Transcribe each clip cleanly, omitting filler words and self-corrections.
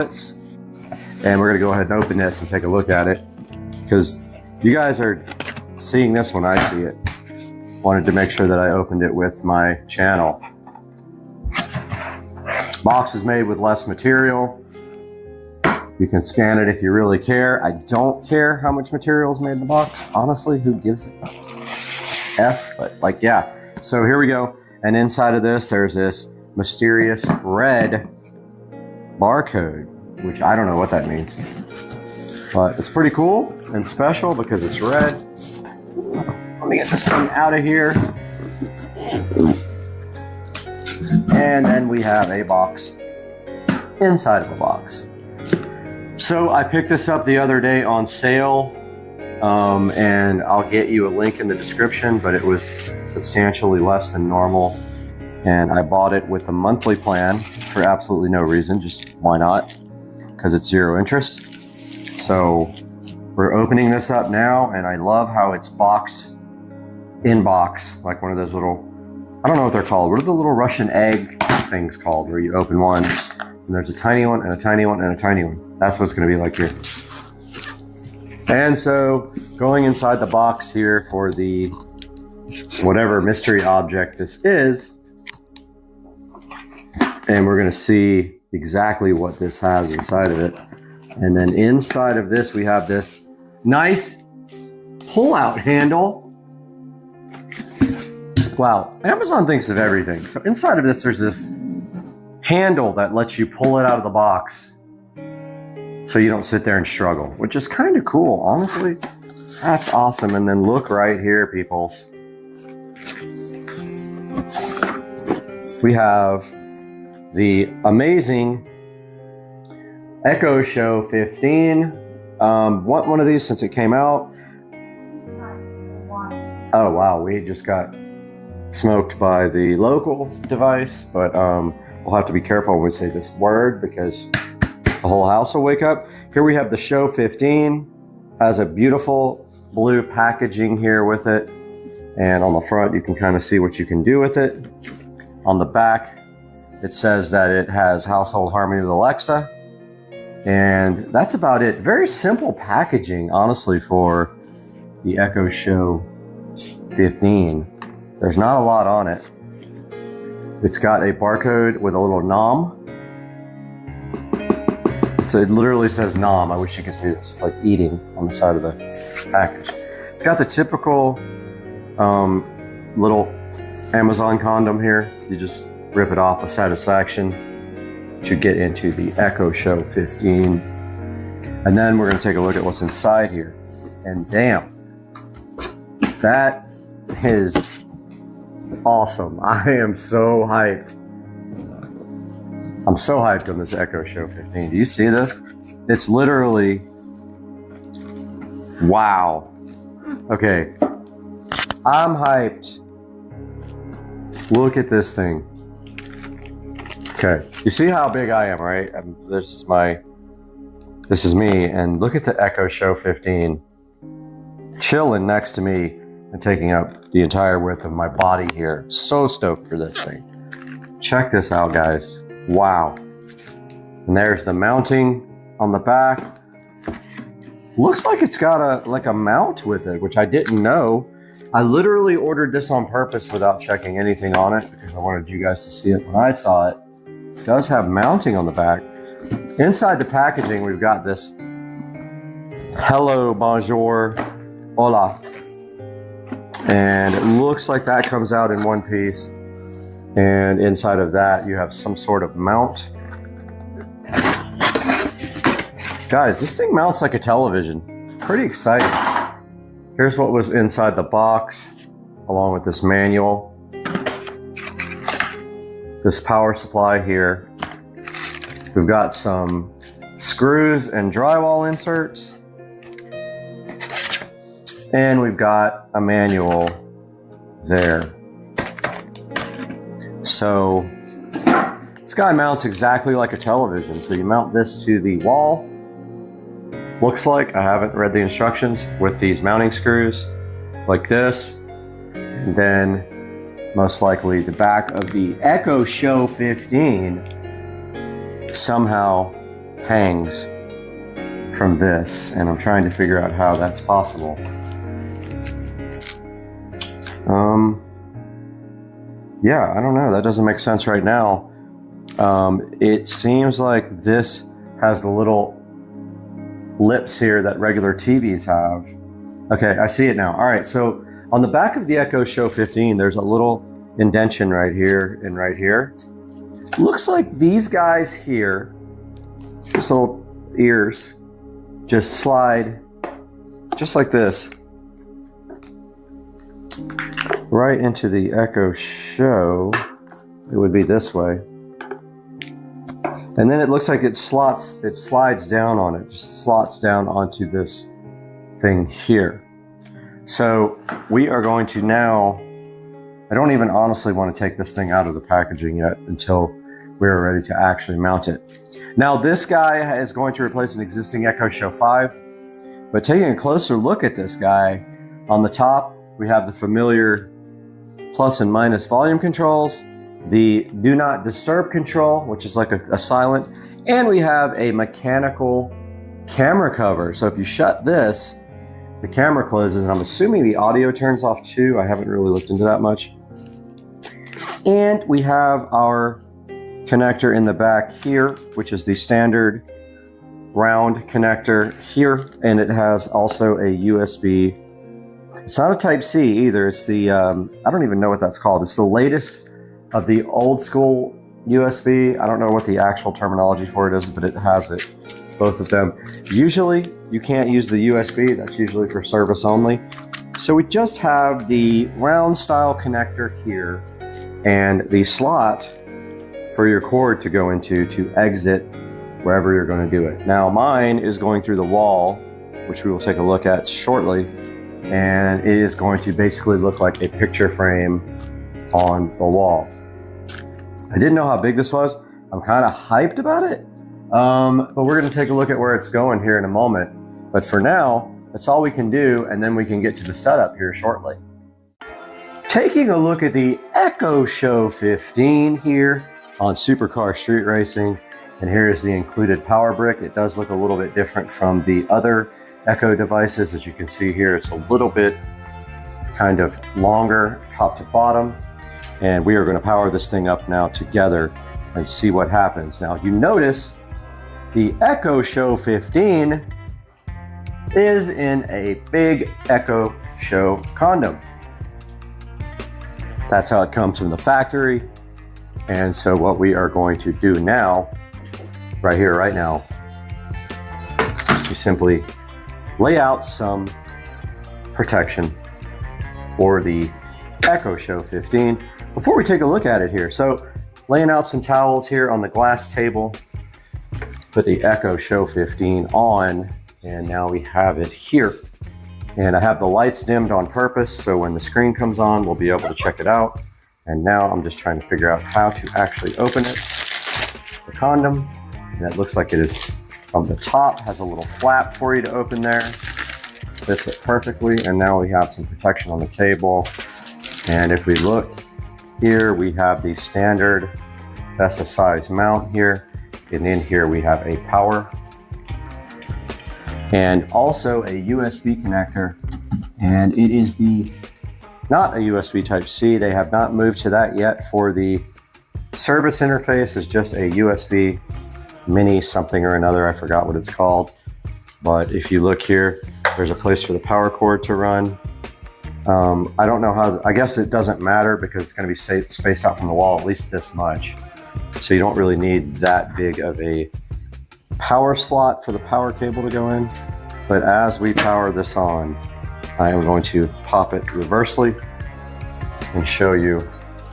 and we're gonna go ahead and open this and take a look at it because you guys are seeing this when I see it. Wanted to make sure that I opened it with my channel. Box is made with less material. You can scan it if you really care. I don't care how much material is made in the box. Honestly, who gives it F? But like, yeah. So here we go. And inside of this, there's this mysterious red barcode, which I don't know what that means. But it's pretty cool and special because it's red. Let me get this thing out of here. And then we have a box inside of a box. So I picked this up the other day on sale, and I'll get you a link in the description, but it was substantially less than normal. And I bought it with a monthly plan for absolutely no reason, just why not? Because it's zero interest. So we're opening this up now, and I love how it's boxed in box, like one of those little, I don't know what they're called. What are the little Russian egg things called where you open one and there's a tiny one and a tiny one and a tiny one? That's what it's going to be like here. And so going inside the box here for the whatever mystery object this is, and we're going to see exactly what this has inside of it. And then inside of this, we have this nice pull-out handle. Wow, Amazon thinks of everything. So inside of this, there's this handle that lets you pull it out of the box so you don't sit there and struggle, which is kind of cool, honestly. That's awesome. And then look right here, peoples. We have the amazing Echo Show 15. Want one of these since it came out. Oh wow, we just got smoked by the local device, but we'll have to be careful when we say this word because the whole house will wake up. Here we have the Show 15. Has a beautiful blue packaging here with it, and on the front you can kind of see what you can do with it. On the back it says that it has household harmony with Alexa, and that's about it. Very simple packaging, honestly, for the Echo Show 15. There's not a lot on it. It's got a barcode with a little nom. So it literally says nom. I wish you could see this. It's like eating on the side of the package. It's got the typical little Amazon condom here. You just rip it off with satisfaction to get into the Echo Show 15. And then we're gonna take a look at what's inside here. And damn, that is awesome. I am so hyped. I'm so hyped on this Echo Show 15. Do you see this? It's literally, wow. Okay, I'm hyped. Look at this thing. Okay, you see how big I am, right? This is me, and look at the Echo Show 15 chilling next to me and taking up the entire width of my body here. So stoked for this thing. Check this out, guys. Wow. And there's the mounting on the back. Looks like it's got a mount with it, which I didn't know. I literally ordered this on purpose without checking anything on it because I wanted you guys to see it when I saw it. It does have mounting on the back. Inside the packaging, we've got this hello, bonjour, hola. And it looks like that comes out in one piece. And inside of that, you have some sort of mount. Guys, this thing mounts like a television. Pretty exciting. Here's what was inside the box, along with this manual. This power supply here. We've got some screws and drywall inserts. And we've got a manual there. So this guy mounts exactly like a television. So you mount this to the wall. Looks like, I haven't read the instructions, with these mounting screws like this. And then most likely the back of the Echo Show 15 somehow hangs from this, and I'm trying to figure out how that's possible. Yeah, I don't know. That doesn't make sense right now. It seems like this has the little lips here that regular TVs have. Okay, I see it now. All right, so on the back of the Echo Show 15, there's a little indentation right here and right here. Looks like these guys here, just little ears, just slide just like this right into the Echo Show. It would be this way. And then it looks like it slides down on it, just slots down onto this thing here. So we are going to now, I don't even honestly want to take this thing out of the packaging yet until we're ready to actually mount it. Now this guy is going to replace an existing Echo Show 5, but taking a closer look at this guy, on the top we have the familiar plus and minus volume controls, the do not disturb control, which is like a silent, and we have a mechanical camera cover. So if you shut this, the camera closes, and I'm assuming the audio turns off too. I haven't really looked into that much. And we have our connector in the back here, which is the standard round connector here, and it has also a USB. It's not a Type-C either. It's the, I don't even know what that's called. It's the latest of the old school USB. I don't know what the actual terminology for it is, but it has it, both of them. Usually you can't use the USB. That's usually for service only. So we just have the round style connector here and the slot for your cord to go into to exit wherever you're going to do it. Now mine is going through the wall, which we will take a look at shortly, and it is going to basically look like a picture frame on the wall. I didn't know how big this was. I'm kind of hyped about it, but we're going to take a look at where it's going here in a moment. But for now, that's all we can do, and then we can get to the setup here shortly. Taking a look at the Echo Show 15 here on Supercar Street Racing, and here is the included power brick. It does look a little bit different from the other Echo devices. As you can see here, it's a little bit kind of longer top to bottom, and we are going to power this thing up now together and see what happens. Now you notice the Echo Show 15 is in a big Echo Show condom. That's how it comes from the factory. And so what we are going to do now, right here, right now, is to simply lay out some protection for the Echo Show 15 before we take a look at it here. So laying out some towels here on the glass table, put the Echo Show 15 on, and now we have it here. And I have the lights dimmed on purpose, so when the screen comes on, we'll be able to check it out. And now I'm just trying to figure out how to actually open it. The condom, and it looks like it is from the top, has a little flap for you to open there. Fits it perfectly, and now we have some protection on the table. And if we look here, we have the standard VESA size mount here. And in here we have a power and also a USB connector, and it is not a USB Type-C. They have not moved to that yet. For the service interface is just a USB mini something or another. I forgot what it's called. But if you look here, there's a place for the power cord to run. I don't know how, I guess it doesn't matter because it's going to be spaced out from the wall at least this much. So you don't really need that big of a power slot for the power cable to go in. But as we power this on, I am going to pop it reversely and show you.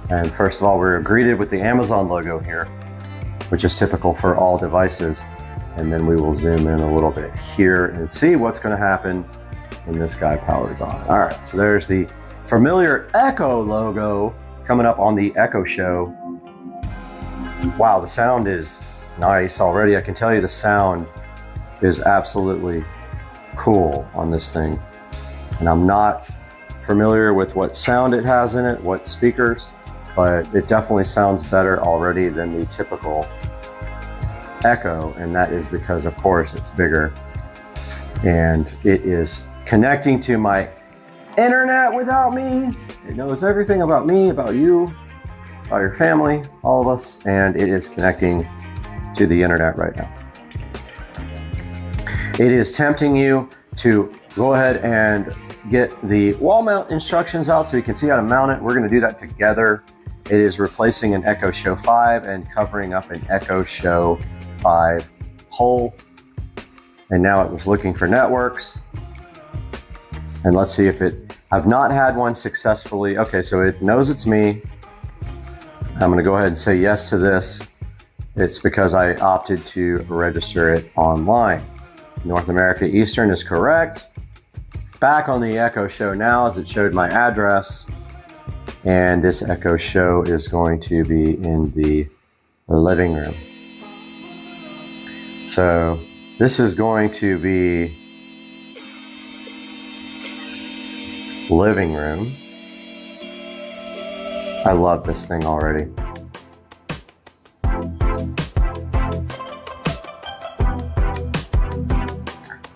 And first of all, we're greeted with the Amazon logo here, which is typical for all devices. And then we will zoom in a little bit here and see what's going to happen when this guy powers on. All right, so there's the familiar Echo logo coming up on the Echo Show. Wow, the sound is nice already. I can tell you the sound is absolutely cool on this thing. And I'm not familiar with what sound it has in it, what speakers, but it definitely sounds better already than the typical echo, and that is because, of course, it's bigger. And it is connecting to my internet without me. It knows everything about me, about you, about your family, all of us, and it is connecting to the internet right now. It is tempting you to go ahead and get the wall mount instructions out so you can see how to mount it. We're going to do that together. It is replacing an Echo Show 5 and covering up an Echo Show 5 hole. And now it was looking for networks. And let's see if I've not had one successfully. Okay, so it knows it's me. I'm going to go ahead and say yes to this. It's because I opted to register it online. North America Eastern is correct. Back on the Echo Show now, as it showed my address. And this Echo Show is going to be in the living room. So this is going to be living room. I love this thing already.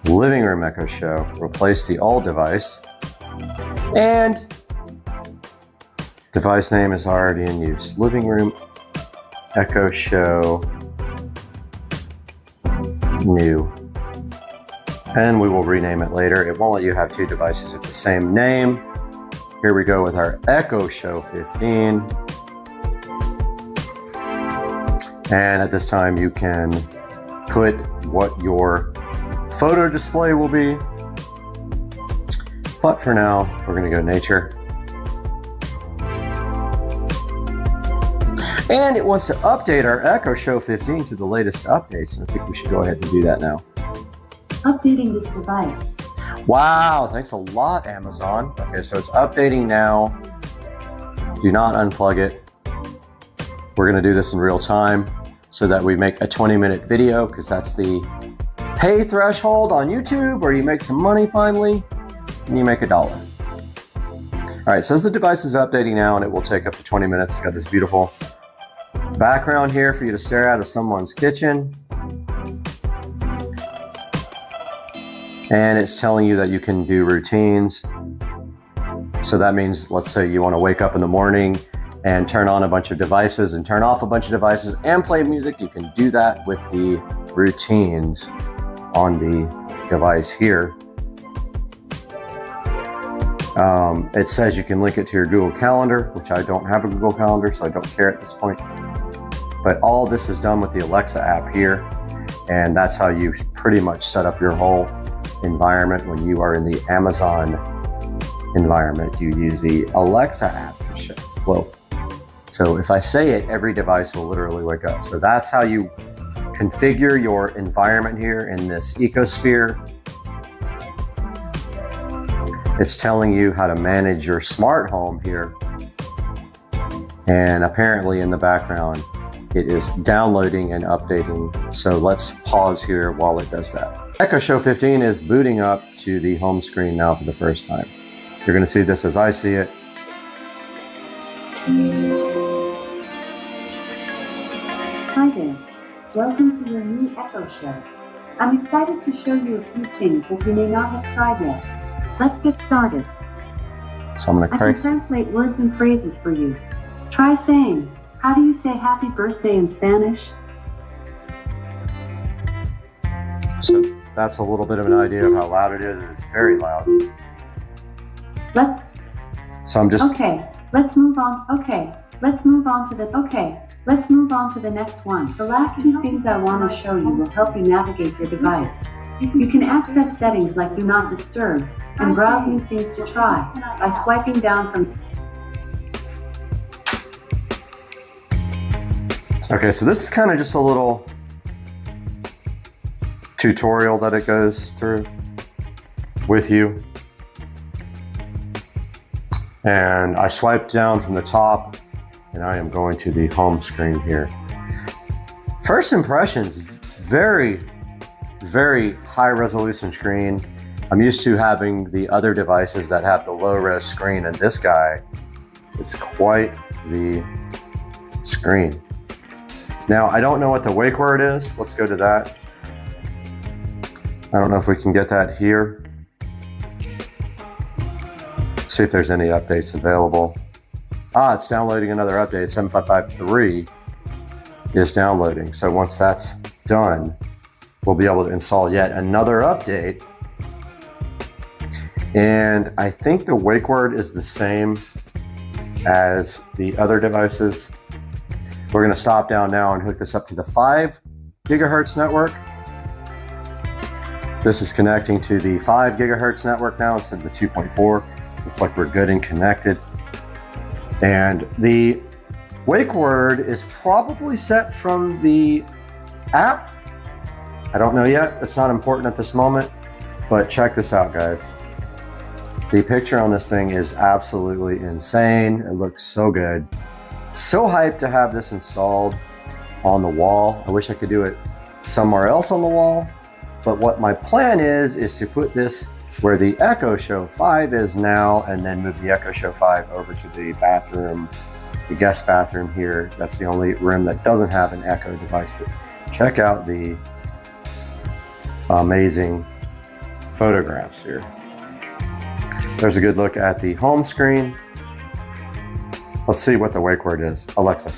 Living room Echo Show. Replace the old device. And device name is already in use. Living room Echo Show new. And we will rename it later. It won't let you have two devices with the same name. Here we go with our Echo Show 15. And at this time you can put what your photo display will be. But for now, we're going to go nature. And it wants to update our Echo Show 15 to the latest updates. And I think we should go ahead and do that now. Updating this device. Wow, thanks a lot, Amazon. Okay, so it's updating now. Do not unplug it. We're going to do this in real time so that we make a 20-minute video, because that's the pay threshold on YouTube, where you make some money finally and you make $1. All right, it says the device is updating now and it will take up to 20 minutes. It's got this beautiful background here for you to stare at of someone's kitchen. And it's telling you that you can do routines. So that means, let's say you want to wake up in the morning and turn on a bunch of devices and turn off a bunch of devices and play music. You can do that with the routines on the device here. It says you can link it to your Google Calendar, which I don't have a Google Calendar, so I don't care at this point. But all this is done with the Alexa app here, and that's how you pretty much set up your whole environment. When you are in the Amazon environment, you use the Alexa app to show. Whoa. So if I say it, every device will literally wake up. So that's how you configure your environment here in this ecosphere. It's telling you how to manage your smart home here. And apparently in the background, it is downloading and updating. So let's pause here while it does that. Echo Show 15 is booting up to the home screen now for the first time. You're going to see this as I see it. Hi there. Welcome to your new Echo Show. I'm excited to show you a few things that you may not have tried yet. Let's get started. So I'm going to I can translate words and phrases for you. Try saying, how do you say happy birthday in Spanish? So that's a little bit of an idea of how loud it is. It's very loud. So I'm just... Okay, let's move on. Let's move on to the next one. The last two things I want to show you will help you navigate your device. You can access settings like Do Not Disturb and browse new things to try by swiping down from... Okay, so this is kind of just a little tutorial that it goes through with you. And I swipe down from the top and I am going to the home screen here. First impressions, very, very high resolution screen. I'm used to having the other devices that have the low res screen, and this guy is quite the screen. Now, I don't know what the wake word is. Let's go to that. I don't know if we can get that here. See if there's any updates available. Ah, it's downloading another update. 7.5.3 is downloading. So once that's done, we'll be able to install yet another update. And I think the wake word is the same as the other devices. We're going to stop down now and hook this up to the 5 gigahertz network. This is connecting to the 5 gigahertz network now instead of the 2.4. Looks like we're good and connected. And the wake word is probably set from the app. I don't know yet. It's not important at this moment, but check this out, guys. The picture on this thing is absolutely insane. It looks so good. So hyped to have this installed on the wall. I wish I could do it somewhere else on the wall, but what my plan is to put this where the Echo Show 5 is now, and then move the Echo Show 5 over to the bathroom, the guest bathroom here. That's the only room that doesn't have an Echo device, but check out the amazing photographs here. There's a good look at the home screen. Let's see what the wake word is. Alexa.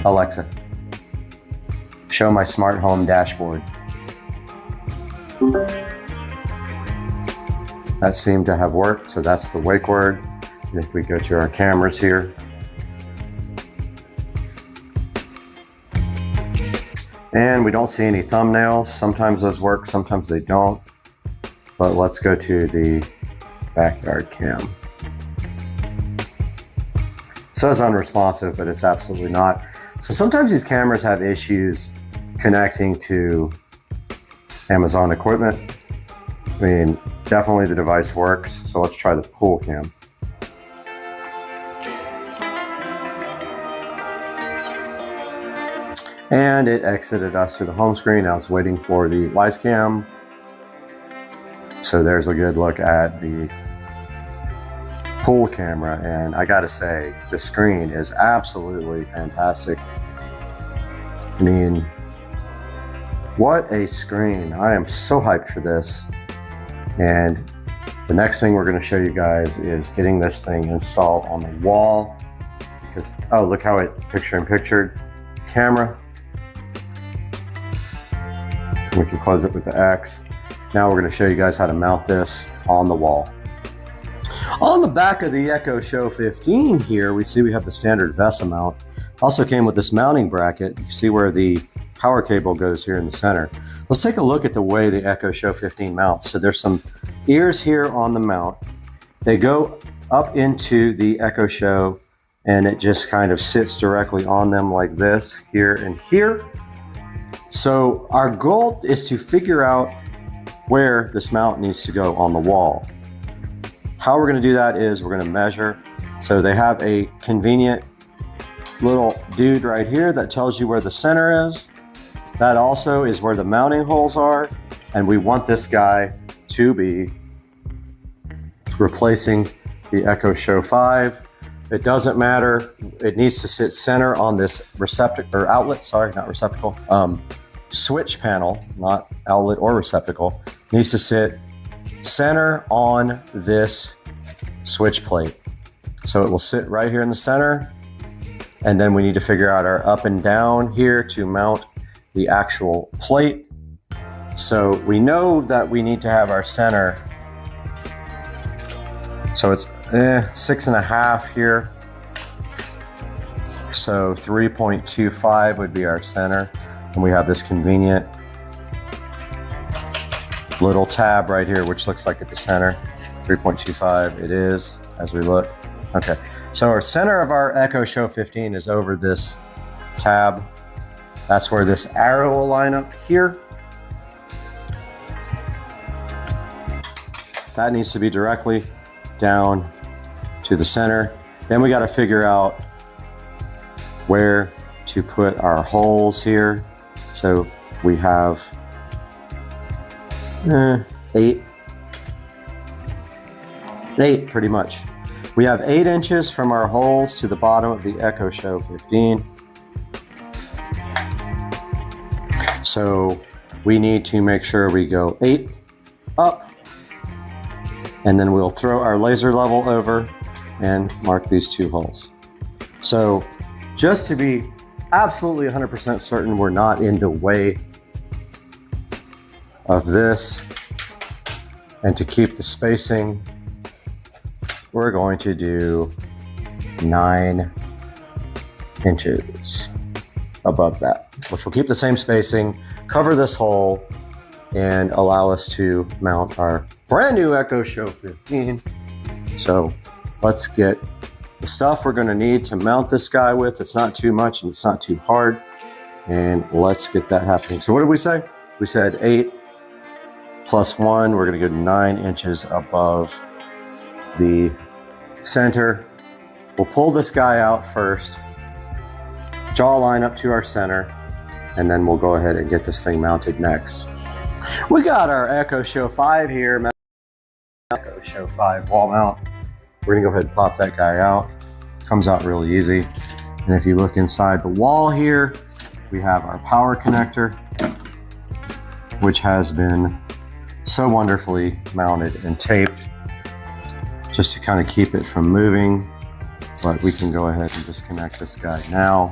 Alexa, show my smart home dashboard. That seemed to have worked, so that's the wake word. And if we go to our cameras here, and we don't see any thumbnails. Sometimes those work, sometimes they don't. But let's go to the backyard cam. It says unresponsive, but it's absolutely not. So sometimes these cameras have issues connecting to Amazon equipment. I mean, definitely the device works. So let's try the pool cam. And it exited us to the home screen. I was waiting for the Wise cam. So there's a good look at the pool camera. And I gotta say, the screen is absolutely fantastic. I mean, what a screen. I am so hyped for this. And the next thing we're gonna show you guys is getting this thing installed on the wall. Because, oh, look how it picture-in-pictured. Camera. We can close it with the X. Now we're going to show you guys how to mount this on the wall. On the back of the Echo Show 15 here, we see we have the standard VESA mount. Also came with this mounting bracket. You see where the power cable goes here in the center. Let's take a look at the way the Echo Show 15 mounts. So there's some ears here on the mount. They go up into the Echo Show and it just kind of sits directly on them like this, here and here. So our goal is to figure out where this mount needs to go on the wall. How we're going to do that is we're going to measure. So they have a convenient little dude right here that tells you where the center is. That also is where the mounting holes are. And we want this guy to be replacing the Echo Show 5. It doesn't matter. It needs to sit center on this receptacle or outlet. Sorry, not receptacle. Switch panel, not outlet or receptacle, needs to sit center on this switch plate. So it will sit right here in the center. And then we need to figure out our up and down here to mount the actual plate. So we know that we need to have our center. So it's 6.5 here. So 3.25 would be our center. And we have this convenient little tab right here, which looks like at the center. 3.25 it is as we look. Okay, so our center of our Echo Show 15 is over this tab. That's where this arrow will line up here. That needs to be directly down to the center. Then we got to figure out where to put our holes here. So we have 8 pretty much. We have 8 inches from our holes to the bottom of the Echo Show 15. So we need to make sure we go 8 up, and then we'll throw our laser level over and mark these 2 holes. So just to be absolutely 100% certain we're not in the way of this, and to keep the spacing, we're going to do 9 inches above that, which will keep the same spacing, cover this hole, and allow us to mount our brand new Echo Show 15. So let's get the stuff we're going to need to mount this guy with. It's not too much and it's not too hard, and let's get that happening. So what did we say? We said 8 plus 1. We're going to go 9 inches above the center. We'll pull this guy out first, jaw line up to our center, and then we'll go ahead and get this thing mounted next. We got our Echo Show 5 here, Echo Show 5 wall mount. We're gonna go ahead and pop that guy out. Comes out really easy. And if you look inside the wall here, we have our power connector, which has been so wonderfully mounted and taped just to kind of keep it from moving. But we can go ahead and disconnect this guy now.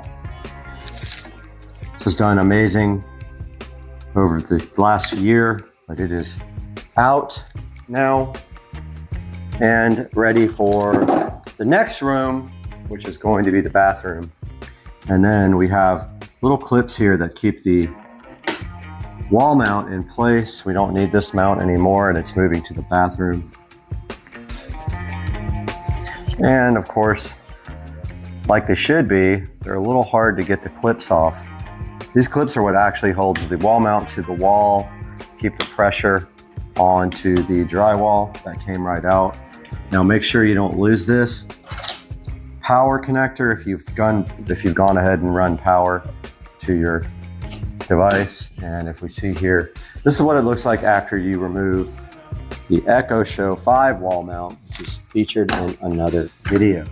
This was done amazing over the last year, but it is out now and ready for the next room, which is going to be the bathroom. And then we have little clips here that keep the wall mount in place. We don't need this mount anymore, and it's moving to the bathroom. And of course, like they should be, they're a little hard to get the clips off. These clips are what actually holds the wall mount to the wall, keep the pressure onto the drywall. That came right out. Now make sure you don't lose this power connector if you've gone ahead and run power to your device. And if we see here, this is what it looks like after you remove the Echo Show 5 wall mount, which is featured in another video.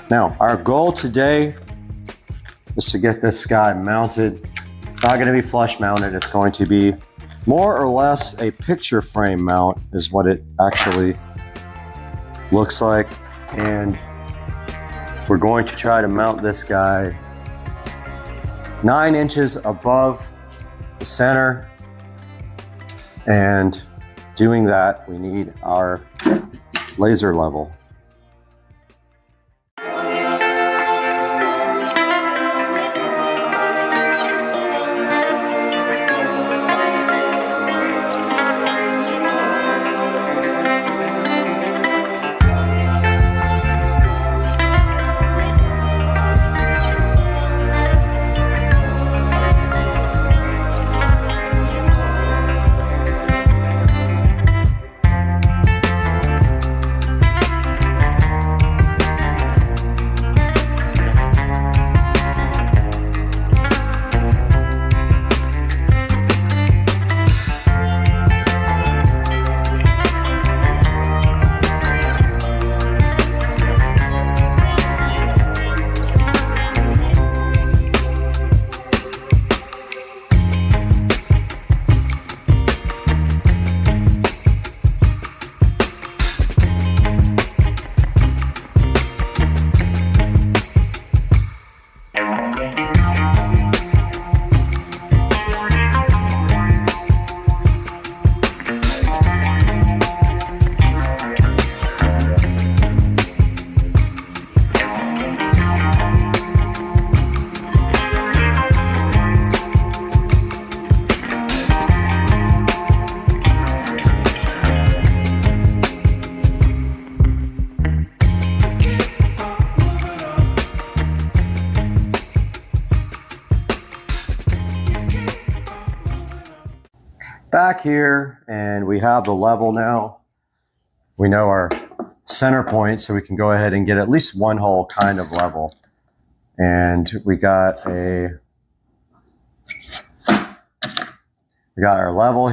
Now, our goal today is to get this guy mounted. It's not going to be flush mounted. It's going to be more or less a picture frame mount is what it actually looks like. And we're going to try to mount this guy 9 inches above the center. And doing that, we need our laser level. Back here, and we have the level now. We know our center point, so we can go ahead and get at least one hole kind of level. And we got our level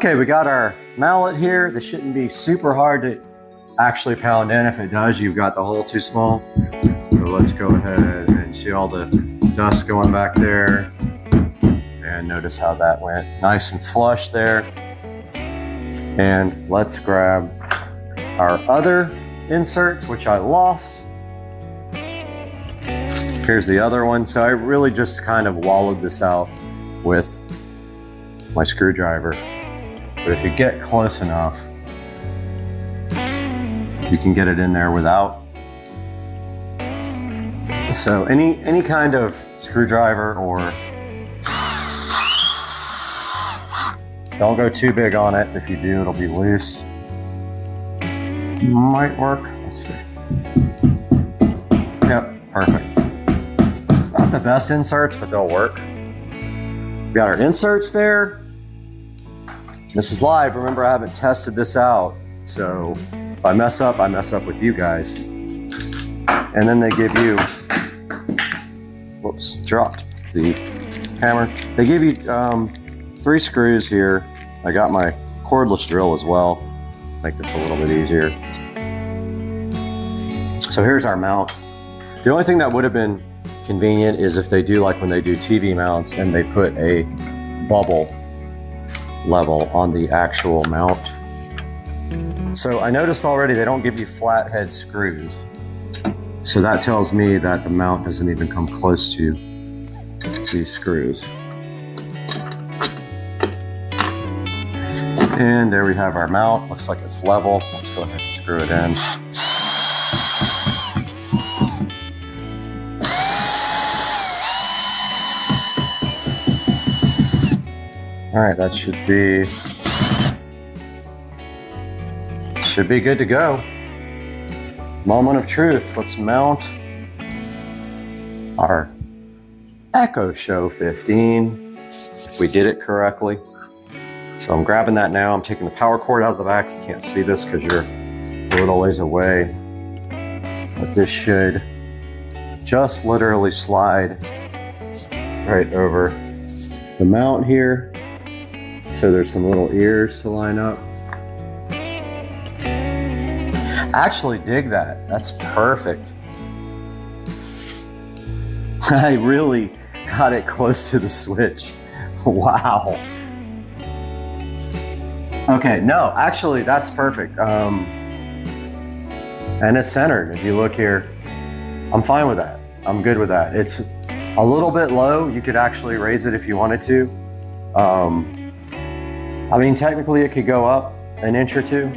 Okay, we got our mallet here. This shouldn't be super hard to actually pound in. If it does, you've got the hole too small. So let's go ahead and see all the dust going back there. And notice how that went nice and flush there. And let's grab our other inserts, which I lost. Here's the other one. So I really just kind of wallowed this out with my screwdriver. But if you get close enough, you can get it in there without. So any kind of screwdriver, or don't go too big on it. If you do, it'll be loose. Might work. Let's see. Yep, perfect. Not the best inserts, but they'll work. We got our inserts there. This is live. Remember, I haven't tested this out. So if I mess up with you guys. And then they give you, whoops, dropped the hammer. They give you 3 screws here. I got my cordless drill as well. Make this a little bit easier. So here's our mount. The only thing that would have been convenient is if they do like when they do TV mounts and they put a bubble level on the actual mount. So I noticed already they don't give you flathead screws. So that tells me that the mount doesn't even come close to these screws. And there we have our mount. Looks like it's level. Let's go ahead and screw it in. All right, that should be good to go. Moment of truth. Let's mount our Echo Show 15. If we did it correctly. So I'm grabbing that now. I'm taking the power cord out of the back. You can't see this because you're a little ways away. But this should just literally slide right over the mount here. So there's some little ears to line up. I actually dig that. That's perfect. I really got it close to the switch. Wow. Okay, no, actually that's perfect. And it's centered. If you look here, I'm fine with that. I'm good with that. It's a little bit low. You could actually raise it if you wanted to. I mean, technically it could go up an inch or two,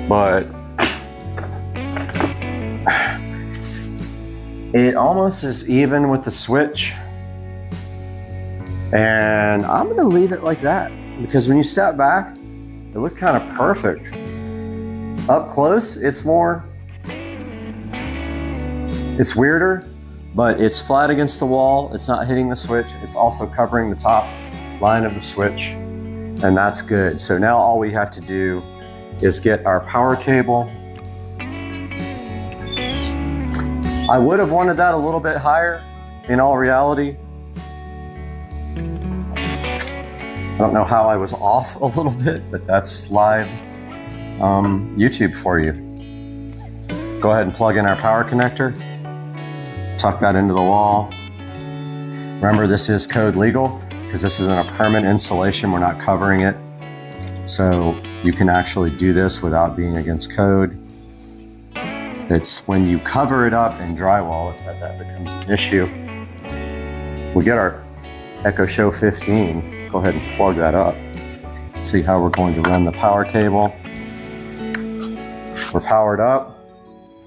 but it almost is even with the switch. And I'm gonna leave it like that because when you step back, it looked kind of perfect. Up close, it's weirder, but it's flat against the wall. It's not hitting the switch. It's also covering the top line of the switch. And that's good. So now all we have to do is get our power cable. I would have wanted that a little bit higher in all reality. I don't know how I was off a little bit, but that's live YouTube for you. Go ahead and plug in our power connector. Tuck that into the wall. Remember, this is code legal, because this isn't a permanent installation. We're not covering it. So you can actually do this without being against code. It's when you cover it up and drywall it that becomes an issue. We get our Echo Show 15. Go ahead and plug that up. See how we're going to run the power cable. We're powered up.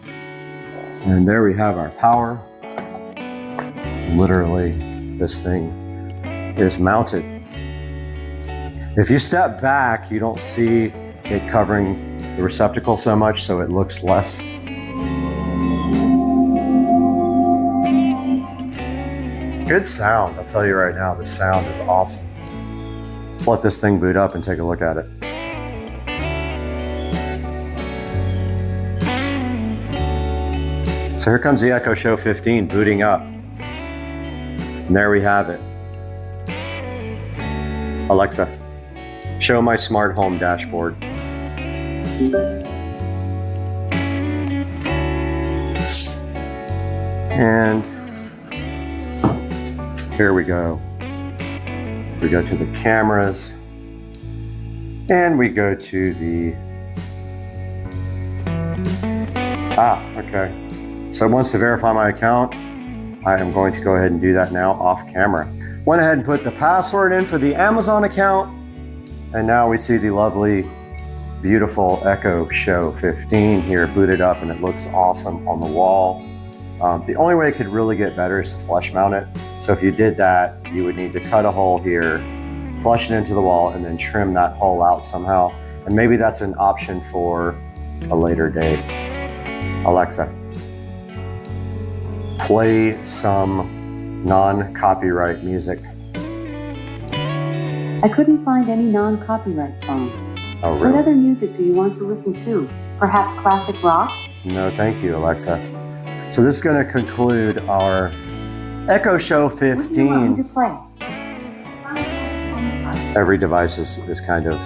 And there we have our power. Literally, this thing is mounted. If you step back, you don't see it covering the receptacle so much, so it looks less. Good sound, I'll tell you right now, the sound is awesome. Let's let this thing boot up and take a look at it. So here comes the Echo Show 15 booting up. And there we have it. Alexa, Show my smart home dashboard. And here we go. We go to the cameras and we go to the, okay. So it wants to verify my account. I am going to go ahead and do that now off camera. Went ahead and put the password in for the Amazon account. And now we see the lovely, beautiful Echo Show 15 here booted up, and it looks awesome on the wall. The only way it could really get better is to flush mount it. So if you did that, you would need to cut a hole here, flush it into the wall, and then trim that hole out somehow. And maybe that's an option for a later date. Alexa, play some non-copyright music. I couldn't find any non-copyright songs. Oh, really? What other music do you want to listen to? Perhaps classic rock? No, thank you, Alexa. So this is going to conclude our Echo Show 15. What do you want me to play? Every device is kind of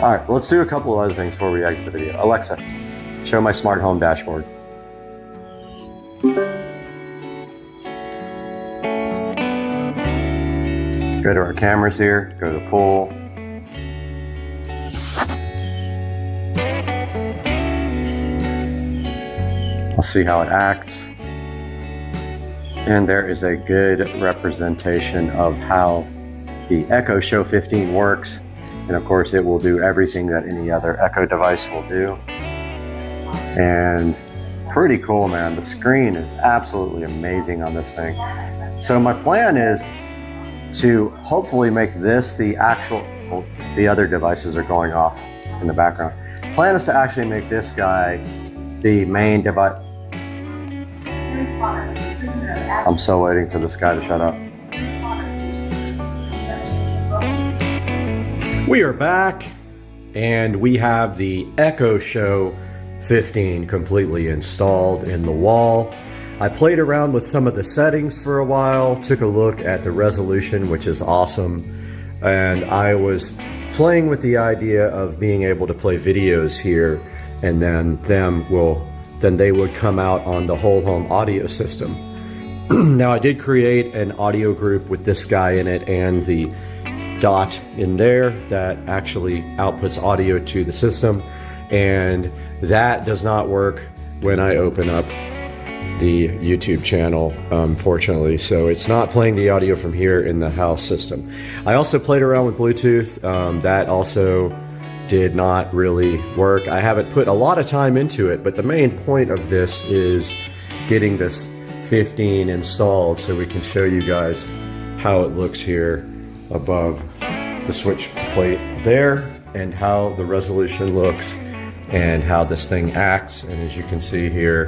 all right, let's do a couple of other things before we exit the video. Alexa, show my smart home dashboard. Go to our cameras here, go to pool. I'll see how it acts. And there is a good representation of how the Echo Show 15 works. And of course, it will do everything that any other Echo device will do. And pretty cool, man. The screen is absolutely amazing on this thing. So my plan is to hopefully make this the actual, well, the other devices are going off in the background. Plan is to actually make this guy the main device. I'm so waiting for this guy to shut up. We are back, and we have the Echo Show 15 completely installed in the wall. I played around with some of the settings for a while, took a look at the resolution, which is awesome, and I was playing with the idea of being able to play videos here, and then they would come out on the whole home audio system. Now I did create an audio group with this guy in it and the dot in there that actually outputs audio to the system, and that does not work when I open up the YouTube channel, unfortunately. So it's not playing the audio from here in the house system. I also played around with Bluetooth. That also did not really work. I haven't put a lot of time into it, but the main point of this is getting this 15 installed so we can show you guys how it looks here above the switch plate there, and how the resolution looks and how this thing acts. And as you can see here,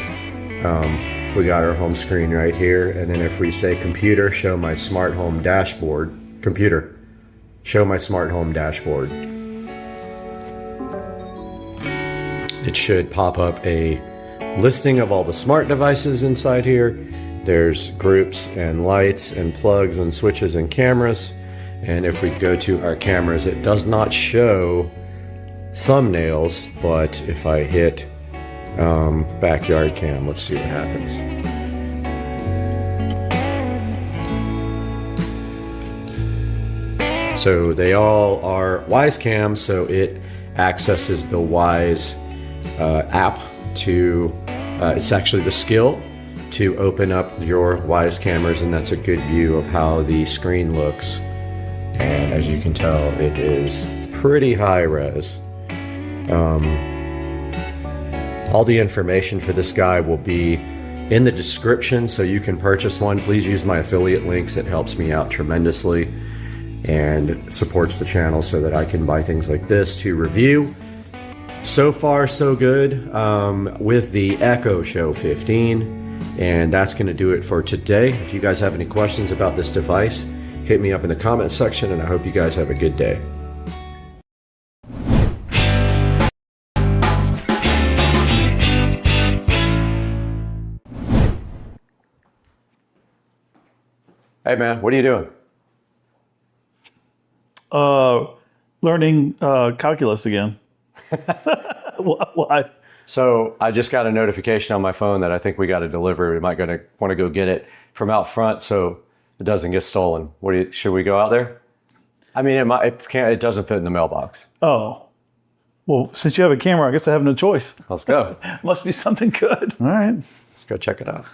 we got our home screen right here, and then if we say computer, show my smart home dashboard, computer, show my smart home dashboard, it should pop up a listing of all the smart devices inside here. There's groups and lights and plugs and switches and cameras. And if we go to our cameras, it does not show thumbnails, but if I hit backyard cam, let's see what happens. So they all are Wise cams, so it accesses the Wise app to, it's actually the skill to open up your Wise cameras, and that's a good view of how the screen looks. And as you can tell, it is pretty high res. All the information for this guy will be in the description, so you can purchase one. Please use my affiliate links. It helps me out tremendously and supports the channel so that I can buy things like this to review. So far, so good with the Echo Show 15. And that's going to do it for today. If you guys have any questions about this device, hit me up in the comment section, and I hope you guys have a good day. Hey man, what are you doing? Learning calculus again. Why? So I just got a notification on my phone that I think we got a delivery. We might want to go get it from out front so it doesn't get stolen. Should we go out there? I mean, it doesn't fit in the mailbox. Oh, well, since you have a camera, I guess I have no choice. Let's go. Must be something good. All right. Let's go check it out.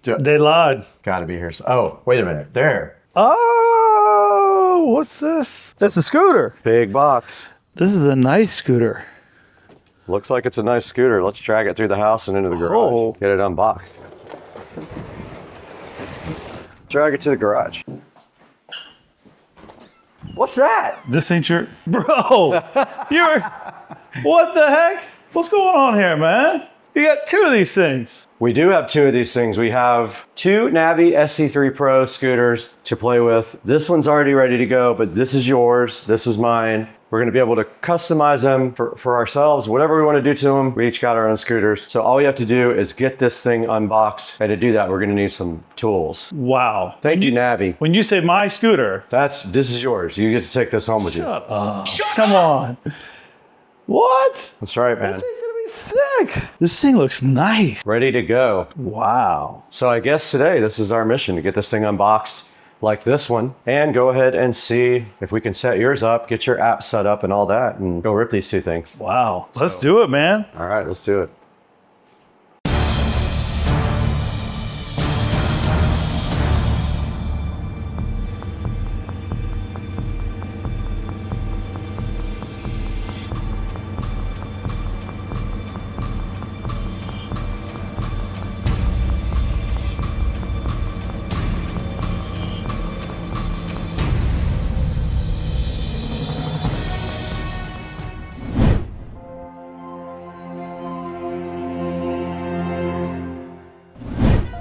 They lied. Gotta be here. Oh, wait a minute. There. Oh, what's this? That's a scooter. Big box. This is a nice scooter. Looks like it's a nice scooter. Let's drag it through the house and into the garage. Oh. Get it unboxed. Drag it to the garage. What's that? This ain't your... Bro, you're... What the heck? What's going on here, man? You got two of these things. We do have two of these things. We have two Navi SC3 Pro scooters to play with. This one's already ready to go, but this is yours. This is mine. We're gonna be able to customize them for ourselves, whatever we wanna do to them. We each got our own scooters. So all we have to do is get this thing unboxed. And to do that, we're gonna need some tools. Wow. Thank you, Navi. When you say my scooter... This is yours. You get to take this home with you. Shut up. Come on. What? That's right, man. This thing's gonna be sick. This thing looks nice. Ready to go. Wow. So I guess today, this is our mission, to get this thing unboxed like this one, and go ahead and see if we can set yours up, get your app set up and all that, and go rip these two things. Wow. Let's do it, man. All right, let's do it.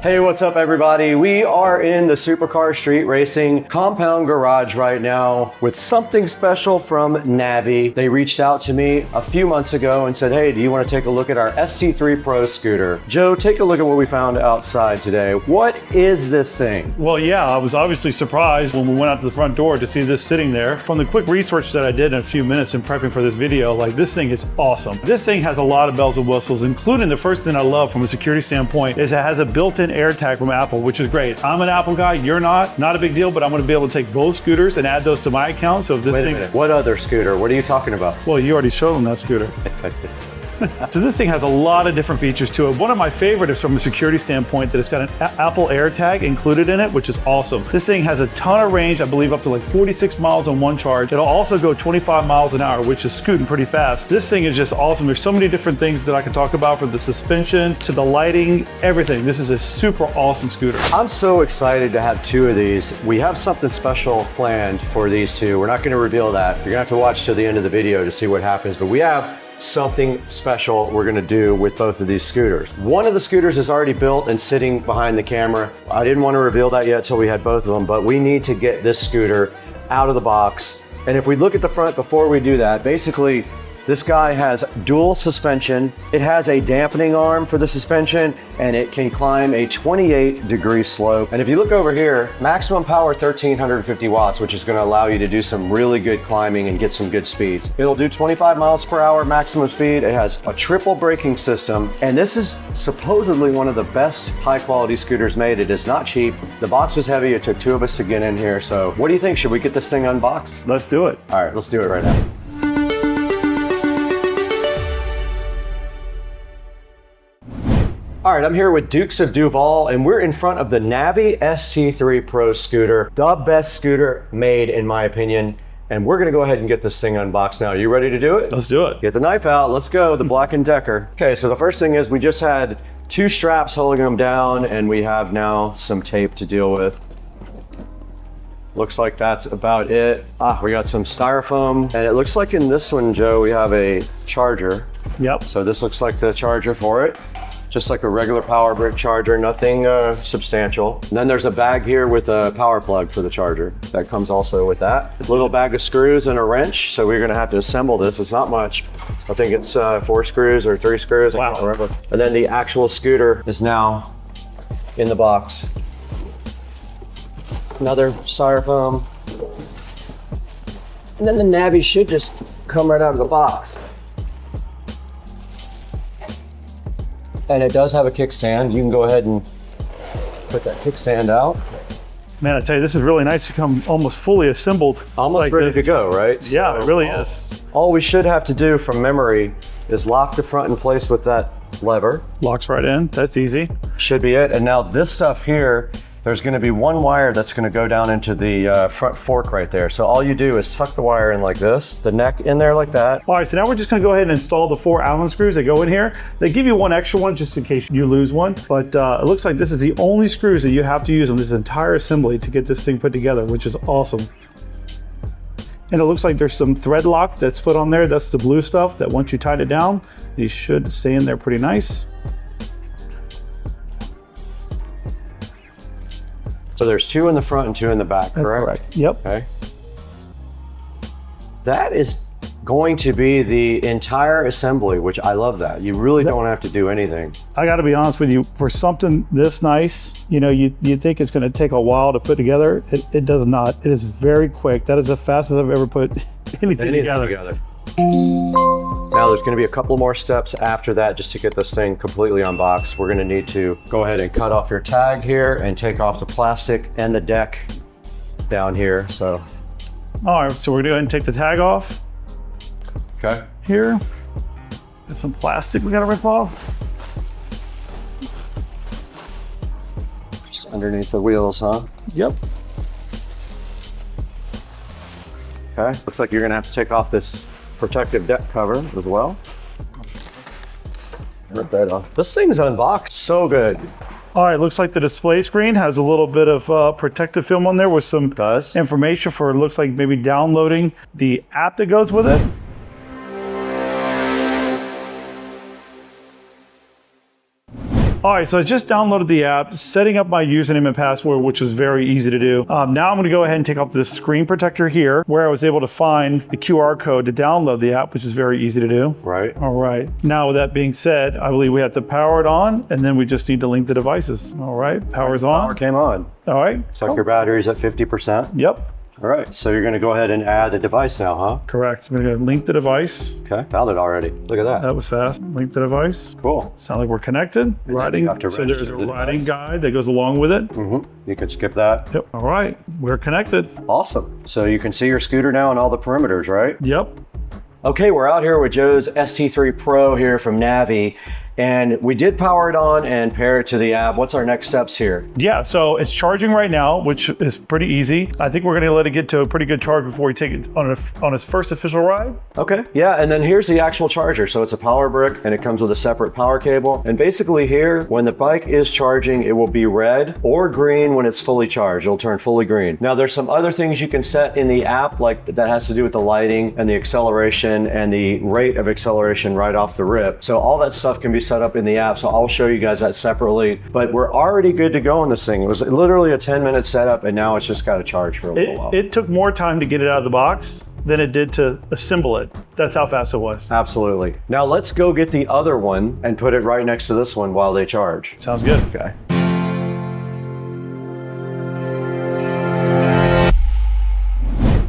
Hey, what's up everybody? We are in the Supercar Street Racing compound garage right now with something special from Navi. They reached out to me a few months ago and said, hey, do you want to take a look at our ST3 Pro scooter? Joe, take a look at what we found outside today. What is this thing? Well, yeah, I was obviously surprised when we went out to the front door to see this sitting there. From the quick research that I did in a few minutes in prepping for this video, like, this thing is awesome. This thing has a lot of bells and whistles, including the first thing I love from a security standpoint is it has a built-in AirTag from Apple, which is great. I'm an Apple guy, you're not a big deal, but I'm gonna be able to take both scooters and add those to my account. So if this Wait a thing... minute. What other scooter? What are you talking about? Well, you already showed them that scooter. So this thing has a lot of different features to it. One of my favorite is from a security standpoint that it's got an Apple AirTag included in it, which is awesome. This thing has a ton of range, I believe up to like 46 miles on one charge. It'll also go 25 miles an hour, which is scooting pretty fast. This thing is just awesome. There's so many different things that I can talk about, from the suspension to the lighting, everything. This is a super awesome scooter. I'm so excited to have two of these. We have something special planned for these two. We're not going to reveal that. You're going to have to watch till the end of the video to see what happens, but we have something special we're gonna do with both of these scooters. One of the scooters is already built and sitting behind the camera. I didn't want to reveal that yet till we had both of them, but we need to get this scooter out of the box. And if we look at the front before we do that, basically this guy has dual suspension. It has a dampening arm for the suspension, and it can climb a 28-degree slope. And if you look over here, maximum power 1,350 watts, which is gonna allow you to do some really good climbing and get some good speeds. It'll do 25 miles per hour maximum speed. It has a triple braking system, and this is supposedly one of the best high-quality scooters made. It is not cheap. The box was heavy. It took two of us to get in here. So what do you think? Should we get this thing unboxed? Let's do it. All right, let's do it right now. All right, I'm here with Dukes of Duval, and we're in front of the Navi ST3 Pro scooter, the best scooter made, in my opinion. And we're gonna go ahead and get this thing unboxed now. You ready to do it? Let's do it. Get the knife out, let's go, the Black & Decker. Okay, so the first thing is we just had two straps holding them down, and we have now some tape to deal with. Looks like that's about it. We got some styrofoam, and it looks like in this one, Joe, we have a charger. Yep. So this looks like the charger for it. Just like a regular power brick charger, nothing substantial. And then there's a bag here with a power plug for the charger. That comes also with that. A little bag of screws and a wrench. So we're gonna have to assemble this. It's not much. I think it's 4 screws or 3 screws. Wow. I can't remember. And then the actual scooter is now in the box. Another styrofoam. And then the nabby should just come right out of the box. And it does have a kickstand. You can go ahead and put that kickstand out. Man, I tell you, this is really nice to come almost fully assembled. Almost like ready to go, right? Yeah, it really is. All we should have to do from memory is lock the front in place with that lever. Locks right in, that's easy. Should be it. And now this stuff here, there's going to be one wire that's going to go down into the front fork right there. So all you do is tuck the wire in like this, the neck in there like that. All right, so now we're just going to go ahead and install the 4 Allen screws that go in here. They give you one extra one just in case you lose one, but it looks like this is the only screws that you have to use on this entire assembly to get this thing put together, which is awesome. And it looks like there's some thread lock that's put on there. That's the blue stuff that once you tighten it down, these should stay in there pretty nice. So there's 2 in the front and 2 in the back, correct? Correct. Yep. Okay. That is going to be the entire assembly, which I love that. You really don't have to do anything. I got to be honest with you, for something this nice, you know, you'd think it's going to take a while to put together. It does not. It is very quick. That is the fastest I've ever put anything together. Now there's going to be a couple more steps after that just to get this thing completely unboxed. We're going to need to go ahead and cut off your tag here and take off the plastic and the deck down here. So, all right, so we're going to go ahead and take the tag off. Okay. Here, got some plastic we got to rip off. Just underneath the wheels, huh? Yep. Okay. Looks like you're going to have to take off this protective deck cover as well. Rip that off. This thing's unboxed so good. All right, looks like the display screen has a little bit of protective film on there with some information for, looks like maybe downloading the app that goes with it. All right, so I just downloaded the app, setting up my username and password, which was very easy to do. Now I'm gonna go ahead and take off this screen protector here, where I was able to find the QR code to download the app, which is very easy to do. Right. All right, now with that being said, I believe we have to power it on, and then we just need to link the devices. All right, power's on. Power came on. All right. Looks like your battery's at 50%. Yep. All right, so you're gonna go ahead and add a device now, huh? Correct. I'm gonna go link the device. Okay, found it already. Look at that. That was fast. Link the device. Cool. Sound like we're connected. Writing. So there's a writing guide that goes along with it. You can skip that. Yep. All right, we're connected. Awesome. So you can see your scooter now and all the perimeters, right? Yep. Okay, we're out here with Joe's ST3 Pro here from Navi. And we did power it on and pair it to the app. What's our next steps here? Yeah, so it's charging right now, which is pretty easy. I think we're gonna let it get to a pretty good charge before we take it on its first official ride. Okay, yeah, and then here's the actual charger. So it's a power brick and it comes with a separate power cable. And basically here, when the bike is charging, it will be red or green when it's fully charged. It'll turn fully green. Now there's some other things you can set in the app, like that has to do with the lighting and the acceleration and the rate of acceleration right off the rip. So all that stuff can be set up in the app, so I'll show you guys that separately. But we're already good to go on this thing. It was literally a 10-minute setup, and now it's just got to charge for a little while. It took more time to get it out of the box than it did to assemble it. That's how fast it was. Absolutely. Now let's go get the other one and put it right next to this one while they charge. Sounds good. Okay.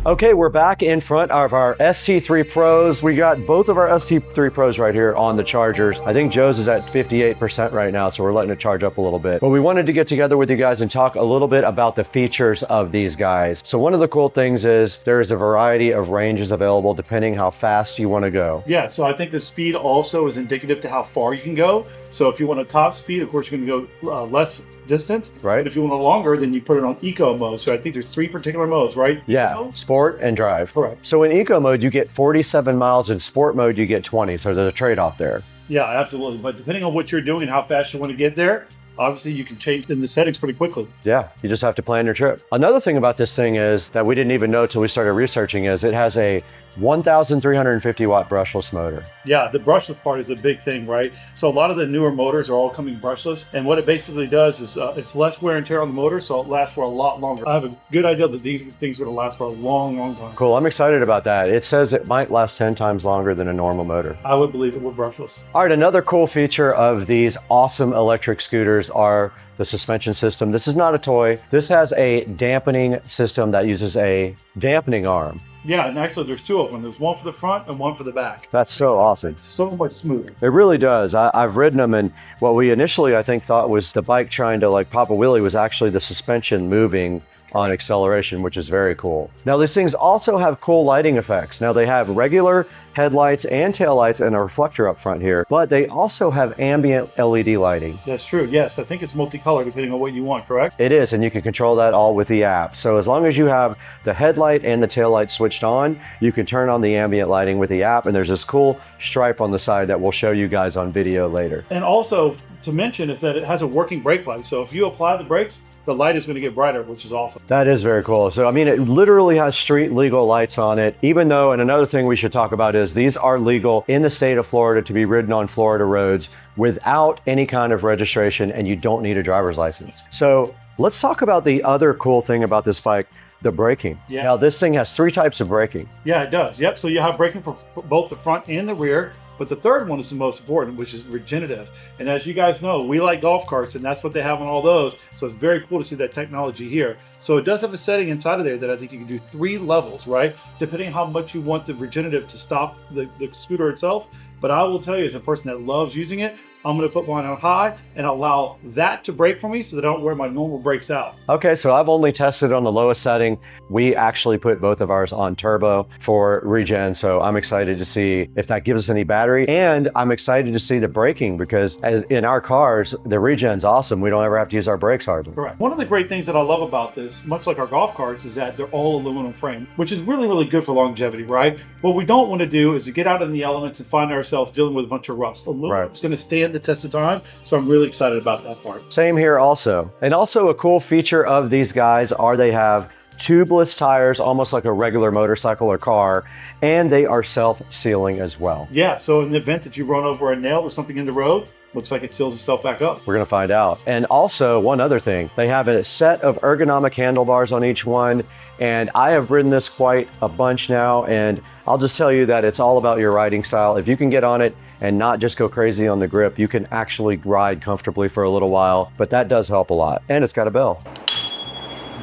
Okay, we're back in front of our ST3 Pros. We got both of our ST3 Pros right here on the chargers. I think Joe's is at 58% right now, so we're letting it charge up a little bit. But we wanted to get together with you guys and talk a little bit about the features of these guys. So one of the cool things is there is a variety of ranges available depending how fast you want to go. Yeah, so I think the speed also is indicative to how far you can go. So if you want a top speed, of course, you're going to go less distance. Right. But if you want a longer, then you put it on eco mode. So I think there's 3 particular modes, right? Yeah, eco? Sport and drive. Correct. So in eco mode, you get 47 miles. In sport mode, you get 20. So there's a trade-off there. Yeah, absolutely. But depending on what you're doing and how fast you want to get there, obviously you can change in the settings pretty quickly. Yeah, you just have to plan your trip. Another thing about this thing is that we didn't even know till we started researching is it has a 1,350 watt brushless motor. Yeah, the brushless part is a big thing, right? So a lot of the newer motors are all coming brushless, and what it basically does is it's less wear and tear on the motor, so it lasts for a lot longer. I have a good idea that these things are going to last for a long, long time. Cool, I'm excited about that. It says it might last 10 times longer than a normal motor. I would believe it with brushless. All right, another cool feature of these awesome electric scooters are the suspension system. This is not a toy. This has a dampening system that uses a dampening arm. Yeah, and actually there's two of them. There's one for the front and one for the back. That's so awesome. It's so much smoother. It really does. I've ridden them, and what we initially, I think, thought was the bike trying to like pop a wheelie was actually the suspension moving on acceleration, which is very cool. Now these things also have cool lighting effects. Now they have regular headlights and taillights and a reflector up front here, but they also have ambient LED lighting. That's true, yes. I think it's multicolor depending on what you want, correct? It is, and you can control that all with the app. So as long as you have the headlight and the taillight switched on, you can turn on the ambient lighting with the app, and there's this cool stripe on the side that we'll show you guys on video later. And also to mention is that it has a working brake light. So if you apply the brakes, the light is going to get brighter, which is awesome. That is very cool. So, I mean, it literally has street legal lights on it, even though, and another thing we should talk about is these are legal in the state of Florida to be ridden on Florida roads without any kind of registration, and you don't need a driver's license. So let's talk about the other cool thing about this bike, the braking. Yeah. Now, this thing has 3 types of braking. Yeah, it does. Yep. So you have braking for both the front and the rear. But the third one is the most important, which is regenerative. And as you guys know, we like golf carts, and that's what they have on all those. So it's very cool to see that technology here. So it does have a setting inside of there that I think you can do 3 levels, right? Depending on how much you want the regenerative to stop the scooter itself. But I will tell you, as a person that loves using it, I'm going to put mine on high and allow that to brake for me so that I don't wear my normal brakes out. Okay, so I've only tested on the lowest setting. We actually put both of ours on turbo for regen, so I'm excited to see if that gives us any battery. And I'm excited to see the braking because as in our cars, the regen's awesome. We don't ever have to use our brakes hardly. Correct. One of the great things that I love about this, much like our golf carts, is that they're all aluminum frame, which is really, really good for longevity, right? What we don't want to do is to get out in the elements and find ourselves dealing with a bunch of rust. Aluminum's going to stand the test of time, so I'm really excited about that part. Same here also. And also a cool feature of these guys are they have tubeless tires, almost like a regular motorcycle or car, and they are self-sealing as well. Yeah, so in the event that you run over a nail or something in the road, looks like it seals itself back up. We're gonna find out. And also one other thing, they have a set of ergonomic handlebars on each one, and I have ridden this quite a bunch now, and I'll just tell you that it's all about your riding style. If you can get on it and not just go crazy on the grip, you can actually ride comfortably for a little while, but that does help a lot. And it's got a bell.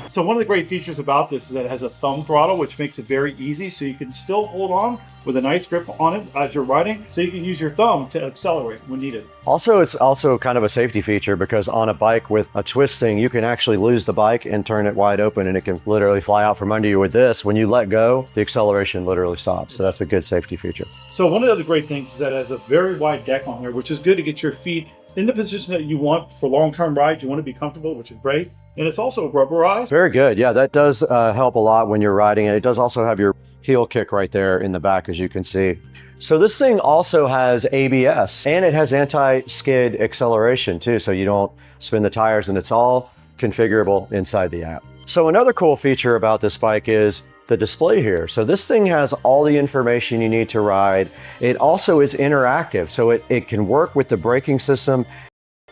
So one of the great features about this is that it has a thumb throttle, which makes it very easy, so you can still hold on with a nice grip on it as you're riding, so you can use your thumb to accelerate when needed. Also, it's also kind of a safety feature because on a bike with a twisting, you can actually lose the bike and turn it wide open and it can literally fly out from under you. With this, when you let go, the acceleration literally stops. So that's a good safety feature. So one of the other great things is that it has a very wide deck on here, which is good to get your feet in the position that you want for long-term rides. You want to be comfortable, which is great. And it's also rubberized. Very good. Yeah, that does help a lot when you're riding it. It does also have your heel kick right there in the back, as you can see. So this thing also has ABS and it has anti-skid acceleration too, so you don't spin the tires, and it's all configurable inside the app. So another cool feature about this bike is the display here. So this thing has all the information you need to ride. It also is interactive, so it can work with the braking system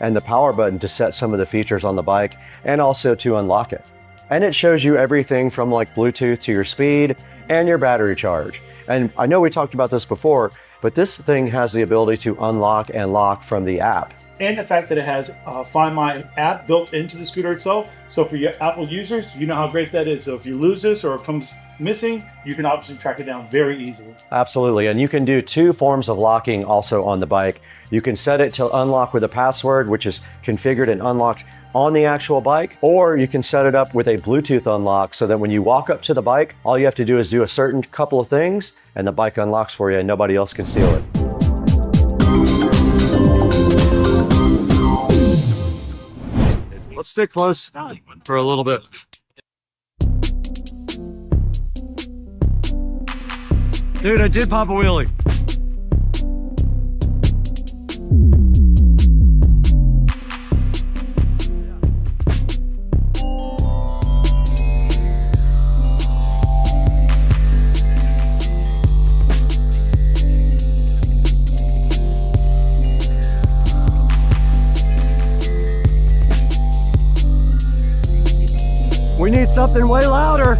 and the power button to set some of the features on the bike and also to unlock it. And it shows you everything from like Bluetooth to your speed and your battery charge. And I know we talked about this before, but this thing has the ability to unlock and lock from the app. And the fact that it has Find My app built into the scooter itself. So for your Apple users, you know how great that is. So if you lose this or it comes missing, you can obviously track it down very easily. Absolutely, and you can do 2 forms of locking also on the bike. You can set it to unlock with a password, which is configured and unlocked on the actual bike, or you can set it up with a Bluetooth unlock so that when you walk up to the bike, all you have to do is do a certain couple of things and the bike unlocks for you and nobody else can steal it. Let's stick close for a little bit. Dude, I did pop a wheelie. something way louder.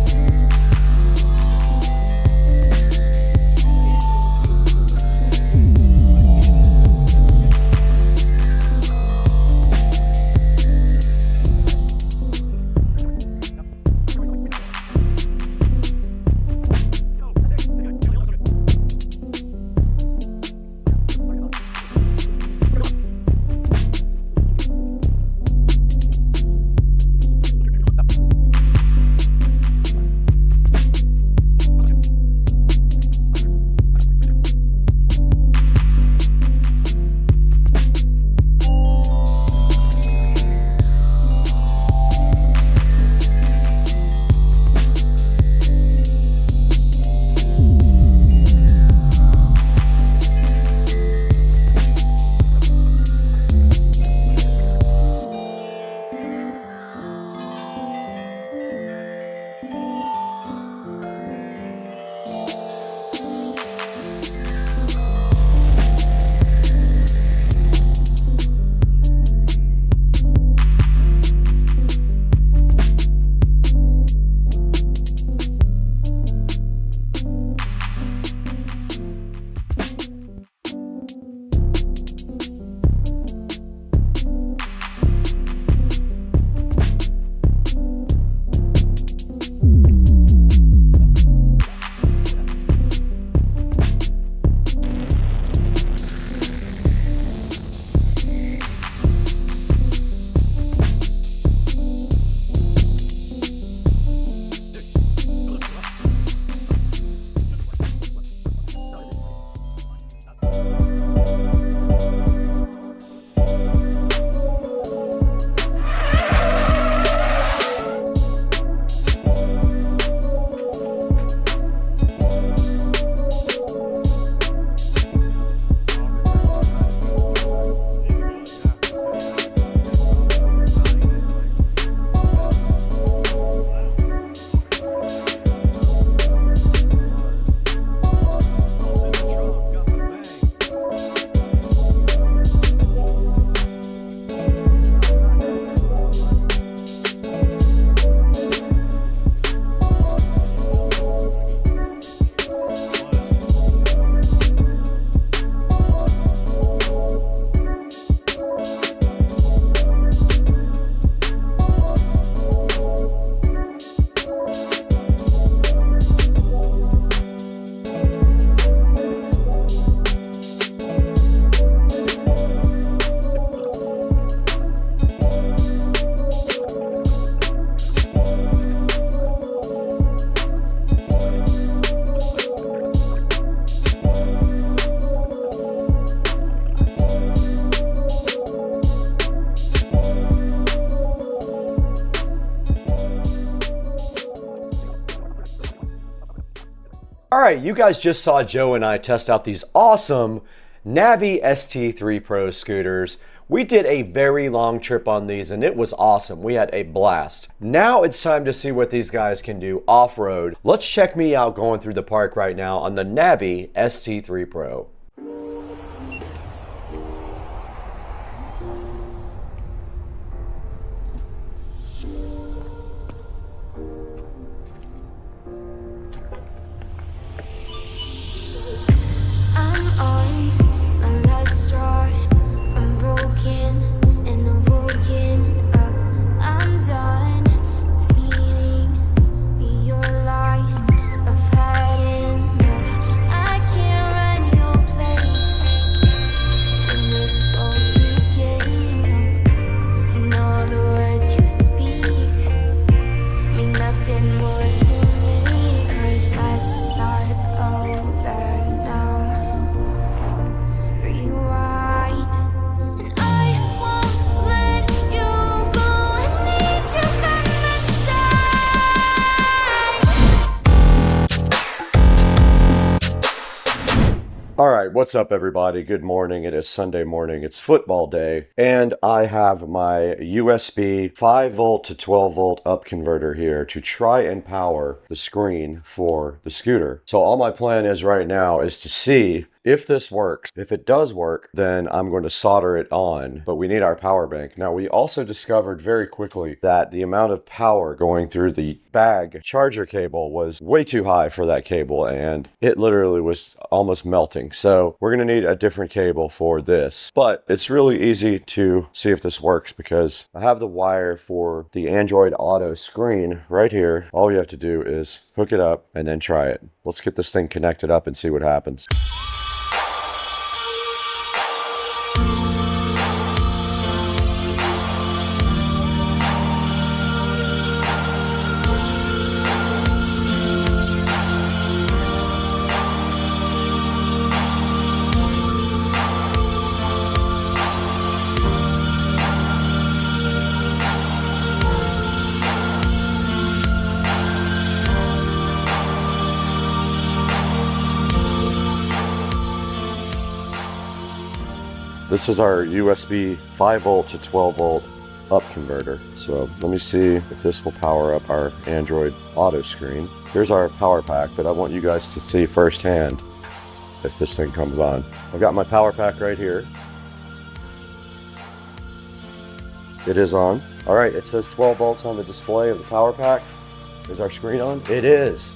All right, you guys just saw Joe and I test out these awesome Navi ST3 Pro scooters. We did a very long trip on these and it was awesome. We had a blast. Now it's time to see what these guys can do off-road. Let's check me out going through the park right now on the Navi ST3 Pro. Alright, what's up everybody? Good morning. It is Sunday morning. It's football day. And I have my USB 5 volt to 12 volt up converter here to try and power the screen for the scooter. So all my plan is right now is to see if this works. If it does work, then I'm going to solder it on, but we need our power bank. Now, we also discovered very quickly that the amount of power going through the bag charger cable was way too high for that cable, and it literally was almost melting. So we're going to need a different cable for this, but it's really easy to see if this works because I have the wire for the Android Auto screen right here. All you have to do is hook it up and then try it. Let's get this thing connected up and see what happens. This is our USB 5 volt to 12 volt up converter. So let me see if this will power up our Android Auto screen. Here's our power pack, but I want you guys to see firsthand if this thing comes on. I've got my power pack right here. It is on. All right, it says 12 volts on the display of the power pack. Is our screen on? It is.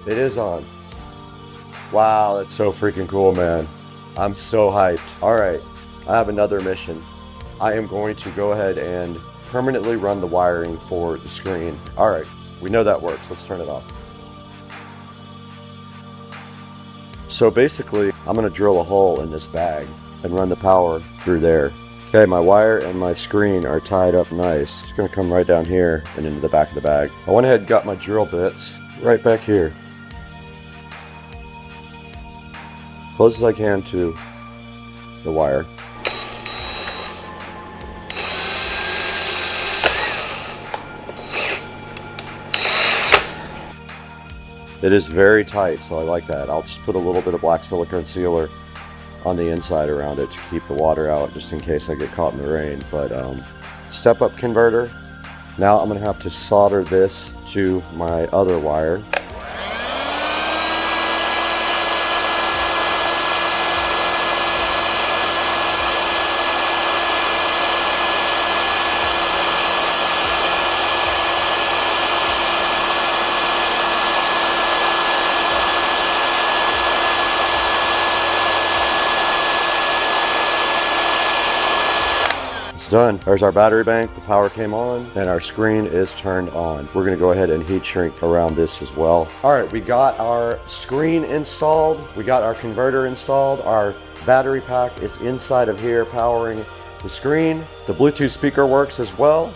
It is on. Wow, that's so freaking cool, man. I'm so hyped. All right, I have another mission. I am going to go ahead and permanently run the wiring for the screen. All right, we know that works. Let's turn it off. So basically, I'm gonna drill a hole in this bag and run the power through there. Okay, my wire and my screen are tied up nice. It's gonna come right down here and into the back of the bag. I went ahead and got my drill bits right back here. Close as I can to the wire. It is very tight, so I like that. I'll just put a little bit of black silicone sealer on the inside around it to keep the water out, just in case I get caught in the rain. But step up converter. Now I'm gonna have to solder this to my other wire. Done. There's our battery bank. The power came on and our screen is turned on. We're going to go ahead and heat shrink around this as well. All right, we got our screen installed. We got our converter installed. Our battery pack is inside of here powering the screen. The Bluetooth speaker works as well.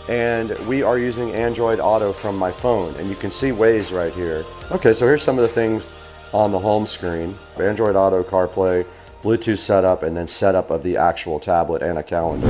And we are using Android Auto from my phone, and you can see Waze right here. Okay, so here's some of the things on the home screen. Android Auto, CarPlay, Bluetooth setup, and then setup of the actual tablet and a calendar.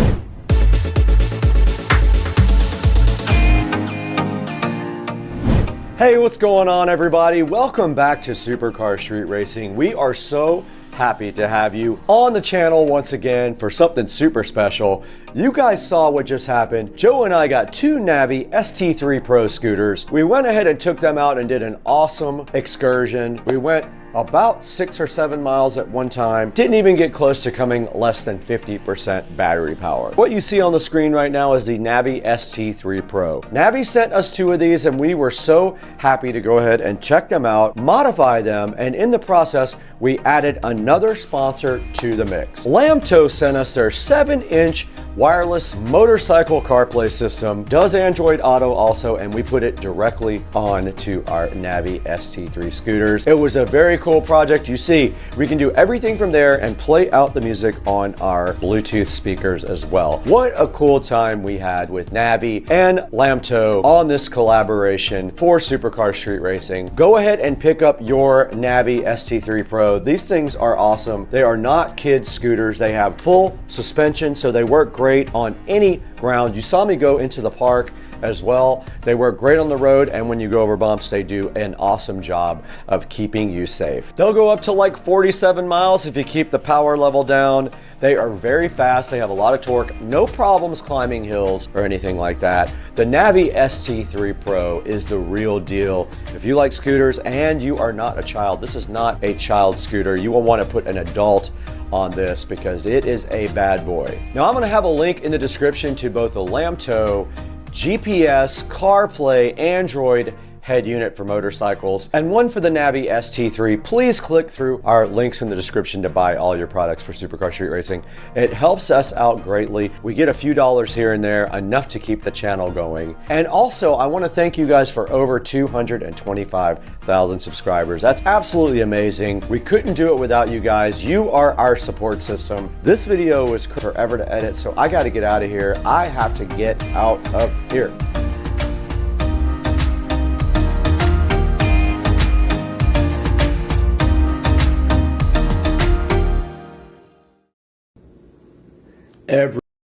Hey, what's going on, everybody? Welcome back to Supercar Street Racing. We are so happy to have you on the channel once again for something super special. You guys saw what just happened. Joe and I got two Navi ST3 Pro scooters. We went ahead and took them out and did an awesome excursion. We went about 6 or 7 miles at one time. Didn't even get close to coming less than 50% battery power. What you see on the screen right now is the Navi ST3 Pro. Navi sent us two of these and we were so happy to go ahead and check them out, modify them, and in the process, we added another sponsor to the mix. Lamto sent us their 7-inch wireless motorcycle CarPlay system. Does Android Auto also, and we put it directly onto our Navi ST3 scooters. It was a very cool project. You see, we can do everything from there and play out the music on our Bluetooth speakers as well. What a cool time we had with Navi and Lamto on this collaboration for Supercar Street Racing. Go ahead and pick up your Navi ST3 Pro. These things are awesome. They are not kids scooters. They have full suspension, so they work great on any ground. You saw me go into the park as well. They work great on the road, and when you go over bumps, they do an awesome job of keeping you safe. They'll go up to like 47 miles if you keep the power level down. They are very fast, they have a lot of torque, no problems climbing hills or anything like that. The Navi ST3 Pro is the real deal. If you like scooters and you are not a child, this is not a child scooter. You will want to put an adult on this because it is a bad boy. Now I'm going to have a link in the description to both the Lamto, GPS, CarPlay, Android head unit for motorcycles, and one for the Navi ST3. Please click through our links in the description to buy all your products for Supercar Street Racing. It helps us out greatly. We get a few dollars here and there, enough to keep the channel going. And also, I want to thank you guys for over 225,000 subscribers. That's absolutely amazing. We couldn't do it without you guys. You are our support system. This video was forever to edit, so I got to get out of here. I have to get out of here.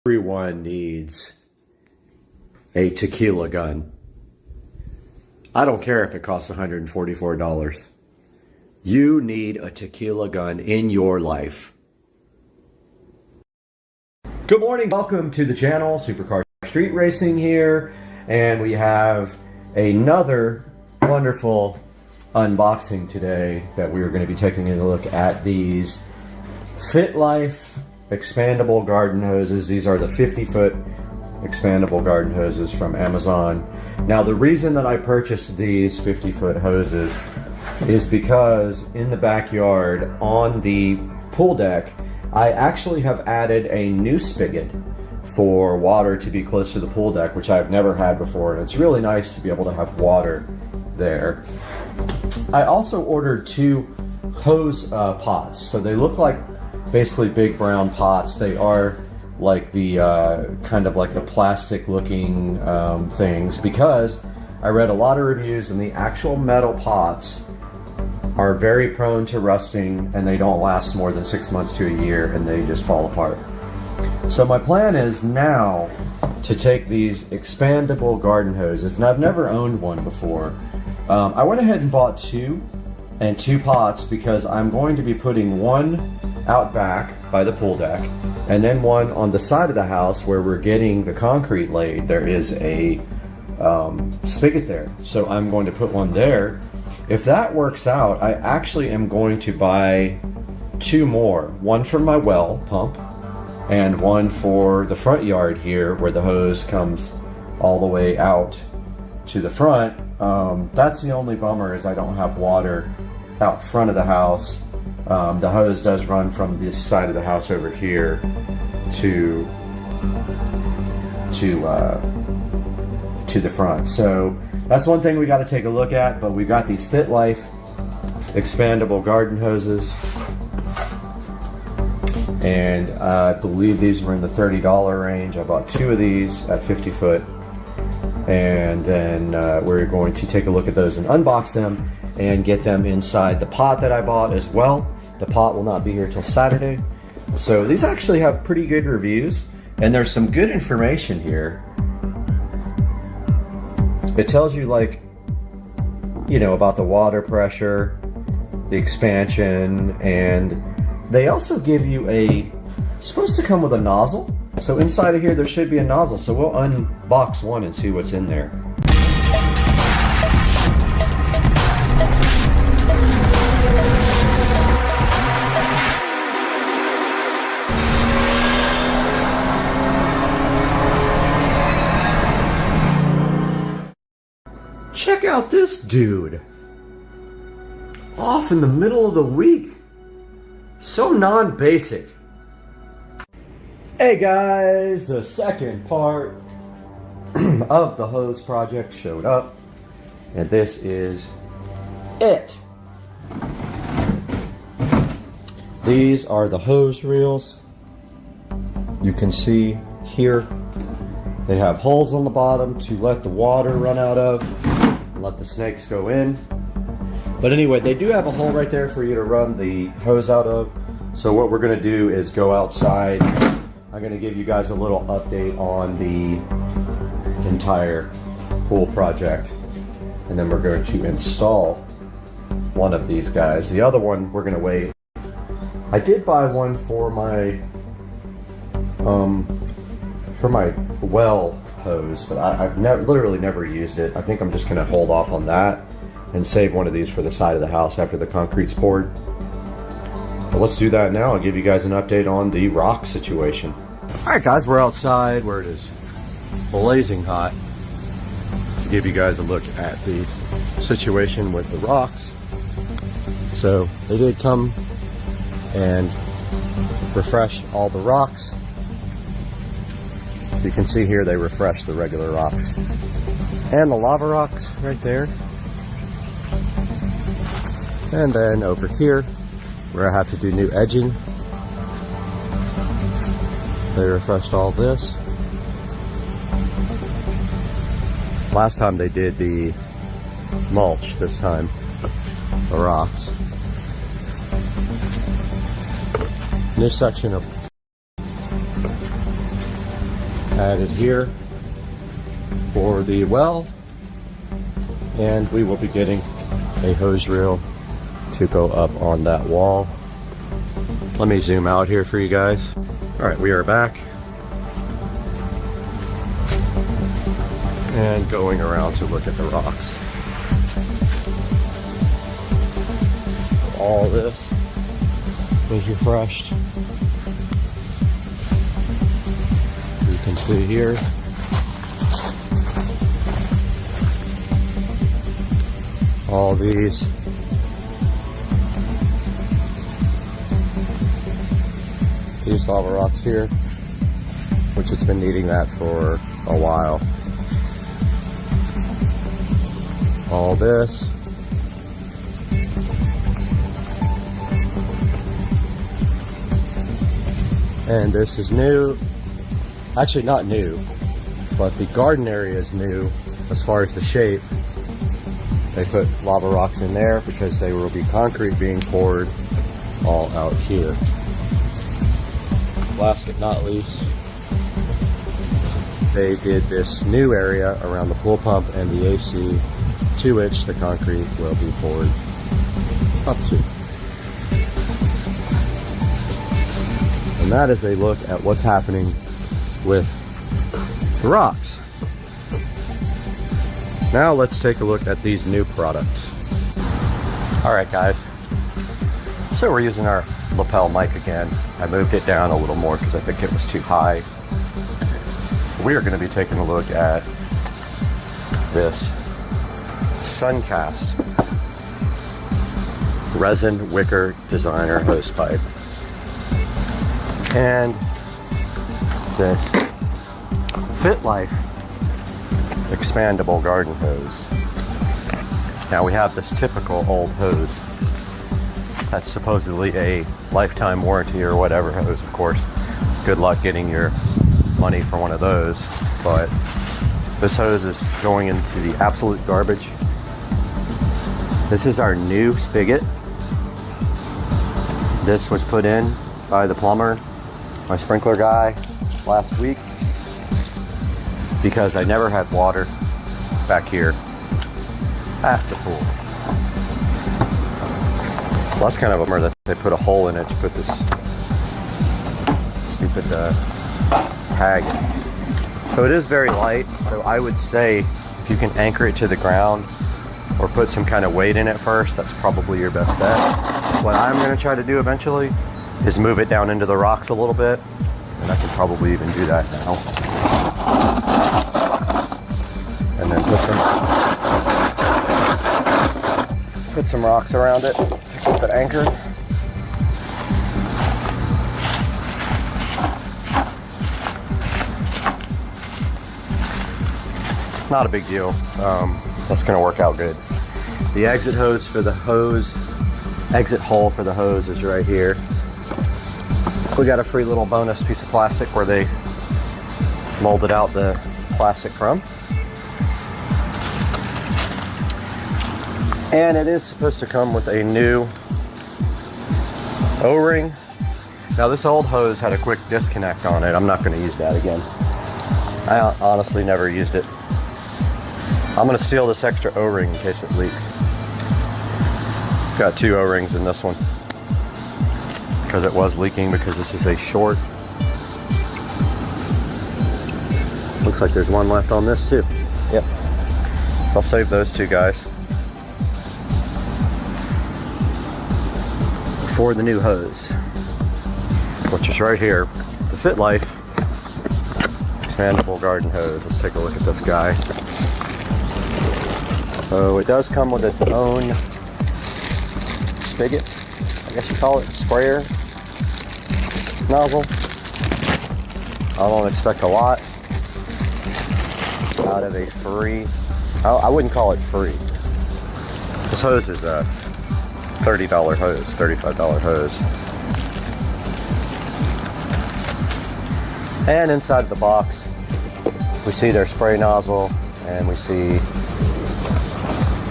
Everyone needs a tequila gun. I don't care if it costs $144. You need a tequila gun in your life. Good morning, welcome to the channel, Supercar Street Racing here, and we have another wonderful unboxing today that we are going to be taking a look at these Fit Life expandable garden hoses. These are the 50-foot expandable garden hoses from Amazon. Now the reason that I purchased these 50-foot hoses is because in the backyard on the pool deck I actually have added a new spigot for water to be close to the pool deck, which I've never had before, and it's really nice to be able to have water there. I also ordered two hose pots, so they look like basically big brown pots. They are like the kind of like the plastic looking things, because I read a lot of reviews and the actual metal pots are very prone to rusting and they don't last more than 6 months to a year and they just fall apart. So my plan is now to take these expandable garden hoses, and I've never owned one before. I went ahead and bought two pots because I'm going to be putting one out back by the pool deck and then one on the side of the house where we're getting the concrete laid. There is a spigot there, so I'm going to put one there. If that works out, I actually am going to buy two more, one for my well pump and one for the front yard here where the hose comes all the way out to the front. That's the only bummer, is I don't have water out front of the house. The hose does run from this side of the house over here to the front. So that's one thing we got to take a look at. But we got these Fit Life expandable garden hoses, and I believe these were in the $30 range. I bought two of these at 50 foot, and then we're going to take a look at those and unbox them and get them inside the pot that I bought as well. The pot will not be here till Saturday. So these actually have pretty good reviews, and there's some good information here. It tells you, like, you know, about the water pressure, the expansion, and they also give you it's supposed to come with a nozzle. So inside of here there should be a nozzle. So we'll unbox one and see what's in there. Check out this dude. Off in the middle of the week. So non-basic. Hey guys, the second part of the hose project showed up, and this is it. These are the hose reels. You can see here they have holes on the bottom to let the water run out of and let the snakes go in. But anyway, they do have a hole right there for you to run the hose out of. So what we're going to do is go outside. I'm going to give you guys a little update on the entire pool project, and then we're going to install one of these guys. The other one we're going to wait. I did buy one for my for my well hose, but I've literally never used it. I think I'm just gonna hold off on that and save one of these for the side of the house after the concrete's poured. But let's do that now. I'll give you guys an update on the rock situation. All right, guys, we're outside where it is blazing hot to give you guys a look at the situation with the rocks. So they did come and refresh all the rocks. You can see here they refreshed the regular rocks and the lava rocks right there. And then over here where I have to do new edging, they refreshed all this. Last time they did the mulch, this time the rocks. New section of added here for the well, and we will be getting a hose reel to go up on that wall. Let me zoom out here for you guys. All right, we are back and going around to look at the rocks. All this is refreshed. You can see here. All these. These lava rocks here, which it's been needing that for a while. All this. And this is new. Actually not new, but the garden area is new as far as the shape. They put lava rocks in there because there will be concrete being poured all out here. Last but not least, they did this new area around the pool pump and the AC, to which the concrete will be poured up to. And that is a look at what's happening with the rocks. Now let's take a look at these new products. All right, guys. So we're using our lapel mic again. I moved it down a little more because I think it was too high. We are going to be taking a look at this Suncast resin wicker designer hose pipe and this Fit Life expandable garden hose. Now we have this typical old hose that's supposedly a lifetime warranty or whatever hose. Of course, good luck getting your money for one of those, but this hose is going into the absolute garbage. This is our new spigot. This was put in by the plumber, my sprinkler guy, last week because I never had water back here at the pool. Well, that's kind of a bummer that they put a hole in it to put this stupid tag in. So it is very light, so I would say if you can anchor it to the ground or put some kind of weight in it first, that's probably your best bet. What I'm going to try to do eventually is move it down into the rocks a little bit, and I can probably even do that now. And then put some rocks around it to keep it anchored. Not a big deal. That's going to work out good. The exit hose for the hose, exit hole for the hose is right here. We got a free little bonus piece of plastic where they molded out the plastic from. And it is supposed to come with a new O-ring. Now this old hose had a quick disconnect on it. I'm not going to use that again. I honestly never used it. I'm going to seal this extra O-ring in case it leaks. Got 2 O-rings in this one because it was leaking, because this is a short Looks like there's one left on this too. Yep. I'll save those two guys for the new hose, which is right here. The Fit Life expandable garden hose. Let's take a look at this guy. So it does come with its own spigot, I guess you call it, sprayer nozzle. I don't expect a lot out of a free, I wouldn't call it free. This hose is a $30 hose, $35 hose. And inside of the box, we see their spray nozzle, and we see,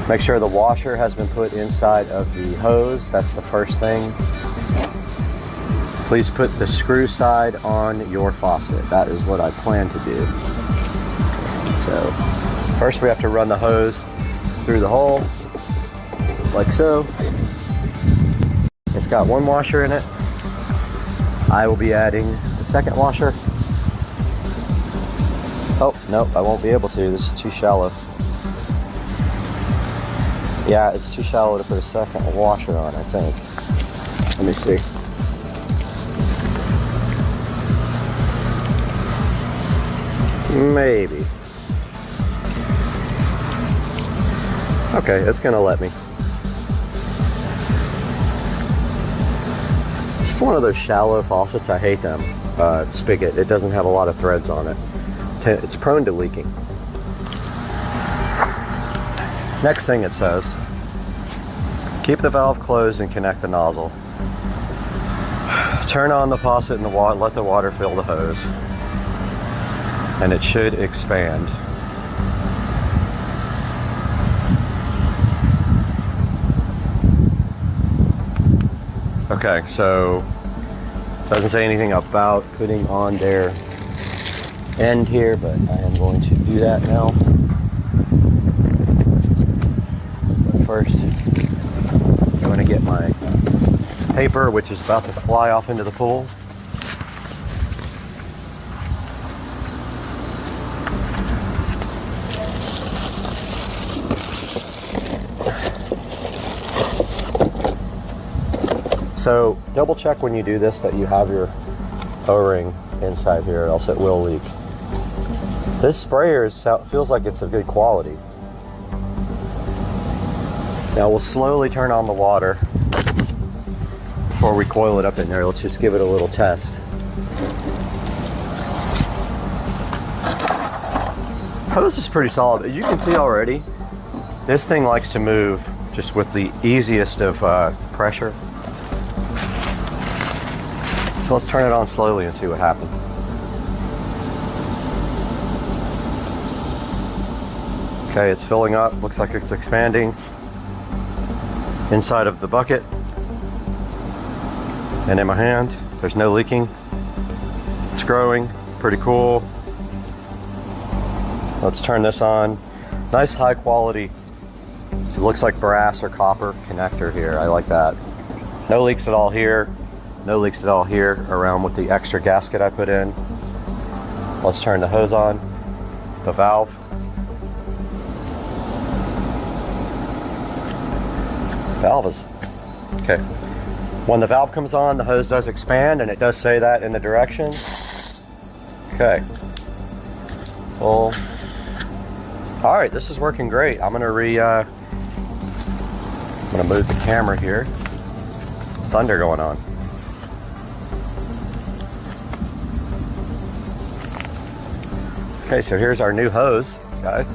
make sure the washer has been put inside of the hose. That's the first thing. Please put the screw side on your faucet. That is what I plan to do. So first we have to run the hose through the hole, like so. It's got one washer in it. I will be adding the second washer. Oh, nope, I won't be able to. This is too shallow. Yeah, it's too shallow to put a second washer on, I think. Let me see. Maybe. Okay, it's gonna let me. It's one of those shallow faucets. I hate them. Spigot. It doesn't have a lot of threads on it. It's prone to leaking. Next thing it says, keep the valve closed and connect the nozzle. Turn on the faucet and let the water fill the hose. And it should expand. Okay, so doesn't say anything about putting on their end here, but I am going to do that now. But first, I'm going to get my paper, which is about to fly off into the pool. So double check when you do this that you have your O-ring inside here, or else it will leak. This sprayer feels like it's of good quality. Now we'll slowly turn on the water before we coil it up in there. Let's just give it a little test. Hose is pretty solid. As you can see already, this thing likes to move just with the easiest of pressure. So let's turn it on slowly and see what happens. Okay, it's filling up. Looks like it's expanding inside of the bucket. And in my hand, there's no leaking. It's growing, pretty cool. Let's turn this on. Nice high quality, it looks like brass or copper connector here. I like that. No leaks at all here. No leaks at all here around with the extra gasket I put in. Let's turn the hose on, the valve. Valve is, okay. When the valve comes on, the hose does expand, and it does say that in the directions. Okay. Well, all right, this is working great. I'm gonna move the camera here. Thunder going on. Okay, so here's our new hose, guys.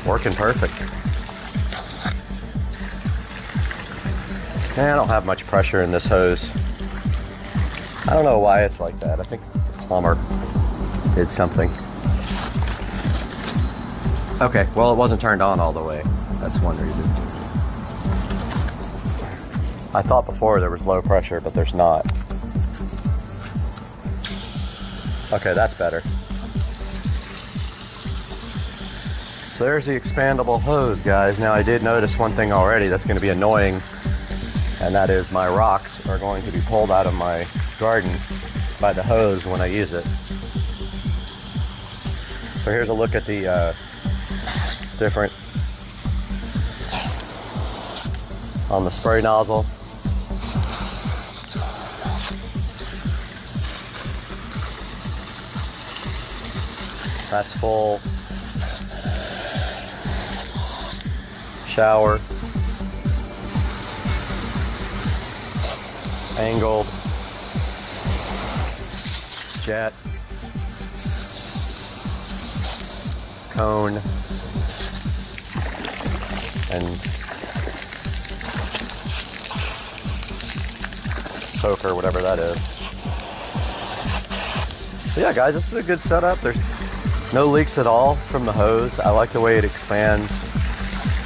Working perfect. I don't have much pressure in this hose. I don't know why it's like that. I think the plumber did something. Okay, well, it wasn't turned on all the way. That's one reason. I thought before there was low pressure, but there's not. Okay, that's better. So there's the expandable hose, guys. Now I did notice one thing already that's going to be annoying and that is my rocks are going to be pulled out of my garden by the hose when I use it. So here's a look at the different on the spray nozzle. That's full. Shower. Angled. Jet. Cone. And soaker, whatever that is. So yeah, guys, this is a good setup. There's no leaks at all from the hose. I like the way it expands.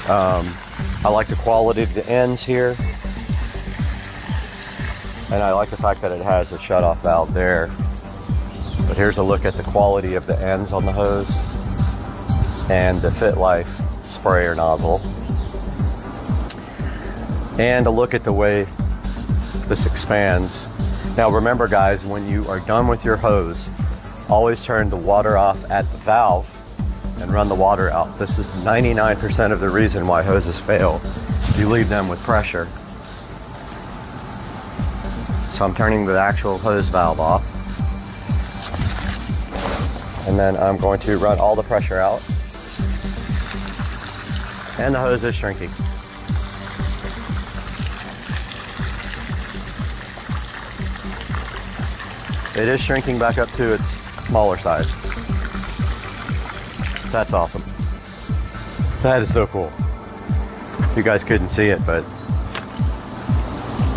I like the quality of the ends here. And I like the fact that it has a shutoff valve there. But here's a look at the quality of the ends on the hose and the FitLife sprayer nozzle. And a look at the way this expands. Now remember, guys, when you are done with your hose, always turn the water off at the valve and run the water out. This is 99% of the reason why hoses fail. You leave them with pressure. So I'm turning the actual hose valve off. And then I'm going to run all the pressure out. And the hose is shrinking. It is shrinking back up to its smaller size. That's awesome. That is so cool. You guys couldn't see it, but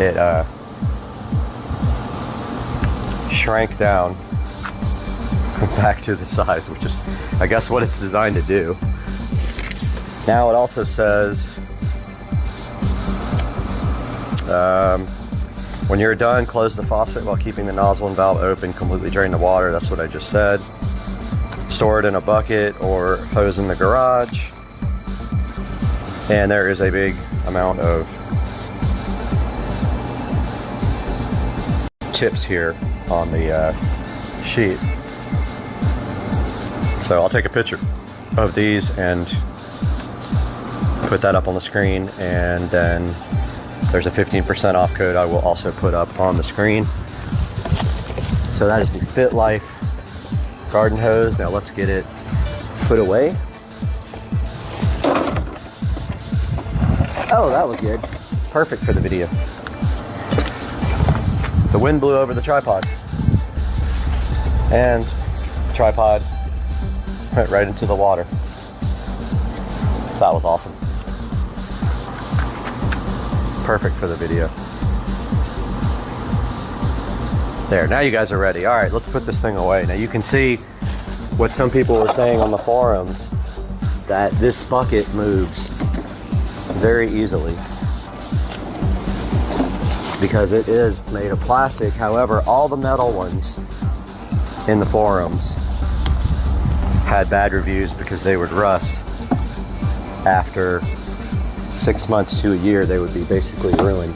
it shrank down back to the size, which is, I guess, what it's designed to do. Now it also says, when you're done, close the faucet while keeping the nozzle and valve open. Completely drain the water. That's what I just said. Store it in a bucket or hose in the garage. And there is a big amount of tips here on the sheet. So I'll take a picture of these and put that up on the screen, and then there's a 15% off code I will also put up on the screen. So that is the FitLife garden hose. Now let's get it put away. Oh, that was good. Perfect for the video. The wind blew over the tripod. And the tripod went right into the water. That was awesome. Perfect for the video. There, now you guys are ready. All right, let's put this thing away. Now you can see what some people were saying on the forums, that this bucket moves very easily because it is made of plastic. However, all the metal ones in the forums had bad reviews because they would rust after 6 months to a year. They would be basically ruined.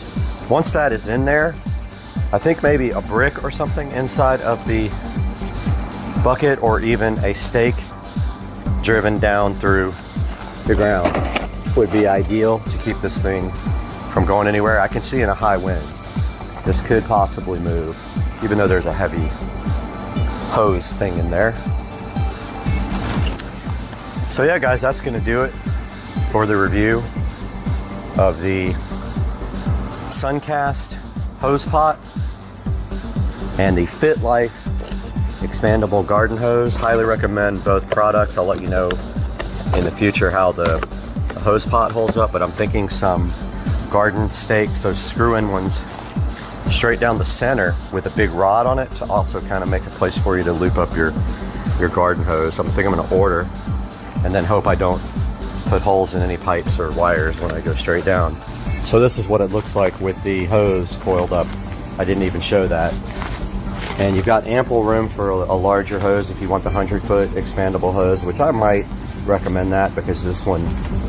Once that is in there, I think maybe a brick or something inside of the bucket, or even a stake driven down through the ground, would be ideal to keep this thing from going anywhere. I can see in a high wind this could possibly move, even though there's a heavy hose thing in there. So yeah, guys, that's going to do it for the review of the Suncast hose pot and the FitLife expandable garden hose. Highly recommend both products. I'll let you know in the future how the hose pot holds up, but I'm thinking some garden stakes, those screw-in ones, straight down the center with a big rod on it to also kind of make a place for you to loop up your garden hose. I think I'm going to order and then hope I don't put holes in any pipes or wires when I go straight down. So this is what it looks like with the hose coiled up. I didn't even show that. And you've got ample room for a larger hose if you want the 100-foot expandable hose, which I might recommend that because this one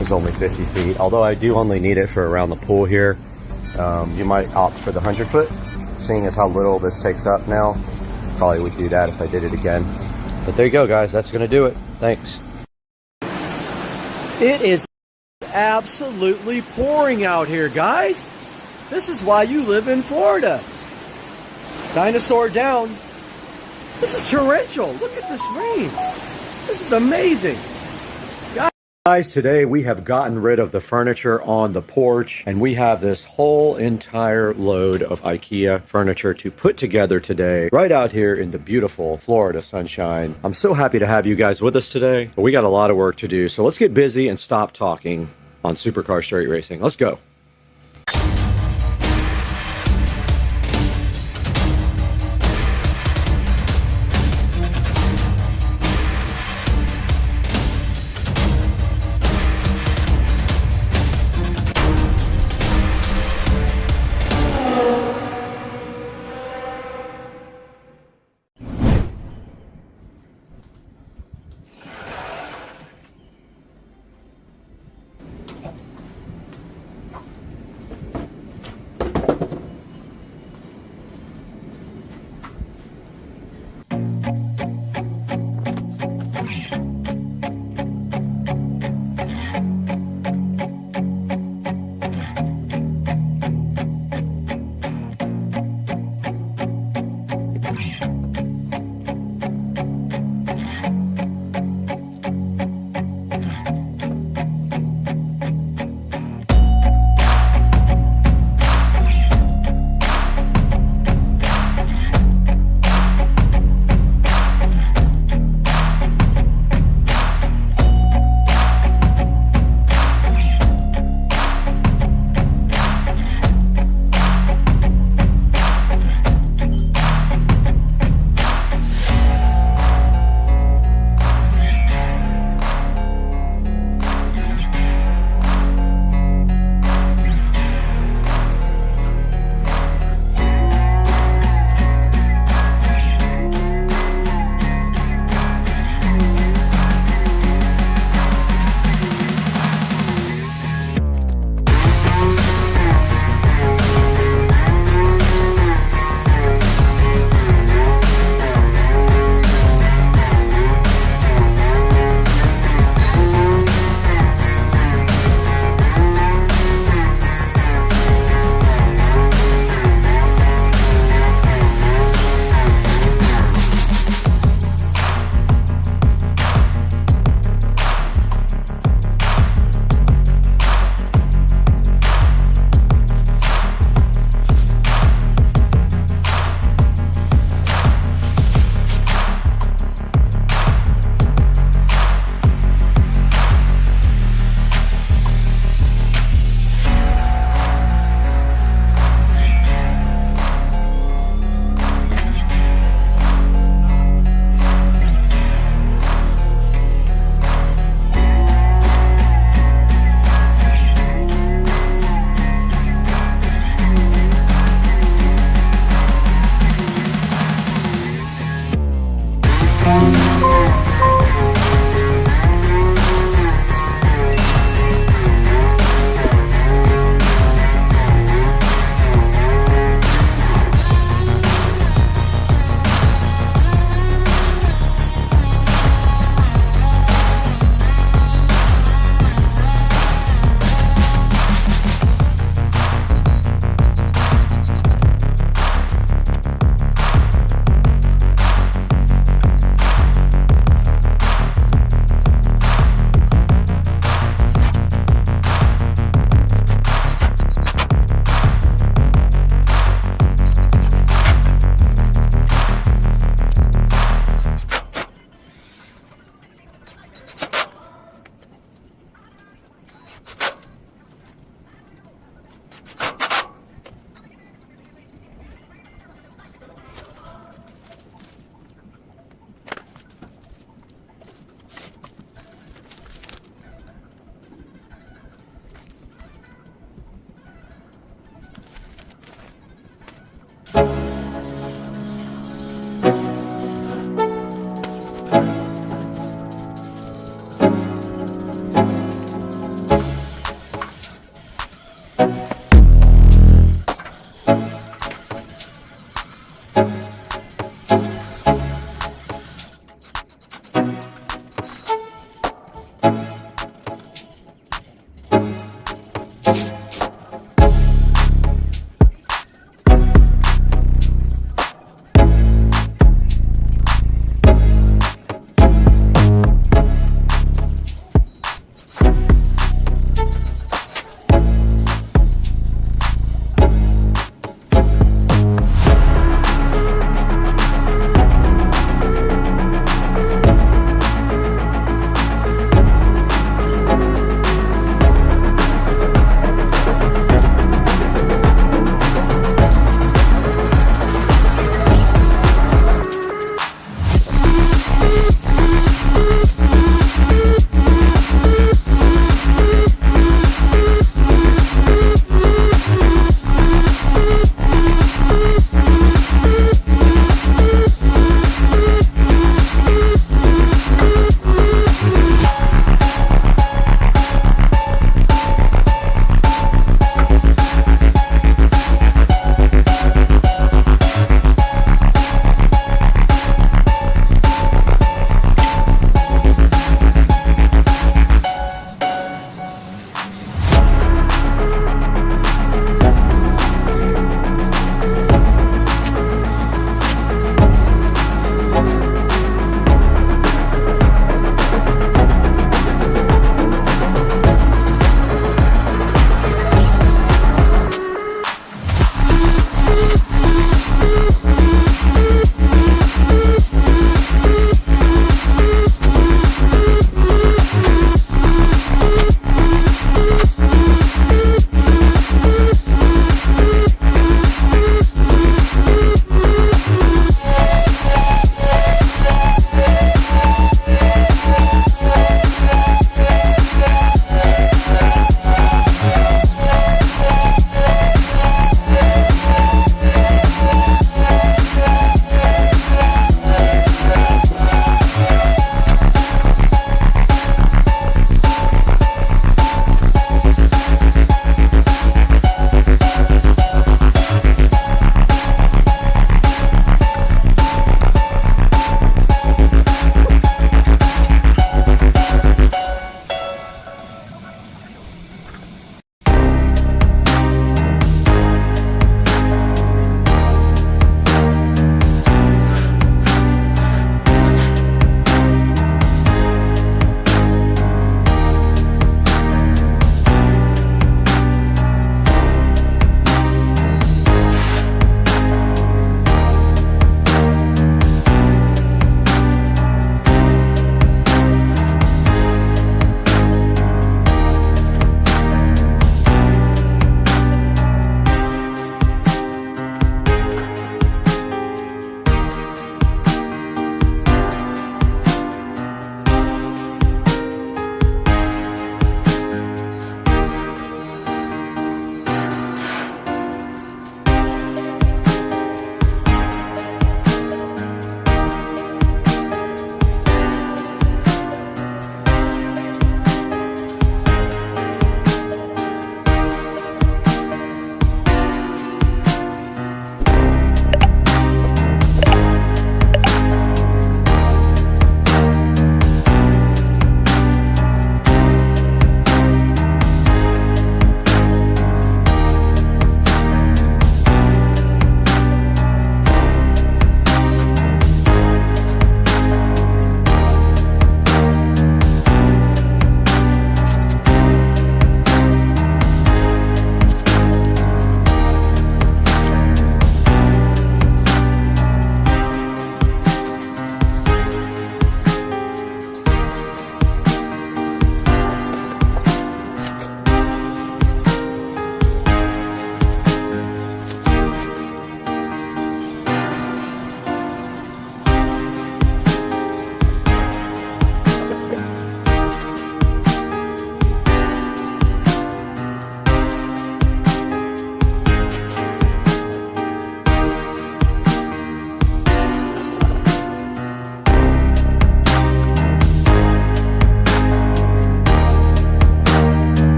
is only 50 feet. Although I do only need it for around the pool here. you might opt for the 100-foot, seeing as how little this takes up now. Probably would do that if I did it again. But there you go, guys. That's going to do it. Thanks. It is absolutely pouring out here, guys. This is why you live in Florida. Dinosaur down. This is torrential. Look at this rain. This is amazing. Guys, today we have gotten rid of the furniture on the porch, and we have this whole entire load of IKEA furniture to put together today, right out here in the beautiful Florida sunshine. I'm so happy to have you guys with us today, but we got a lot of work to do, so let's get busy and stop talking on Supercar Straight Racing. Let's go.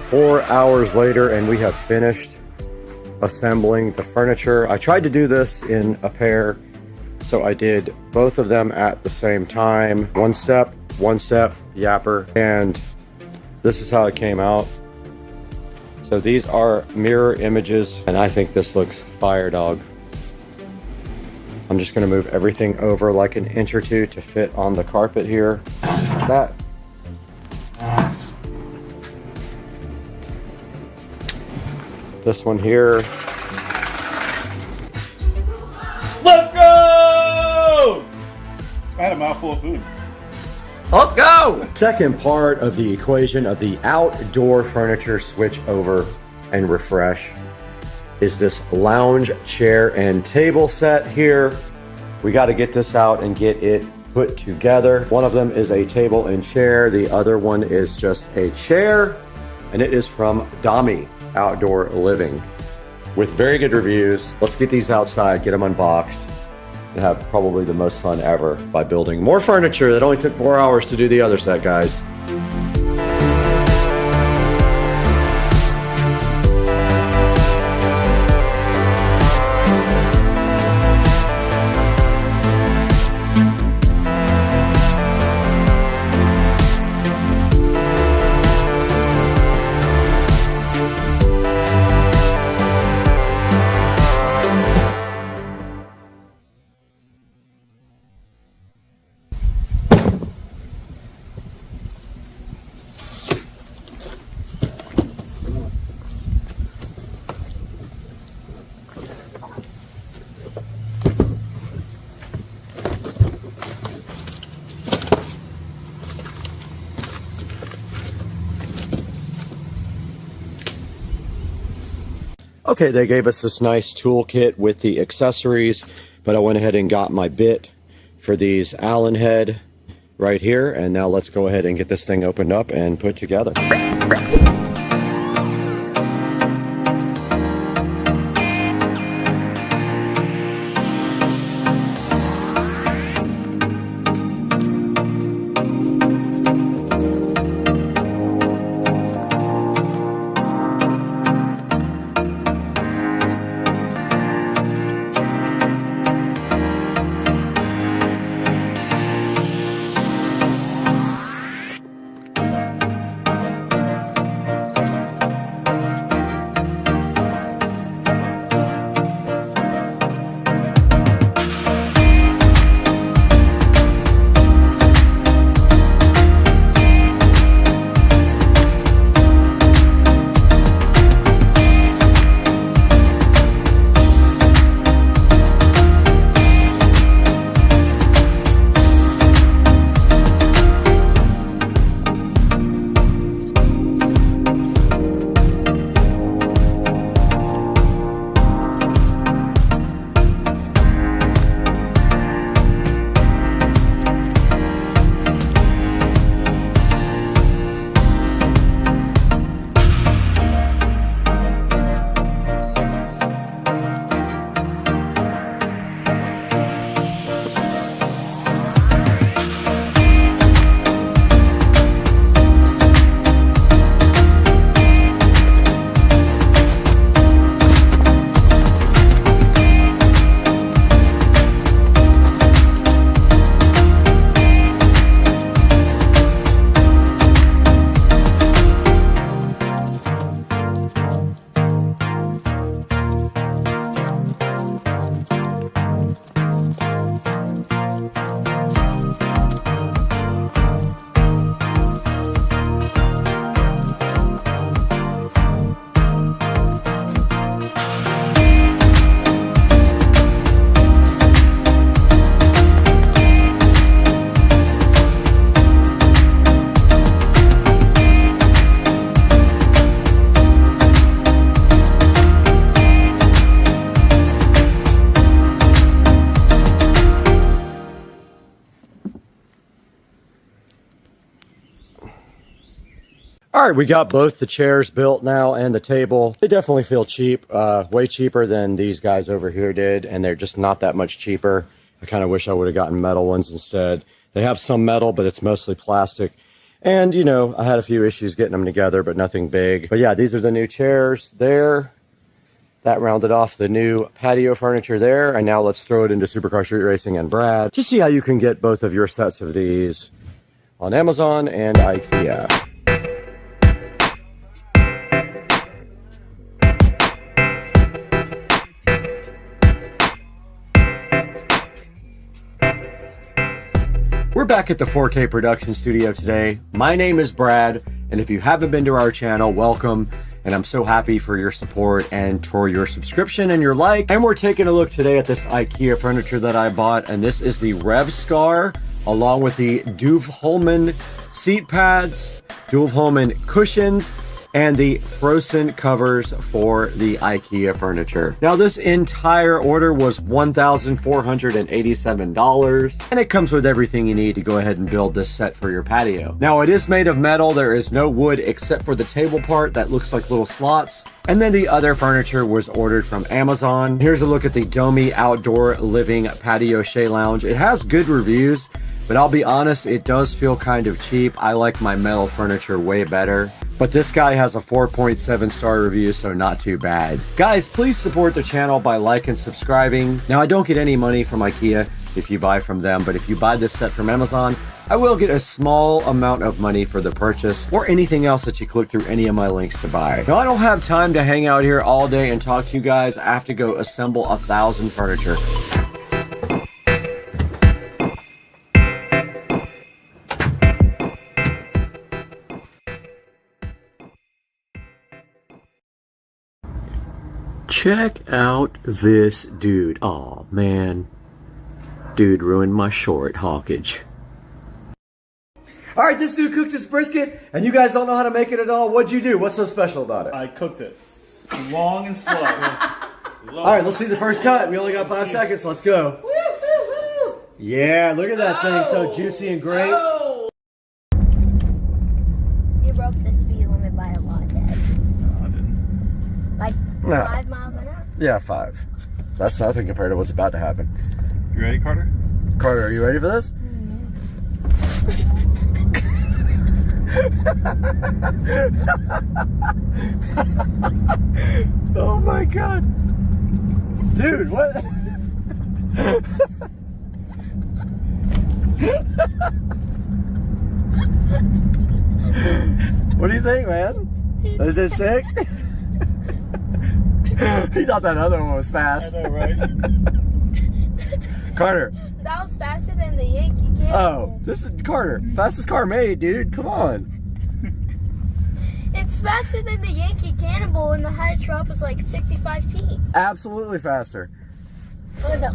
4 hours later, and we have finished assembling the furniture. I tried to do this in a pair, so I did both of them at the same time. One step, yapper, and this is how it came out. So these are mirror images, and I think this looks fire, dog. I'm just gonna move everything over like an inch or two to fit on the carpet here. That. This one here. Let's go! I had a mouthful of food. Let's go! Second part of the equation of the outdoor furniture switch over and refresh is this lounge chair and table set here. We got to get this out and get it put together. One of them is a table and chair. The other one is just a chair, and it is from Hdmi Outdoor Living with very good reviews. Let's get these outside, get them unboxed, and have probably the most fun ever by building more furniture that only took 4 hours to do the other set, guys. Okay, they gave us this nice toolkit with the accessories, but I went ahead and got my bit for these Allen head right here, and now let's go ahead and get this thing opened up and put together. All right, we got both the chairs built now and the table. They definitely feel cheap, way cheaper than these guys over here did, and they're just not that much cheaper. I kind of wish I would have gotten metal ones instead. They have some metal, but it's mostly plastic. And, you know, I had a few issues getting them together, but nothing big. But yeah, these are the new chairs there. That rounded off the new patio furniture there. And now let's throw it into Supercar Street Racing and Brad to see how you can get both of your sets of these on Amazon and IKEA. We're back at the 4K production studio today. My name is Brad, and if you haven't been to our channel, welcome. And I'm so happy for your support and for your subscription and your like. And we're taking a look today at this IKEA furniture that I bought, and this is the Rev Scar, along with the Duvholmen seat pads, Duvholmen cushions, and the Frozen covers for the IKEA furniture. Now this entire order was $1,487, and it comes with everything you need to go ahead and build this set for your patio. Now it is made of metal, there is no wood except for the table part that looks like little slots. And then the other furniture was ordered from Amazon. Here's a look at the Hdmi Outdoor Living Patio Shea Lounge. It has good reviews, but I'll be honest, it does feel kind of cheap. I like my metal furniture way better. But this guy has a 4.7 star review, so not too bad. Guys, please support the channel by liking and subscribing. Now, I don't get any money from IKEA if you buy from them, but if you buy this set from Amazon, I will get a small amount of money for the purchase or anything else that you click through any of my links to buy. Now, I don't have time to hang out here all day and talk to you guys. I have to go assemble 1,000 furniture. Check out this dude. Aw, man. Dude ruined my short hawkage. Alright, this dude cooked his brisket, and you guys don't know how to make it at all. What'd you do? What's so special about it? I cooked it. Long and slow. Alright, let's see the first cut. We only got 5 seconds. Let's go. Woo, woo, woo. Yeah, look at that thing. So juicy and great. Oh. You broke the speed limit by a lot, Dad. No, I didn't. Like No. 5 miles an hour? Yeah, 5. That's nothing compared to what's about to happen. You ready, Carter? Carter, are you ready for this? Oh my god. Dude, what? What do you think, man? Is it sick? He thought that other one was fast. I know, right? Carter. That was faster than the Yankee Cannonball. Oh, this is Carter. Fastest car made, dude. Come on. It's faster than the Yankee Cannonball, and the highest drop is like 65 feet. Absolutely faster. Oh, no.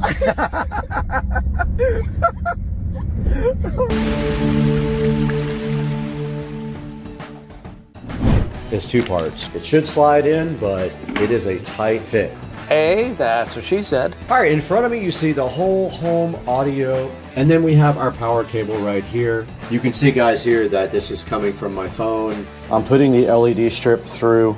It's 2 parts. It should slide in, but it is a tight fit. Hey, that's what she said. All right, in front of me, you see the whole home audio, and then we have our power cable right here. You can see, guys, here that this is coming from my phone. I'm putting the LED strip through.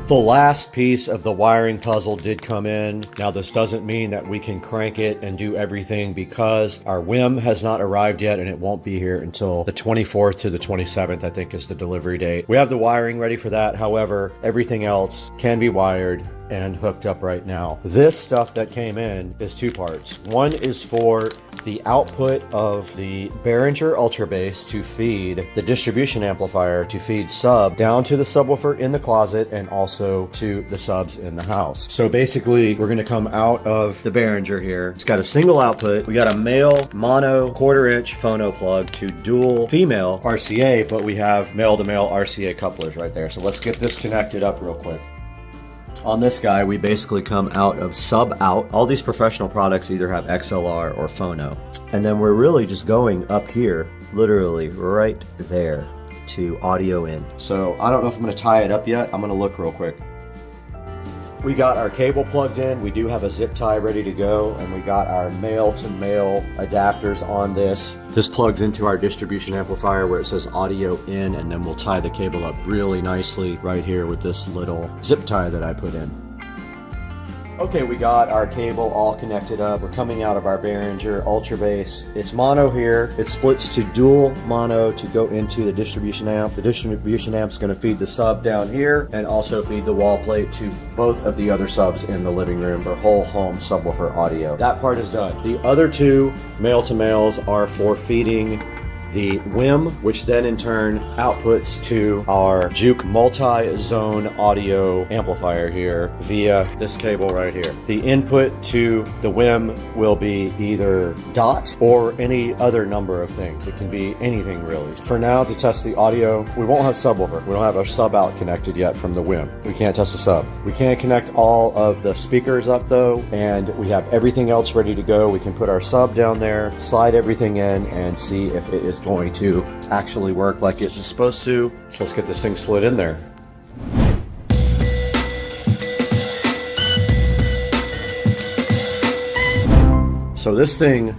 The last piece of the wiring puzzle did come in. Now this doesn't mean that we can crank it and do everything because our WIM has not arrived yet and it won't be here until the 24th to the 27th, I think is the delivery date. We have the wiring ready for that. However, everything else can be wired and hooked up right now. This stuff that came in is 2 parts. One is for the output of the Behringer Ultra Bass to feed the distribution amplifier to feed sub down to the subwoofer in the closet and also to the subs in the house. So basically we're gonna come out of the Behringer here. It's got a single output. We got a male mono 1/4 inch phono plug to dual female RCA, but we have male to male RCA couplers right there. So let's get this connected up real quick. On this guy, we basically come out of sub out. All these professional products either have XLR or phono. And then we're really just going up here, literally right there to audio in. So I don't know if I'm gonna tie it up yet. I'm gonna look real quick. We got our cable plugged in. We do have a zip tie ready to go, and we got our male-to-male adapters on this. This plugs into our distribution amplifier where it says audio in, and then we'll tie the cable up really nicely right here with this little zip tie that I put in. Okay, we got our cable all connected up. We're coming out of our Behringer Ultra Bass. It's mono here. It splits to dual mono to go into the distribution amp. The distribution amp's gonna feed the sub down here and also feed the wall plate to both of the other subs in the living room for whole home subwoofer audio. That part is done. The other two male-to-males are for feeding the WIM, which then in turn outputs to our Juke multi-zone audio amplifier here via this cable right here. The input to the WIM will be either DOT or any other number of things. It can be anything really. For now, to test the audio, we won't have subwoofer. We don't have our sub out connected yet from the WIM. We can't test the sub. We can connect all of the speakers up though, and we have everything else ready to go. We can put our sub down there, slide everything in, and see if it is going to actually work like it's supposed to. So let's get this thing slid in there. So this thing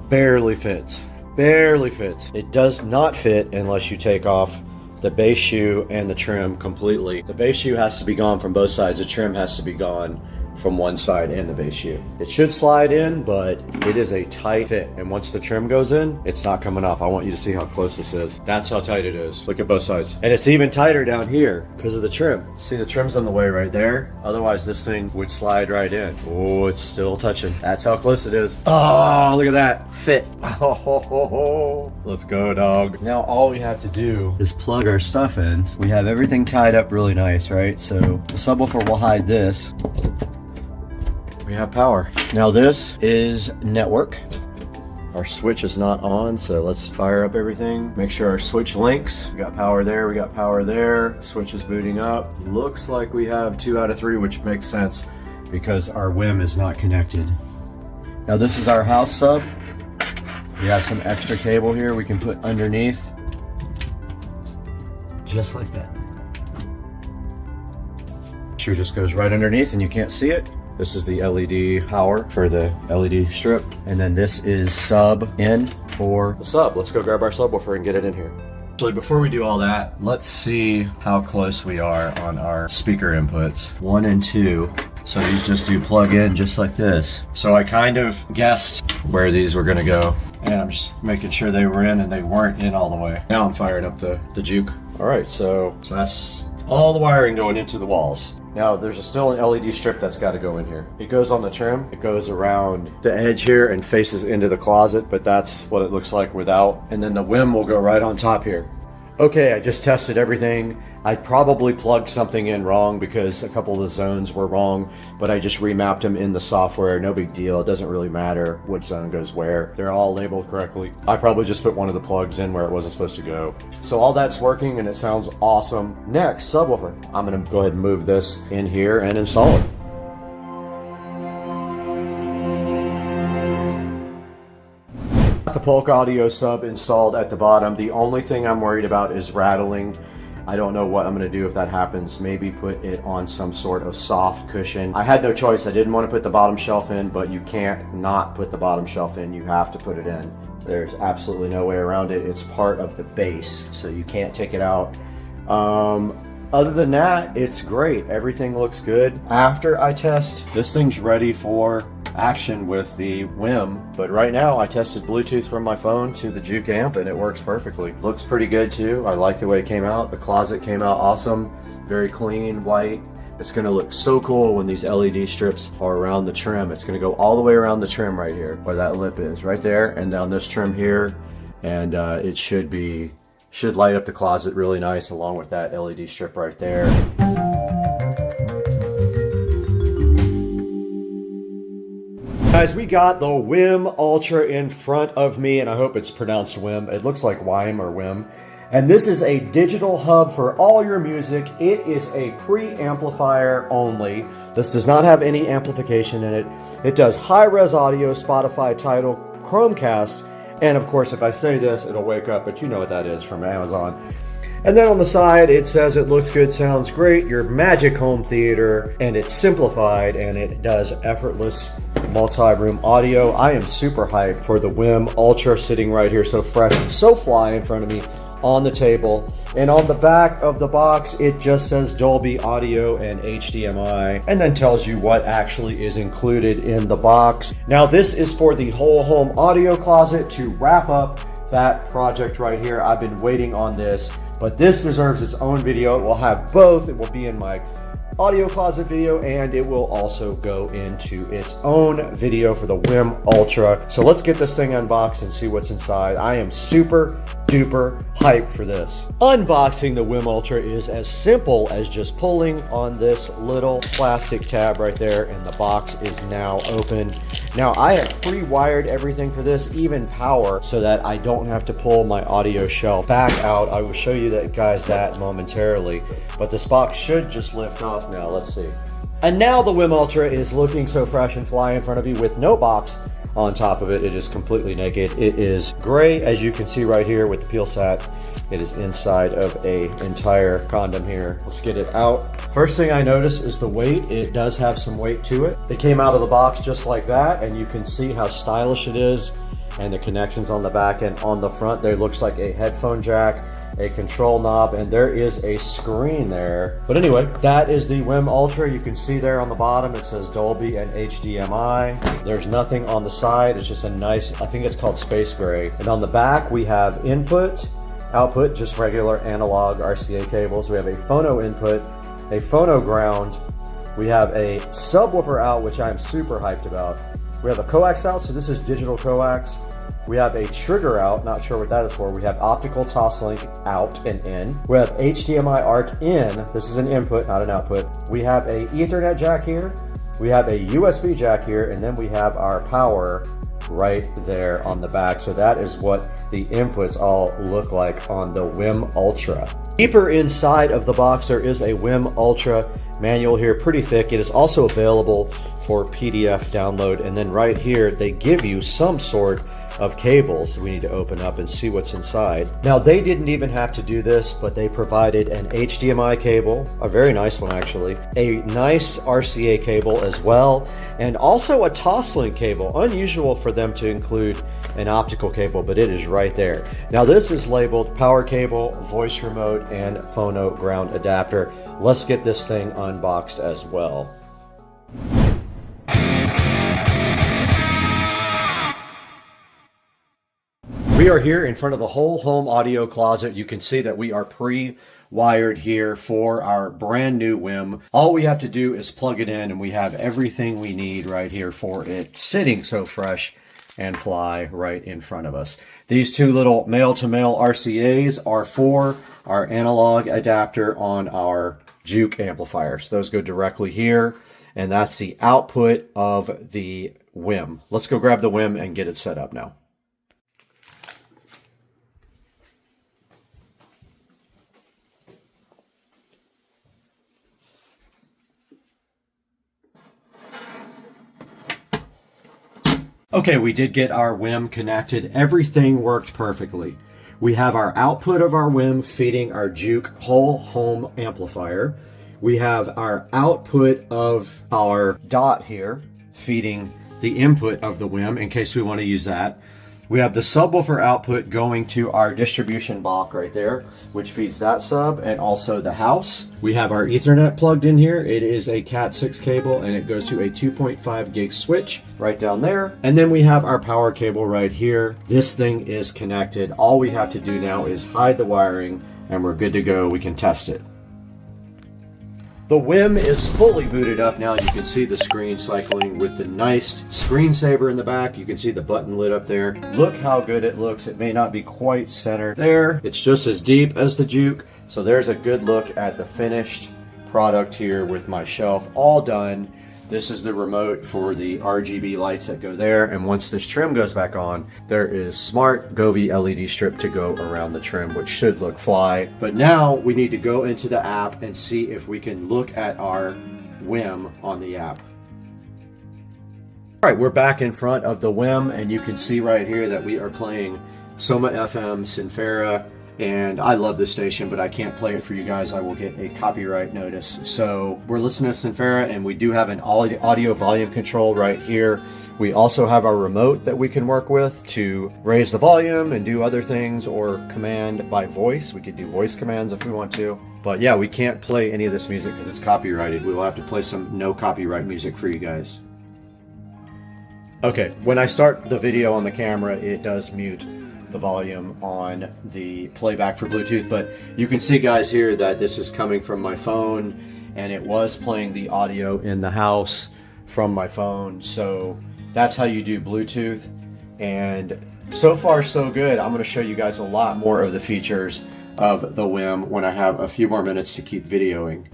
barely fits. Barely fits. It does not fit unless you take off the base shoe and the trim completely. The base shoe has to be gone from both sides. The trim has to be gone from one side and the base shoe. It should slide in, but it is a tight fit. And once the trim goes in, it's not coming off. I want you to see how close this is. That's how tight it is. Look at both sides. And it's even tighter down here because of the trim. See, the trim's on the way right there. Otherwise, this thing would slide right in. Oh, it's still touching. That's how close it is. Oh, look at that. Fit. Oh, let's go, dog. Now, all we have to do is plug our stuff in. We have everything tied up really nice, right? So the subwoofer will hide this. We have power. Now this is network. Our switch is not on, so let's fire up everything. Make sure our switch links. We got power there, we got power there. Switch is booting up. Looks like we have 2 out of 3, which makes sense because our WIM is not connected. Now this is our house sub. We have some extra cable here we can put underneath. Just like that. Sure, just goes right underneath and you can't see it. This is the LED power for the LED strip. And then this is sub in for the sub. Let's go grab our subwoofer and get it in here. Actually, before we do all that, let's see how close we are on our speaker inputs. 1 and 2. So these just do plug in just like this. So I kind of guessed where these were gonna go. And I'm just making sure they were in, and they weren't in all the way. Now I'm firing up the Juke. All right, so that's all the wiring going into the walls. Now there's still an LED strip that's got to go in here. It goes on the trim, it goes around the edge here and faces into the closet, but that's what it looks like without. And then the WIM will go right on top here. Okay, I just tested everything. I probably plugged something in wrong because a couple of the zones were wrong, but I just remapped them in the software. No big deal. It doesn't really matter which zone goes where. They're all labeled correctly. I probably just put one of the plugs in where it wasn't supposed to go. So all that's working and it sounds awesome. Next, subwoofer. I'm gonna go ahead and move this in here and install it. The Polk audio sub installed at the bottom. The only thing I'm worried about is rattling. I don't know what I'm going to do if that happens. Maybe put it on some sort of soft cushion. I had no choice. I didn't want to put the bottom shelf in, but you can't not put the bottom shelf in. You have to put it in. There's absolutely no way around it. It's part of the base, so you can't take it out. Other than that, it's great. Everything looks good. After I test, this thing's ready for action with the WIM, but right now I tested Bluetooth from my phone to the Juke amp and it works perfectly. Looks pretty good too. I like the way it came out. The closet came out awesome. Very clean, white. It's gonna look so cool when these LED strips are around the trim. It's gonna go all the way around the trim right here, where that lip is, right there, and down this trim here, and it should light up the closet really nice along with that LED strip right there. Guys, we got the WIM Ultra in front of me, and I hope it's pronounced WIM. It looks like WIM or WIM. And this is a digital hub for all your music. It is a preamplifier only. This does not have any amplification in it. It does high-res audio, Spotify, Tidal, Chromecast, and of course, if I say this, it'll wake up, but you know what that is from Amazon. And then on the side, it says it looks good, sounds great, your magic home theater, and it's simplified and it does effortless multi-room audio. I am super hyped for the WIM Ultra sitting right here, so fresh and so fly in front of me on the table. And on the back of the box, it just says Dolby Audio and HDMI, and then tells you what actually is included in the box. Now this is for the whole home audio closet to wrap up that project right here. I've been waiting on this, but this deserves its own video. It will have both. It will be in my audio closet video, and it will also go into its own video for the WIM Ultra. So let's get this thing unboxed and see what's inside. I am super duper hyped for this. Unboxing the WIM Ultra is as simple as just pulling on this little plastic tab right there, and the box is now open. Now I have pre-wired everything for this, even power, so that I don't have to pull my audio shelf back out. I will show you that, guys, that momentarily, but this box should just lift off now. Let's see. And now the WIM Ultra is looking so fresh and fly in front of you with no box on top of it. It is completely naked. It is gray, as you can see right here with the peel set. It is inside of a entire condom here. Let's get it out. First thing I notice is the weight. It does have some weight to it. It came out of the box just like that, and you can see how stylish it is, and the connections on the back and on the front. There looks like a headphone jack, a control knob, and there is a screen there. But anyway, that is the WIM Ultra. You can see there on the bottom it says Dolby and HDMI. There's nothing on the side. It's just a nice, I think it's called space gray. And on the back we have input, output, just regular analog RCA cables. We have a phono input, a phono ground. We have a subwoofer out, which I'm super hyped about. We have a coax out, so this is digital coax. We have a trigger out, not sure what that is for. We have optical toslink out and in. We have HDMI ARC in. This is an input, not an output. We have a Ethernet jack here. We have a USB jack here, and then we have our power right there on the back. So that is what the inputs all look like on the WIM Ultra. Deeper inside of the box, there is a WIM Ultra manual here, pretty thick. It is also available for PDF download, and then right here they give you some sort of cables. We need to open up and see what's inside. Now they didn't even have to do this, but they provided an HDMI cable, a very nice one actually, a nice RCA cable as well, and also a Toslink cable. Unusual for them to include an optical cable, but it is right there. Now this is labeled power cable, voice remote, and phono ground adapter. Let's get this thing unboxed as well. We are here in front of the whole home audio closet. You can see that we are pre-wired here for our brand new WIM. All we have to do is plug it in, and we have everything we need right here for it, sitting so fresh and fly right in front of us. These two little male-to-male RCAs are for our analog adapter on our Juke amplifiers. Those go directly here, and that's the output of the WIM. Let's go grab the WIM and get it set up now. Okay, we did get our WIM connected. Everything worked perfectly. We have our output of our WIM feeding our Juke whole home amplifier. We have our output of our dot here feeding the input of the WIM in case we want to use that. We have the subwoofer output going to our distribution block right there, which feeds that sub and also the house. We have our Ethernet plugged in here. It is a Cat 6 cable, and it goes to a 2.5 gig switch right down there. And then we have our power cable right here. This thing is connected. All we have to do now is hide the wiring, and we're good to go. We can test it. The WIM is fully booted up now. You can see the screen cycling with the nice screensaver in the back. You can see the button lit up there. Look how good it looks. It may not be quite centered there. It's just as deep as the Juke. So there's a good look at the finished product here with my shelf all done. This is the remote for the RGB lights that go there, and once this trim goes back on, there is smart Govee LED strip to go around the trim, which should look fly. But now we need to go into the app and see if we can look at our WIM on the app. All right, we're back in front of the WIM, and you can see right here that we are playing Soma FM, Sinfera, and I love this station, but I can't play it for you guys. I will get a copyright notice. So we're listening to Sinfera, and we do have an audio volume control right here. We also have our remote that we can work with to raise the volume and do other things, or command by voice. We could do voice commands if we want to. But yeah, we can't play any of this music because it's copyrighted. We will have to play some no copyright music for you guys. Okay, when I start the video on the camera, it does mute the volume on the playback for Bluetooth, but you can see, guys, here that this is coming from my phone, and it was playing the audio in the house from my phone. So that's how you do Bluetooth, and so far so good. I'm going to show you guys a lot more of the features of the WIM when I have a few more minutes to keep videoing.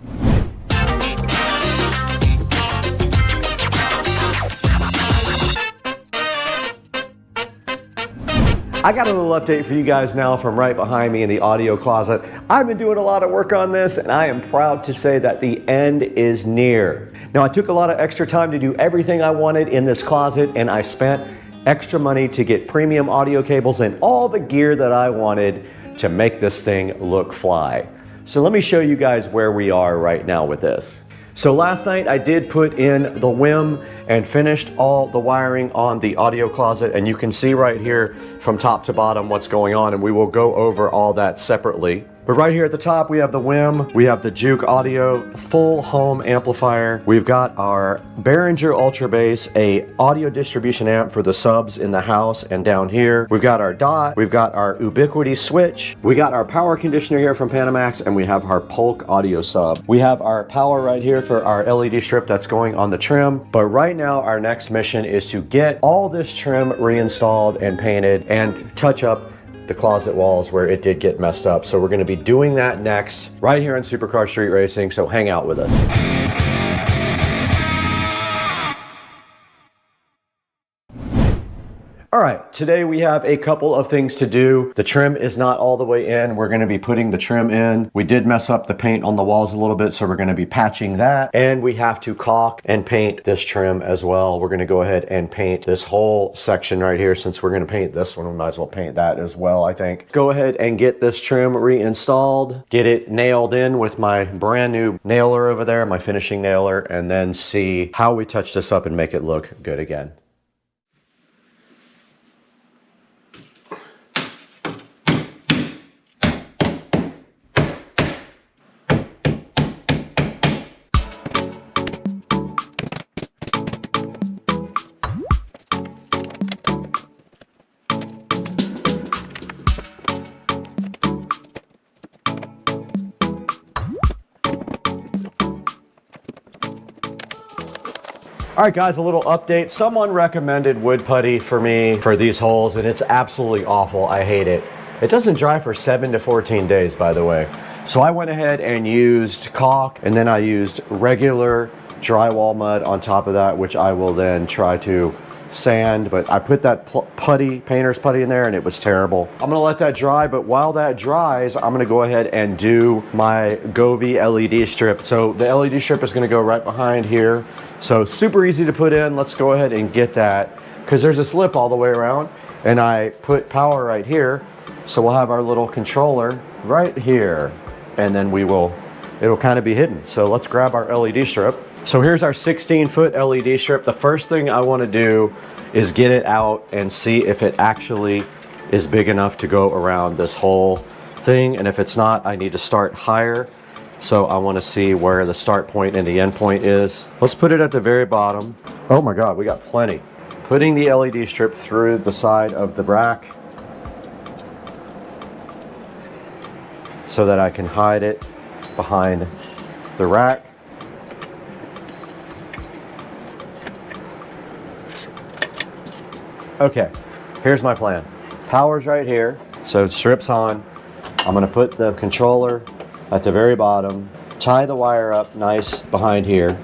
I got a little update for you guys now from right behind me in the audio closet. I've been doing a lot of work on this, and I am proud to say that the end is near. Now, I took a lot of extra time to do everything I wanted in this closet, and I spent extra money to get premium audio cables and all the gear that I wanted to make this thing look fly. So let me show you guys where we are right now with this. So last night I did put in the WIM and finished all the wiring on the audio closet, and you can see right here from top to bottom what's going on, and we will go over all that separately. But right here at the top, we have the WIM, we have the Juke Audio full home amplifier, we've got our Behringer Ultra Bass, a audio distribution amp for the subs in the house and down here. We've got our DOT, we've got our Ubiquity switch, we got our power conditioner here from Panamax, and we have our Polk audio sub. We have our power right here for our LED strip that's going on the trim. But right now, our next mission is to get all this trim reinstalled and painted and touch up the closet walls where it did get messed up. So we're going to be doing that next right here on Supercar Street Racing, so hang out with us. All right, today we have a couple of things to do. The trim is not all the way in. We're going to be putting the trim in. We did mess up the paint on the walls a little bit, so we're going to be patching that. And we have to caulk and paint this trim as well. We're going to go ahead and paint this whole section right here. Since we're going to paint this one, we might as well paint that as well, I think. Go ahead and get this trim reinstalled, get it nailed in with my brand new nailer over there, my finishing nailer, and then see how we touch this up and make it look good again. All right, guys, a little update. Someone recommended wood putty for me for these holes, and it's absolutely awful. I hate it. It doesn't dry for 7 to 14 days, by the way. So I went ahead and used caulk, and then I used regular drywall mud on top of that, which I will then try to sand. But I put that putty, painter's putty in there, and it was terrible. I'm gonna let that dry, but while that dries, I'm gonna go ahead and do my Govee LED strip. So the LED strip is gonna go right behind here. So super easy to put in. Let's go ahead and get that, because there's a slip all the way around, and I put power right here. So we'll have our little controller right here, and then it'll kind of be hidden. So let's grab our LED strip. So here's our 16-foot LED strip. The first thing I want to do is get it out and see if it actually is big enough to go around this whole thing. And if it's not, I need to start higher. So I want to see where the start point and the end point is. Let's put it at the very bottom. Oh my God, we got plenty. Putting the LED strip through the side of the rack so that I can hide it behind the rack. Okay, here's my plan. Power's right here, so strip's on. I'm gonna put the controller at the very bottom, tie the wire up nice behind here.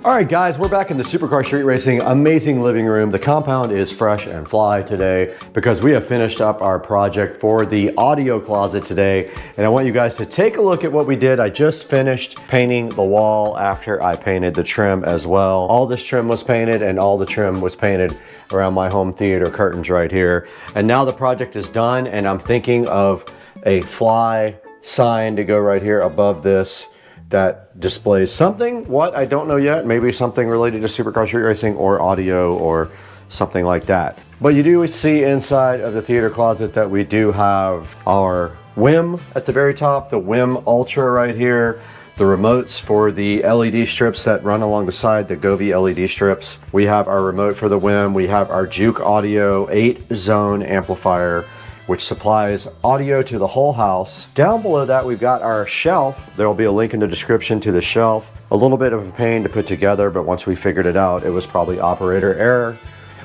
All right, guys, we're back in the Supercar Street Racing amazing living room. The compound is fresh and fly today because we have finished up our project for the audio closet today. And I want you guys to take a look at what we did. I just finished painting the wall after I painted the trim as well. All this trim was painted and all the trim was painted around my home theater curtains right here. And now the project is done and I'm thinking of a fly sign to go right here above this that displays something. What? I don't know yet. Maybe something related to Supercar Street Racing or audio or something like that. But you do see inside of the theater closet that we do have our WIM at the very top, the WIM Ultra right here, the remotes for the LED strips that run along the side, the Govee LED strips. We have our remote for the WIM. We have our Juke Audio 8-zone amplifier, which supplies audio to the whole house. Down below that, we've got our shelf. There will be a link in the description to the shelf. A little bit of a pain to put together, but once we figured it out, it was probably operator error.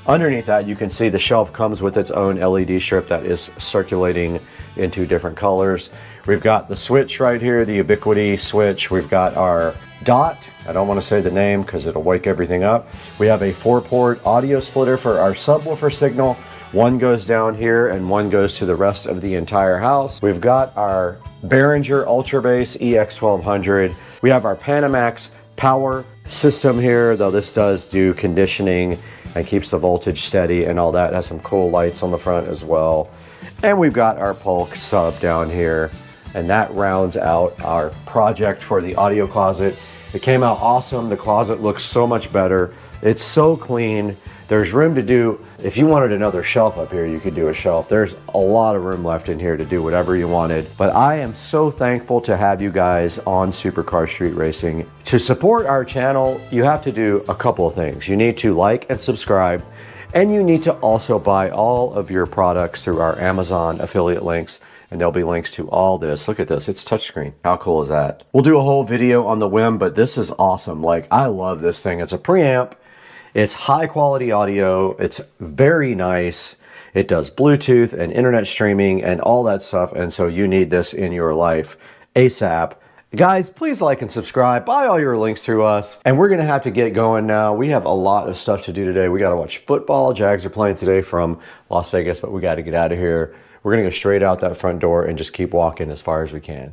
Underneath that, you can see the shelf comes with its own LED strip that is circulating into different colors. We've got the switch right here, the Ubiquiti switch. We've got our DOT. I don't want to say the name because it'll wake everything up. We have a 4-port audio splitter for our subwoofer signal. One goes down here and one goes to the rest of the entire house. We've got our Behringer Ultra Bass EX1200. We have our Panamax power system here, though this does do conditioning and keeps the voltage steady and all that. It has some cool lights on the front as well. And we've got our Polk sub down here, and that rounds out our project for the audio closet. It came out awesome. The closet looks so much better. It's so clean. There's room to do, if you wanted another shelf up here, you could do a shelf. There's a lot of room left in here to do whatever you wanted. But I am so thankful to have you guys on Supercar Street Racing. To support our channel, you have to do a couple of things. You need to like and subscribe, and you need to also buy all of your products through our Amazon affiliate links. And there'll be links to all this. Look at this, it's touchscreen. How cool is that? We'll do a whole video on the WIM, but this is awesome. Like, I love this thing. It's a preamp. It's high quality audio. It's very nice. It does Bluetooth and internet streaming and all that stuff. And so you need this in your life ASAP. Guys, please like and subscribe. Buy all your links through us. And we're going to have to get going now. We have a lot of stuff to do today. We got to watch football. Jags are playing today from Las Vegas, but we got to get out of here. We're going to go straight out that front door and just keep walking as far as we can.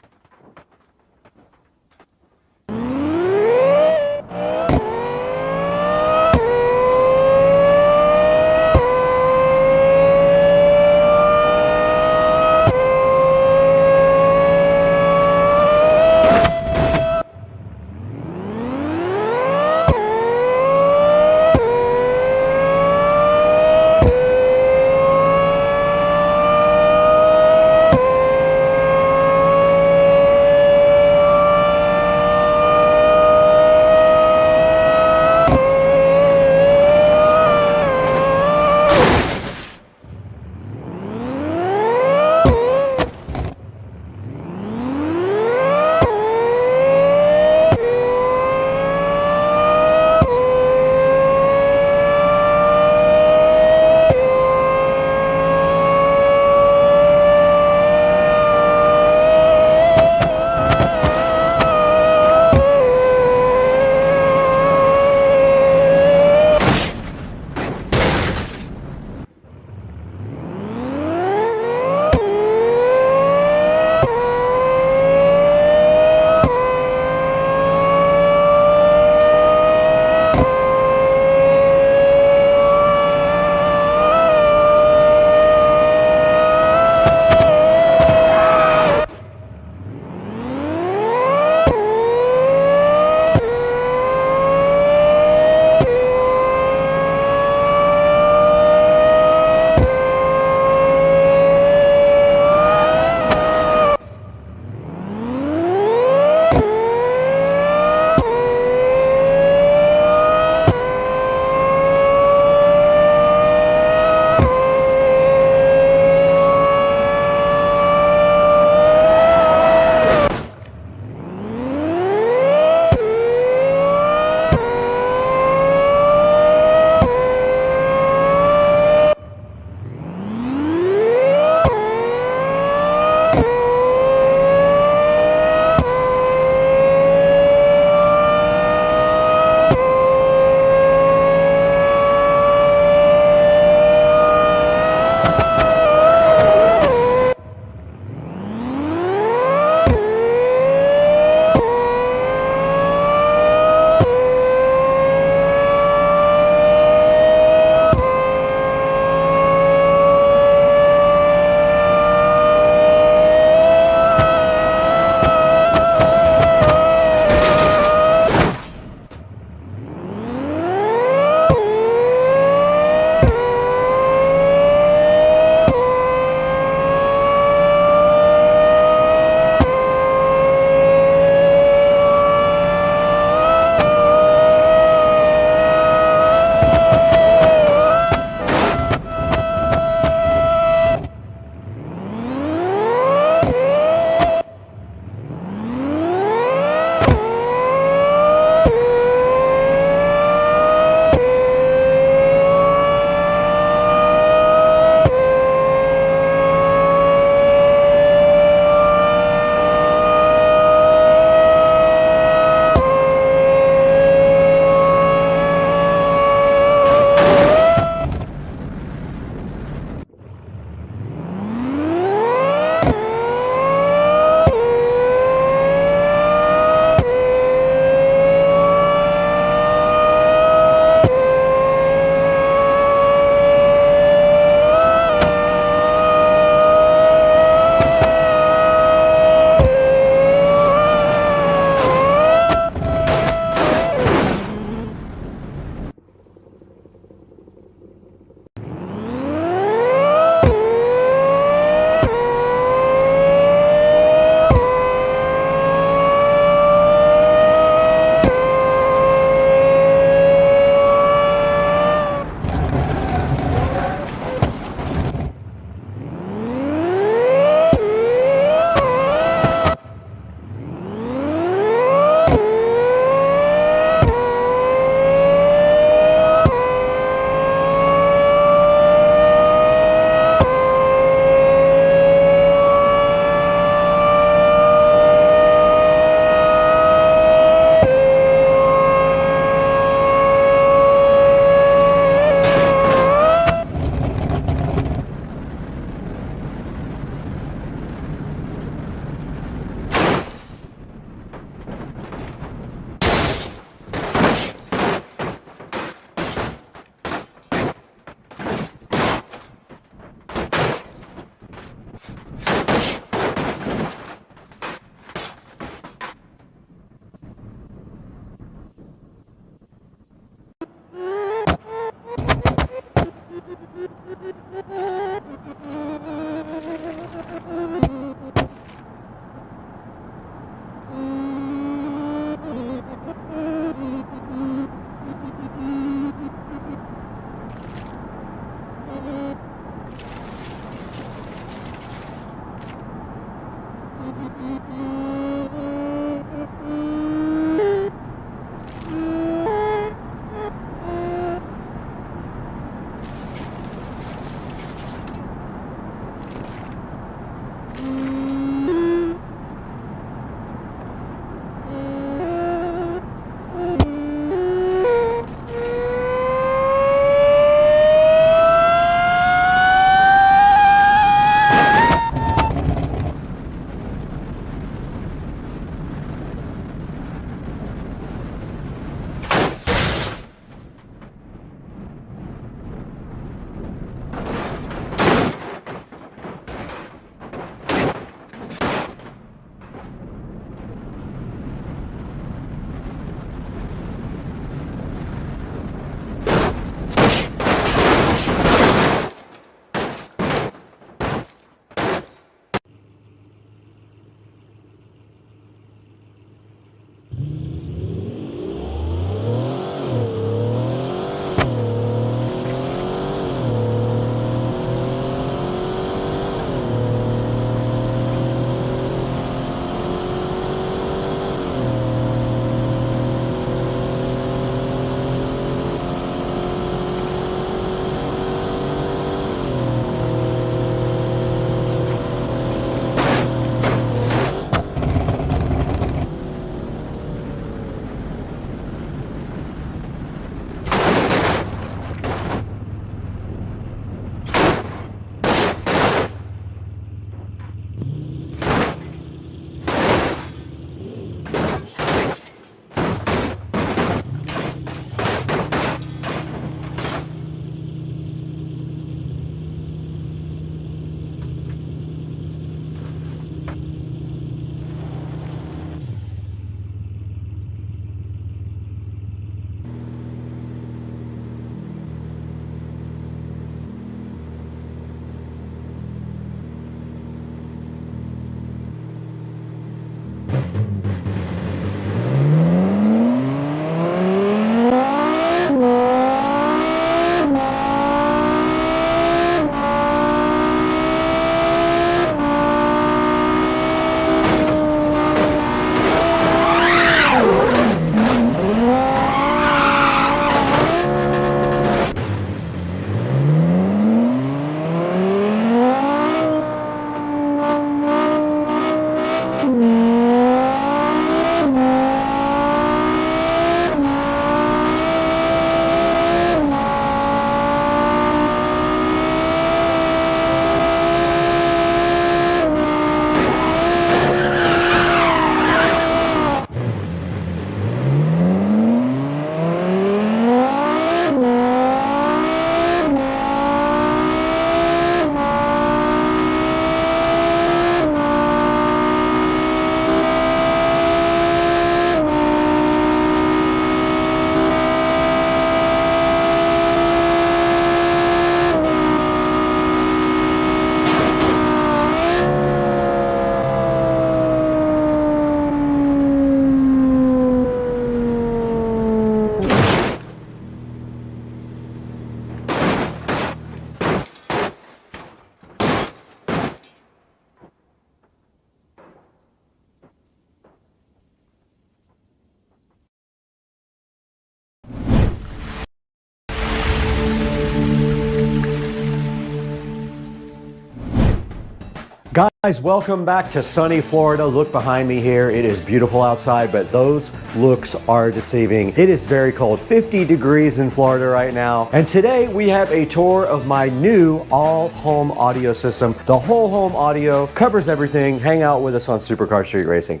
Guys, welcome back to sunny Florida. Look behind me here. It is beautiful outside, but those looks are deceiving. It is very cold, 50 degrees in Florida right now. And today we have a tour of my new all-home audio system. The whole home audio covers everything. Hang out with us on Supercar Street Racing.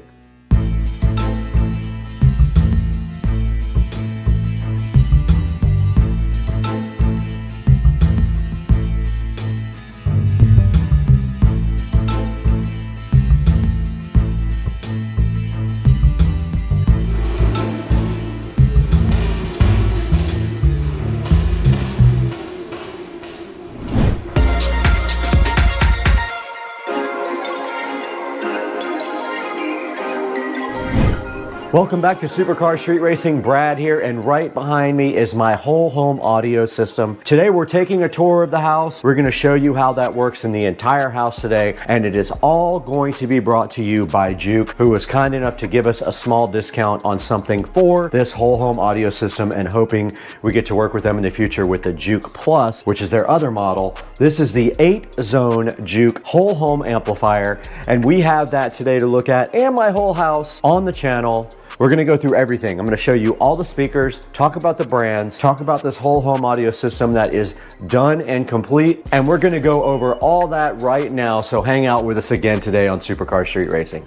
Welcome back to Supercar Street Racing. Brad here, and right behind me is my whole home audio system. Today we're taking a tour of the house. We're going to show you how that works in the entire house today, and it is all going to be brought to you by Juke, who was kind enough to give us a small discount on something for this whole home audio system, and hoping we get to work with them in the future with the Juke Plus, which is their other model. This is the 8-zone Juke whole home amplifier, and we have that today to look at, and my whole house on the channel. We're gonna go through everything. I'm gonna show you all the speakers, talk about the brands, talk about this whole home audio system that is done and complete, and we're gonna go over all that right now, so hang out with us again today on Supercar Street Racing.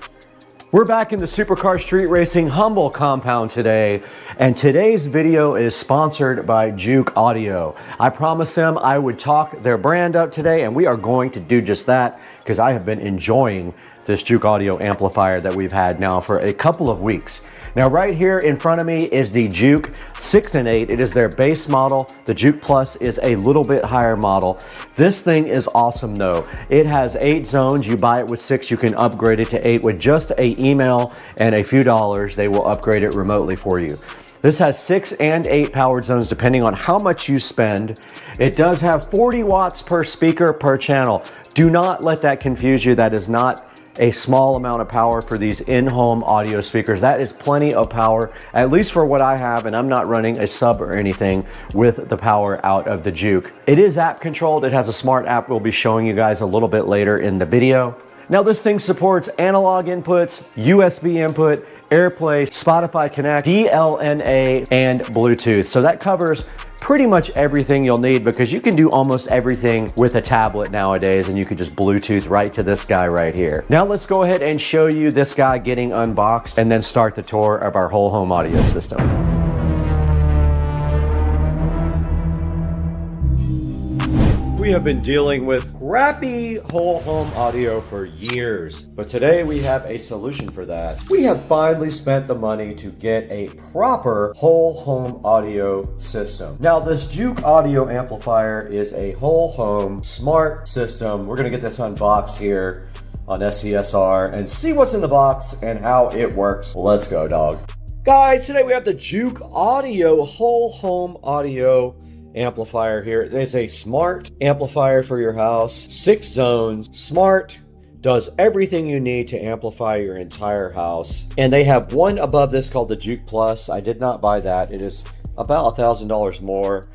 We're back in the Supercar Street Racing Humble compound today, and today's video is sponsored by Juke Audio. I promised them I would talk their brand up today, and we are going to do just that, because I have been enjoying this Juke Audio amplifier that we've had now for a couple of weeks. Now right here in front of me is the Juke 6 and 8. It is their base model. The Juke Plus is a little bit higher model. This thing is awesome though. It has 8 zones. You buy it with 6, you can upgrade it to 8 with just an email and a few dollars. They will upgrade it remotely for you. This has 6 and 8 powered zones depending on how much you spend. It does have 40 watts per speaker per channel. Do not let that confuse you. That is not a small amount of power for these in-home audio speakers. That is plenty of power, at least for what I have, and I'm not running a sub or anything with the power out of the Juke. It is app controlled. It has a smart app we'll be showing you guys a little bit later in the video. Now this thing supports analog inputs, USB input, AirPlay, Spotify Connect, DLNA, and Bluetooth. So that covers pretty much everything you'll need, because you can do almost everything with a tablet nowadays, and you can just Bluetooth right to this guy right here. Now let's go ahead and show you this guy getting unboxed, and then start the tour of our whole home audio system. We have been dealing with crappy whole home audio for years, but today we have a solution for that. We have finally spent the money to get a proper whole home audio system. Now this Juke audio amplifier is a whole home smart system. We're gonna get this unboxed here on SCSR and see what's in the box and how it works. Let's go, dog. Guys, today we have the Juke audio whole home audio amplifier here. It is a smart amplifier for your house. 6 zones, smart, does everything you need to amplify your entire house. And they have one above this called the Juke Plus. I did not buy that. It is about $1,000 more.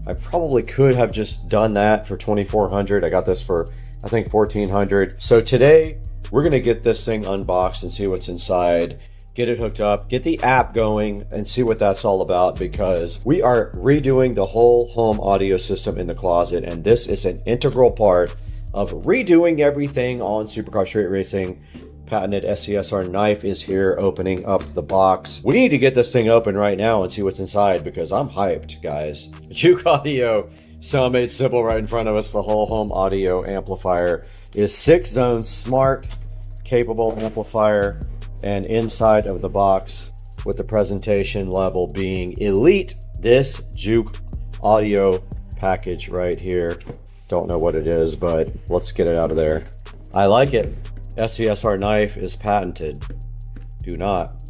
I probably could have just done that for $2,400. I got this for, I think, $1,400. So today we're gonna get this thing unboxed and see what's inside. Get it hooked up, get the app going, and see what that's all about, because we are redoing the whole home audio system in the closet, and this is an integral part of redoing everything on Supercar Street Racing. Patented SCSR knife is here opening up the box. We need to get this thing open right now and see what's inside, because I'm hyped, guys. Juke Audio, so made simple right in front of us. The whole home audio amplifier is 6 zones, smart, capable amplifier. And inside of the box, with the presentation level being elite, this Juke audio package right here. Don't know what it is, but let's get it out of there. I like it. SCSR knife is patented. Do not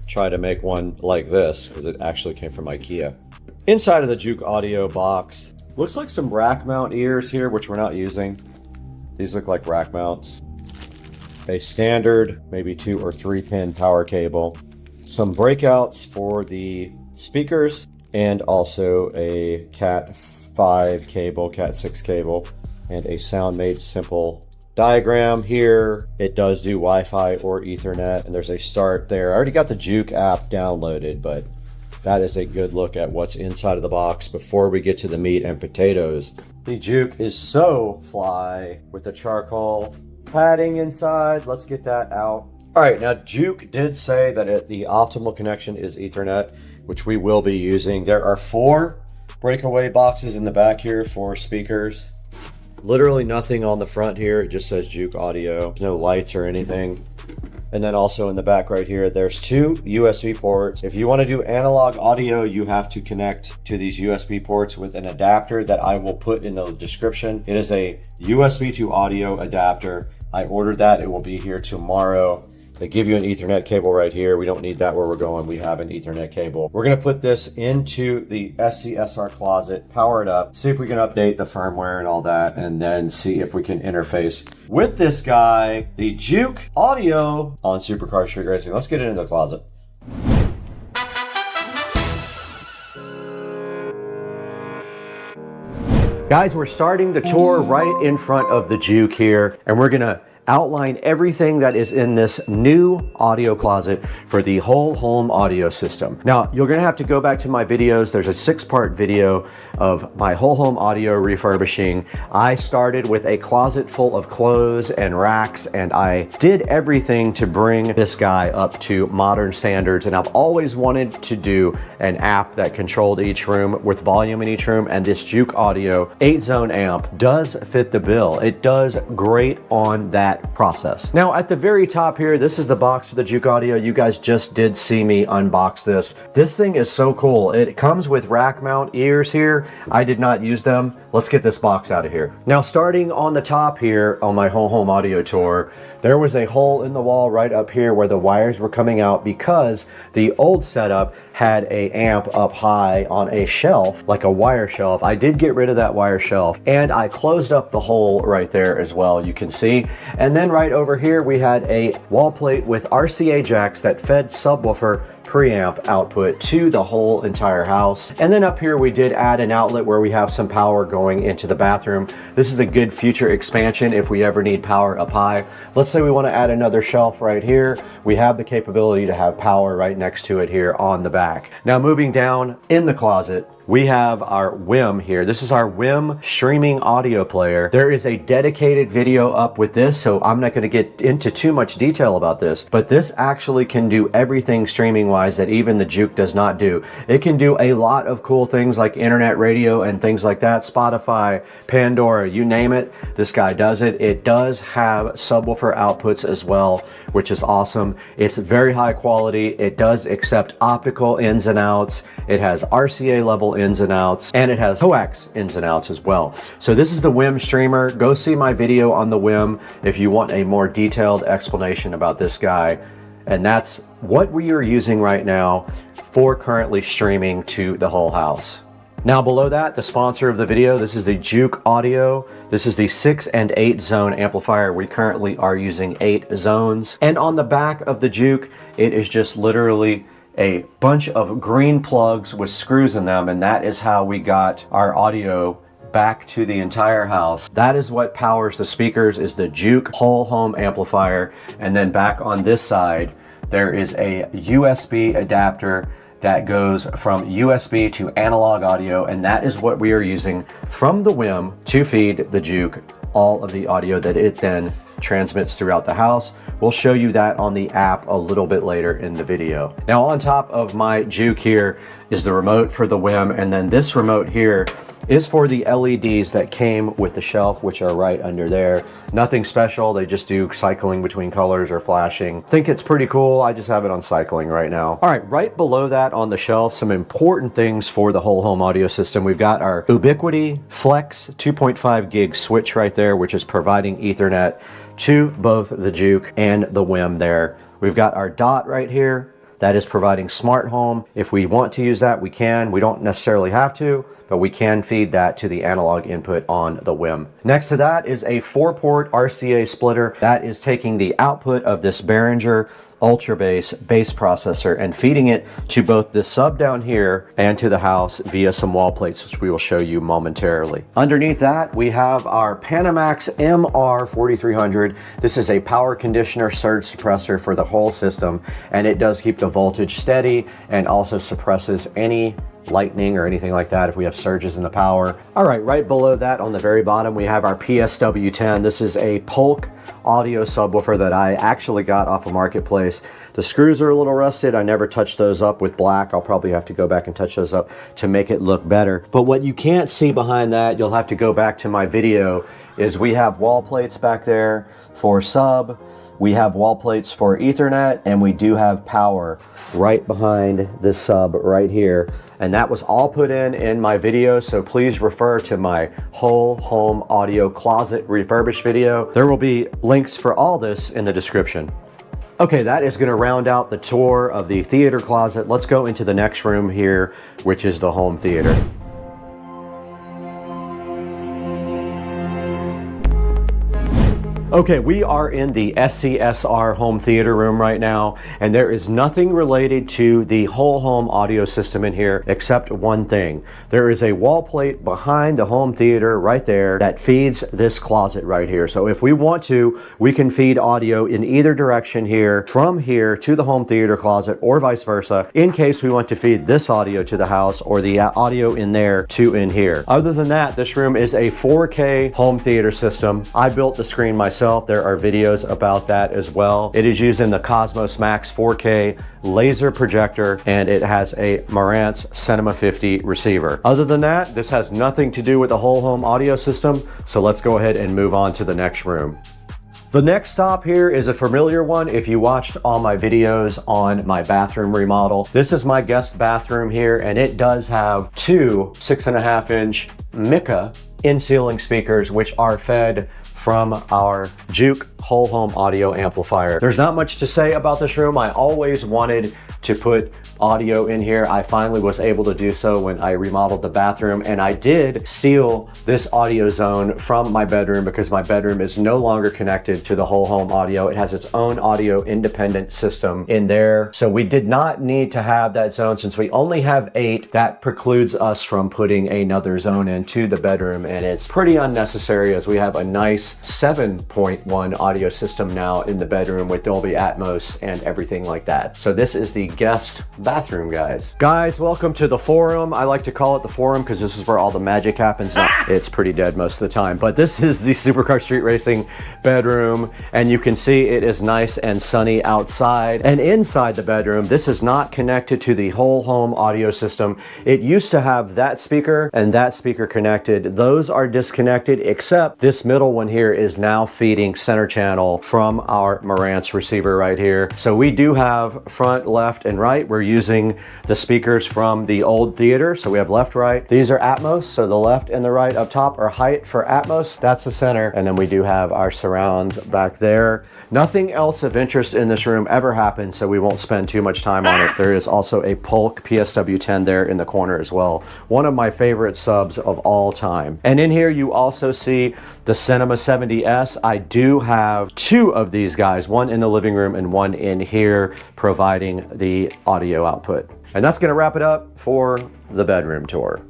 try to make one like this, because it actually came from IKEA. Inside of the Juke audio box, looks like some rack mount ears here, which we're not using. These look like rack mounts. A standard, maybe 2 or 3 pin power cable, some breakouts for the speakers, and also a Cat 5 cable, Cat 6 cable, and a Sound Made Simple diagram here. It does do Wi-Fi or Ethernet, and there's a start there. I already got the Juke app downloaded, but that is a good look at what's inside of the box before we get to the meat and potatoes. The Juke is so fly with the charcoal padding inside. Let's get that out. All right, now Juke did say that the optimal connection is Ethernet, which we will be using. There are 4 breakaway boxes in the back here for speakers. Literally nothing on the front here. It just says Juke Audio. No lights or anything. And then also in the back right here, there's 2 USB ports. If you want to do analog audio, you have to connect to these USB ports with an adapter that I will put in the description. It is a USB to audio adapter. I ordered that. It will be here tomorrow. They give you an Ethernet cable right here. We don't need that where we're going. We have an Ethernet cable. We're gonna put this into the SCSR closet, power it up, see if we can update the firmware and all that, and then see if we can interface with this guy, the Juke audio on Supercar Street Racing. Let's get it into the closet. Guys, we're starting the tour right in front of the Juke here, and we're gonna outline everything that is in this new audio closet for the whole home audio system. Now, you're gonna have to go back to my videos. There's a 6-part video of my whole home audio refurbishing. I started with a closet full of clothes and racks, and I did everything to bring this guy up to modern standards. And I've always wanted to do an app that controlled each room with volume in each room, and this Juke Audio 8-zone amp does fit the bill. It does great on that process. Now at the very top here, this is the box for the Juke Audio. You guys just did see me unbox this. This thing is so cool. It comes with rack mount ears here. I did not use them. Let's get this box out of here. Now starting on the top here on my whole home audio tour, there was a hole in the wall right up here where the wires were coming out because the old setup had a amp up high on a shelf, like a wire shelf. I did get rid of that wire shelf and I closed up the hole right there as well, you can see. And then right over here we had a wall plate with RCA jacks that fed subwoofer preamp output to the whole entire house. And then up here we did add an outlet where we have some power going into the bathroom. This is a good future expansion if we ever need power up high. Let's say we want to add another shelf right here. We have the capability to have power right next to it here on the back. Now moving down in the closet, we have our WIM here. This is our WIM streaming audio player. There is a dedicated video up with this, so I'm not going to get into too much detail about this, but this actually can do everything streaming wise that even the Juke does not do. It can do a lot of cool things like internet radio and things like that, Spotify, Pandora, you name it, this guy does it. It does have subwoofer outputs as well, which is awesome. It's very high quality. It does accept optical ins and outs. It has RCA level ins and outs, and it has coax ins and outs as well. So this is the WIM streamer. Go see my video on the WIM if you want a more detailed explanation about this guy. And that's what we are using right now for currently streaming to the whole house. Now below that, the sponsor of the video, this is the Juke Audio. This is the 6 and 8 zone amplifier. We currently are using 8 zones. And on the back of the Juke, it is just literally a bunch of green plugs with screws in them, and that is how we got our audio back to the entire house. That is what powers the speakers, is the Juke whole home amplifier. And then back on this side, there is a USB adapter that goes from USB to analog audio, and that is what we are using from the WIM to feed the Juke all of the audio that it then transmits throughout the house. We'll show you that on the app a little bit later in the video. Now on top of my Juke here is the remote for the WIM, and then this remote here is for the LEDs that came with the shelf, which are right under there. Nothing special, they just do cycling between colors or flashing. Think it's pretty cool. I just have it on cycling right now. All right, right below that on the shelf, some important things for the whole home audio system. We've got our Ubiquiti Flex 2.5 gig switch right there, which is providing Ethernet to both the Juke and the WIM there. We've got our dot right here. That is providing smart home. If we want to use that, we can. We don't necessarily have to, but we can feed that to the analog input on the WIM. Next to that is a 4-port RCA splitter. That is taking the output of this Behringer Ultra bass processor and feeding it to both the sub down here and to the house via some wall plates, which we will show you momentarily. Underneath that, we have our Panamax MR4300. This is a power conditioner surge suppressor for the whole system, and it does keep the voltage steady and also suppresses any lightning or anything like that if we have surges in the power. All right, right below that on the very bottom, we have our PSW10. This is a Polk audio subwoofer that I actually got off of Marketplace. The screws are a little rusted. I never touched those up with black. I'll probably have to go back and touch those up to make it look better. But what you can't see behind that, you'll have to go back to my video, is we have wall plates back there for sub. We have wall plates for Ethernet, and we do have power right behind this sub right here. And that was all put in my video, so please refer to my whole home audio closet refurbished video. There will be links for all this in the description. Okay, that is gonna round out the tour of the theater closet. Let's go into the next room here, which is the home theater. Okay, we are in the SCSR home theater room right now, and there is nothing related to the whole home audio system in here except one thing. There is a wall plate behind the home theater right there that feeds this closet right here. So if we want to, we can feed audio in either direction here, from here to the home theater closet or vice versa, in case we want to feed this audio to the house or the audio in there to in here. Other than that, this room is a 4K home theater system. I built the screen myself. There are videos about that as well. It is using the Cosmos Max 4K laser projector, and it has a Marantz Cinema 50 receiver. Other than that, this has nothing to do with the whole home audio system, so let's go ahead and move on to the next room. The next stop here is a familiar one if you watched all my videos on my bathroom remodel. This is my guest bathroom here, and it does have two 6.5-inch Mica in-ceiling speakers, which are fed from our Juke whole home audio amplifier. There's not much to say about this room. I always wanted to put audio in here. I finally was able to do so when I remodeled the bathroom, and I did seal this audio zone from my bedroom because my bedroom is no longer connected to the whole home audio. It has its own audio independent system in there. So we did not need to have that zone. Since we only have 8, that precludes us from putting another zone into the bedroom, and it's pretty unnecessary as we have a nice 7.1 audio system now in the bedroom with Dolby Atmos and everything like that. So this is the guest bathroom, guys. Guys, welcome to the forum. I like to call it the forum because this is where all the magic happens. No, it's pretty dead most of the time, but this is the Supercar Street Racing bedroom, and you can see it is nice and sunny outside. And inside the bedroom, this is not connected to the whole home audio system. It used to have that speaker and that speaker connected. Those are disconnected, except this middle one here is now feeding center channel from our Marantz receiver right here. So we do have front, left, and right. We're using the speakers from the old theater. So we have left, right. These are Atmos. So the left and the right up top are height for Atmos. That's the center. And then we do have our surrounds back there. Nothing else of interest in this room ever happened, so we won't spend too much time on it. There is also a Polk PSW10 there in the corner as well. One of my favorite subs of all time. And in here you also see the Cinema 70S. I do have 2 of these guys, one in the living room and one in here, providing the audio output. And that's gonna wrap it up for the bedroom tour.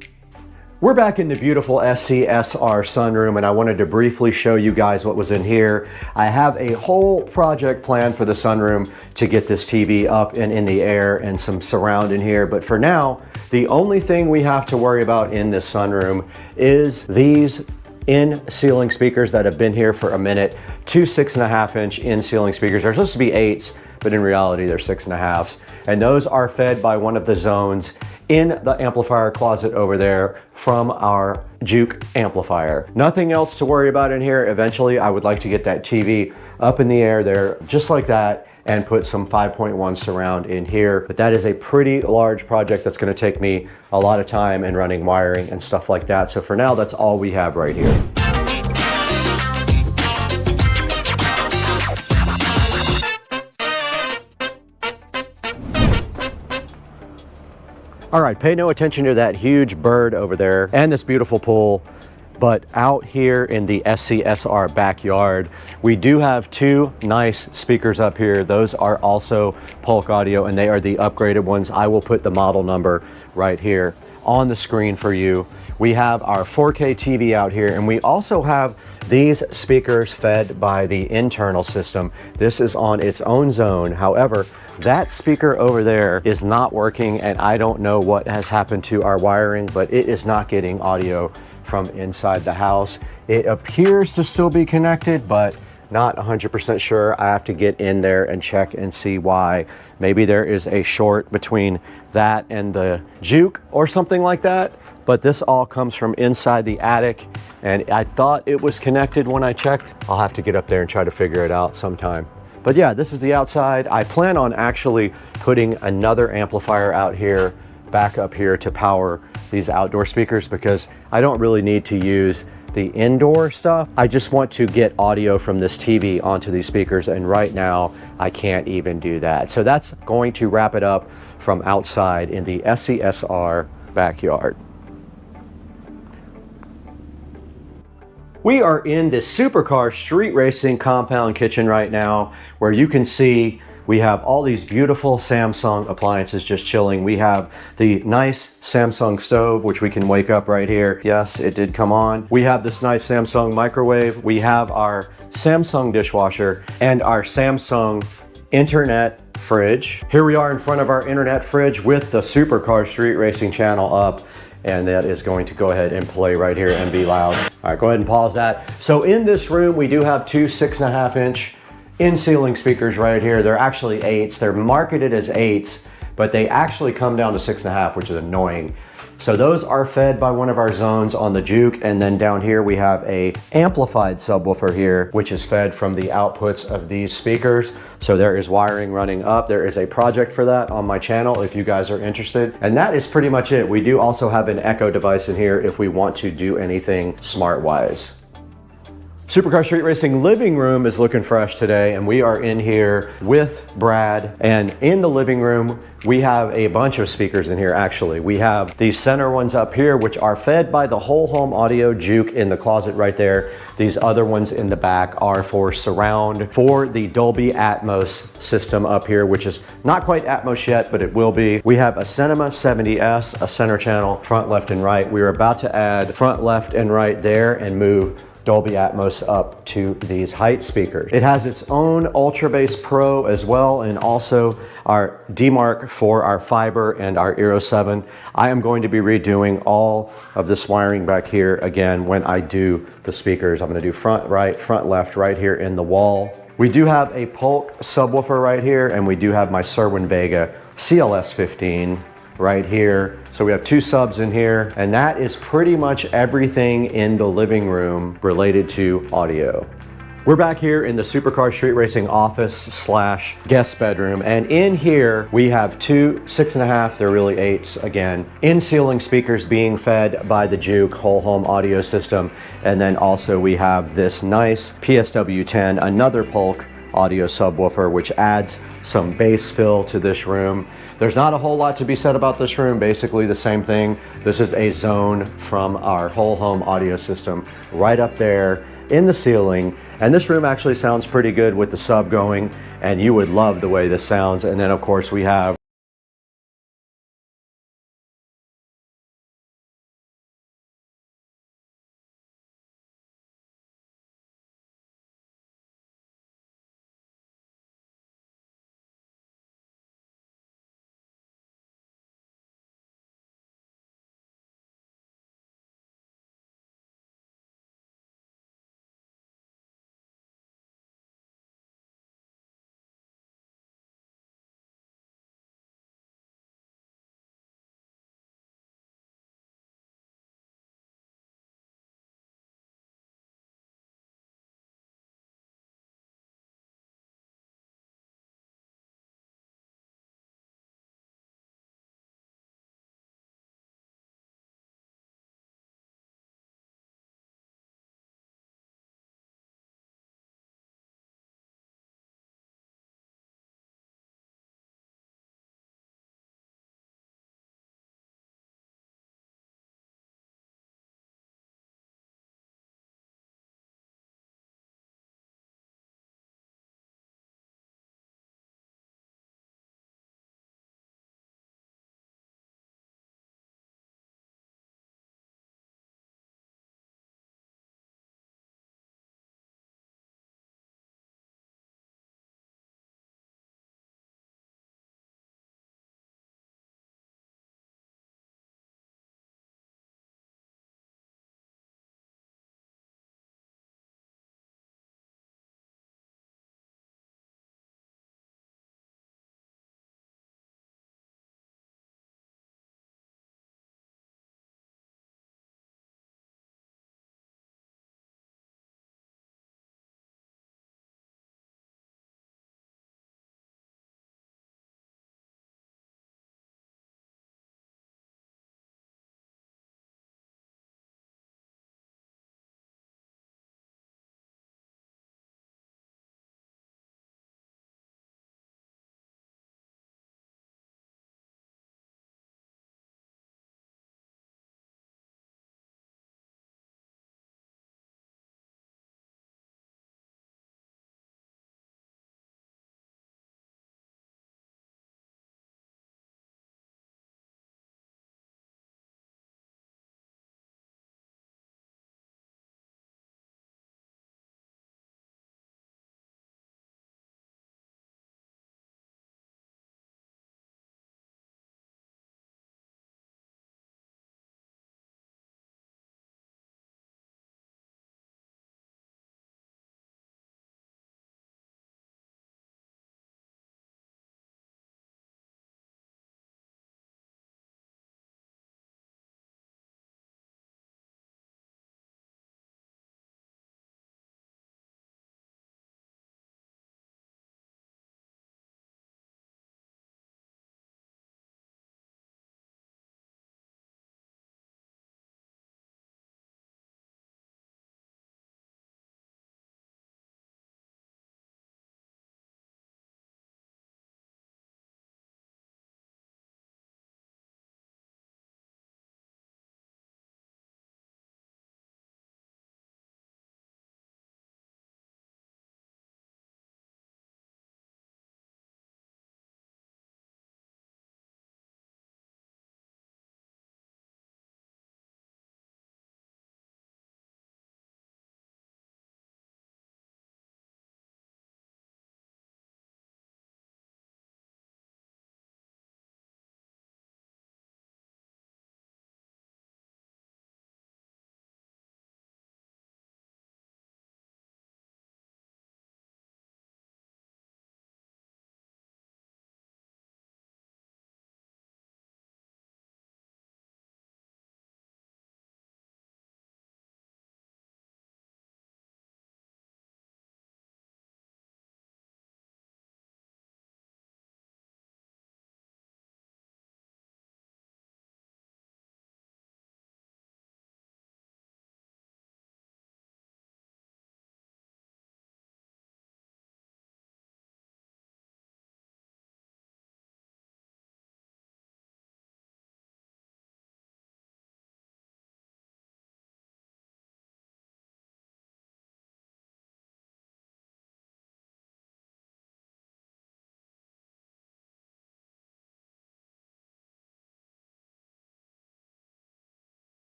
We're back in the beautiful SCSR sunroom, and I wanted to briefly show you guys what was in here. I have a whole project plan for the sunroom to get this TV up and in the air and some surround in here. But for now, the only thing we have to worry about in this sunroom is these in-ceiling speakers that have been here for a minute. 2 6.5-inch in-ceiling speakers. They're supposed to be 8s, but in reality they're 6.5s. And those are fed by one of the zones in the amplifier closet over there from our Juke amplifier. Nothing else to worry about in here. Eventually I would like to get that TV up in the air there just like that and put some 5.1 surround in here. But that is a pretty large project that's going to take me a lot of time and running wiring and stuff like that. So for now, that's all we have right here. All right, pay no attention to that huge bird over there and this beautiful pool. But out here in the SCSR backyard, we do have 2 nice speakers up here. Those are also Polk Audio, and they are the upgraded ones. I will put the model number right here on the screen for you. We have our 4K TV out here, and we also have these speakers fed by the internal system. This is on its own zone. However, that speaker over there is not working, and I don't know what has happened to our wiring, but it is not getting audio from inside the house. It appears to still be connected, but not 100% sure. I have to get in there and check and see why. Maybe there is a short between that and the Juke or something like that. But this all comes from inside the attic, and I thought it was connected when I checked. I'll have to get up there and try to figure it out sometime. But yeah, this is the outside. I plan on actually putting another amplifier out here, back up here to power these outdoor speakers, because I don't really need to use the indoor stuff. I just want to get audio from this TV onto these speakers, and right now I can't even do that. So that's going to wrap it up from outside in the SCSR backyard. We are in the supercar street racing compound kitchen right now, where you can see we have all these beautiful Samsung appliances just chilling. We have the nice Samsung stove, which we can wake up right here. Yes, it did come on. We have this nice Samsung microwave. We have our Samsung dishwasher and our Samsung internet fridge. Here we are in front of our internet fridge with the supercar street racing channel up, and that is going to go ahead and play right here and be loud. All right, go ahead and pause that. So in this room, we do have two 6.5-inch in-ceiling speakers right here. They're actually 8s. They're marketed as 8s, but they actually come down to 6.5, which is annoying. So those are fed by one of our zones on the Juke, and then down here we have a amplified subwoofer here, which is fed from the outputs of these speakers. So there is wiring running up. There is a project for that on my channel if you guys are interested. And that is pretty much it. We do also have an Echo device in here if we want to do anything smart-wise. Supercar Street Racing living room is looking fresh today, and we are in here with Brad. And in the living room, we have a bunch of speakers in here actually. We have these center ones up here, which are fed by the whole home audio Juke in the closet right there. These other ones in the back are for surround, for the Dolby Atmos system up here, which is not quite Atmos yet, but it will be. We have a Cinema 70S, a center channel, front, left, and right. We are about to add front, left, and right there and move Dolby Atmos up to these height speakers. It has its own Ultra Bass Pro as well, and also our DMark for our fiber and our Eero 7. I am going to be redoing all of this wiring back here again when I do the speakers. I'm gonna do front, right, front, left, right here in the wall. We do have a Polk subwoofer right here, and we do have my Cerwin Vega CLS 15 right here. So we have two subs in here, and that is pretty much everything in the living room related to audio. We're back here in the Supercar Street Racing office slash guest bedroom, and in here we have two 6.5, they're really 8s again, in-ceiling speakers being fed by the Juke whole home audio system, and then also we have this nice PSW10, another Polk audio subwoofer, which adds some bass fill to this room. There's not a whole lot to be said about this room, basically the same thing. This is a zone from our whole home audio system right up there in the ceiling. And this room actually sounds pretty good with the sub going, and you would love the way this sounds. And then of course we have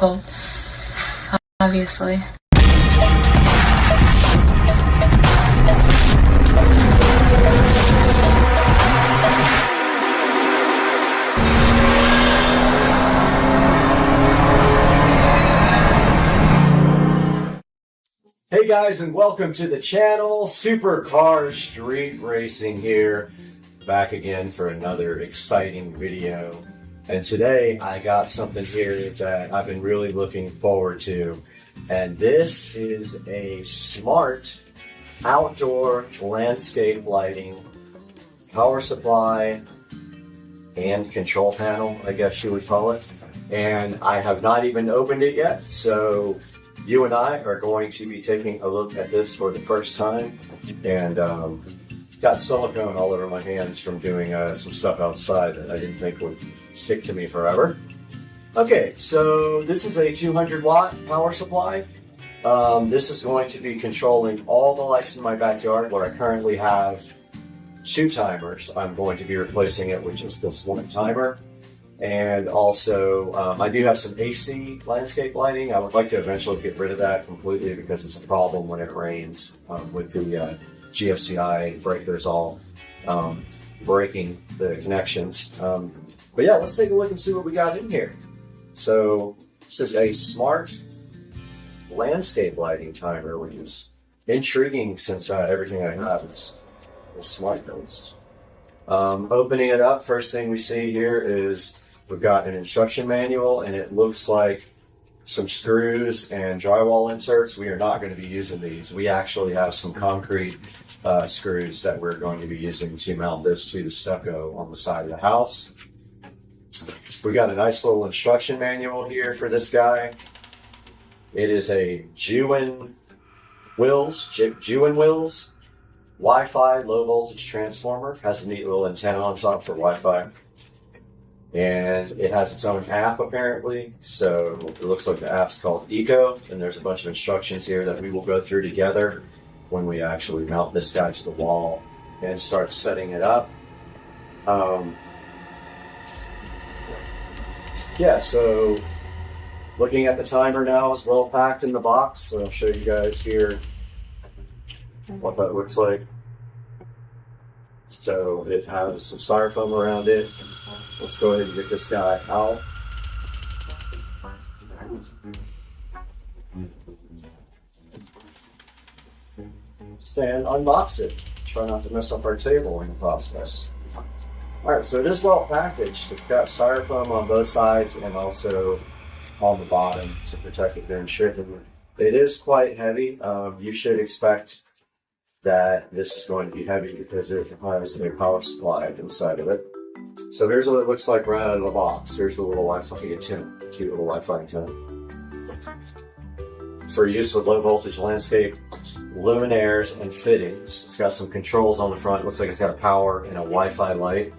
difficult, obviously. Hey guys, and welcome to the channel. Supercar Street Racing here, back again for another exciting video. And today I got something here that I've been really looking forward to, and this is a smart outdoor landscape lighting power supply and control panel, I guess you would call it. And I have not even opened it yet, so you and I are going to be taking a look at this for the first time. And got silicone all over my hands from doing some stuff outside that I didn't think would stick to me forever. Okay, so this is a 200 watt power supply. This is going to be controlling all the lights in my backyard, where I currently have 2 timers. I'm going to be replacing it with just this 1 timer. And also, I do have some AC landscape lighting. I would like to eventually get rid of that completely because it's a problem when it rains with the GFCI breakers all breaking the connections. But yeah, let's take a look and see what we got in here. So this is a smart landscape lighting timer, which is intriguing since everything I have is smart based. Opening it up, first thing we see here is we've got an instruction manual, and it looks like some screws and drywall inserts. We are not going to be using these. We actually have some concrete screws that we're going to be using to mount this to the stucco on the side of the house. We got a nice little instruction manual here for this guy. It is a Jewin Wills Wi-Fi low voltage transformer. Has a neat little antenna on top for Wi-Fi. And it has its own app apparently. So it looks like the app's called Eco, and there's a bunch of instructions here that we will go through together when we actually mount this guy to the wall and start setting it up. Yeah, so looking at the timer now, is well packed in the box. So I'll show you guys here what that looks like. So it has some styrofoam around it. Let's go ahead and get this guy out. And unbox it. Try not to mess up our table in the process. Alright, so it is well packaged. It's got styrofoam on both sides and also on the bottom to protect it during shipping. It is quite heavy. You should expect that this is going to be heavy because it has a power supply inside of it. So here's what it looks like right out of the box. Here's the little Wi-Fi antenna, cute little Wi-Fi antenna. For use with low voltage landscape luminaires and fittings. It's got some controls on the front. It looks like it's got a power and a Wi-Fi light.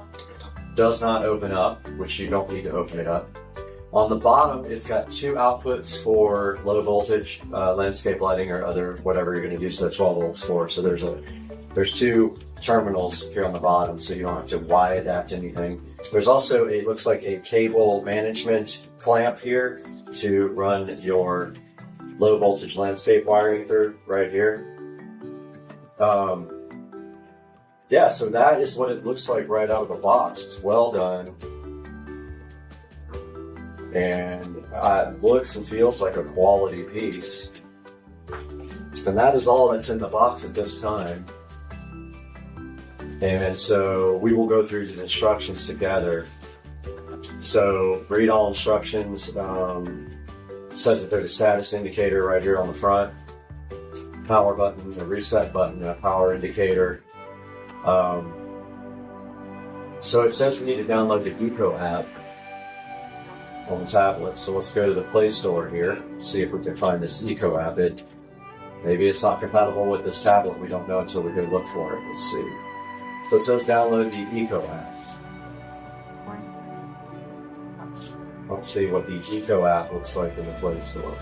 Does not open up, which you don't need to open it up. On the bottom, it's got 2 outputs for low voltage landscape lighting or other whatever you're going to use the 12 volts for. So there's 2 terminals here on the bottom, so you don't have to Y adapt anything. There's also it looks like a cable management clamp here to run your low voltage landscape wiring through right here. Yeah, so that is what it looks like right out of the box. It's well done. And it looks and feels like a quality piece. And that is all that's in the box at this time. And so we will go through the instructions together. So read all instructions. Says that there's a status indicator right here on the front. Power button, a reset button, a power indicator. So it says we need to download the Eco app on the tablet. So let's go to the Play Store here, see if we can find this Eco app. Maybe it's not compatible with this tablet. We don't know until we go look for it. Let's see. So it says download the Eco app. Let's see what the Eco app looks like in the Play Store.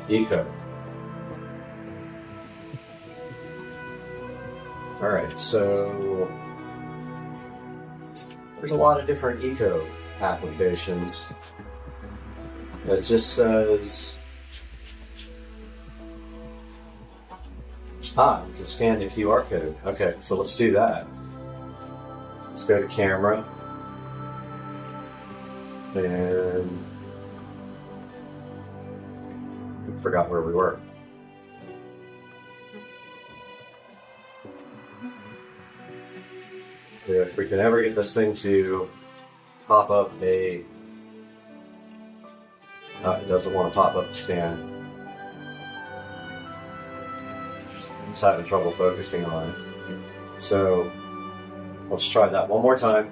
Eco. Alright, so there's a lot of different Eco applications. It just says, you can scan the QR code. Okay, so let's do that. Let's go to camera. And I forgot where we were. If we can ever get this thing to pop up a... it doesn't want to pop up the scan. It's having trouble focusing on it. So let's try that one more time.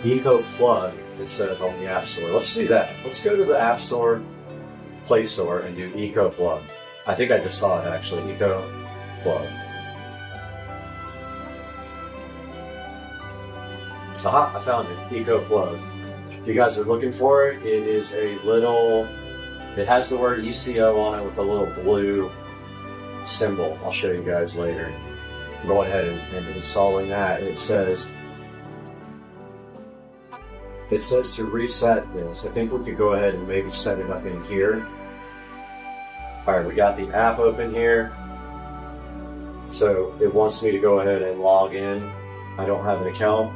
Eco Plug, it says on the App Store. Let's do that. Let's go to the App Store, Play Store, and do Eco Plug. I think I just saw it actually. Eco Plug. Aha, I found it. Eco Plug. If you guys are looking for it, it is a little... It has the word ECO on it with a little blue symbol. I'll show you guys later. Go ahead and installing that. It says to reset this. I think we could go ahead and maybe set it up in here. Alright, we got the app open here. So it wants me to go ahead and log in. I don't have an account.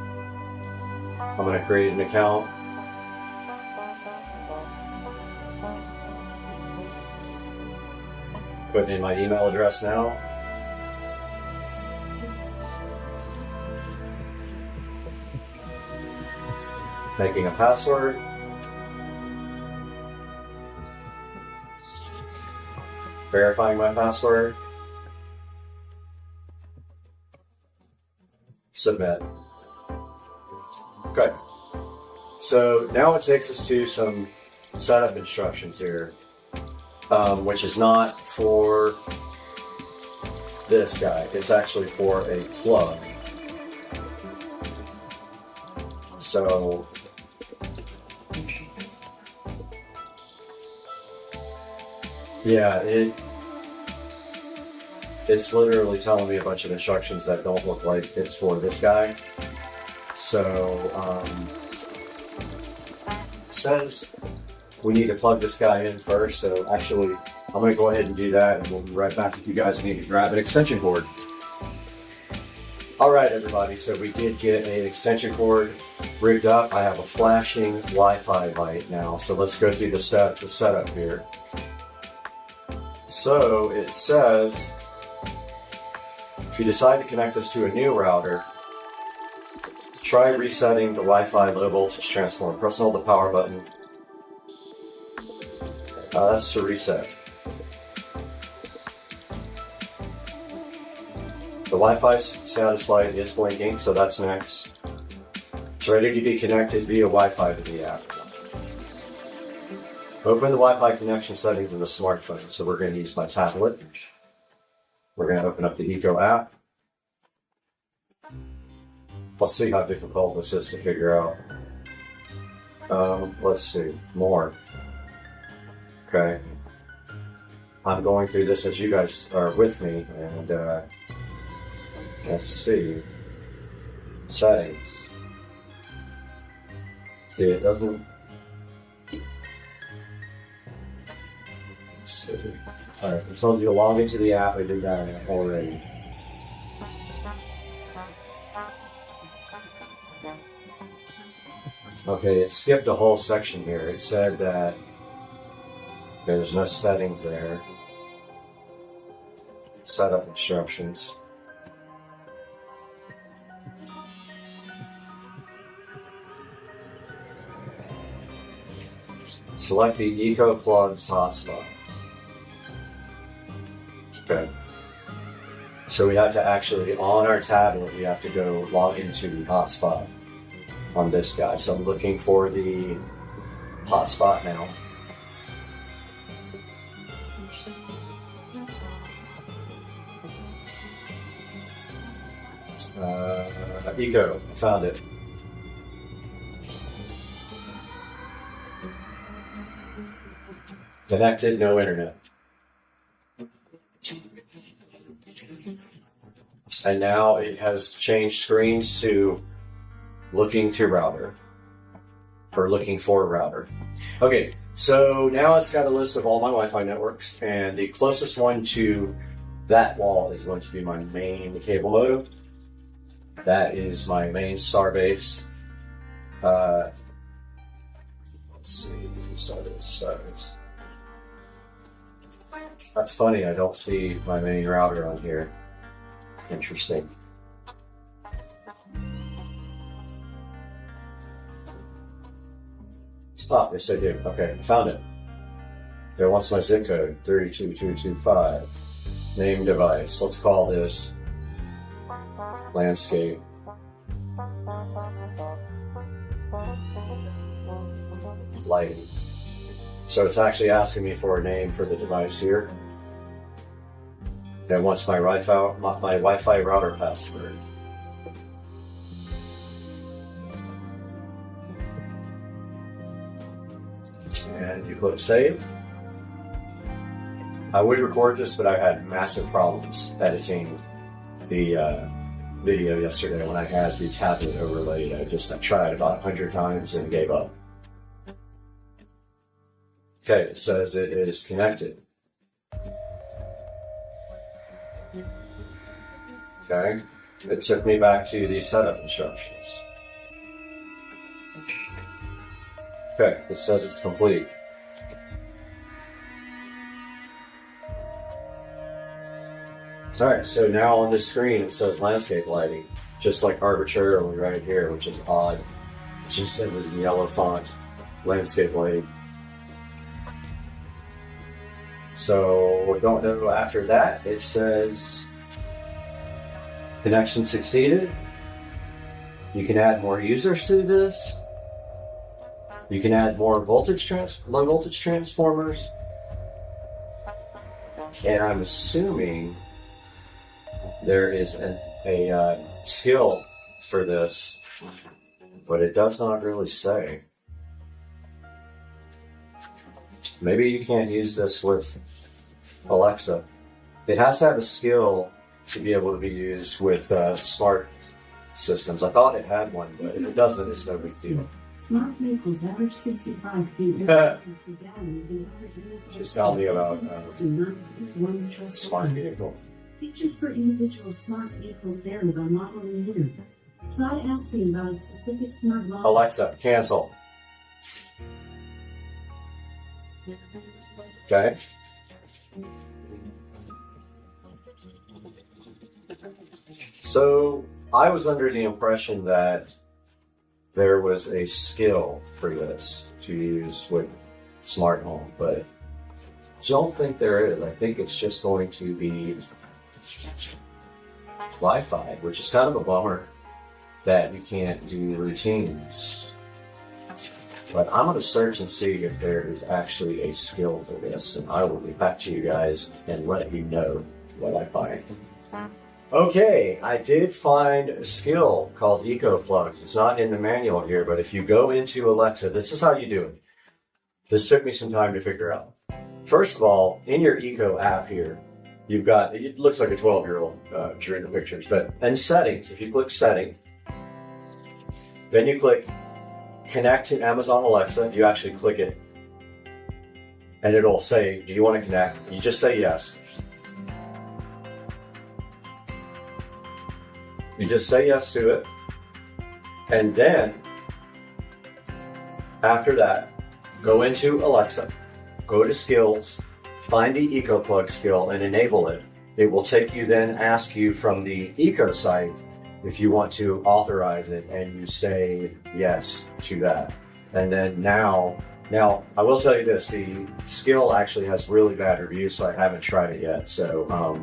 I'm going to create an account. Putting in my email address now. Making a password. Verifying my password. Submit. Okay. So now it takes us to some setup instructions here. Which is not for this guy. It's actually for a plug. So yeah, it's literally telling me a bunch of instructions that don't look like it's for this guy. So it says we need to plug this guy in first, so actually I'm going to go ahead and do that, and we'll be right back if you guys need to grab an extension cord. Alright everybody, so we did get an extension cord rigged up. I have a flashing Wi-Fi light now, so let's go through the setup here. So it says, if you decide to connect this to a new router, try resetting the Wi-Fi low voltage transformer. Press and hold the power button. That's to reset. The Wi-Fi status light is blinking, so that's next. It's ready to be connected via Wi-Fi to the app. Open the Wi-Fi connection settings in the smartphone. So we're going to use my tablet. We're going to open up the Eco app. Let's see how difficult this is to figure out. Let's see. More. Okay. I'm going through this as you guys are with me, and let's see. Settings. See, it doesn't. Let's see. Alright, I told you to log into the app. I did that already. Okay, it skipped a whole section here. It said that there's no settings there. Setup instructions. Select the Eco Plugs hotspot. Okay. So we have to actually, on our tablet, we have to go log into the hotspot on this guy. So I'm looking for the hotspot now. Eco, I found it. Connected, no internet. And now it has changed screens to looking to router, or looking for router. Okay, so now it's got a list of all my Wi-Fi networks, and the closest one to that wall is going to be my main cable modem. That is my main Starbase. Let's see, Starbase. That's funny, I don't see my main router on here. Interesting. Oh, yes I do. Okay, found it. There, what's my zip code? 32225. Name device. Let's call this landscape. Lighting. So it's actually asking me for a name for the device here. Then what's my Wi-Fi router password? And you click save. I would record this, but I had massive problems editing the video yesterday when I had the tablet overlaid. I tried about 100 times and gave up. Okay, it says it is connected. Okay, it took me back to the setup instructions. Okay, it says it's complete. Alright, so now on the screen it says landscape lighting, just like arbitrarily right here, which is odd. It just says it in yellow font, landscape lighting. So we're going to, after that, it says connection succeeded. You can add more users to this. You can add more low voltage transformers. And I'm assuming there is a skill for this, but it does not really say. Maybe you can't use this with Alexa. It has to have a skill to be able to be used with smart systems. I thought it had one, but if it doesn't, it's no big deal. Smart vehicles average 65 feet. Just tell me about smart vehicles. Features for individual smart vehicles vary by model and year. Try asking about a specific smart model. Alexa, cancel. Okay. So I was under the impression that there was a skill for this to use with smart home, but don't think there is. I think it's just going to be Wi-Fi, which is kind of a bummer that you can't do routines. But I'm going to search and see if there is actually a skill for this, and I will get back to you guys and let you know what I find. Okay, I did find a skill called Eco Plugs. It's not in the manual here, but if you go into Alexa, this is how you do it. This took me some time to figure out. First of all, in your Eco app here, you've got, it looks like a 12-year-old during the pictures, but in settings, if you click setting, then you click connect to Amazon Alexa, you actually click it, and it'll say, do you want to connect? You just say yes. You just say yes to it, and then after that, go into Alexa, go to skills, find the Eco Plug skill and enable it. It will take you then, ask you from the Eco site if you want to authorize it, and you say yes to that. And then now I will tell you this, the skill actually has really bad reviews, so I haven't tried it yet. So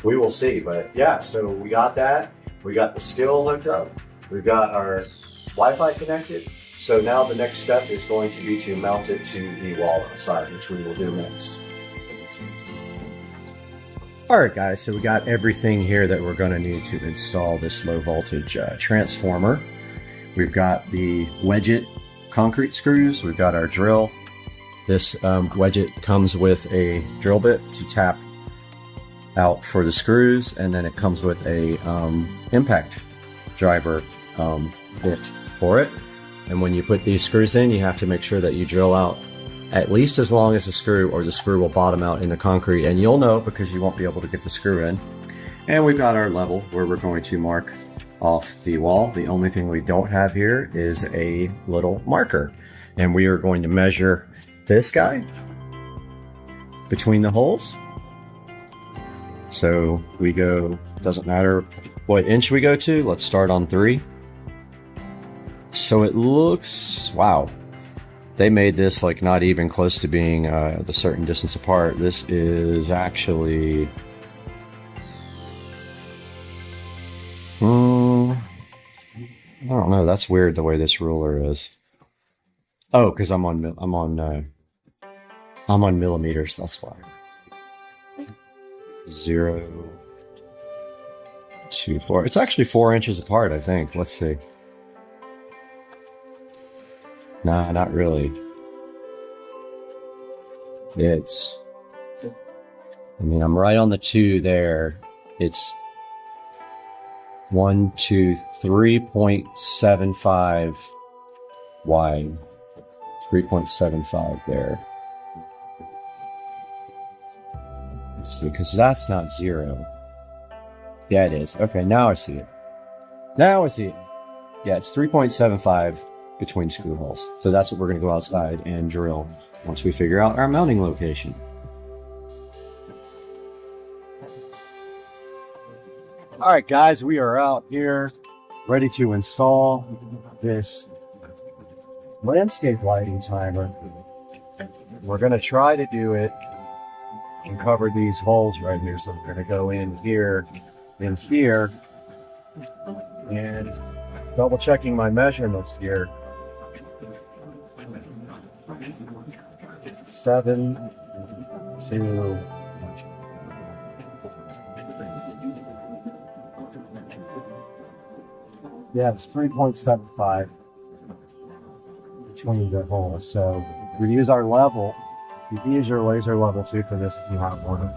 we will see, but yeah, so we got that. We got the skill hooked up. We've got our Wi-Fi connected. So now the next step is going to be to mount it to the wall outside, which we will do next. All right, guys, so we got everything here that we're going to need to install this low voltage transformer. We've got the wedget concrete screws. We've got our drill. This wedget comes with a drill bit to tap out for the screws, and then it comes with a impact driver bit for it. And when you put these screws in, you have to make sure that you drill out at least as long as the screw, or the screw will bottom out in the concrete, and you'll know because you won't be able to get the screw in. And we've got our level where we're going to mark off the wall. The only thing we don't have here is a little marker, and we are going to measure this guy between the holes. So we go, doesn't matter what inch we go to, let's start on 3. So it looks, wow, they made this like not even close to being the certain distance apart. This is actually, I don't know, that's weird the way this ruler is. Oh, because I'm on millimeters, that's why. 0, 2, 4. It's actually 4 inches apart, I think. Let's see. Nah, not really. It's, I mean, I'm right on the 2 there. It's 1, 2, 3.75 wide. 3.75 there. Let's see, because that's not 0. Yeah, it is. Okay, now I see it. Now I see it. Yeah, it's 3.75 between screw holes. So that's what we're going to go outside and drill once we figure out our mounting location. All right, guys, we are out here ready to install this landscape lighting timer. We're going to try to do it and cover these holes right here. So we're going to go in here, and double checking my measurements here. 7 to yeah, it's 3.75 between the holes. So we use our level. You can use your laser level too for this if you have one.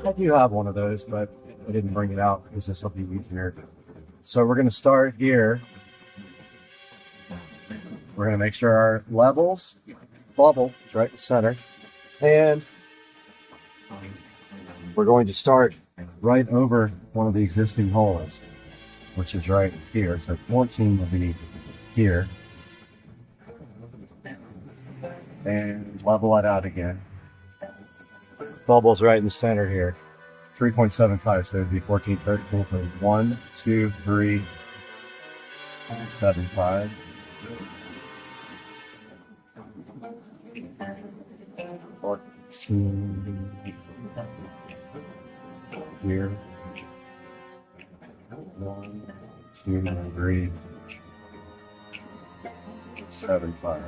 I do have one of those, but I didn't bring it out because it's something easier. So we're going to start here. We're going to make sure our levels, bubble is right in the center. And we're going to start right over one of the existing holes, which is right here. So 14 will be here. And level it out again. Bubble's right in the center here. 3.75, so it'd be 14, 13. So 1, 2, 3, 7, 5. 14 here. 1, 2, 3, 7, 5.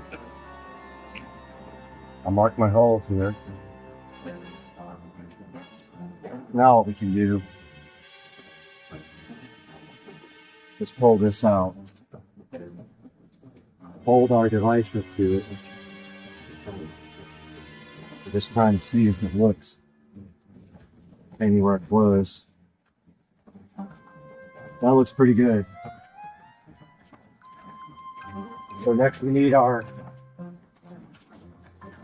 I'll mark my holes here. Now what we can do is pull this out. Hold our device up to it. Just trying to see if it looks anywhere close. That looks pretty good. So next we need our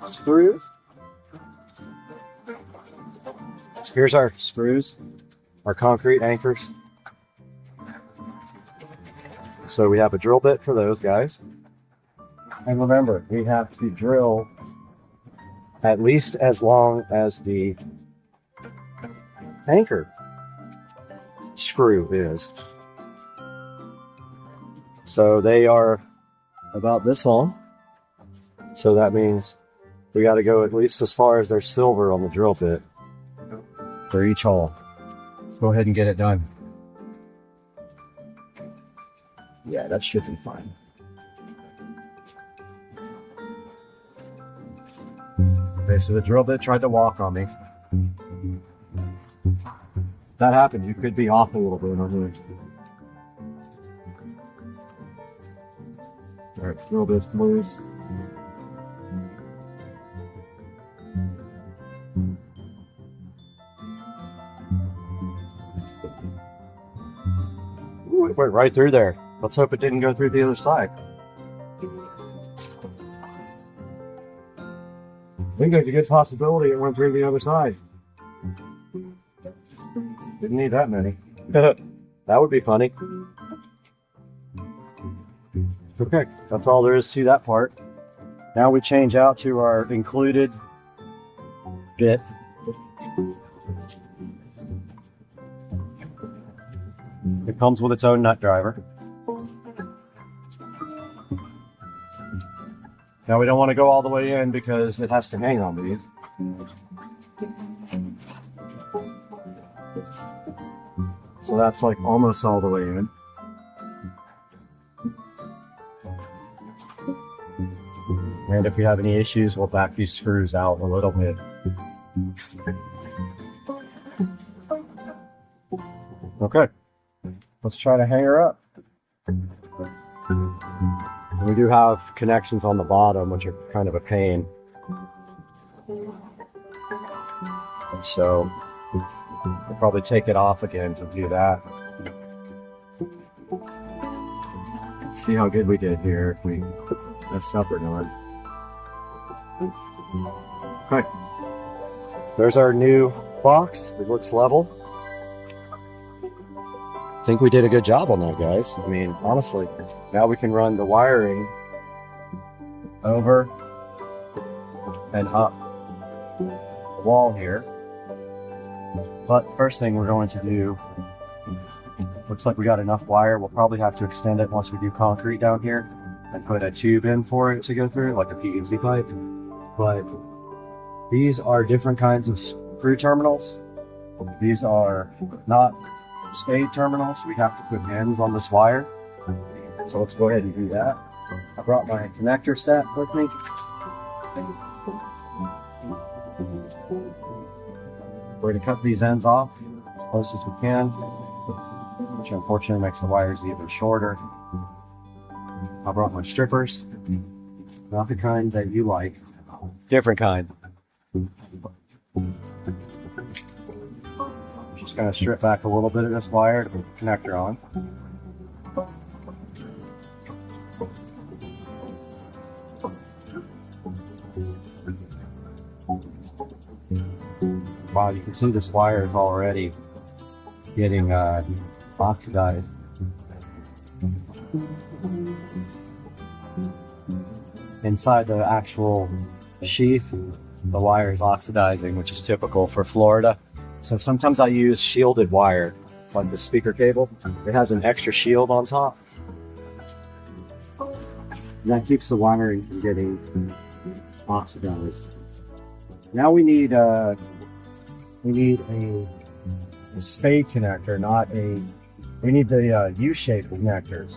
screws. So here's our screws, our concrete anchors. So we have a drill bit for those guys. And remember, we have to drill at least as long as the anchor screw is. So they are about this long. So that means we got to go at least as far as there's silver on the drill bit for each hole. Let's go ahead and get it done. Yeah, that should be fine. Okay, so the drill bit tried to walk on me. That happened. You could be off a little bit on here. All right, drill bit's loose. Ooh, It went right through there. Let's hope it didn't go through the other side. I think there's a good possibility it went through the other side. Didn't need that many. That would be funny. Okay, that's all there is to that part. Now we change out to our included bit. It comes with its own nut driver. Now we don't want to go all the way in because it has to hang on these. So that's like almost all the way in. And if we have any issues, we'll back these screws out a little bit. Okay, let's try to hang her up. We do have connections on the bottom, which are kind of a pain. So we'll probably take it off again to do that. See how good we did here, if we messed up or not. Okay, there's our new box. It looks level. I think we did a good job on that, guys. I mean, honestly, now we can run the wiring over and up the wall here. But first thing we're going to do, looks like we got enough wire. We'll probably have to extend it once we do concrete down here and put a tube in for it to go through, like a PVC pipe. But these are different kinds of screw terminals. These are not spade terminals. We have to put ends on this wire. So let's go ahead and do that. I brought my connector set with me. We're going to cut these ends off as close as we can, which unfortunately makes the wires even shorter. I brought my strippers, not the kind that you like, different kind. Just going to strip back a little bit of this wire to put the connector on. Wow, you can see this wire is already getting oxidized. Inside the actual sheath, the wire is oxidizing, which is typical for Florida. So sometimes I use shielded wire, like the speaker cable. It has an extra shield on top. And that keeps the wiring from getting oxidized. Now we need a spade connector, not a. We need the U-shaped connectors.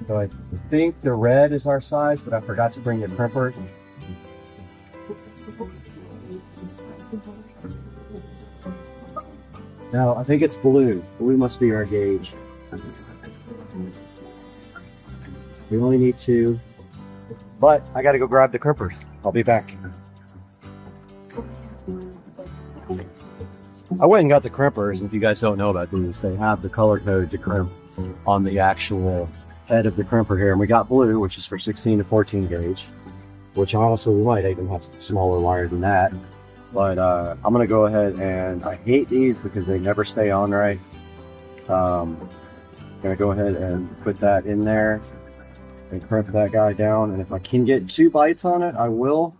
So I think the red is our size, but I forgot to bring the crimper. No, I think it's blue. Blue must be our gauge. We only need 2, but I gotta go grab the crimpers. I'll be back. I went and got the crimpers, and if you guys don't know about these, they have the color code to crimp on the actual head of the crimper here. And we got blue, which is for 16 to 14 gauge, which honestly we might even have smaller wire than that. But I'm gonna go ahead, and I hate these because they never stay on right. Gonna go ahead and put that in there and crimp that guy down, and if I can get 2 bites on it, I will.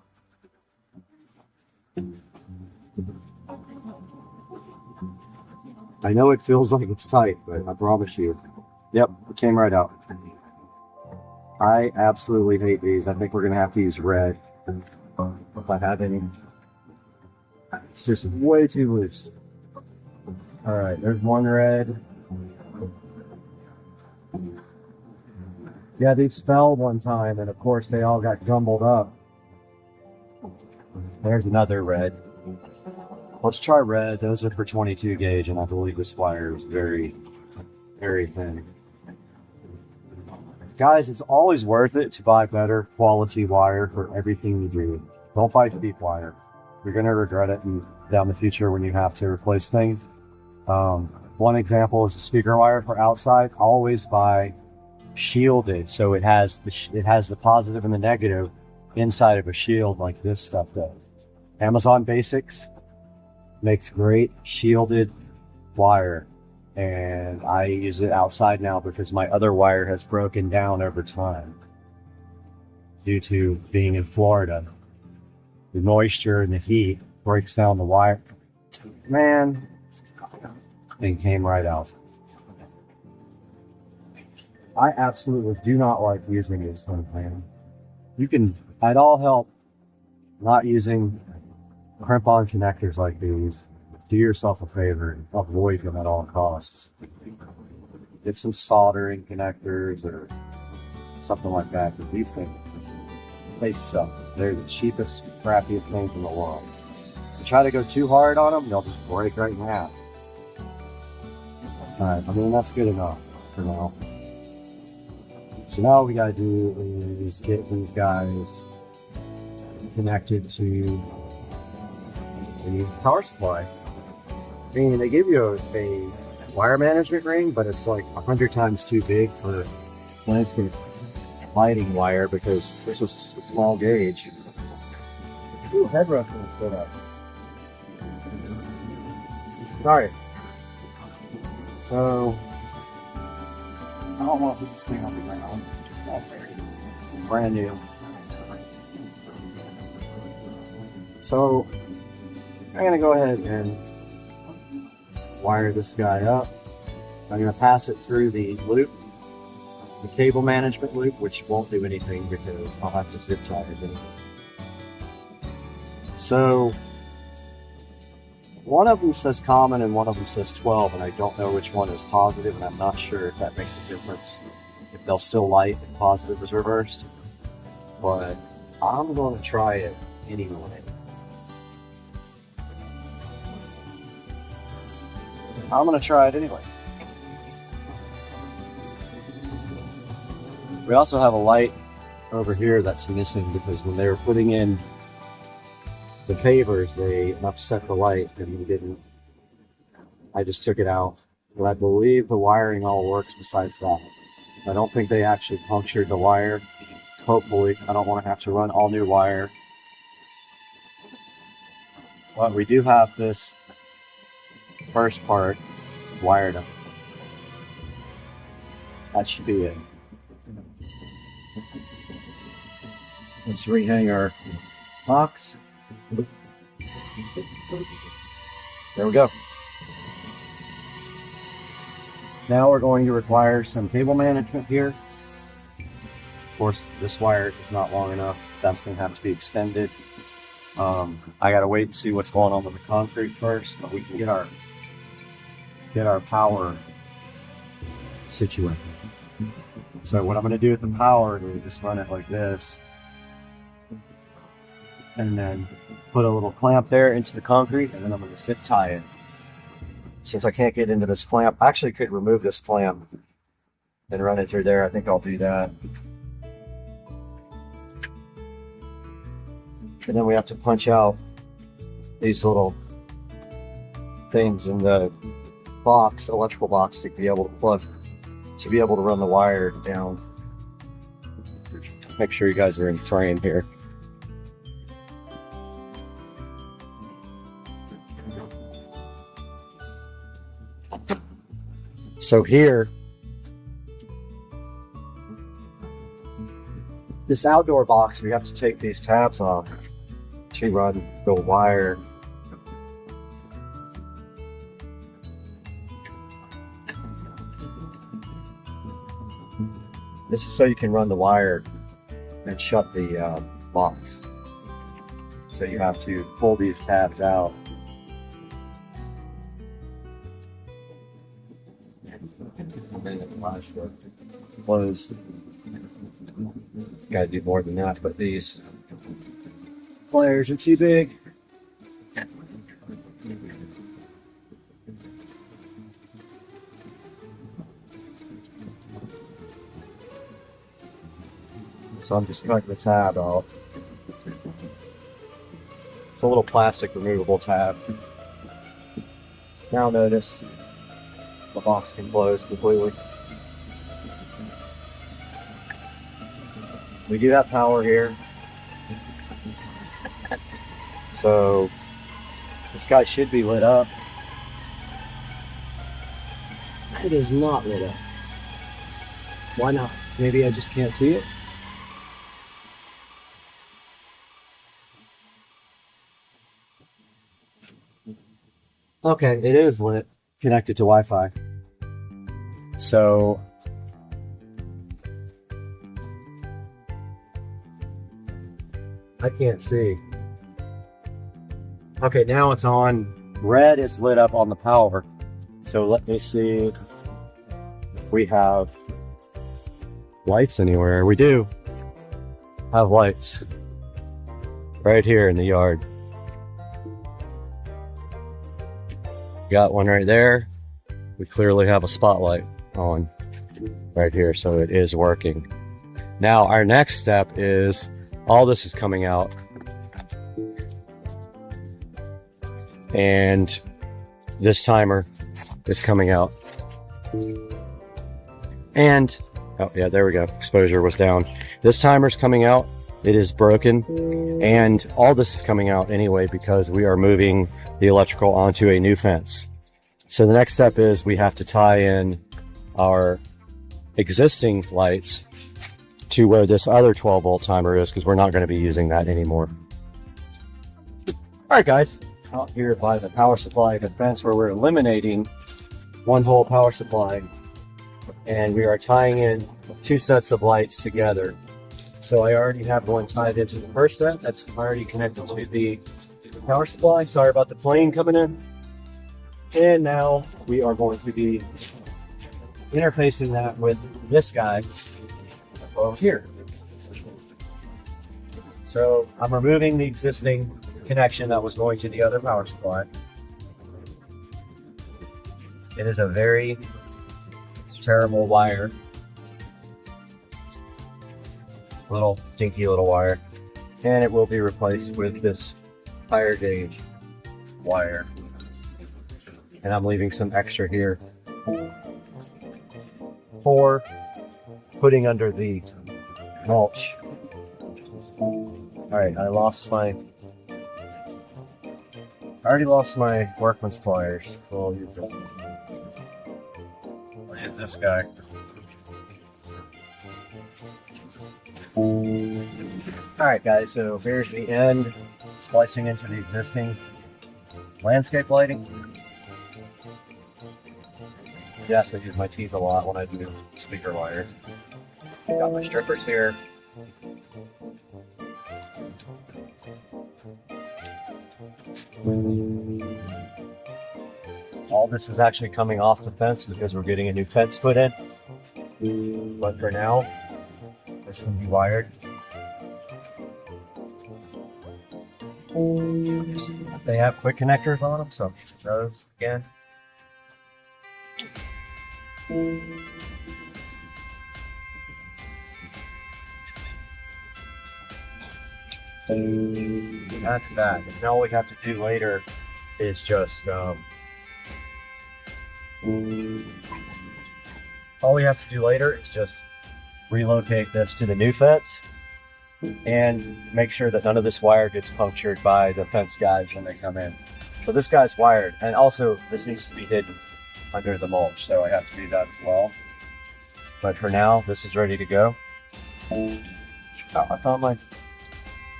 I know it feels like it's tight, but I promise you. Yep, it came right out. I absolutely hate these. I think we're gonna have to use red if I have any. It's just way too loose. All right, there's one red. Yeah, these fell one time, and of course they all got jumbled up. There's another red. Let's try red. Those are for 22 gauge, and I believe this wire is very, very thin. Guys, it's always worth it to buy better quality wire for everything you do. Don't buy cheap wire. You're going to regret it down the future when you have to replace things. One example is the speaker wire for outside. Always buy shielded, so it has the positive and the negative inside of a shield like this stuff does. Amazon Basics makes great shielded wire, and I use it outside now because my other wire has broken down over time due to being in Florida. The moisture and the heat breaks down the wire. Man, thing came right out. I absolutely do not like using these things, man. I'd all help not using crimp-on connectors like these. Do yourself a favor and avoid them at all costs. Get some soldering connectors or something like that, but these things, they suck. They're the cheapest, crappiest things in the world. If you try to go too hard on them, they'll just break right in half. Alright, I mean, that's good enough for now. So now what we gotta do is get these guys connected to the power supply. I mean, they give you a wire management ring, but it's like 100 times too big for landscape lighting wire because this is a small gauge. Ooh, head rush was good up. Alright. So I don't want to put this thing on the ground. Brand new. So I'm going to go ahead and wire this guy up. I'm going to pass it through the loop, the cable management loop, which won't do anything because I'll have to zip tie it in. So one of them says common and one of them says 12, and I don't know which one is positive, and I'm not sure if that makes a difference, if they'll still light if positive is reversed. But I'm going to try it anyway. I'm going to try it anyway. We also have a light over here that's missing because when they were putting in the pavers, they upset the light and we didn't. I just took it out. But I believe the wiring all works besides that. I don't think they actually punctured the wire. Hopefully, I don't want to have to run all new wire. But we do have this first part wired up. That should be it. Let's rehang our box. There we go. Now we're going to require some cable management here. Of course, this wire is not long enough. That's going to have to be extended. I got to wait and see what's going on with the concrete first, but we can get our power situated. So what I'm going to do with the power is just run it like this, and then put a little clamp there into the concrete, and then I'm going to zip tie it. Since I can't get into this clamp, I actually could remove this clamp and run it through there. I think I'll do that. And then we have to punch out these little things in the box, electrical box, to be able to plug, to be able to run the wire down. Make sure you guys are in frame here. So here, this outdoor box, we have to take these tabs off to run the wire. This is so you can run the wire and shut the box. So you have to pull these tabs out. Close. Gotta do more than that, but these pliers are too big. So I'm just cutting the tab out. It's a little plastic removable tab. Now notice the box can close completely. We do have power here. So this guy should be lit up. It is not lit up. Why not? Maybe I just can't see it. Okay, it is lit, connected to Wi-Fi. So I can't see. Okay, now it's on. Red is lit up on the power. So let me see if we have lights anywhere. We do have lights right here in the yard. Got one right there. We clearly have a spotlight on right here, so it is working. Now our next step is all this is coming out, and this timer is coming out, and oh yeah, there we go, exposure was down. This timer's coming out, it is broken, and all this is coming out anyway because we are moving the electrical onto a new fence. So the next step is we have to tie in our existing lights to where this other 12 volt timer is, because we're not going to be using that anymore. Alright guys, out here by the power supply fence where we're eliminating one whole power supply, and we are tying in two sets of lights together. So I already have one tied into the first set that's already connected to the power supply. Sorry about the plane coming in. And now we are going to be interfacing that with this guy over here. So I'm removing the existing connection that was going to the other power supply. It is a very terrible wire. Little dinky little wire. And it will be replaced with this higher gauge wire. And I'm leaving some extra here for putting under the mulch. Alright, I already lost my workman's pliers. So I'll use this. I'll use this guy. Alright guys, so here's the end, splicing into the existing landscape lighting. Yes, I use my teeth a lot when I do speaker wires. Got my strippers here. All this is actually coming off the fence because we're getting a new fence put in. But for now, this can be wired. They have quick connectors on them, so those again. That's that. And all we have to do later is just relocate this to the new fence and make sure that none of this wire gets punctured by the fence guys when they come in. So this guy's wired, and also this needs to be hidden under the mulch, so I have to do that as well. But for now, this is ready to go. Oh, I found my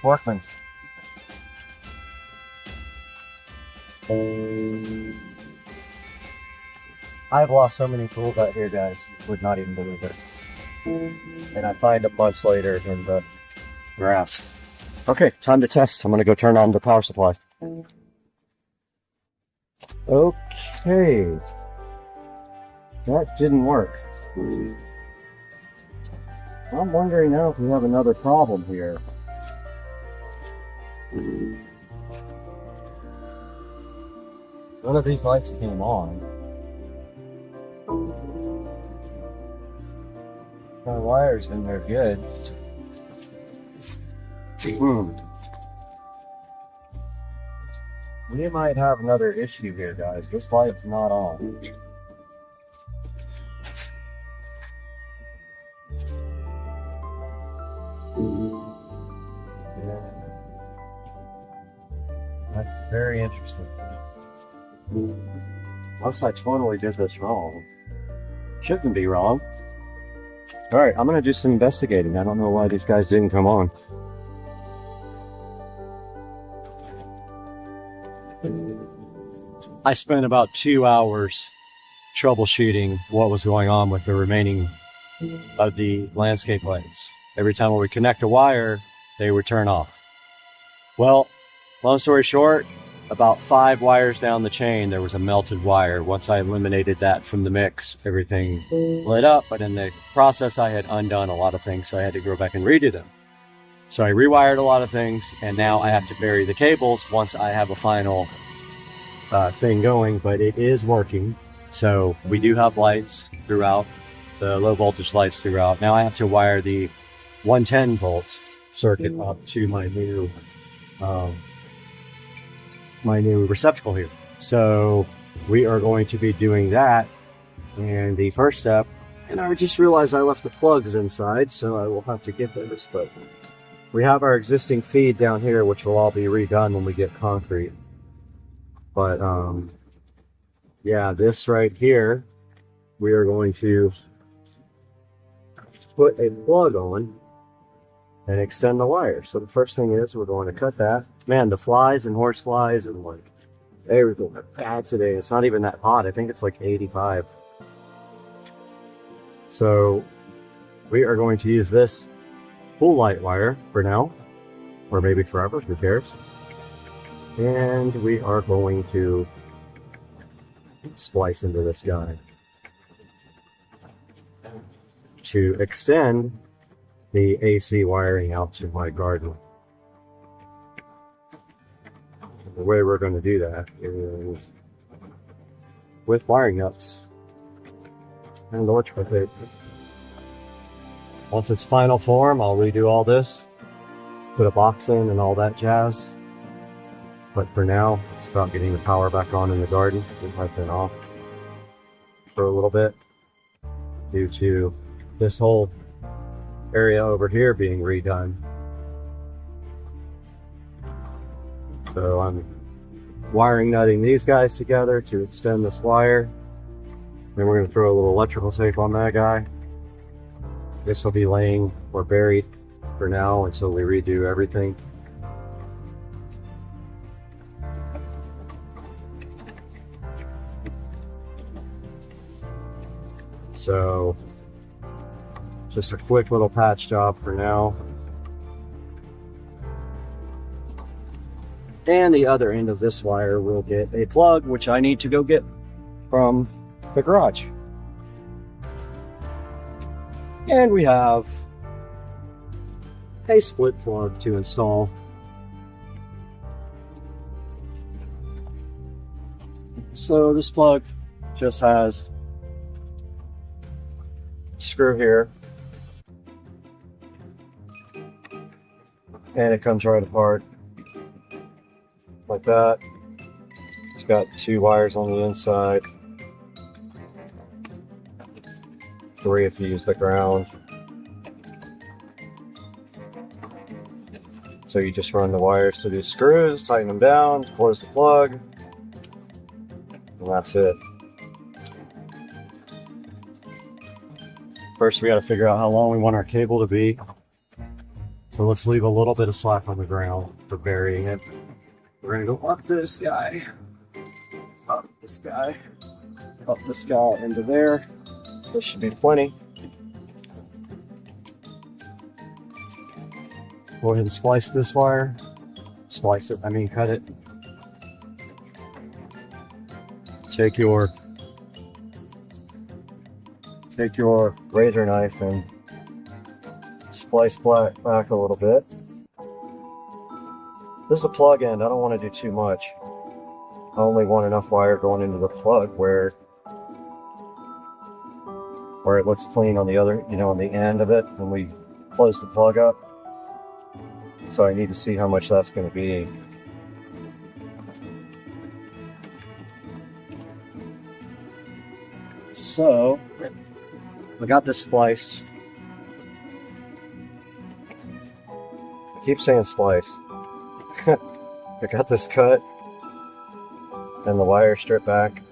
workman. I've lost so many tools out here, guys, would not even believe it. And I find them months later in the grass. Okay, time to test. I'm gonna go turn on the power supply. Okay. That didn't work. I'm wondering now if we have another problem here. None of these lights came on. My wires in there good. We might have another issue here, guys. This light's not on. Yeah. That's very interesting. Unless I totally did this wrong. Shouldn't be wrong. Alright, I'm gonna do some investigating. I don't know why these guys didn't come on. I spent about 2 hours troubleshooting what was going on with the remaining of the landscape lights. Every time we would connect a wire, they would turn off. Well, long story short, about 5 wires down the chain, there was a melted wire. Once I eliminated that from the mix, everything lit up, but in the process, I had undone a lot of things, so I had to go back and redo them. So I rewired a lot of things, and now I have to bury the cables once I have a final thing going, but it is working. So we do have lights throughout, the low voltage lights throughout. Now I have to wire the 110 volts circuit up to my new receptacle here. So we are going to be doing that. And the first step, and I just realized I left the plugs inside, so I will have to get those, but we have our existing feed down here, which will all be redone when we get concrete. But yeah, this right here, we are going to put a plug on and extend the wire. So the first thing is we're going to cut that. Man, the flies and horse flies and like everything are bad today. It's not even that hot. I think it's like 85. So we are going to use this full light wire for now, or maybe forever, who cares? And we are going to splice into this guy to extend the AC wiring out to my garden. The way we're going to do that is with wiring nuts and electrical tape. Once it's final form, I'll redo all this, put a box in and all that jazz. But for now, it's about getting the power back on in the garden. I've been off for a little bit due to this whole area over here being redone. So I'm wiring nutting these guys together to extend this wire. Then we're going to throw a little electrical tape on that guy. This will be laying or buried for now until we redo everything. So just a quick little patch job for now. And the other end of this wire will get a plug, which I need to go get from the garage. And we have a split plug to install. So this plug just has a screw here, and it comes right apart like that. It's got 2 wires on the inside, 3 if you use the ground. So you just run the wires to these screws, tighten them down, close the plug, and that's it. First, we got to figure out how long we want our cable to be. So let's leave a little bit of slack on the ground for burying it. We're going to go up this guy, up this guy, up this guy into there. This should be plenty. Go ahead and splice this wire. Splice it, I mean cut it. Take your razor knife and splice back a little bit. This is a plug end. I don't want to do too much. I only want enough wire going into the plug where it looks clean on the other, on the end of it when we close the plug up. So I need to see how much that's going to be. So, I got this spliced. I keep saying splice. I got this cut and the wire stripped back.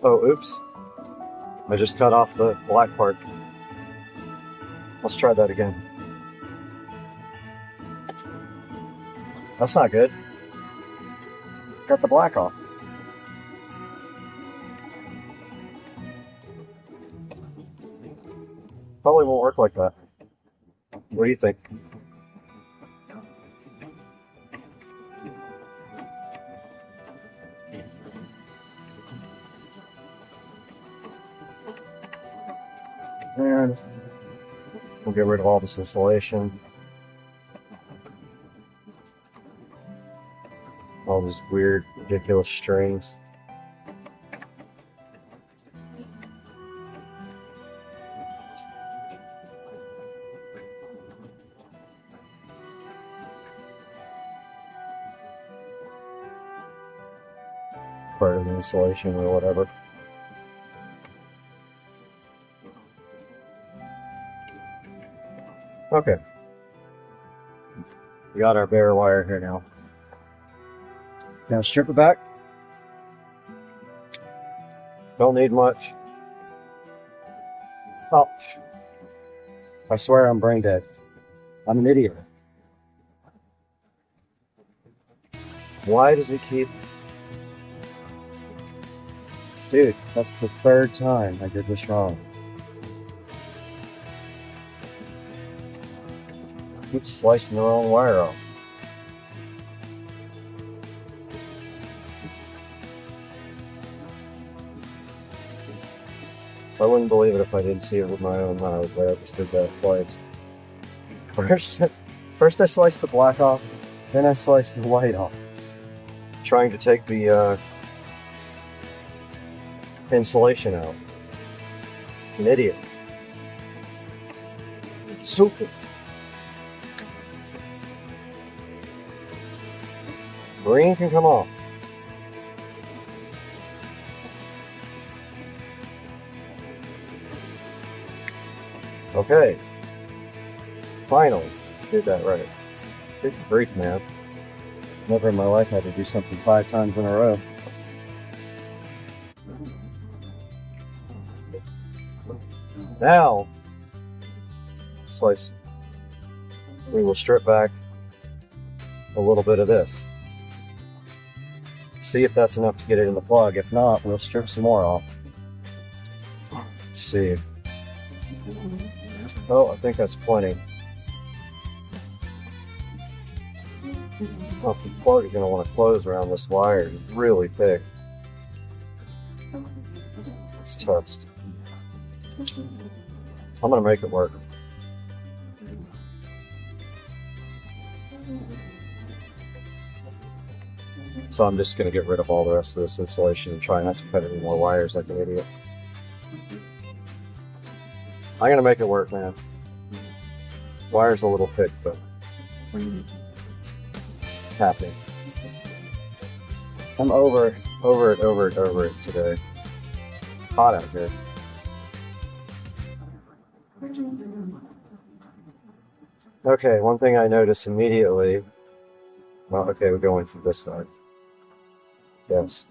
Oh, oops. I just cut off the black part. Let's try that again. That's not good. Got the black off. Probably won't work like that. What do you think? And we'll get rid of all this insulation. All these weird, ridiculous strings. Part of the insulation or whatever. Okay. We got our bare wire here now. Now strip it back. Don't need much. Oh. I swear I'm brain dead. I'm an idiot. Why does it keep... Dude, that's the third time I did this wrong. I keep slicing the wrong wire off. I wouldn't believe it if I didn't see it with my own eyes, but I just did that twice. First I sliced the black off, then I sliced the white off. Trying to take the insulation out. An idiot. Stupid. Green can come off. Okay. Finally, did that right. Good grief, man. Never in my life had to do something 5 times in a row. Now, slice. We will strip back a little bit of this. See if that's enough to get it in the plug. If not, we'll strip some more off. Let's see. Oh, I think that's plenty. Well, the plug is going to want to close around this wire. It's really thick. It's touched. I'm going to make it work. So I'm just going to get rid of all the rest of this insulation and try not to cut any more wires like an idiot. I'm going to make it work, man. Wire's a little thick, but it's happening. I'm over it today. Hot out here. Okay, one thing I noticed immediately. Well, okay, we're going from this side. Yes.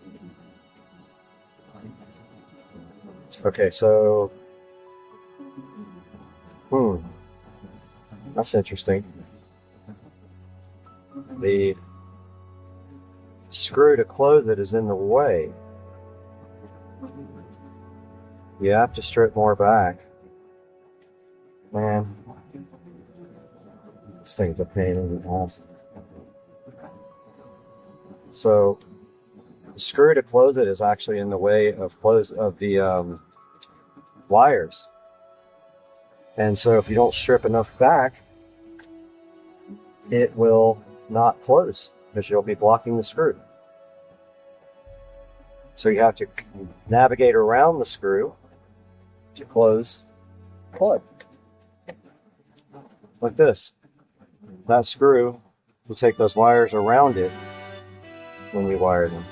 Okay, so... That's interesting. The screw to close it is in the way. You have to strip more back. Man. This thing's a pain in the ass. So, the screw to close it is actually in the way of the wires. And so if you don't strip enough back, it will not close because you'll be blocking the screw. So you have to navigate around the screw to close the plug. Like this. That screw will take those wires around it when we wire them.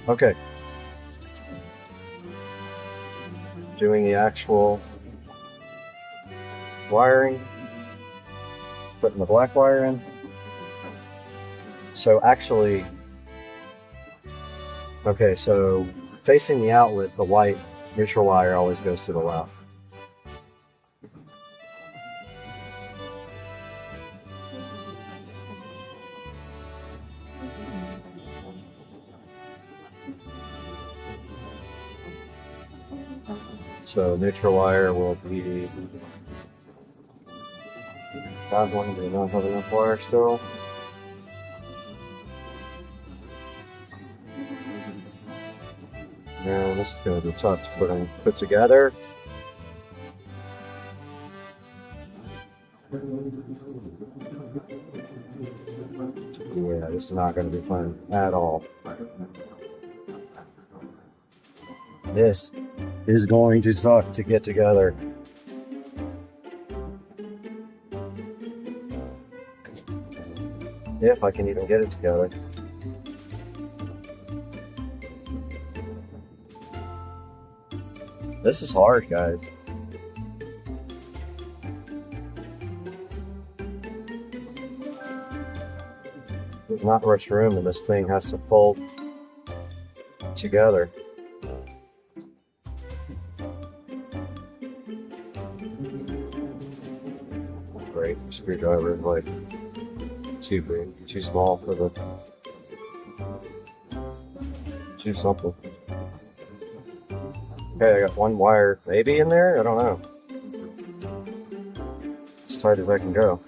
Okay. Doing the actual wiring, putting the black wire in. So actually, okay, so facing the outlet, the white neutral wire always goes to the left. So neutral wire will be not going to not have enough wire still. And this is going to be tough to put together. Yeah, this is not going to be fun at all. This is going to suck to get together. If I can even get it together. This is hard, guys. There's not much room and this thing has to fold together. Great, screwdriver is like too big, too small for the too something. Okay, I got one wire maybe in there, I don't know. As tight as I can go.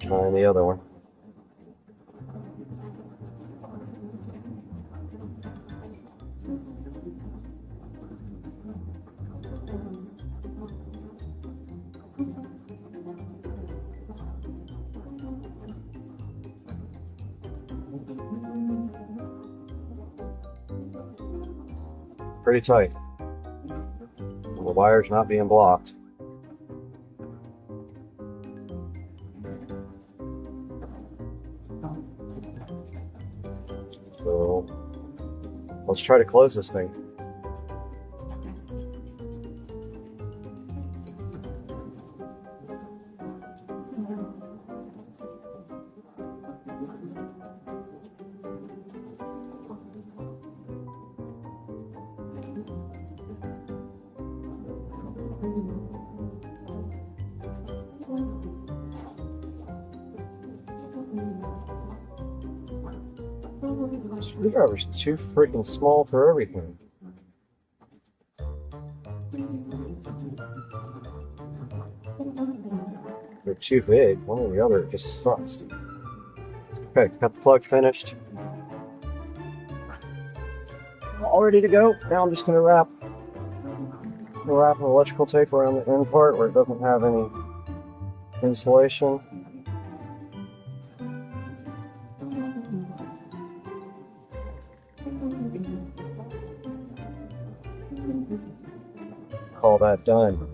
Trying the other one. Pretty tight. The wire's not being blocked. So let's try to close this thing. Screwdriver's too freaking small for everything. They're too big. One or the other just sucks. Okay, got the plug finished. All ready to go. Now I'm just going to wrap an electrical tape around the end part where it doesn't have any insulation. Call that done.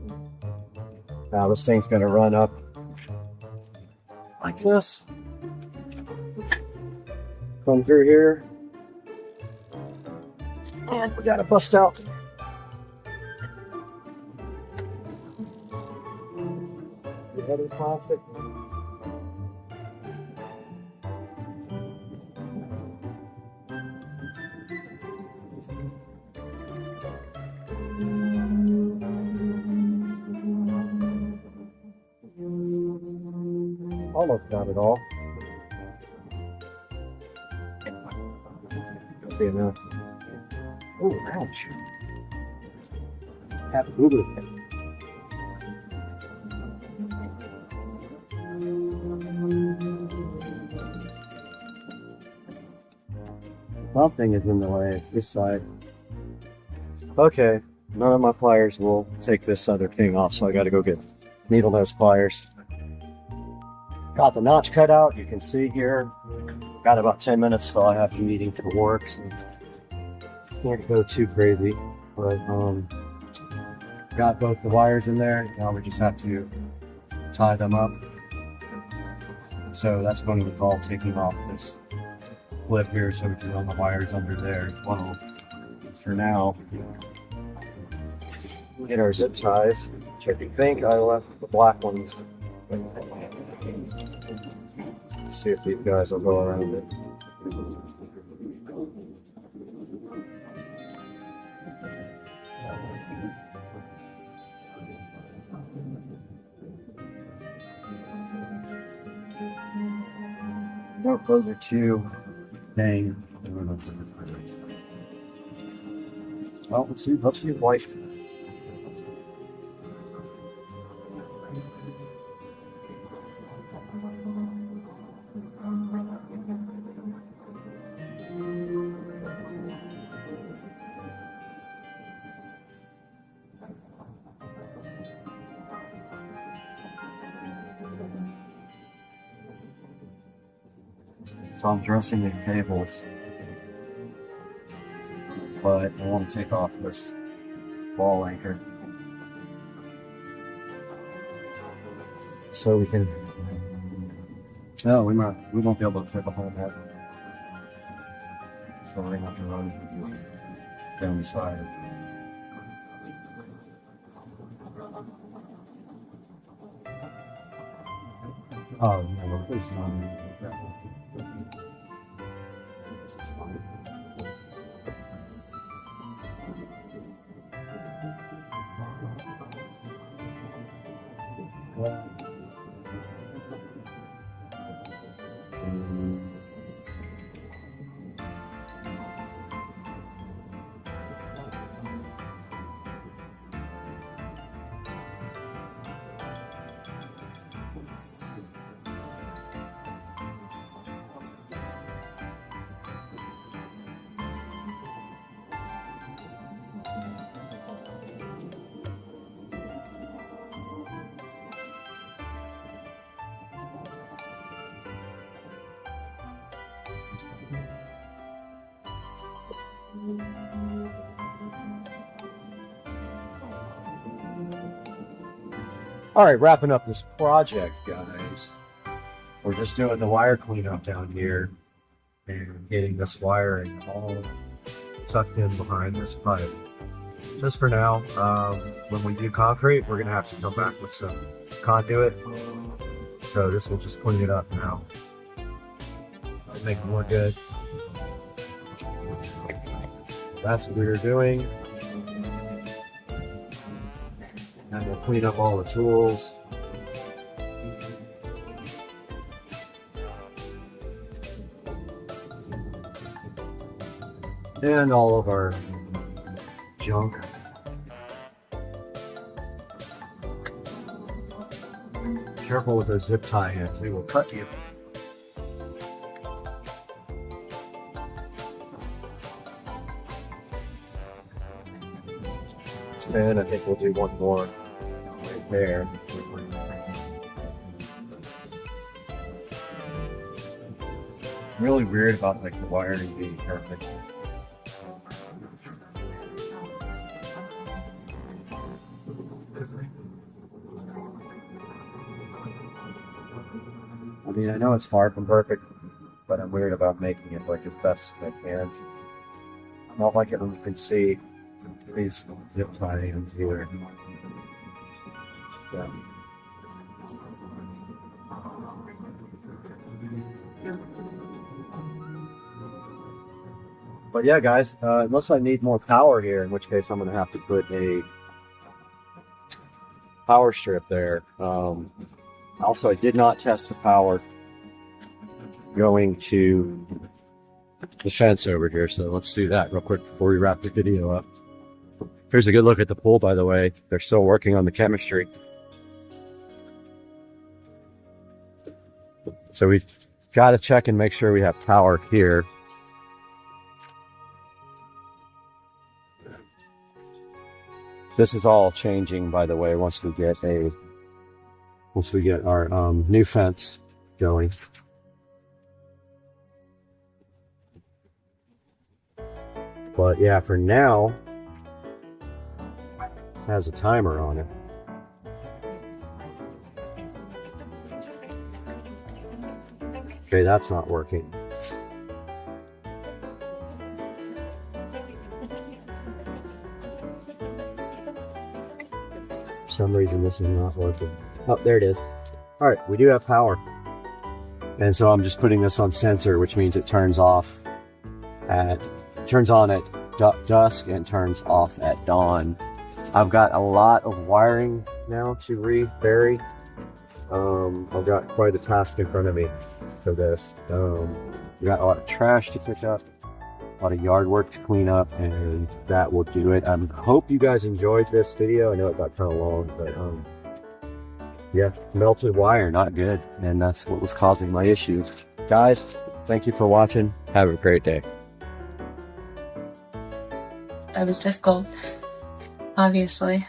Now this thing's going to run up like this. Come through here. And we got to bust out the heavy plastic. Almost got it all. Could be enough. Oh, ouch. Have lubricant. Something is in the way. It's this side. Okay, none of my pliers will take this other thing off, so I got to go get needle nose pliers. Got the notch cut out. You can see here. Got about 10 minutes till I have the meeting for work. So can't go too crazy, but got both the wires in there. Now we just have to tie them up. So that's going to involve taking off this clip here so we can run the wires under there as well. For now, we'll get our zip ties. I think I left the black ones. Let's see if these guys will go around it. Nope, those are too dang. Well, let's see white. So I'm dressing the cables, but I want to take off this ball anchor so we can. No, we won't be able to fit behind that. So we're gonna have to run down the side. Oh no, please not. All right, wrapping up this project, guys. We're just doing the wire cleanup down here and getting this wiring all tucked in behind this pipe. Just for now, when we do concrete, we're gonna have to come back with some conduit. So this will just clean it up now. Make it more good. That's what we were doing. And we'll clean up all the tools. And all of our junk. Careful with those zip tie ends, they will cut you. And I think we'll do one more right there. Really weird about like the wiring being perfect. I mean, I know it's far from perfect, but I'm weird about making it like as best as I can. I don't like it when you can see these zip tie ends either. Yeah. But yeah, guys, unless I need more power here, in which case I'm going to have to put a power strip there. Also, I did not test the power going to the fence over here, so let's do that real quick before we wrap the video up. Here's a good look at the pool, by the way. They're still working on the chemistry. So we've got to check and make sure we have power here. This is all changing, by the way, once we get our new fence going. But yeah, for now, has a timer on it. Okay, that's not working. For some reason this is not working. Oh, there it is. All right, we do have power. And so I'm just putting this on sensor, which means it turns on at dusk and turns off at dawn. I've got a lot of wiring now to rebury. I've got quite a task in front of me for this. We've got a lot of trash to pick up, a lot of yard work to clean up, and that will do it. I hope you guys enjoyed this video. I know it got kind of long, but yeah, melted wire, not good. And that's what was causing my issues. Guys, thank you for watching. Have a great day. That was difficult, obviously.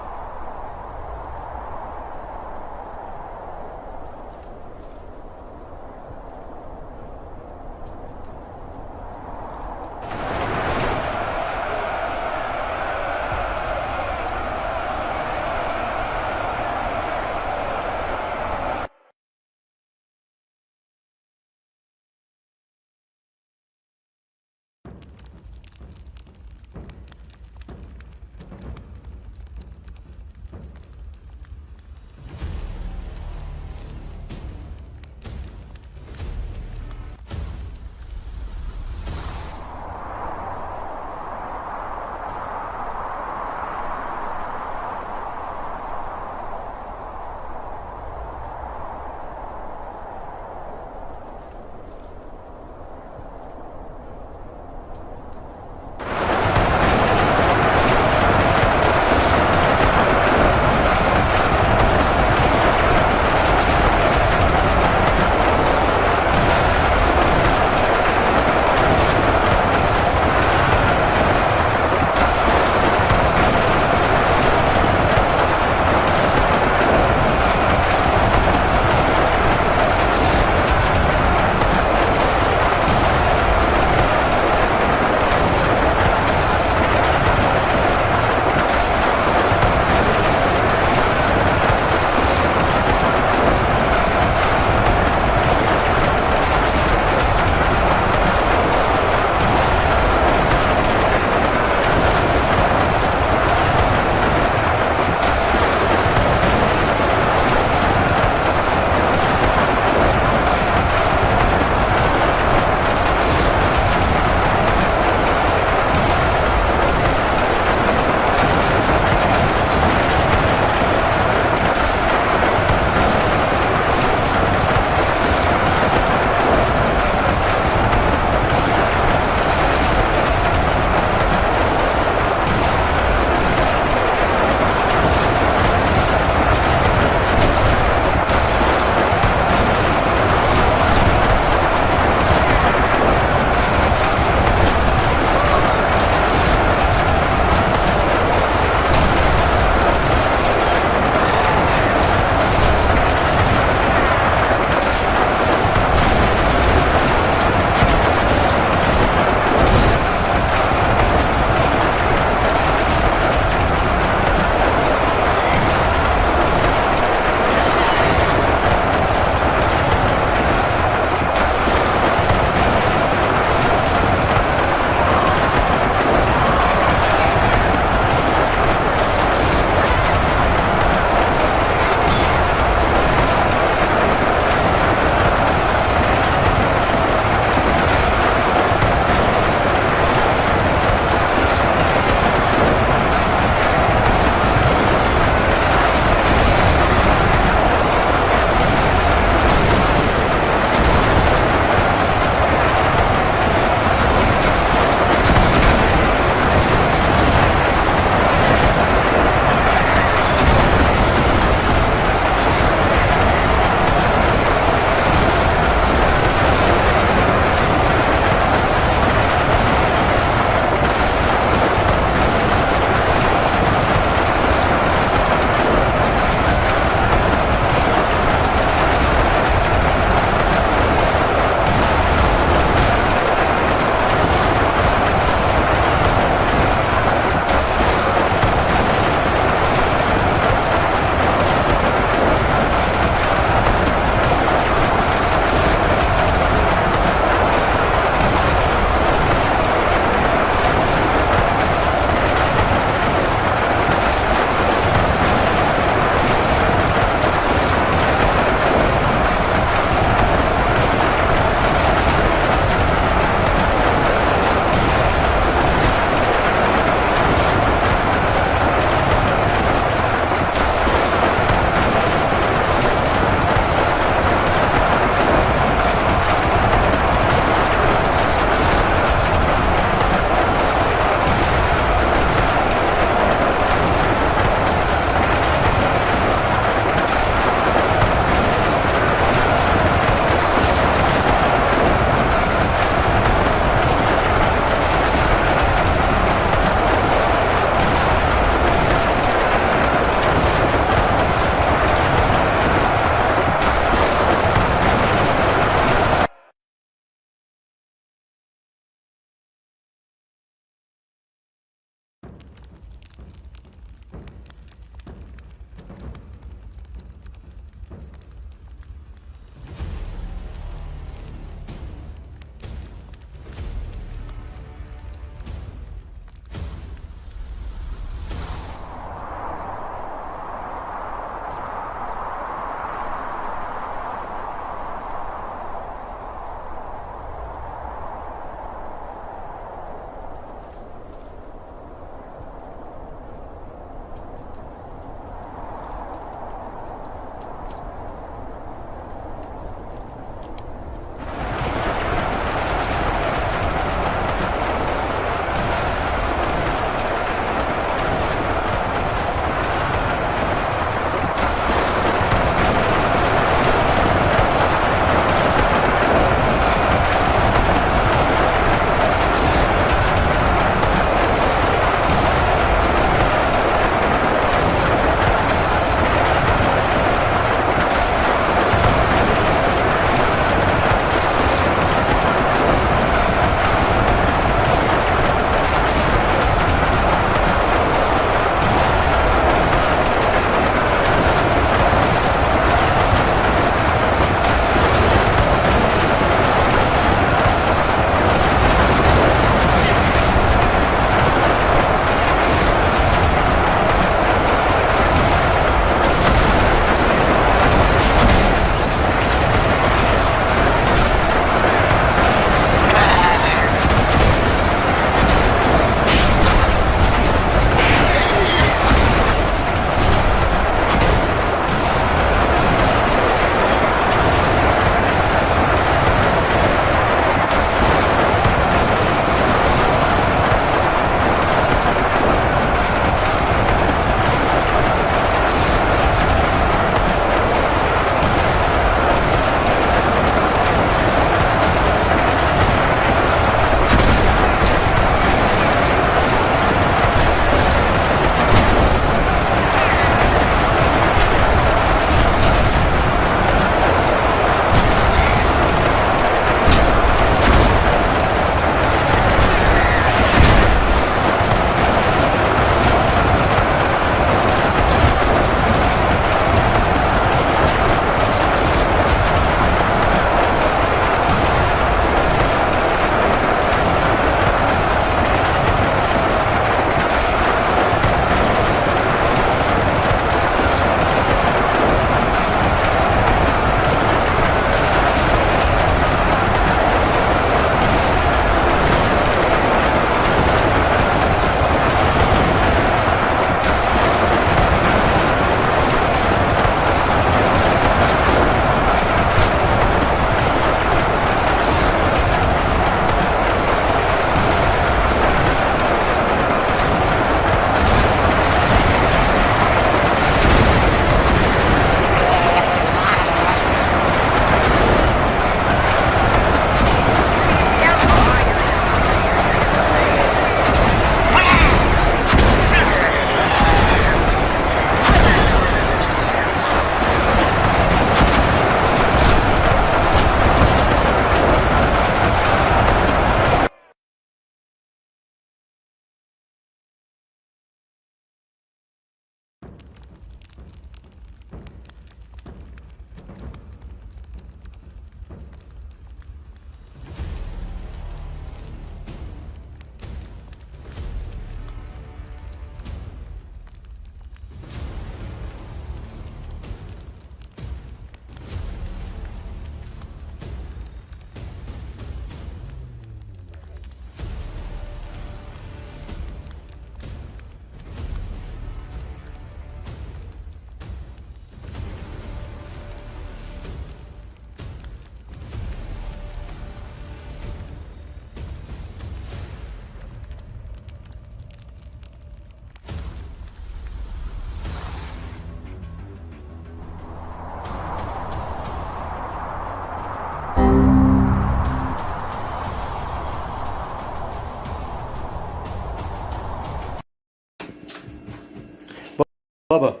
Bubba,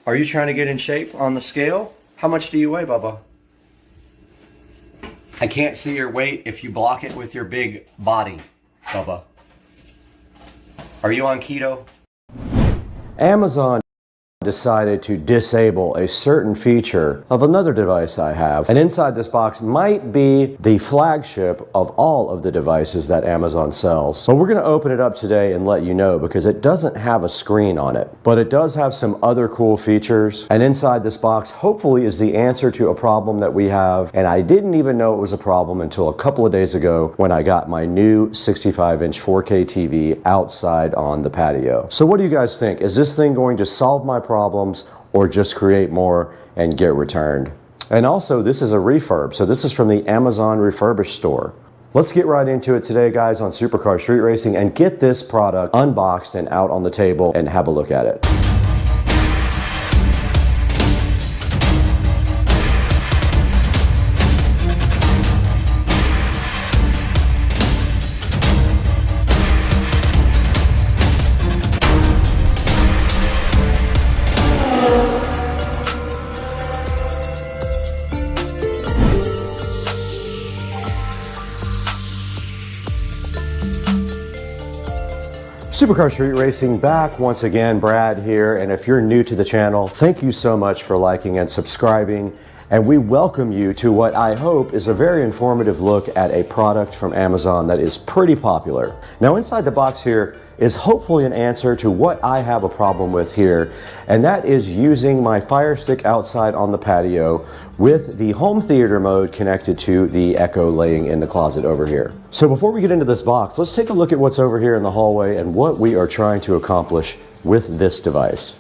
are you trying to get in shape on the scale? How much do you weigh, Bubba? I can't see your weight if you block it with your big body, Bubba. Are you on keto? Amazon decided to disable a certain feature of another device I have, and inside this box might be the flagship of all of the devices that Amazon sells. But we're going to open it up today and let you know, because it doesn't have a screen on it, but it does have some other cool features, and inside this box hopefully is the answer to a problem that we have, and I didn't even know it was a problem until a couple of days ago when I got my new 65-inch 4K TV outside on the patio. So what do you guys think? Is this thing going to solve my problems or just create more and get returned? And also, this is a refurb, so this is from the Amazon refurbished store. Let's get right into it today, guys, on Supercar Street Racing and get this product unboxed and out on the table and have a look at it. Supercar Street Racing back once again, Brad here, and if you're new to the channel, thank you so much for liking and subscribing, and we welcome you to what I hope is a very informative look at a product from Amazon that is pretty popular. Now inside the box here is hopefully an answer to what I have a problem with here, and that is using my Fire Stick outside on the patio with the home theater mode connected to the Echo laying in the closet over here. So before we get into this box, let's take a look at what's over here in the hallway and what we are trying to accomplish with this device.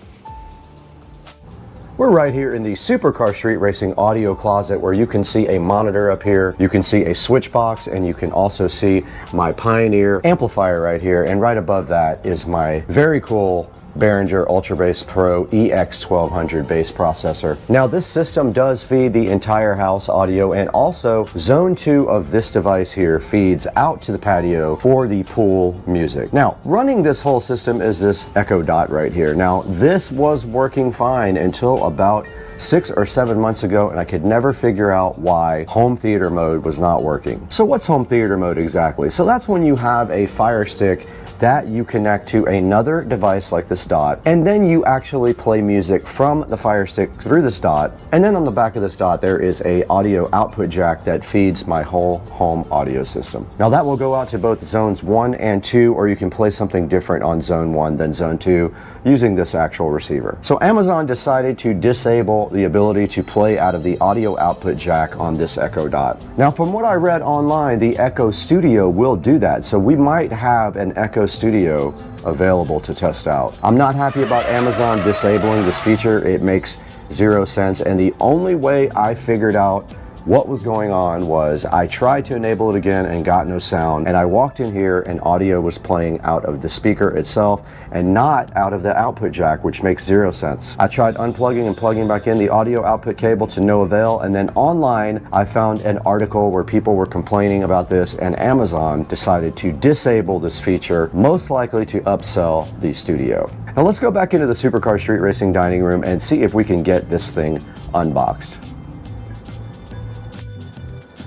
We're right here in the Supercar Street Racing audio closet, where you can see a monitor up here, you can see a switch box, and you can also see my Pioneer amplifier right here, and right above that is my very cool Behringer Ultra Bass Pro EX1200 bass processor. Now this system does feed the entire house audio, and also zone 2 of this device here feeds out to the patio for the pool music. Now running this whole system is this Echo Dot right here. Now this was working fine until about 6 or 7 months ago, and I could never figure out why home theater mode was not working. So what's home theater mode exactly? So that's when you have a Fire Stick that you connect to another device like this Dot, and then you actually play music from the Fire Stick through this Dot, and then on the back of this Dot there is a audio output jack that feeds my whole home audio system. Now that will go out to both zones 1 and 2, or you can play something different on zone 1 than zone 2 using this actual receiver. So Amazon decided to disable the ability to play out of the audio output jack on this Echo Dot. Now from what I read online, the Echo Studio will do that, so we might have an Echo Studio available to test out. I'm not happy about Amazon disabling this feature. It makes zero sense, and the only way I figured out what was going on was I tried to enable it again and got no sound, and I walked in here and audio was playing out of the speaker itself and not out of the output jack, which makes zero sense. I tried unplugging and plugging back in the audio output cable to no avail, and then online I found an article where people were complaining about this, and Amazon decided to disable this feature, most likely to upsell the Studio. Now let's go back into the Supercar Street Racing dining room and see if we can get this thing unboxed.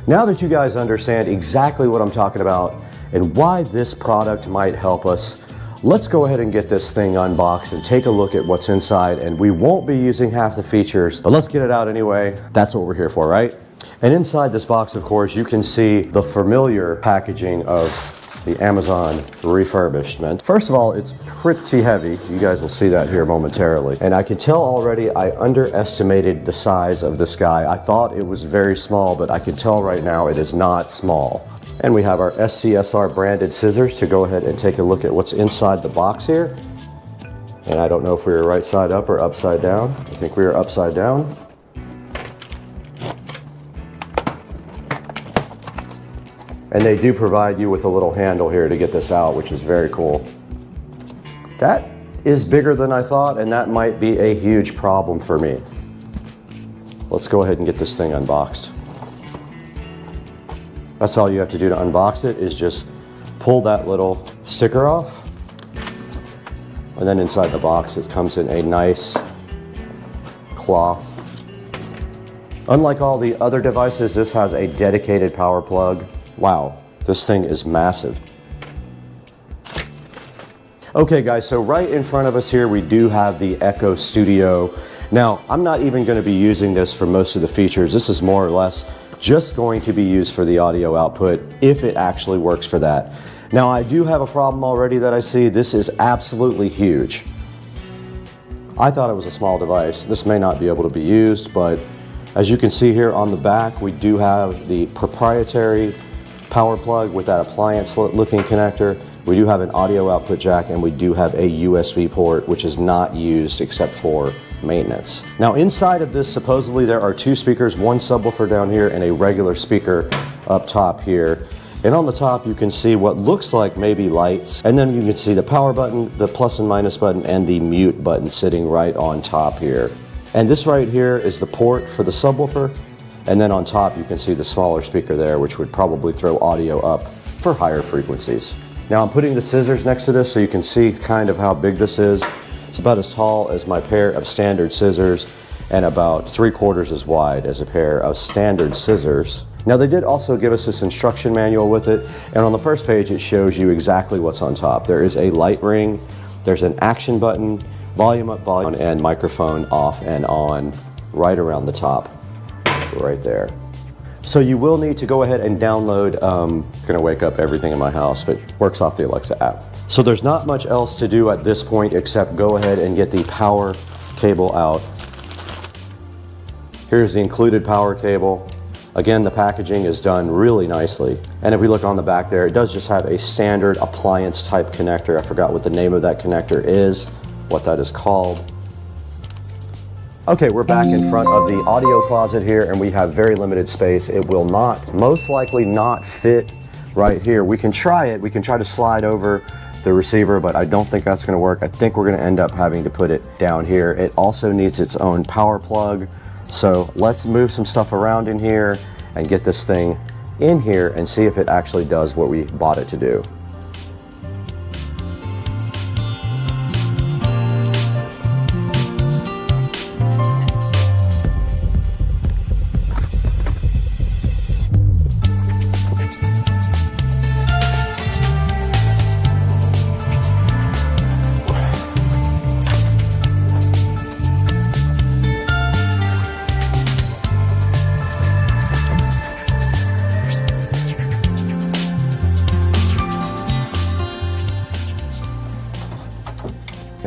Now that you guys understand exactly what I'm talking about and why this product might help us, let's go ahead and get this thing unboxed and take a look at what's inside. And we won't be using half the features, but let's get it out anyway. That's what we're here for, right? And inside this box, of course, you can see the familiar packaging of the Amazon refurbishment. First of all, it's pretty heavy. You guys will see that here momentarily. And I can tell already I underestimated the size of this guy. I thought it was very small, but I can tell right now it is not small. And we have our SCSR branded scissors to go ahead and take a look at what's inside the box here. And I don't know if we were right side up or upside down. I think we are upside down. And they do provide you with a little handle here to get this out, which is very cool. That is bigger than I thought, and that might be a huge problem for me. Let's go ahead and get this thing unboxed. That's all you have to do to unbox it, is just pull that little sticker off. And then inside the box, it comes in a nice cloth. Unlike all the other devices, this has a dedicated power plug. Wow, this thing is massive. Okay guys, so right in front of us here, we do have the Echo Studio. Now, I'm not even going to be using this for most of the features. This is more or less just going to be used for the audio output if it actually works for that. Now, I do have a problem already that I see. This is absolutely huge. I thought it was a small device. This may not be able to be used, but as you can see here on the back, we do have the proprietary power plug with that appliance looking connector. We do have an audio output jack, and we do have a USB port, which is not used except for maintenance. Now inside of this, supposedly there are two speakers, one subwoofer down here and a regular speaker up top here. And on the top you can see what looks like maybe lights, and then you can see the power button, the plus and minus button, and the mute button sitting right on top here. And this right here is the port for the subwoofer, and then on top you can see the smaller speaker there, which would probably throw audio up for higher frequencies. Now I'm putting the scissors next to this so you can see kind of how big this is. It's about as tall as my pair of standard scissors and about 3/4 as wide as a pair of standard scissors. Now they did also give us this instruction manual with it, and on the first page it shows you exactly what's on top. There is a light ring, there's an action button, volume up, volume, and microphone off and on right around the top, right there. So you will need to go ahead and download, gonna wake up everything in my house, but works off the Alexa app. So there's not much else to do at this point except go ahead and get the power cable out. Here's the included power cable. Again, the packaging is done really nicely. And if we look on the back there, it does just have a standard appliance type connector. I forgot what the name of that connector is, what that is called. Okay, we're back in front of the audio closet here, and we have very limited space. It will not, most likely not fit right here. We can try it. We can try to slide over the receiver, but I don't think that's going to work. I think we're going to end up having to put it down here. It also needs its own power plug. So let's move some stuff around in here and get this thing in here and see if it actually does what we bought it to do.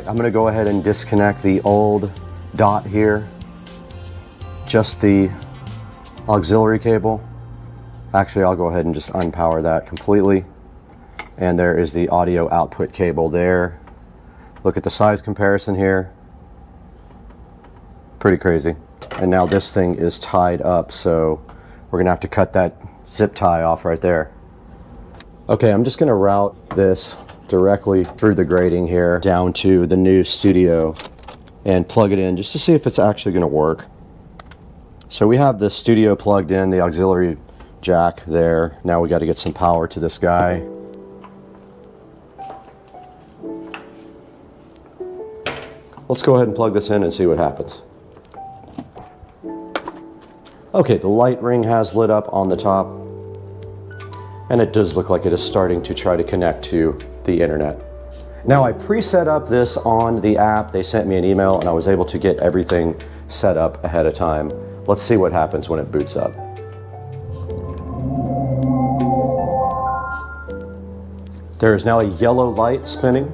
I'm going to go ahead and disconnect the old dot here, just the auxiliary cable. Actually, I'll go ahead and just unpower that completely. And there is the audio output cable there. Look at the size comparison here. Pretty crazy. And now this thing is tied up, so we're going to have to cut that zip tie off right there. Okay, I'm just going to route this directly through the grating here down to the new studio and plug it in just to see if it's actually going to work. So we have the studio plugged in, the auxiliary jack there. Now we got to get some power to this guy. Let's go ahead and plug this in and see what happens. Okay, the light ring has lit up on the top, and it does look like it is starting to try to connect to the internet. Now I pre-set up this on the app. They sent me an email and I was able to get everything set up ahead of time. Let's see what happens when it boots up. There is now a yellow light spinning.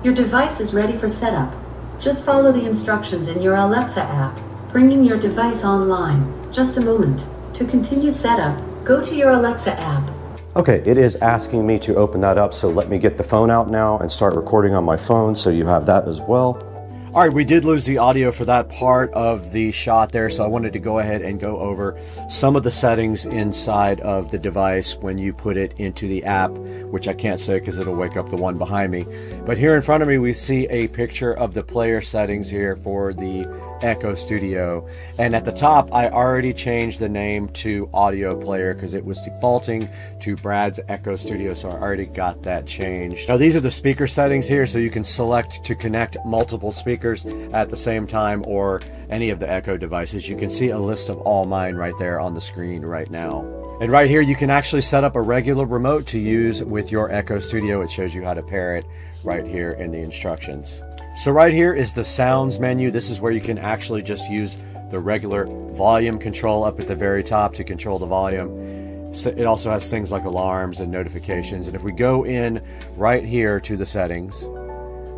Your device is ready for setup. Just follow the instructions in your Alexa app, bringing your device online. Just a moment. To continue setup, go to your Alexa app. Okay, it is asking me to open that up, so let me get the phone out now and start recording on my phone so you have that as well. All right, we did lose the audio for that part of the shot there, so I wanted to go ahead and go over some of the settings inside of the device when you put it into the app, which I can't say because it'll wake up the one behind me. But here in front of me, we see a picture of the player settings here for the Echo Studio. And at the top, I already changed the name to Audio Player because it was defaulting to Brad's Echo Studio, so I already got that changed. Now these are the speaker settings here, so you can select to connect multiple speakers at the same time or any of the Echo devices. You can see a list of all mine right there on the screen right now. And right here, you can actually set up a regular remote to use with your Echo Studio. It shows you how to pair it right here in the instructions. So right here is the sounds menu. This is where you can actually just use the regular volume control up at the very top to control the volume. So it also has things like alarms and notifications. And if we go in right here to the settings,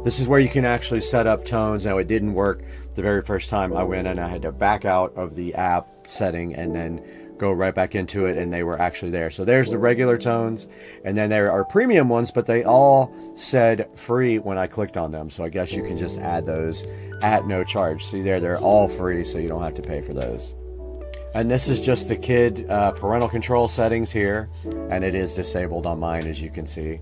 this is where you can actually set up tones. Now it didn't work the very first time I went and I had to back out of the app setting and then go right back into it, and they were actually there. So there's the regular tones, and then there are premium ones, but they all said free when I clicked on them. So I guess you can just add those at no charge. See there, they're all free, so you don't have to pay for those. And this is just the kid parental control settings here, and it is disabled on mine, as you can see.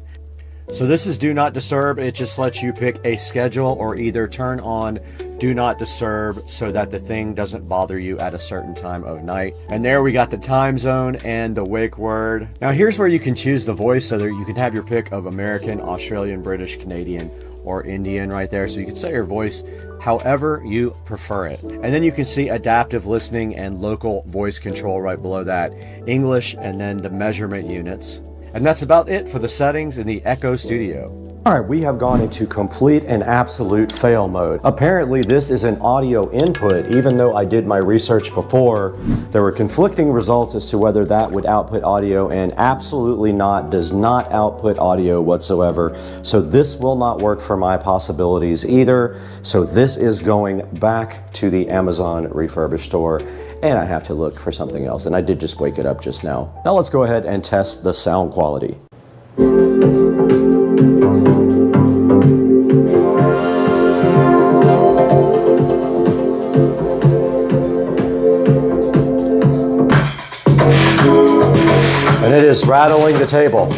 So this is Do Not Disturb. It just lets you pick a schedule or either turn on Do Not Disturb so that the thing doesn't bother you at a certain time of night. And there we got the time zone and the wake word. Now here's where you can choose the voice so that you can have your pick of American, Australian, British, Canadian, or Indian right there. So you can set your voice however you prefer it. And then you can see adaptive listening and local voice control right below that. English and then the measurement units. And that's about it for the settings in the Echo Studio. All right, we have gone into complete and absolute fail mode. Apparently this is an audio input. Even though I did my research before, there were conflicting results as to whether that would output audio, and absolutely not, does not output audio whatsoever. So this will not work for my possibilities either. So this is going back to the Amazon refurbished store, and I have to look for something else. And I did just wake it up just now. Now let's go ahead and test the sound quality. And it is rattling the table.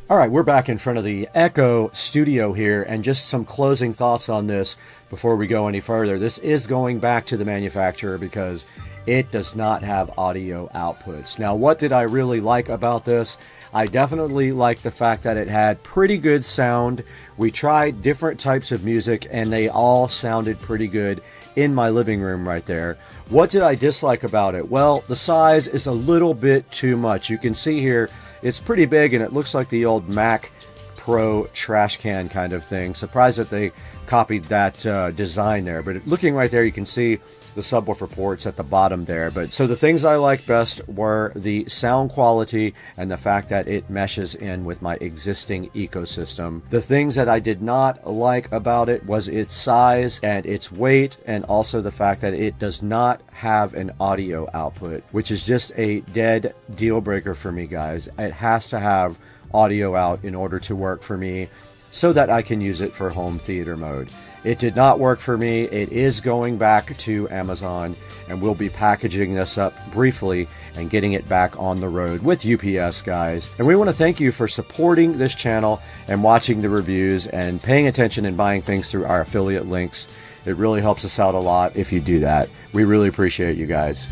All right, we're back in front of the Echo Studio here, and just some closing thoughts on this before we go any further. This is going back to the manufacturer because it does not have audio outputs. Now, what did I really like about this? I definitely like the fact that it had pretty good sound. We tried different types of music and they all sounded pretty good in my living room right there. What did I dislike about it? Well, the size is a little bit too much. You can see here, it's pretty big and it looks like the old Mac Pro trash can kind of thing. Surprised that they copied that design there, but looking right there, you can see the subwoofer ports at the bottom there. But so the things I liked best were the sound quality and the fact that it meshes in with my existing ecosystem. The things that I did not like about it was its size and its weight, and also the fact that it does not have an audio output, which is just a dead deal breaker for me, guys. It has to have audio out in order to work for me so that I can use it for home theater mode. It did not work for me. It is going back to Amazon, and we'll be packaging this up briefly and getting it back on the road with UPS, guys. And we want to thank you for supporting this channel and watching the reviews and paying attention and buying things through our affiliate links. It really helps us out a lot if you do that. We really appreciate you guys.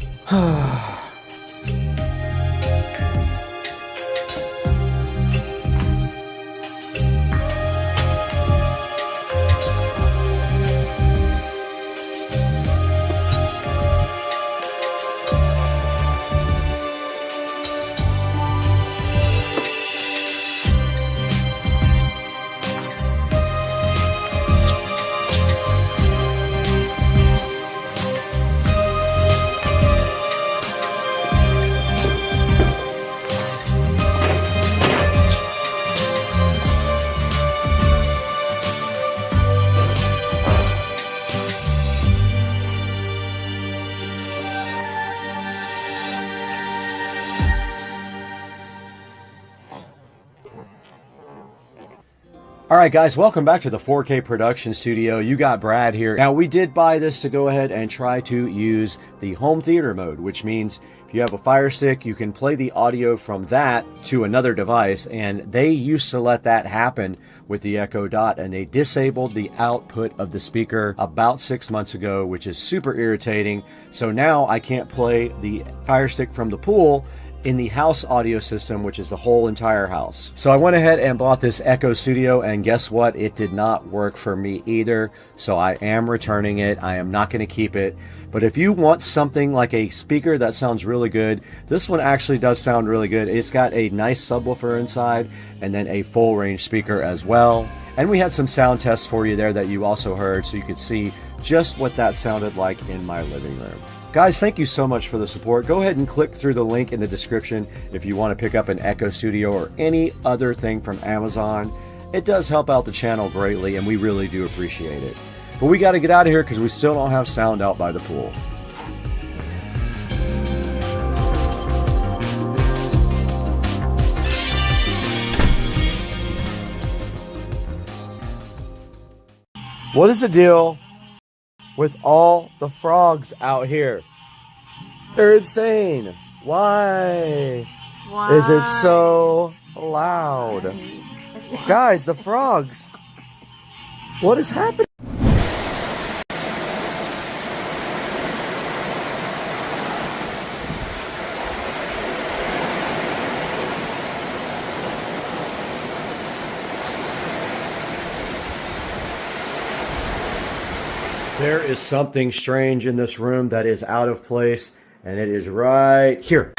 All right, guys, welcome back to the 4K production studio. You got Brad here. Now, we did buy this to go ahead and try to use the home theater mode, which means if you have a Fire Stick, you can play the audio from that to another device, and they used to let that happen with the Echo Dot, and they disabled the output of the speaker about 6 months ago, which is super irritating. So now I can't play the Fire Stick from the pool in the house audio system, which is the whole entire house. So I went ahead and bought this Echo Studio, and guess what? It did not work for me either. So I am returning it. I am not going to keep it. But if you want something like a speaker that sounds really good, this one actually does sound really good. It's got a nice subwoofer inside and then a full range speaker as well. And we had some sound tests for you there that you also heard, so you could see just what that sounded like in my living room. Guys, thank you so much for the support. Go ahead and click through the link in the description if you want to pick up an Echo Studio or any other thing from Amazon. It does help out the channel greatly, and we really do appreciate it. But we got to get out of here because we still don't have sound out by the pool. What is the deal with all the frogs out here? They're insane. Why is it so loud? Guys, the frogs. What is happening? There is something strange in this room that is out of place, and it is right here.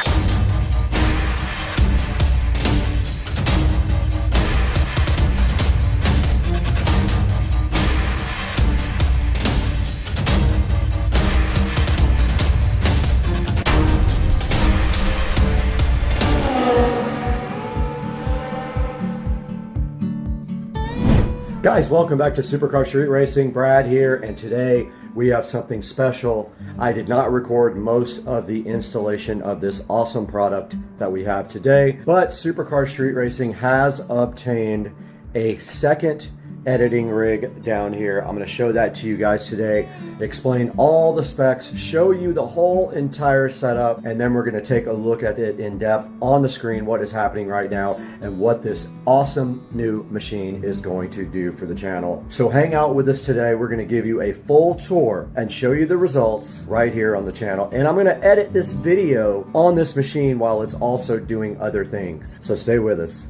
Guys, welcome back to Supercar Street Racing. Brad here, and today we have something special. I did not record most of the installation of this awesome product that we have today, but Supercar Street Racing has obtained a second editing rig down here. I'm going to show that to you guys today, explain all the specs, show you the whole entire setup, and then we're going to take a look at it in depth on the screen, what is happening right now and what this awesome new machine is going to do for the channel. So hang out with us today. We're going to give you a full tour and show you the results right here on the channel, and I'm going to edit this video on this machine while it's also doing other things, so stay with us.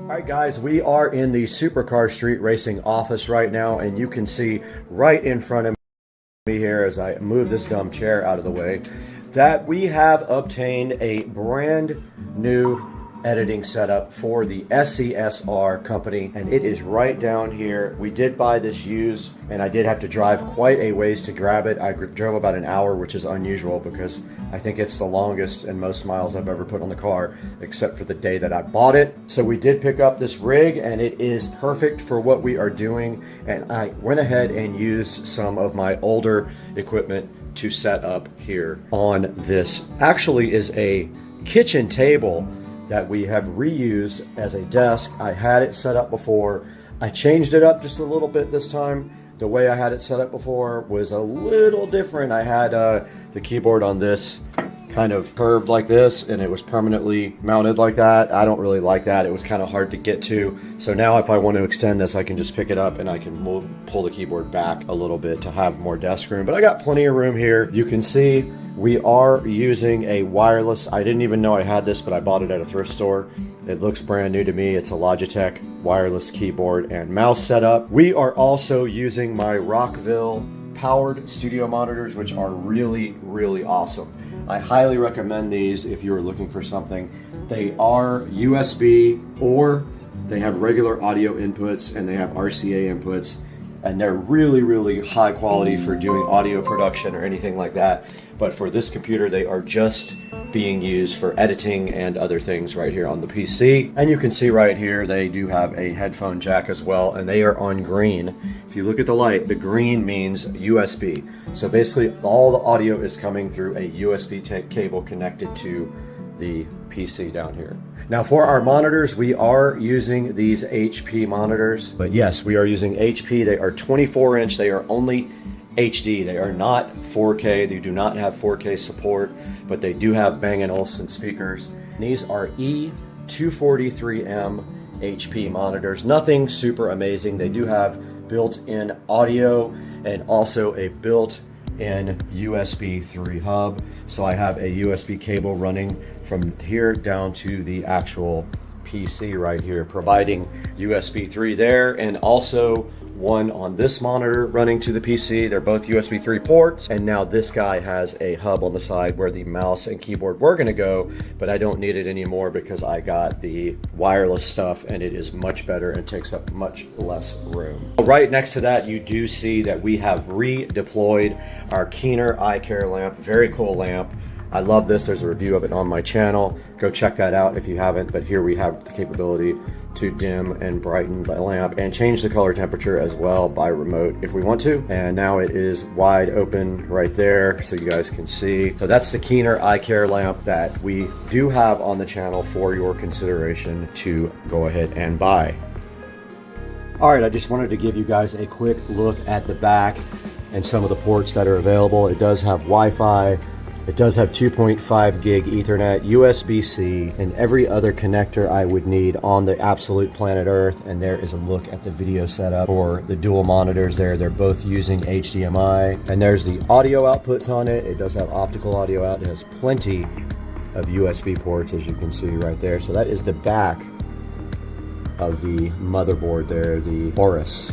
Alright guys, we are in the Supercar Street Racing office right now, and you can see right in front of me here as I move this dumb chair out of the way that we have obtained a brand new editing setup for the SCSR company, and it is right down here. We did buy this used, and I did have to drive quite a ways to grab it. I drove about an hour, which is unusual because I think it's the longest and most miles I've ever put on the car, except for the day that I bought it. So we did pick up this rig, and it is perfect for what we are doing, and I went ahead and used some of my older equipment to set up here on this. Actually is a kitchen table that we have reused as a desk. I had it set up before. I changed it up just a little bit this time. The way I had it set up before was a little different. I had the keyboard on this kind of curved like this, and it was permanently mounted like that. I don't really like that. It was kind of hard to get to. So now if I want to extend this, I can just pick it up and I can pull the keyboard back a little bit to have more desk room. But I got plenty of room here. You can see we are using a wireless. I didn't even know I had this, but I bought it at a thrift store. It looks brand new to me. It's a Logitech wireless keyboard and mouse setup. We are also using my Rockville powered studio monitors, which are really, really awesome. I highly recommend these if you're looking for something. They are USB, or they have regular audio inputs, and they have RCA inputs, and they're really, really high quality for doing audio production or anything like that. But for this computer, they are just being used for editing and other things right here on the PC. And you can see right here, they do have a headphone jack as well, and they are on green. If you look at the light, the green means USB. So basically all the audio is coming through a USB cable connected to the PC down here. Now for our monitors, we are using these HP monitors, but yes, we are using HP. They are 24 inch. They are only HD. They are not 4K. They do not have 4K support, but they do have Bang & Olufsen speakers. These are E243M HP monitors. Nothing super amazing. They do have built-in audio and also a built-in USB 3 hub. So I have a USB cable running from here down to the actual PC right here, providing USB 3 there, and also one on this monitor running to the PC. They're both USB 3 ports, and now this guy has a hub on the side where the mouse and keyboard were gonna go, but I don't need it anymore because I got the wireless stuff and it is much better and takes up much less room. Right next to that, you do see that we have redeployed our Keener eye care lamp. Very cool lamp. I love this. There's a review of it on my channel. Go check that out if you haven't, but here we have the capability to dim and brighten the lamp and change the color temperature as well by remote if we want to. And now it is wide open right there so you guys can see. So that's the Keener eye care lamp that we do have on the channel for your consideration to go ahead and buy. All right, I just wanted to give you guys a quick look at the back and some of the ports that are available. It does have Wi-Fi. It does have 2.5 gig Ethernet, USB-C, and every other connector I would need on the absolute planet Earth. And there is a look at the video setup for the dual monitors there. They're both using HDMI. And there's the audio outputs on it. It does have optical audio out. It has plenty of USB ports, as you can see right there. So that is the back of the motherboard there, the Aorus.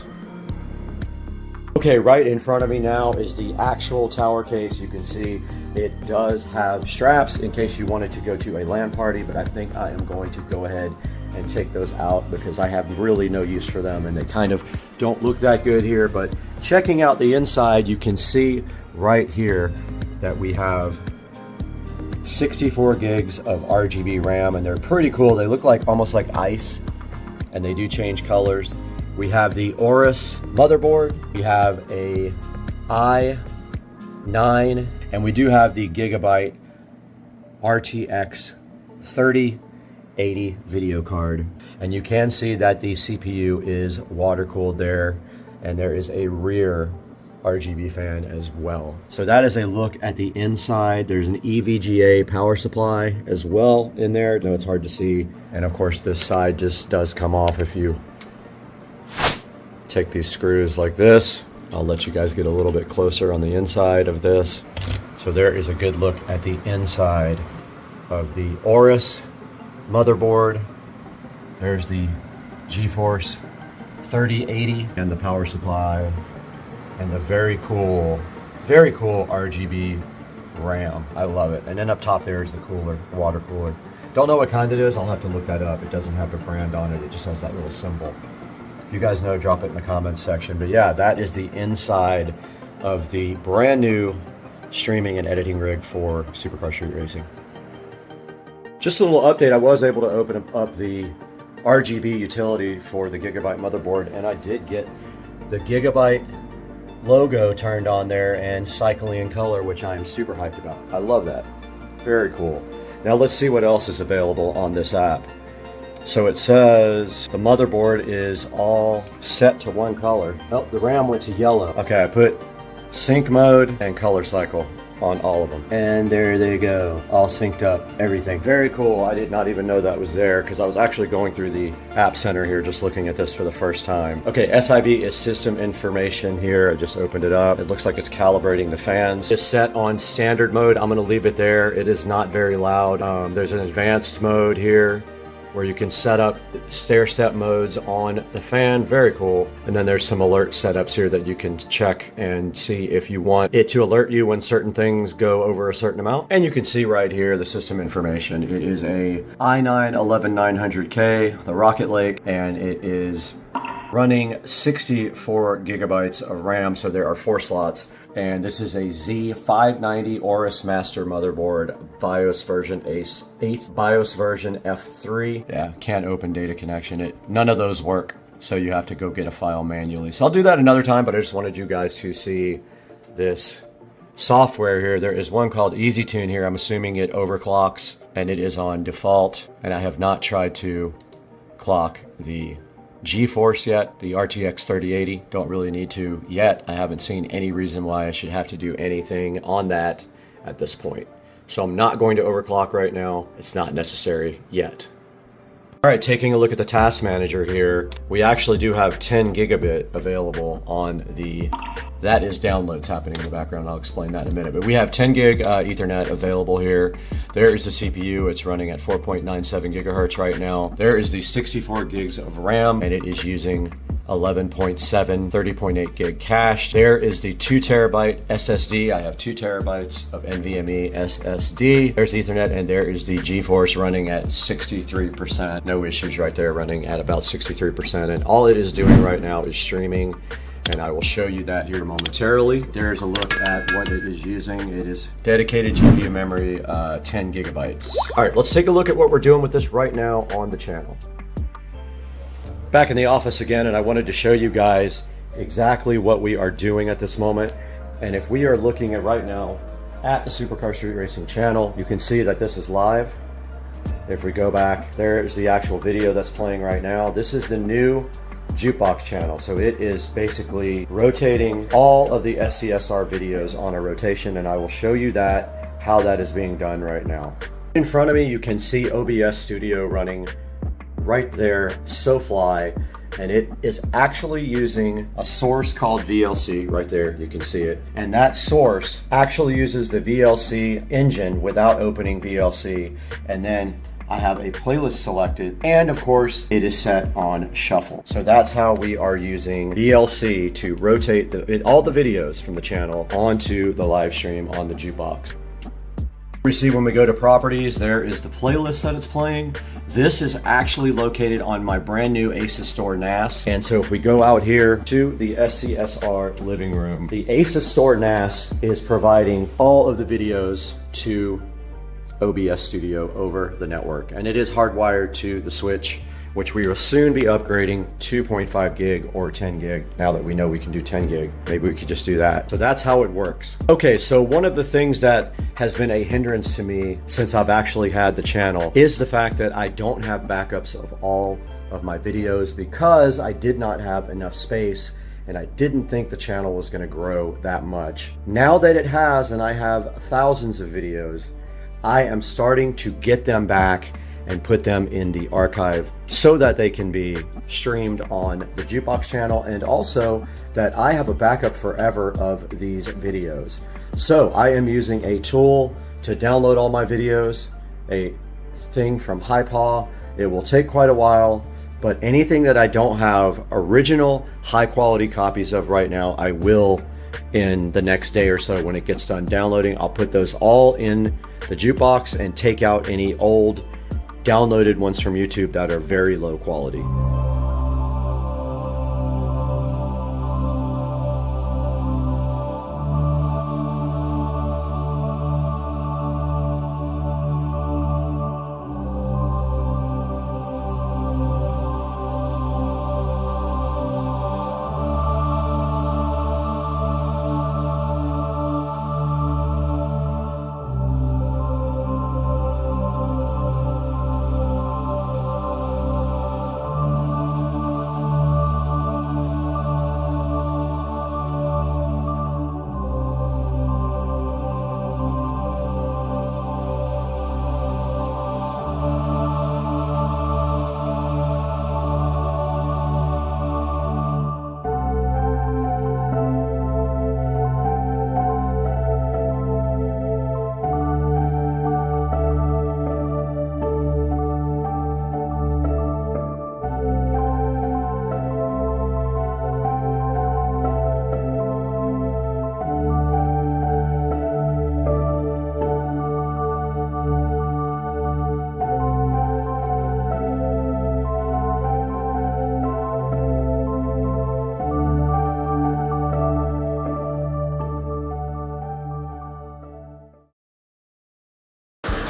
Okay, right in front of me now is the actual tower case. You can see it does have straps in case you wanted to go to a LAN party, but I think I am going to go ahead and take those out because I have really no use for them and they kind of don't look that good here. But checking out the inside, you can see right here that we have 64 gigs of RGB RAM, and they're pretty cool. They look like almost like ice, and they do change colors. We have the Aorus motherboard, we have a i9, and we do have the Gigabyte RTX 3080 video card. And you can see that the CPU is water cooled there, and there is a rear RGB fan as well. So that is a look at the inside. There's an EVGA power supply as well in there. No, it's hard to see. And of course this side just does come off if you take these screws like this. I'll let you guys get a little bit closer on the inside of this. So there is a good look at the inside of the Aorus motherboard. There's the GeForce 3080 and the power supply and the very cool RGB RAM. I love it. And then up top there is the cooler, the water cooler. Don't know what kind it is. I'll have to look that up. It doesn't have the brand on it. It just has that little symbol. If you guys know, drop it in the comments section. But yeah, that is the inside of the brand new streaming and editing rig for Supercar Street Racing. Just a little update. I was able to open up the RGB utility for the Gigabyte motherboard, and I did get the Gigabyte logo turned on there and cycling in color, which I am super hyped about. I love that. Very cool. Now let's see what else is available on this app. So it says the motherboard is all set to one color. Oh, the RAM went to yellow. Okay, I put sync mode and color cycle on all of them. And there they go, all synced up, everything. Very cool. I did not even know that was there because I was actually going through the App Center here just looking at this for the first time. Okay, SIB is system information here. I just opened it up. It looks like it's calibrating the fans. It's set on standard mode. I'm gonna leave it there. It is not very loud. There's an advanced mode here where you can set up stair-step modes on the fan. Very cool. And then there's some alert setups here that you can check and see if you want it to alert you when certain things go over a certain amount. And you can see right here the system information. It is a i9 11900K, the Rocket Lake, and it is running 64 gigabytes of RAM, so there are 4 slots. And this is a Z590 Aorus Master motherboard, BIOS version ACE, BIOS version F3. Yeah, can't open data connection. None of those work, so you have to go get a file manually. So I'll do that another time, but I just wanted you guys to see this software here, there is one called EasyTune here. I'm assuming it overclocks and it is on default. And I have not tried to clock the GeForce yet, the RTX 3080. Don't really need to yet. I haven't seen any reason why I should have to do anything on that at this point. So I'm not going to overclock right now. It's not necessary yet. All right, taking a look at the task manager here, we actually do have 10 gigabit available on the, that is downloads happening in the background. I'll explain that in a minute, but we have 10 gig Ethernet available here. There is the CPU. It's running at 4.97 gigahertz right now. There is the 64 gigs of RAM, and it is using 11.7, 30.8 gig cache. There is the 2 terabyte SSD. I have 2 terabytes of NVMe SSD. There's Ethernet, and there is the GeForce running at 63%. No issues right there, running at about 63%. And all it is doing right now is streaming, and I will show you that here momentarily. There's a look at what it is using. It is dedicated GPU memory, 10 gigabytes. All right, let's take a look at what we're doing with this right now on the channel. Back in the office again, and I wanted to show you guys exactly what we are doing at this moment. And if we are looking at right now at the Supercar Street Racing channel, you can see that this is live. If we go back, there's the actual video that's playing right now. This is the new jukebox channel. So it is basically rotating all of the SCSR videos on a rotation, and I will show you that, how that is being done right now. In front of me, you can see OBS Studio running right there, SoFly, and it is actually using a source called VLC right there. You can see it, and that source actually uses the VLC engine without opening VLC. And then I have a playlist selected, and of course it is set on shuffle. So that's how we are using VLC to rotate all the videos from the channel onto the live stream on the jukebox. We see when we go to properties, there is the playlist that it's playing. This is actually located on my brand new ASUS Store NAS. And so if we go out here to the SCSR living room, the ASUS Store NAS is providing all of the videos to OBS Studio over the network. And it is hardwired to the switch, which we will soon be upgrading 2.5 gig or 10 gig. Now that we know we can do 10 gig, maybe we could just do that. So that's how it works. Okay, so one of the things that has been a hindrance to me since I've actually had the channel is the fact that I don't have backups of all of my videos because I did not have enough space, and I didn't think the channel was gonna grow that much. Now that it has, and I have thousands of videos, I am starting to get them back and put them in the archive so that they can be streamed on the jukebox channel, and also that I have a backup forever of these videos. So I am using a tool to download all my videos, a thing from HiPaw. It will take quite a while, but anything that I don't have original high quality copies of right now, I will in the next day or so when it gets done downloading. I'll put those all in the jukebox and take out any old downloaded ones from YouTube that are very low quality.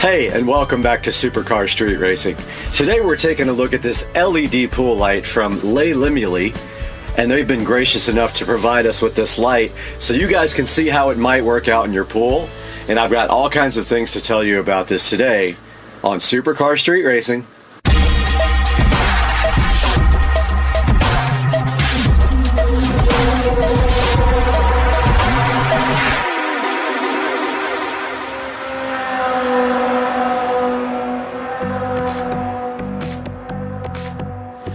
Hey, and welcome back to Supercar Street Racing. Today we're taking a look at this LED pool light from Les Limuli. and they've been gracious enough to provide us with this light so you guys can see how it might work out in your pool. And I've got all kinds of things to tell you about this today on Supercar Street Racing.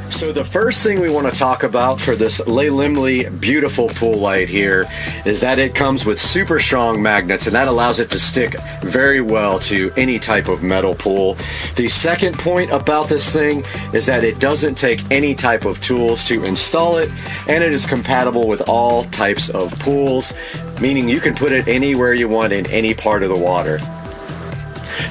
So the first thing we want to talk about for this Hdmi beautiful pool light here is that it comes with super strong magnets, and that allows it to stick very well to any type of metal pool. The second point about this thing is that it doesn't take any type of tools to install it, and it is compatible with all types of pools, meaning you can put it anywhere you want in any part of the water.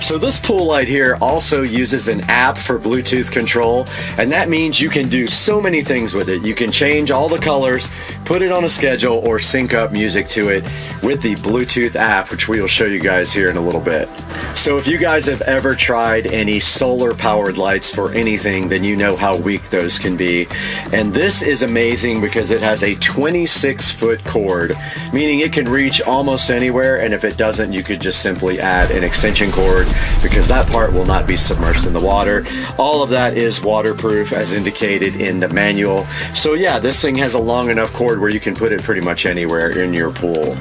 So this pool light here also uses an app for Bluetooth control, and that means you can do so many things with it. You can change all the colors, put it on a schedule, or sync up music to it with the Bluetooth app, which we will show you guys here in a little bit. So if you guys have ever tried any solar powered lights for anything, then you know how weak those can be. And this is amazing because it has a 26-foot cord, meaning it can reach almost anywhere, and if it doesn't, you could just simply add an extension cord because that part will not be submerged in the water. All of that is waterproof as indicated in the manual. So yeah, this thing has a long enough cord where you can put it pretty much anywhere in your pool.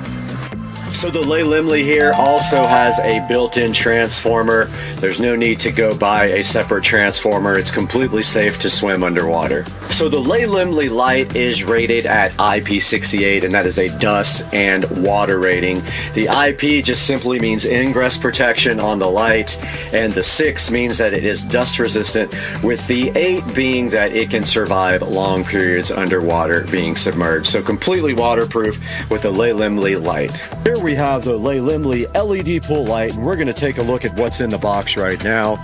So the Hdmi here also has a built-in transformer. There's no need to go buy a separate transformer. It's completely safe to swim underwater. So the Hdmi light is rated at IP68, and that is a dust and water rating. The IP just simply means ingress protection on the light, and the 6 means that it is dust resistant, with the 8 being that it can survive long periods underwater being submerged. So completely waterproof with the Hdmi light. Here we have the Hdmi LED pool light, and we're going to take a look at what's in the box right now.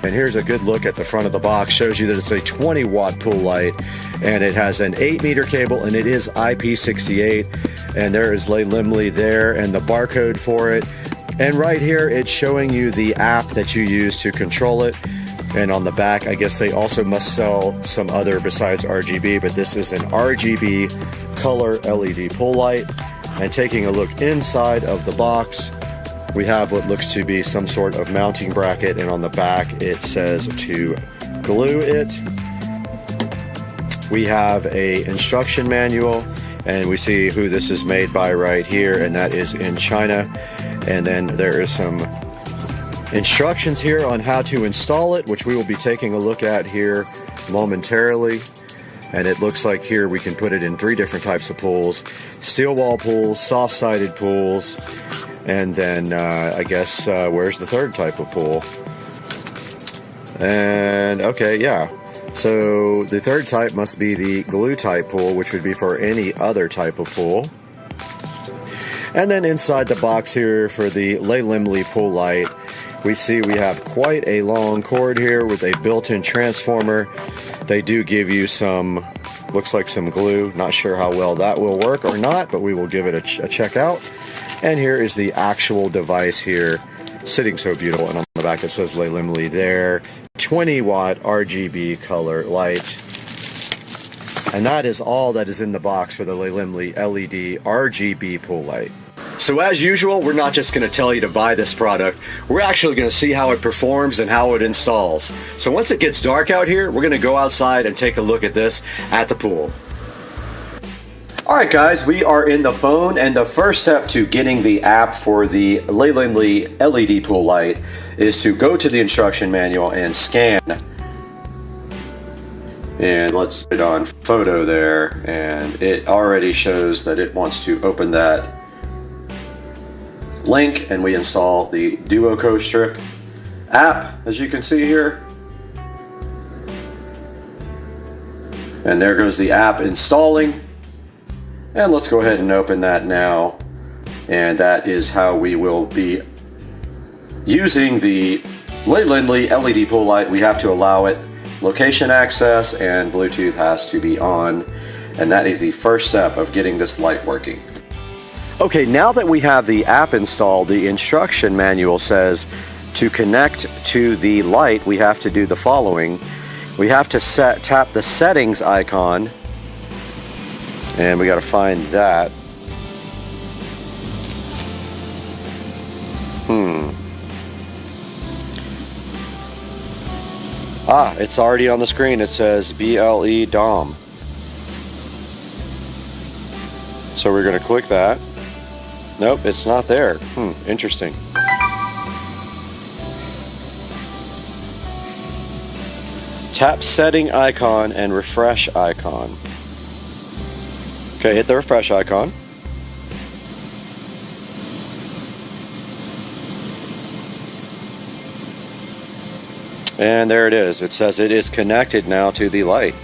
And here's a good look at the front of the box. Shows you that it's a 20-watt pool light, and it has an 8-meter cable, and it is IP68. And there is Hdmi there, and the barcode for it. And right here, it's showing you the app that you use to control it. And on the back, I guess they also must sell some other besides RGB, but this is an RGB color LED pool light. And taking a look inside of the box, we have what looks to be some sort of mounting bracket, and on the back it says to glue it. We have a instruction manual, and we see who this is made by right here, and that is in China. And then there is some instructions here on how to install it, which we will be taking a look at here momentarily. And it looks like here we can put it in 3 different types of pools: steel wall pools, soft-sided pools, and then I guess where's the third type of pool? And okay, yeah. So the third type must be the glue type pool, which would be for any other type of pool. And then inside the box here for the Hdmi pool light, we see we have quite a long cord here with a built-in transformer. They do give you some, looks like some glue. Not sure how well that will work or not, but we will give it a check out. And here is the actual device here, sitting so beautiful. And on the back it says Hdmi there. 20-watt RGB color light. And that is all that is in the box for the Hdmi LED RGB pool light. So as usual, we're not just going to tell you to buy this product. We're actually going to see how it performs and how it installs. So once it gets dark out here, we're going to go outside and take a look at this at the pool. Alright guys, we are in the phone, and the first step to getting the app for the Hdmi LED pool light is to go to the instruction manual and scan. And let's put it on photo there, and it already shows that it wants to open that link, and we install the Duo Co-Strip app, as you can see here. And there goes the app installing. And let's go ahead and open that now. And that is how we will be using the Hdmi LED pool light. We have to allow it location access, and Bluetooth has to be on. And that is the first step of getting this light working. Okay, now that we have the app installed, the instruction manual says to connect to the light, we have to do the following. We have to tap the settings icon, And we got to find that. Ah, it's already on the screen. It says BLE DOM. So we're going to click that. Nope, it's not there. Interesting. Tap setting icon and refresh icon. Okay, hit the refresh icon. And there it is. It says it is connected now to the light.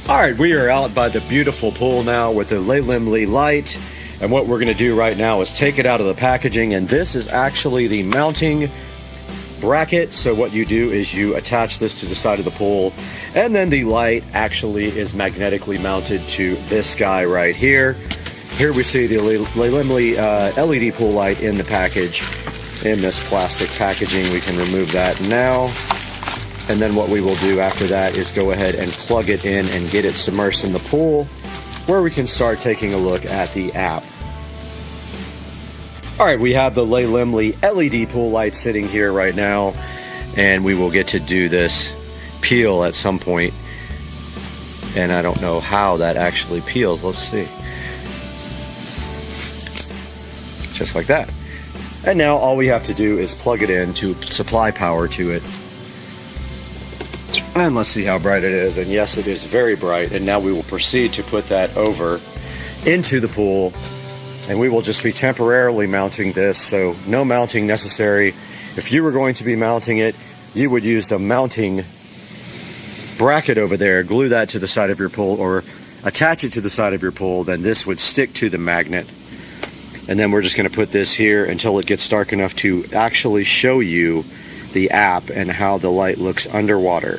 Alright, we are out by the beautiful pool now with the SCSR light. And what we're going to do right now is take it out of the packaging. And this is actually the mounting bracket. So what you do is you attach this to the side of the pool. And then the light actually is magnetically mounted to this guy right here. Here we see the SCSR LED pool light in the package. In this plastic packaging, we can remove that now. And then what we will do after that is go ahead and plug it in and get it submersed in the pool, where we can start taking a look at the app. Alright, we have the SCSR LED pool light sitting here right now, and we will get to do this peel at some point. And I don't know how that actually peels. Let's see. Just like that. And now all we have to do is plug it in to supply power to it. And let's see how bright it is. And yes, it is very bright. And now we will proceed to put that over into the pool. And we will just be temporarily mounting this. So no mounting necessary. If you were going to be mounting it, you would use the mounting bracket over there, glue that to the side of your pool, or attach it to the side of your pool. Then this would stick to the magnet. And then we're just going to put this here until it gets dark enough to actually show you the app and how the light looks underwater.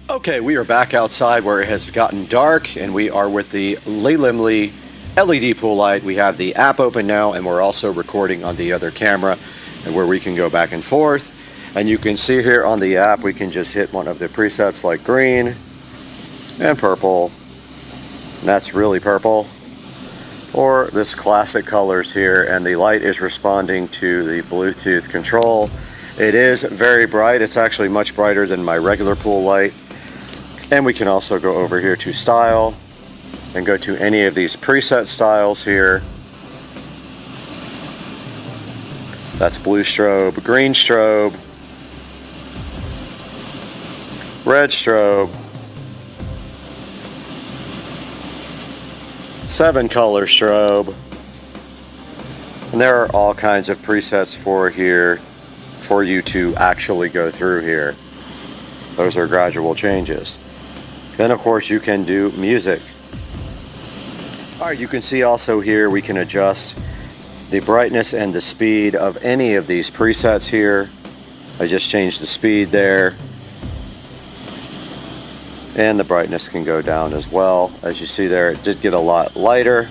Okay, we are back outside where it has gotten dark, and we are with the SCSR LED pool light. We have the app open now, and we're also recording on the other camera, and where we can go back and forth. And you can see here on the app, we can just hit one of the presets like green and purple. And that's really purple, or this classic colors here, and the light is responding to the Bluetooth control. It is very bright. It's actually much brighter than my regular pool light. And we can also go over here to style and go to any of these preset styles here. That's blue strobe, green strobe, red strobe, 7-color strobe, and there are all kinds of presets for here for you to actually go through here. Those are gradual changes. Then of course you can do music. Alright, you can see also here we can adjust the brightness and the speed of any of these presets here. I just changed the speed there. And the brightness can go down as well. As you see there, it did get a lot lighter.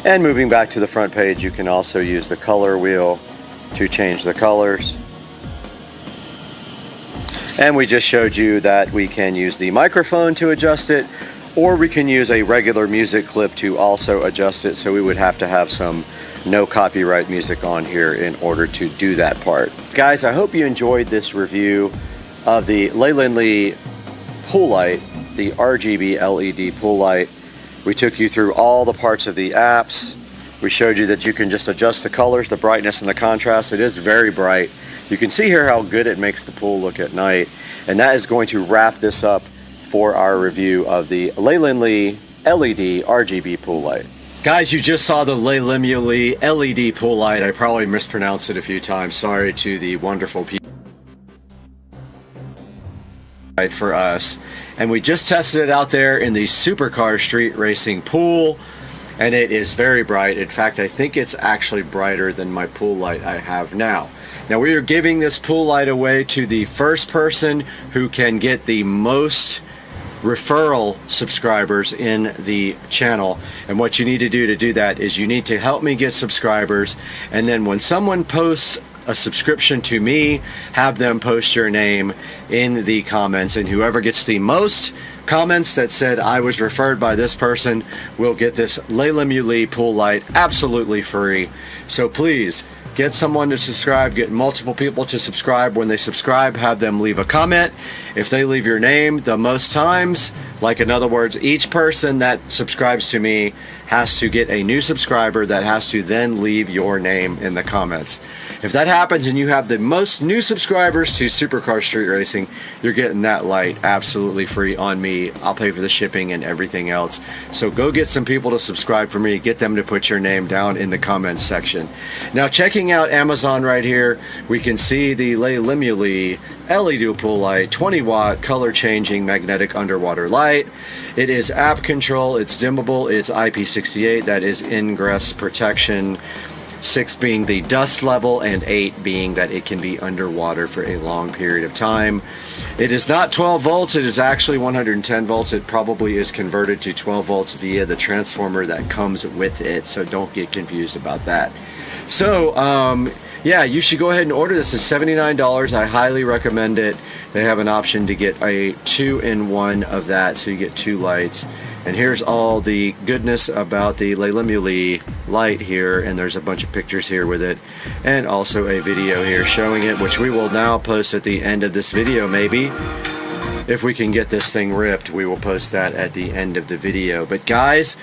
And moving back to the front page, you can also use the color wheel to change the colors. And we just showed you that we can use the microphone to adjust it, or we can use a regular music clip to also adjust it. So we would have to have some no copyright music on here in order to do that part. Guys, I hope you enjoyed this review of the SCSR pool light, the RGB LED pool light. We took you through all the parts of the apps. We showed you that you can just adjust the colors, the brightness, and the contrast. It is very bright. You can see here how good it makes the pool look at night. And that is going to wrap this up for our review of the SCSR LED RGB pool light. Guys, you just saw the SCSR LED pool light. I probably mispronounced it a few times. Sorry to the wonderful people for us. And we just tested it out there in the supercar street racing pool, and it is very bright. In fact, I think it's actually brighter than my pool light I have now. Now we are giving this pool light away to the first person who can get the most referral subscribers in the channel. And what you need to do that is you need to help me get subscribers, and then when someone posts a subscription to me, have them post your name in the comments, and whoever gets the most comments that said I was referred by this person will get this Layla pool light absolutely free. So please get someone to subscribe, get multiple people to subscribe. When they subscribe, have them leave a comment. If they leave your name the most times, like in other words, each person that subscribes to me has to get a new subscriber that has to then leave your name in the comments. If that happens and you have the most new subscribers to Supercar Street Racing, you're getting that light absolutely free on me. I'll pay for the shipping and everything else. So go get some people to subscribe for me. Get them to put your name down in the comments section. Now, checking out Amazon right here, we can see the Layla LED pool light, 20 watt color changing magnetic underwater light. It is app control, it's dimmable, it's IP68, that is ingress protection. 6 being the dust level, and 8 being that it can be underwater for a long period of time. It is not 12 volts, it is actually 110 volts. It probably is converted to 12 volts via the transformer that comes with it, so don't get confused about that. So, yeah, you should go ahead and order this. It's $79. I highly recommend it. They have an option to get a 2-in-1 of that, so you get 2 lights. And here's all the goodness about the Layla light here, and there's a bunch of pictures here with it, and also a video here showing it, which we will now post at the end of this video. Maybe if we can get this thing ripped, we will post that at the end of the video. But guys,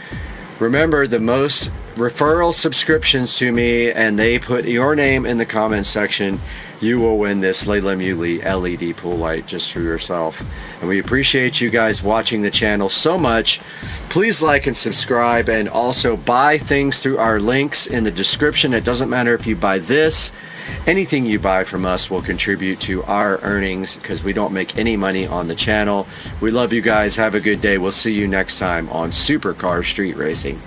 remember, the most referral subscriptions to me and they put your name in the comments section, you will win this Layla LED pool light just for yourself. And we appreciate you guys watching the channel so much. Please like and subscribe, and also buy things through our links in the description. It doesn't matter if you buy this, anything you buy from us will contribute to our earnings, because we don't make any money on the channel. We love you guys. Have a good day. We'll see you next time on Supercar Street Racing.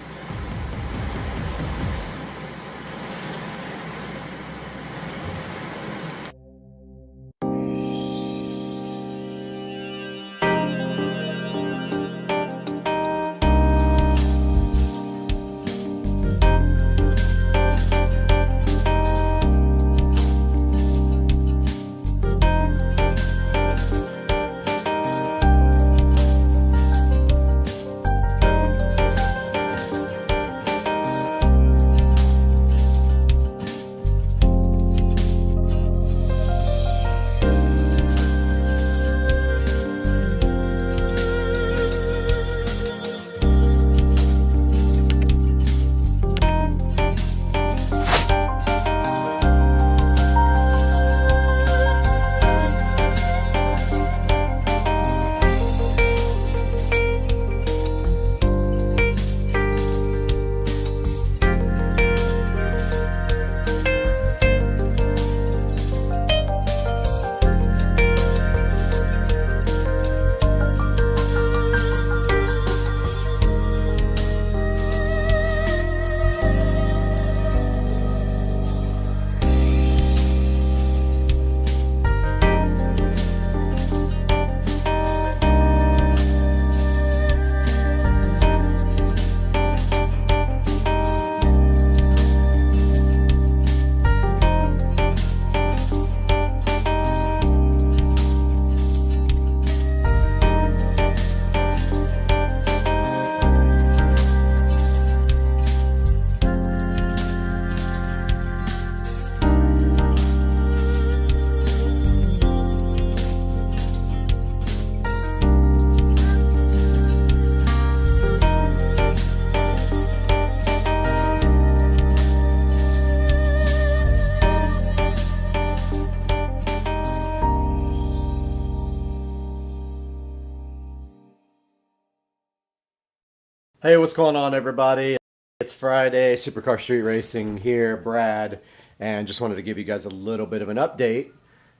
Hey, what's going on, everybody? It's Friday, Supercar Street Racing here, Brad, and just wanted to give you guys a little bit of an update.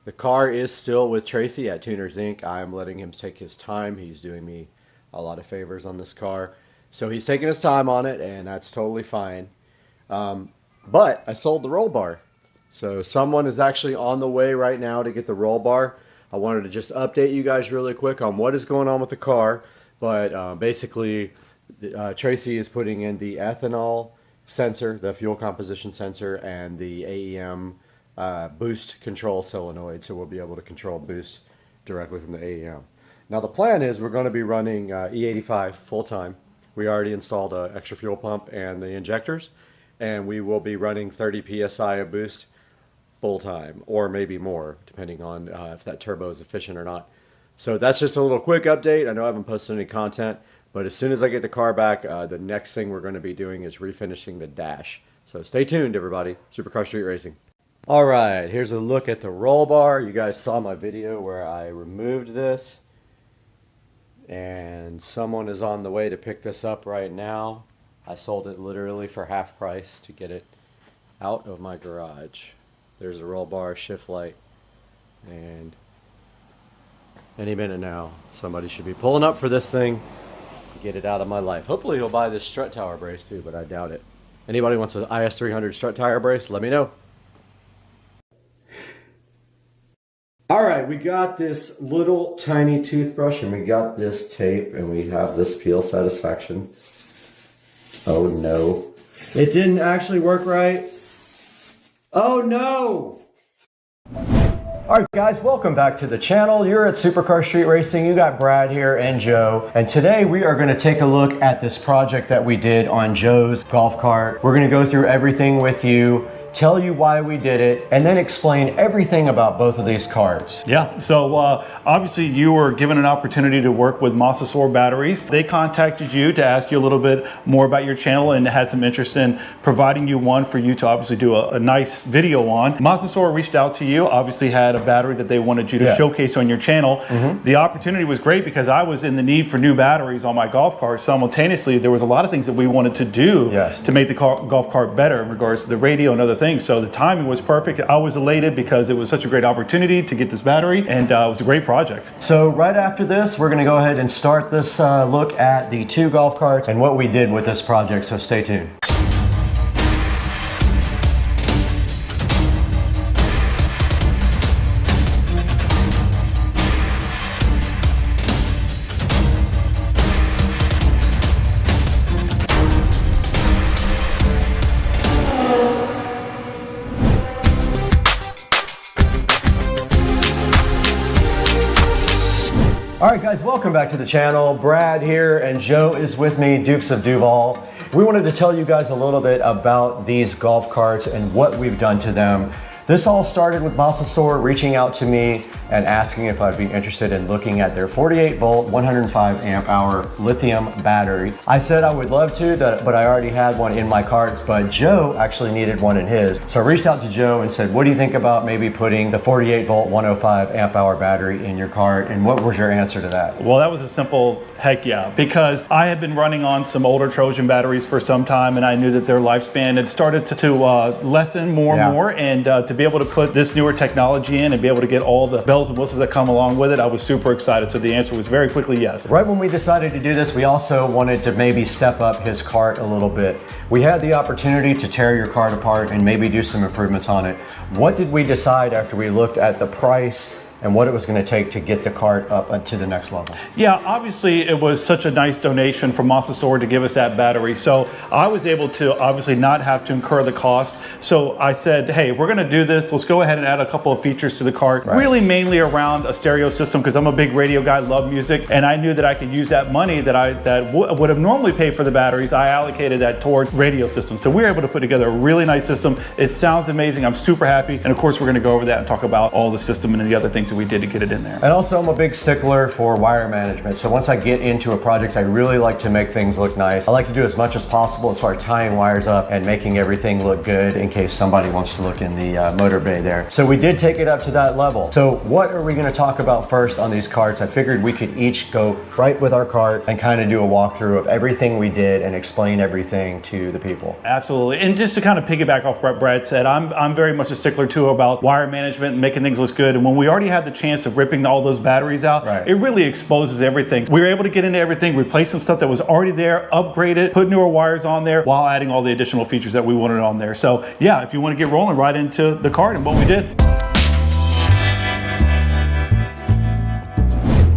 The car is still with Tracy at Tuners Inc. I'm letting him take his time. He's doing me a lot of favors on this car. So he's taking his time on it, and that's totally fine. But I sold the roll bar. So someone is actually on the way right now to get the roll bar. I wanted to just update you guys really quick on what is going on with the car. But basically, Tracy is putting in the ethanol sensor, the fuel composition sensor, and the AEM boost control solenoid, so we'll be able to control boost directly from the AEM. Now the plan is we're going to be running E85 full time. We already installed an extra fuel pump and the injectors, and we will be running 30 psi of boost full time, or maybe more, depending on if that turbo is efficient or not. So that's just a little quick update. I know I haven't posted any content, but as soon as I get the car back, the next thing we're going to be doing is refinishing the dash. So stay tuned, everybody. Supercar Street Racing. All right, here's a look at the roll bar. You guys saw my video where I removed this, and someone is on the way to pick this up right now. I sold it literally for half price to get it out of my garage. There's a roll bar, shift light, and any minute now somebody should be pulling up for this thing to get it out of my life. Hopefully he'll buy this strut tower brace too, but I doubt it. Anybody wants an IS300 strut tire brace, let me know. All right, we got this little tiny toothbrush, and we got this tape, and we have this peel satisfaction. Oh no, it didn't actually work right. Oh no! Alright guys, welcome back to the channel. You're at Supercar Street Racing. You got Brad here and Joe. And today we are going to take a look at this project that we did on Joe's golf cart. We're going to go through everything with you, tell you why we did it, and then explain everything about both of these carts. Yeah, so obviously you were given an opportunity to work with Masasor Batteries. They contacted you to ask you a little bit more about your channel and had some interest in providing you one for you to obviously do a nice video on. Masasor reached out to you, obviously had a battery that they wanted you to showcase on your channel. The opportunity was great because I was in the need for new batteries on my golf cart. Simultaneously, there was a lot of things that we wanted to do to make the golf cart better in regards to the radio and other things. So the timing was perfect. I was elated because it was such a great opportunity to get this battery, and it was a great project. So right after this, we're going to go ahead and start this look at the two golf carts and what we did with this project, so stay tuned. Alright guys, welcome back to the channel. Brad here and Joe is with me, Dukes of Duval. We wanted to tell you guys a little bit about these golf carts and what we've done to them. This all started with Masasor reaching out to me and asking if I'd be interested in looking at their 48 volt, 105 amp hour lithium battery. I said I would love to, but I already had one in my carts, but Joe actually needed one in his. So I reached out to Joe and said, what do you think about maybe putting the 48 volt, 105 amp hour battery in your cart? And what was your answer to that? Well, that was a simple heck yeah, because I had been running on some older Trojan batteries for some time, and I knew that their lifespan had started to lessen more and more, and to be able to put this newer technology in and be able to get all the bells and whistles that come along with it, I was super excited. So the answer was very quickly yes. Right when we decided to do this, we also wanted to maybe step up his cart a little bit. We had the opportunity to tear your cart apart and maybe do some improvements on it. What did we decide after we looked at the price and what it was going to take to get the cart up to the next level? Yeah, obviously it was such a nice donation from Masasor to give us that battery. So I was able to obviously not have to incur the cost. So I said, hey, if we're going to do this, let's go ahead and add a couple of features to the cart, really mainly around a stereo system, because I'm a big radio guy, love music, and I knew that I could use that money that would have normally paid for the batteries. I allocated that towards radio systems. So we were able to put together a really nice system. It sounds amazing. I'm super happy. And of course, we're going to go over that and talk about all the system and the other things that we did to get it in there. And also, I'm a big stickler for wire management. So once I get into a project, I really like to make things look nice. I like to do as much as possible as far as tying wires up and making everything look good in case somebody wants to look in the motor bay there. So we did take it up to that level. So what are we going to talk about first on these carts? I figured we could each go right with our cart and kind of do a walkthrough of everything we did and explain everything to the people. Absolutely. And just to kind of piggyback off what Brad said, I'm very much a stickler too about wire management and making things look good. And when we already had the chance of ripping all those batteries out, it really exposes everything. We were able to get into everything, replace some stuff that was already there, upgrade it, put newer wires on there while adding all the additional features that we wanted on there. So yeah, if you want to get rolling right into the cart and what we did.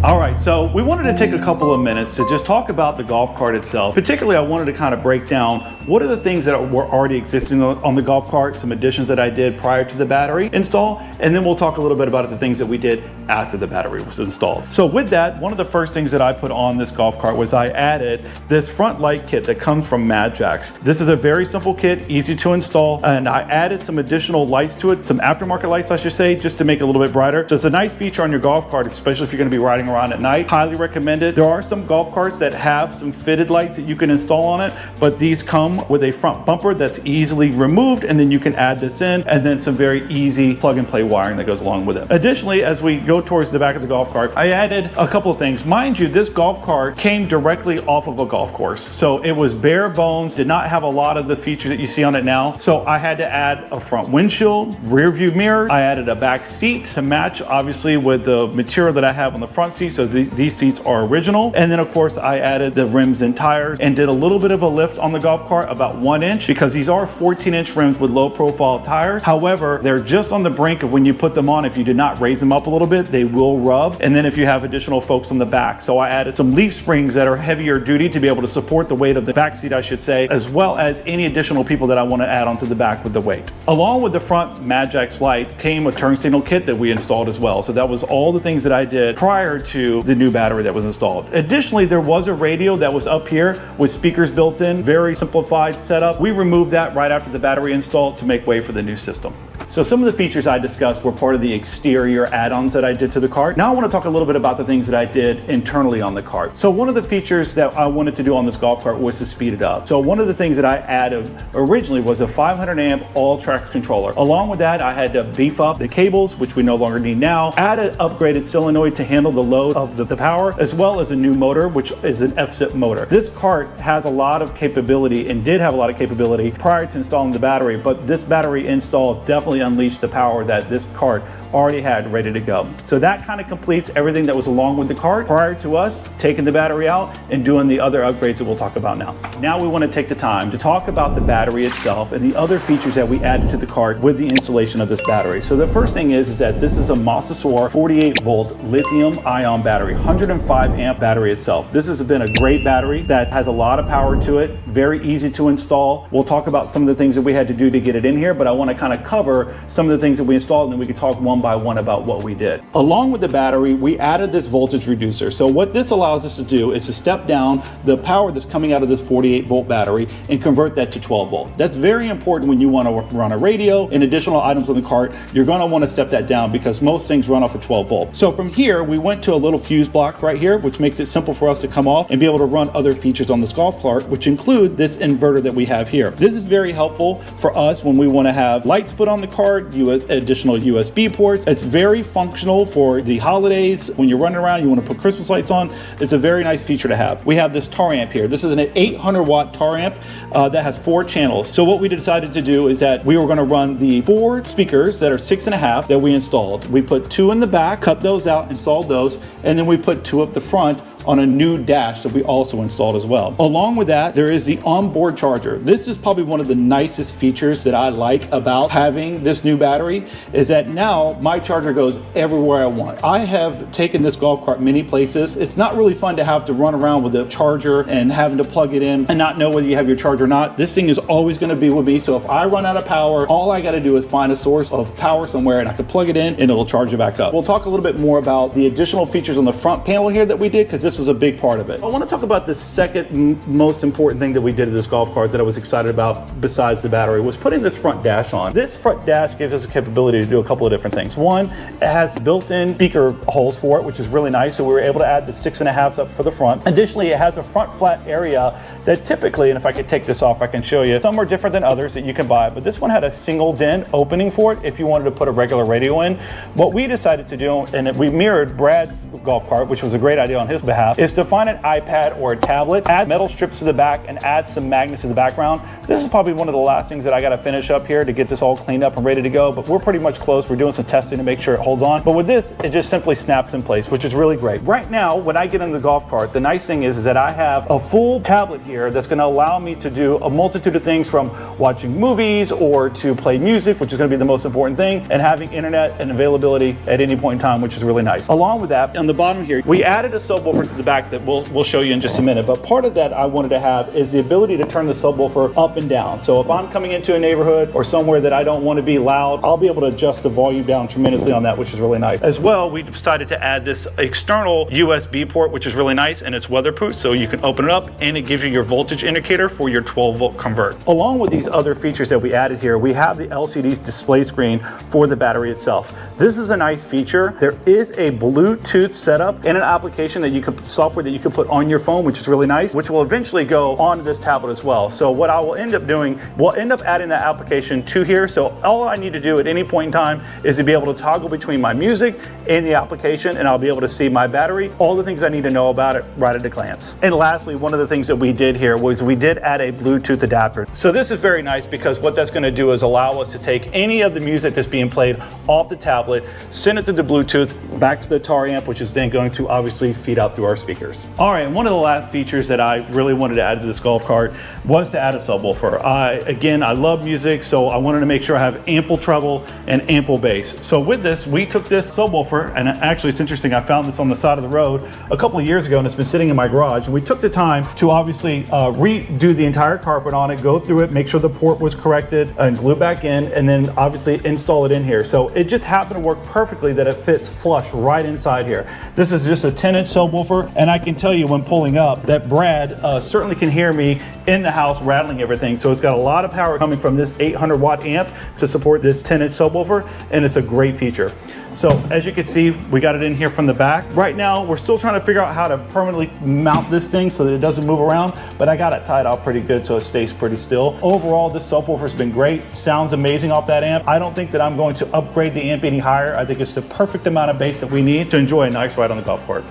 All right, so we wanted to take a couple of minutes to just talk about the golf cart itself. Particularly, I wanted to kind of break down what are the things that were already existing on the golf cart, some additions that I did prior to the battery install, and then we'll talk a little bit about the things that we did after the battery was installed. So with that, one of the first things that I put on this golf cart was I added this front light kit that comes from Madjax. This is a very simple kit, easy to install, and I added some additional lights to it, some aftermarket lights I should say, just to make it a little bit brighter. So it's a nice feature on your golf cart, especially if you're going to be riding around at night. Highly recommend it. There are some golf carts that have some fitted lights that you can install on it, but these come with a front bumper that's easily removed, and then you can add this in, and then some very easy plug and play wiring that goes along with it. Additionally, as we go towards the back of the golf cart, I added a couple of things. Mind you, this golf cart came directly off of a golf course, so it was bare bones, did not have a lot of the features that you see on it now. So I had to add a front windshield, rear view mirror. I added a back seat to match obviously with the material that I have on the front seat, so these seats are original. And then of course I added the rims and tires and did a little bit of a lift on the golf cart, about 1 inch, because these are 14-inch rims with low profile tires. However, they're just on the brink of when you put them on, if you did not raise them up a little bit, they will rub. And then if you have additional folks on the back. So I added some leaf springs that are heavier duty to be able to support the weight of the back seat, I should say, as well as any additional people that I want to add onto the back with the weight. Along with the front Madjax light came a turn signal kit that we installed as well. So that was all the things that I did prior to the new battery that was installed. Additionally, there was a radio that was up here with speakers built in, very simplified setup. We removed that right after the battery install to make way for the new system. So some of the features I discussed were part of the exterior add-ons that I did to the cart. Now I want to talk a little bit about the things that I did internally on the cart. So one of the features that I wanted to do on this golf cart was to speed it up. So one of the things that I added originally was a 500 amp all-track controller. Along with that, I had to beef up the cables, which we no longer need now, add an upgraded solenoid to handle the load of the power, as well as a new motor, which is an FSIP motor. This cart has a lot of capability and did have a lot of capability prior to installing the battery, but this battery install definitely unleashed the power that this cart already had ready to go. So that kind of completes everything that was along with the cart prior to us taking the battery out and doing the other upgrades that we'll talk about now. Now we want to take the time to talk about the battery itself and the other features that we added to the cart with the installation of this battery. So the first thing is that this is a Masasor 48 volt lithium ion battery, 105 amp battery itself. This has been a great battery that has a lot of power to it, very easy to install. We'll talk about some of the things that we had to do to get it in here, but I want to kind of cover some of the things that we installed, and then we can talk one by one about what we did. Along with the battery, we added this voltage reducer. So what this allows us to do is to step down the power that's coming out of this 48 volt battery and convert that to 12 volt. That's very important when you want to run a radio and additional items on the cart. You're going to want to step that down because most things run off of 12 volt. So from here, we went to a little fuse block right here, which makes it simple for us to come off and be able to run other features on this golf cart, which include this inverter that we have here. This is very helpful for us when we want to have lights put on the cart, additional USB ports. It's very functional for the holidays. When you're running around, you want to put Christmas lights on. It's a very nice feature to have. We have this tar amp here. This is an 800 watt tar amp that has 4 channels. So what we decided to do is that we were going to run the 4 speakers that are 6.5 that we installed. We put 2 in the back, cut those out, installed those, and then we put 2 up the front on a new dash that we also installed as well. Along with that, there is the onboard charger. This is probably one of the nicest features that I like about having this new battery, is that now my charger goes everywhere I want. I have taken this golf cart many places. It's not really fun to have to run around with a charger and having to plug it in and not know whether you have your charger or not. This thing is always going to be with me, so if I run out of power, all I got to do is find a source of power somewhere and I can plug it in and it'll charge it back up. We'll talk a little bit more about the additional features on the front panel here that we did, because this was a big part of it. I want to talk about the second most important thing that we did to this golf cart that I was excited about besides the battery was putting this front dash on. This front dash gives us a capability to do a couple of different things. One, it has built-in speaker holes for it, which is really nice, so we were able to add the 6.5s up for the front. Additionally, it has a front flat area that typically, and if I could take this off, I can show you, some are different than others that you can buy, but this one had a single DIN opening for it if you wanted to put a regular radio in. What we decided to do, and we mirrored Brad's golf cart, which was a great idea on his behalf, have is to find an iPad or a tablet, add metal strips to the back, and add some magnets to the background. This is probably one of the last things that I got to finish up here to get this all cleaned up and ready to go, but we're pretty much close. We're doing some testing to make sure it holds on. But with this, it just simply snaps in place, which is really great. Right now, when I get in the golf cart, the nice thing is that I have a full tablet here that's going to allow me to do a multitude of things, from watching movies or to play music, which is going to be the most important thing, and having internet and availability at any point in time, which is really nice. Along with that, on the bottom here, we added a subwoofer to the back that we'll show you in just a minute. But part of that I wanted to have is the ability to turn the subwoofer up and down. So if I'm coming into a neighborhood or somewhere that I don't want to be loud, I'll be able to adjust the volume down tremendously on that, which is really nice. As well, we decided to add this external USB port, which is really nice, and it's weatherproof, so you can open it up and it gives you your voltage indicator for your 12-volt convert. Along with these other features that we added here, we have the LCD display screen for the battery itself. This is a nice feature. There is a Bluetooth setup and an application that you could, software that you can put on your phone, which is really nice, which will eventually go onto this tablet as well. So what I will end up doing, we'll end up adding that application to here. So all I need to do at any point in time is to be able to toggle between my music and the application, and I'll be able to see my battery, all the things I need to know about it right at a glance. And lastly, one of the things that we did here was we did add a Bluetooth adapter. So this is very nice because what that's going to do is allow us to take any of the music that's being played off the tablet, send it to the Bluetooth, back to the Tar amp, which is then going to obviously feed out through our speakers. All right, and one of the last features that I really wanted to add to this golf cart was to add a subwoofer. Again, I love music, so I wanted to make sure I have ample treble and ample bass. So with this, we took this subwoofer, and actually it's interesting, I found this on the side of the road a couple of years ago, and it's been sitting in my garage, and we took the time to obviously redo the entire carpet on it, go through it, make sure the port was corrected, and glue back in, and then obviously install it in here. So it just happened to work perfectly that it fits flush right inside here. This is just a 10-inch subwoofer, and I can tell you when pulling up that Brad certainly can hear me in the house rattling everything. So it's got a lot of power coming from this 800 watt amp to support this 10-inch subwoofer, and it's a great feature. So as you can see, we got it in here from the back. Right now, we're still trying to figure out how to permanently mount this thing so that it doesn't move around, but I got it tied off pretty good so it stays pretty still. Overall, this subwoofer's been great. Sounds amazing off that amp. I don't think that I'm going to upgrade the amp any higher. I think it's the perfect amount of bass that we need to enjoy a nice ride on the golf cart.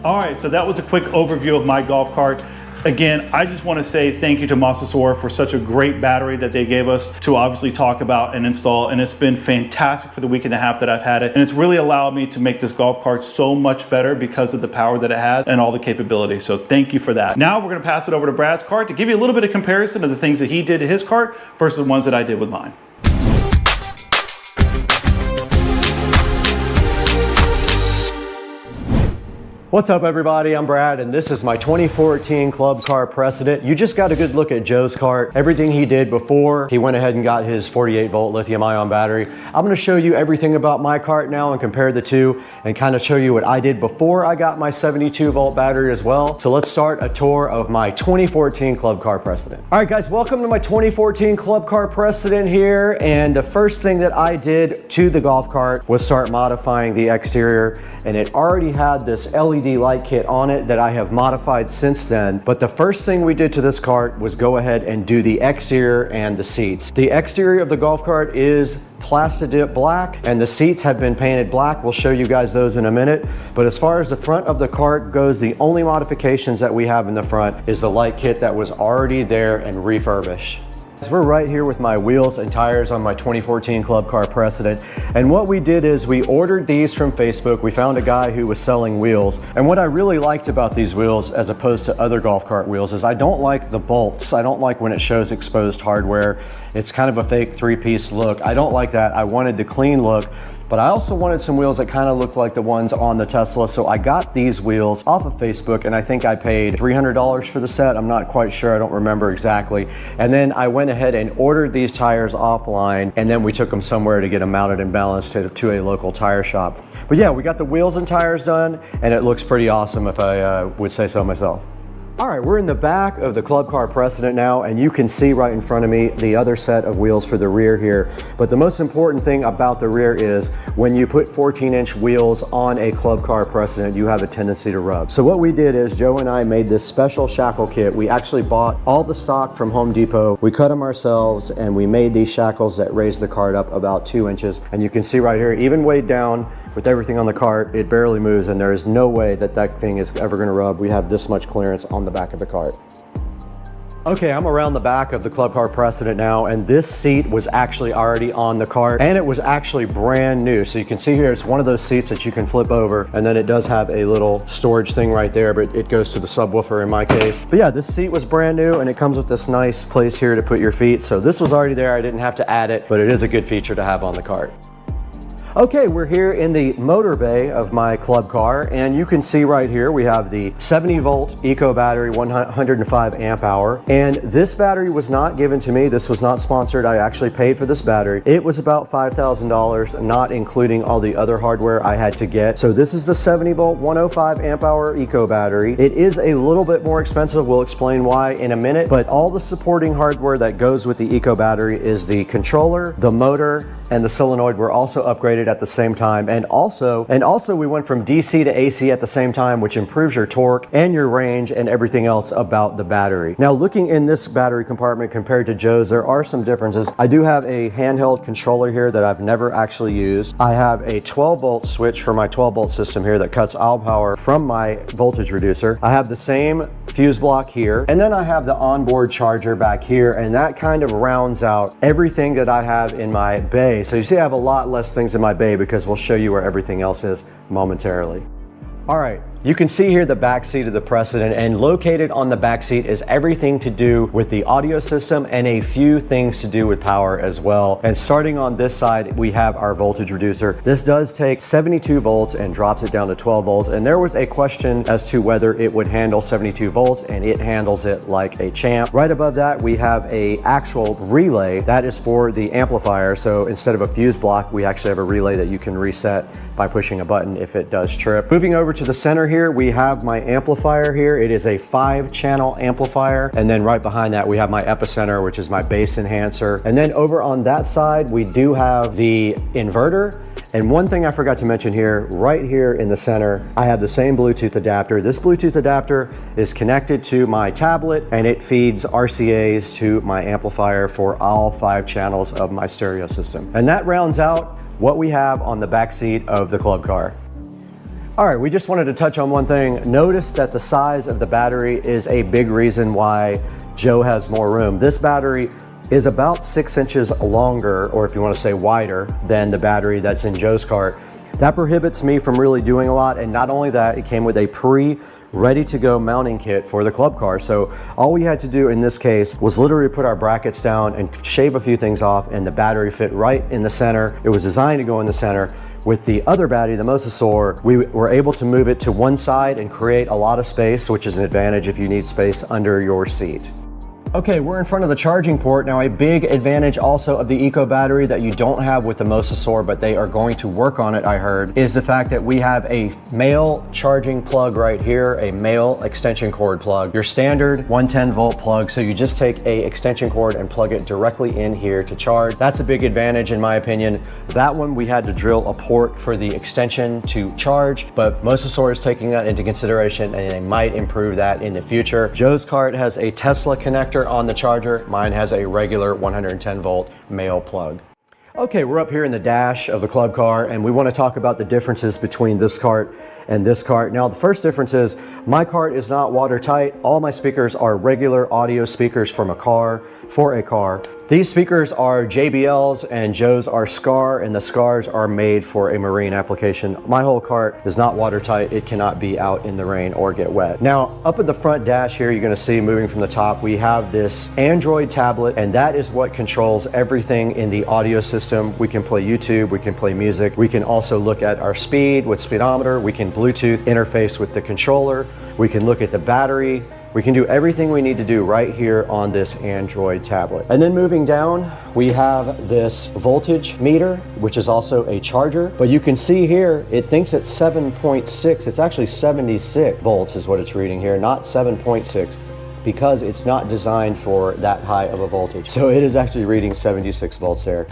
All right, so that was a quick overview of my golf cart. Again, I just want to say thank you to Masasora for such a great battery that they gave us to obviously talk about and install, and it's been fantastic for the week and a half that I've had it, and it's really allowed me to make this golf cart so much better because of the power that it has and all the capabilities. So thank you for that. Now we're going to pass it over to Brad's cart to give you a little bit of comparison of the things that he did to his cart versus the ones that I did with mine. What's up, everybody? I'm Brad, and this is my 2014 Club Car Precedent. You just got a good look at Joe's cart, everything he did before he went ahead and got his 48-volt lithium-ion battery. I'm going to show you everything about my cart now and compare the two and kind of show you what I did before I got my 72-volt battery as well. So let's start a tour of my 2014 Club Car Precedent. All right, guys, welcome to my 2014 Club Car Precedent here. And the first thing that I did to the golf cart was start modifying the exterior, and it already had this LED light kit on it that I have modified since then. But the first thing we did to this cart was go ahead and do the exterior and the seats. The exterior of the golf cart is Plastidip black, and the seats have been painted black. We'll show you guys those in a minute. But as far as the front of the cart goes, the only modifications that we have in the front is the light kit that was already there and refurbished. We're right here with my wheels and tires on my 2014 Club Car Precedent, and what we did is we ordered these from Facebook. We found a guy who was selling wheels, and what I really liked about these wheels as opposed to other golf cart wheels is I don't like the bolts. I don't like when it shows exposed hardware. It's kind of a fake three-piece look. I don't like that. I wanted the clean look, but I also wanted some wheels that kind of looked like the ones on the Tesla. So I got these wheels off of Facebook, and I think I paid $300 for the set. I'm not quite sure, I don't remember exactly. And then I went ahead and ordered these tires offline, and then we took them somewhere to get them mounted and balanced to a local tire shop. But yeah, we got the wheels and tires done, and it looks pretty awesome if I would say so myself. All right, we're in the back of the Club Car Precedent now, and you can see right in front of me the other set of wheels for the rear here. But the most important thing about the rear is when you put 14-inch wheels on a Club Car Precedent, you have a tendency to rub. So what we did is Joe and I made this special shackle kit. We actually bought all the stock from Home Depot. We cut them ourselves, and we made these shackles that raise the cart up about 2 inches. And you can see right here, even weighed down with everything on the cart, it barely moves, and there is no way that that thing is ever gonna rub. We have this much clearance on the back of the cart. Okay, I'm around the back of the Club Car Precedent now, and this seat was actually already on the cart, and it was actually brand new. So you can see here, it's one of those seats that you can flip over, and then it does have a little storage thing right there, but it goes to the subwoofer in my case. But yeah, this seat was brand new, and it comes with this nice place here to put your feet. So this was already there, I didn't have to add it, but it is a good feature to have on the cart. Okay, we're here in the motor bay of my club car, and you can see right here we have the 70 volt eco battery, 105 amp hour, and this battery was not given to me. This was not sponsored. I actually paid for this battery. It was about $5,000, not including all the other hardware I had to get. So this is the 70 volt 105 amp hour eco battery. It is a little bit more expensive. We'll explain why in a minute, but all the supporting hardware that goes with the eco battery is the controller, the motor, and the solenoid were also upgraded at the same time. And also we went from DC to AC at the same time, which improves your torque and your range and everything else about the battery. Now, looking in this battery compartment compared to Joe's, there are some differences. I do have a handheld controller here that I've never actually used. I have a 12 volt switch for my 12 volt system here that cuts all power from my voltage reducer. I have the same fuse block here, and then I have the onboard charger back here, and that kind of rounds out everything that I have in my bay. So you see I have a lot less things in my bay because we'll show you where everything else is momentarily. All right, you can see here the back seat of the Precedent, and located on the back seat is everything to do with the audio system and a few things to do with power as well. And starting on this side, we have our voltage reducer. This does take 72 volts and drops it down to 12 volts. And there was a question as to whether it would handle 72 volts, and it handles it like a champ. Right above that, we have a actual relay that is for the amplifier. So instead of a fuse block, we actually have a relay that you can reset by pushing a button if it does trip. Moving over to the center here, we have my amplifier here. It is a 5-channel amplifier. And then right behind that, we have my epicenter, which is my bass enhancer. And then over on that side, we do have the inverter. And one thing I forgot to mention here, right here in the center, I have the same Bluetooth adapter. This Bluetooth adapter is connected to my tablet, and it feeds RCAs to my amplifier for all 5 channels of my stereo system. And that rounds out what we have on the back seat of the club car. All right, we just wanted to touch on one thing. Notice that the size of the battery is a big reason why Joe has more room. This battery is about 6 inches longer, or if you want to say wider, than the battery that's in Joe's cart. That prohibits me from really doing a lot, and not only that, it came with a ready-to-go mounting kit for the club car. So all we had to do in this case was literally put our brackets down and shave a few things off, and the battery fit right in the center. It was designed to go in the center. With the other battery, the Mosasaur, we were able to move it to one side and create a lot of space, which is an advantage if you need space under your seat. Okay, we're in front of the charging port. Now, a big advantage also of the Eco battery that you don't have with the Mosasaur, but they are going to work on it, I heard, is the fact that we have a male charging plug right here, a male extension cord plug. Your standard 110 volt plug, so you just take a extension cord and plug it directly in here to charge. That's a big advantage in my opinion. That one we had to drill a port for the extension to charge, but Mosasaur is taking that into consideration, and they might improve that in the future. Joe's cart has a Tesla connector on the charger. Mine has a regular 110 volt male plug. Okay, we're up here in the dash of the club car, and we want to talk about the differences between this cart and this cart. Now, the first difference is my cart is not watertight. All my speakers are regular audio speakers for a car. These speakers are JBLs, and Joe's are SCAR, and the SCARs are made for a marine application. My whole cart is not watertight. It cannot be out in the rain or get wet. Now, up at the front dash here, you're going to see moving from the top, we have this Android tablet, and that is what controls everything in the audio system. We can play YouTube, we can play music, we can also look at our speed with speedometer, we can Bluetooth interface with the controller, we can look at the battery We can do everything we need to do right here on this Android tablet. And then moving down, we have this voltage meter, which is also a charger. But you can see here, it thinks it's 7.6. It's actually 76 volts is what it's reading here, not 7.6, because it's not designed for that high of a voltage. So it is actually reading 76 volts there.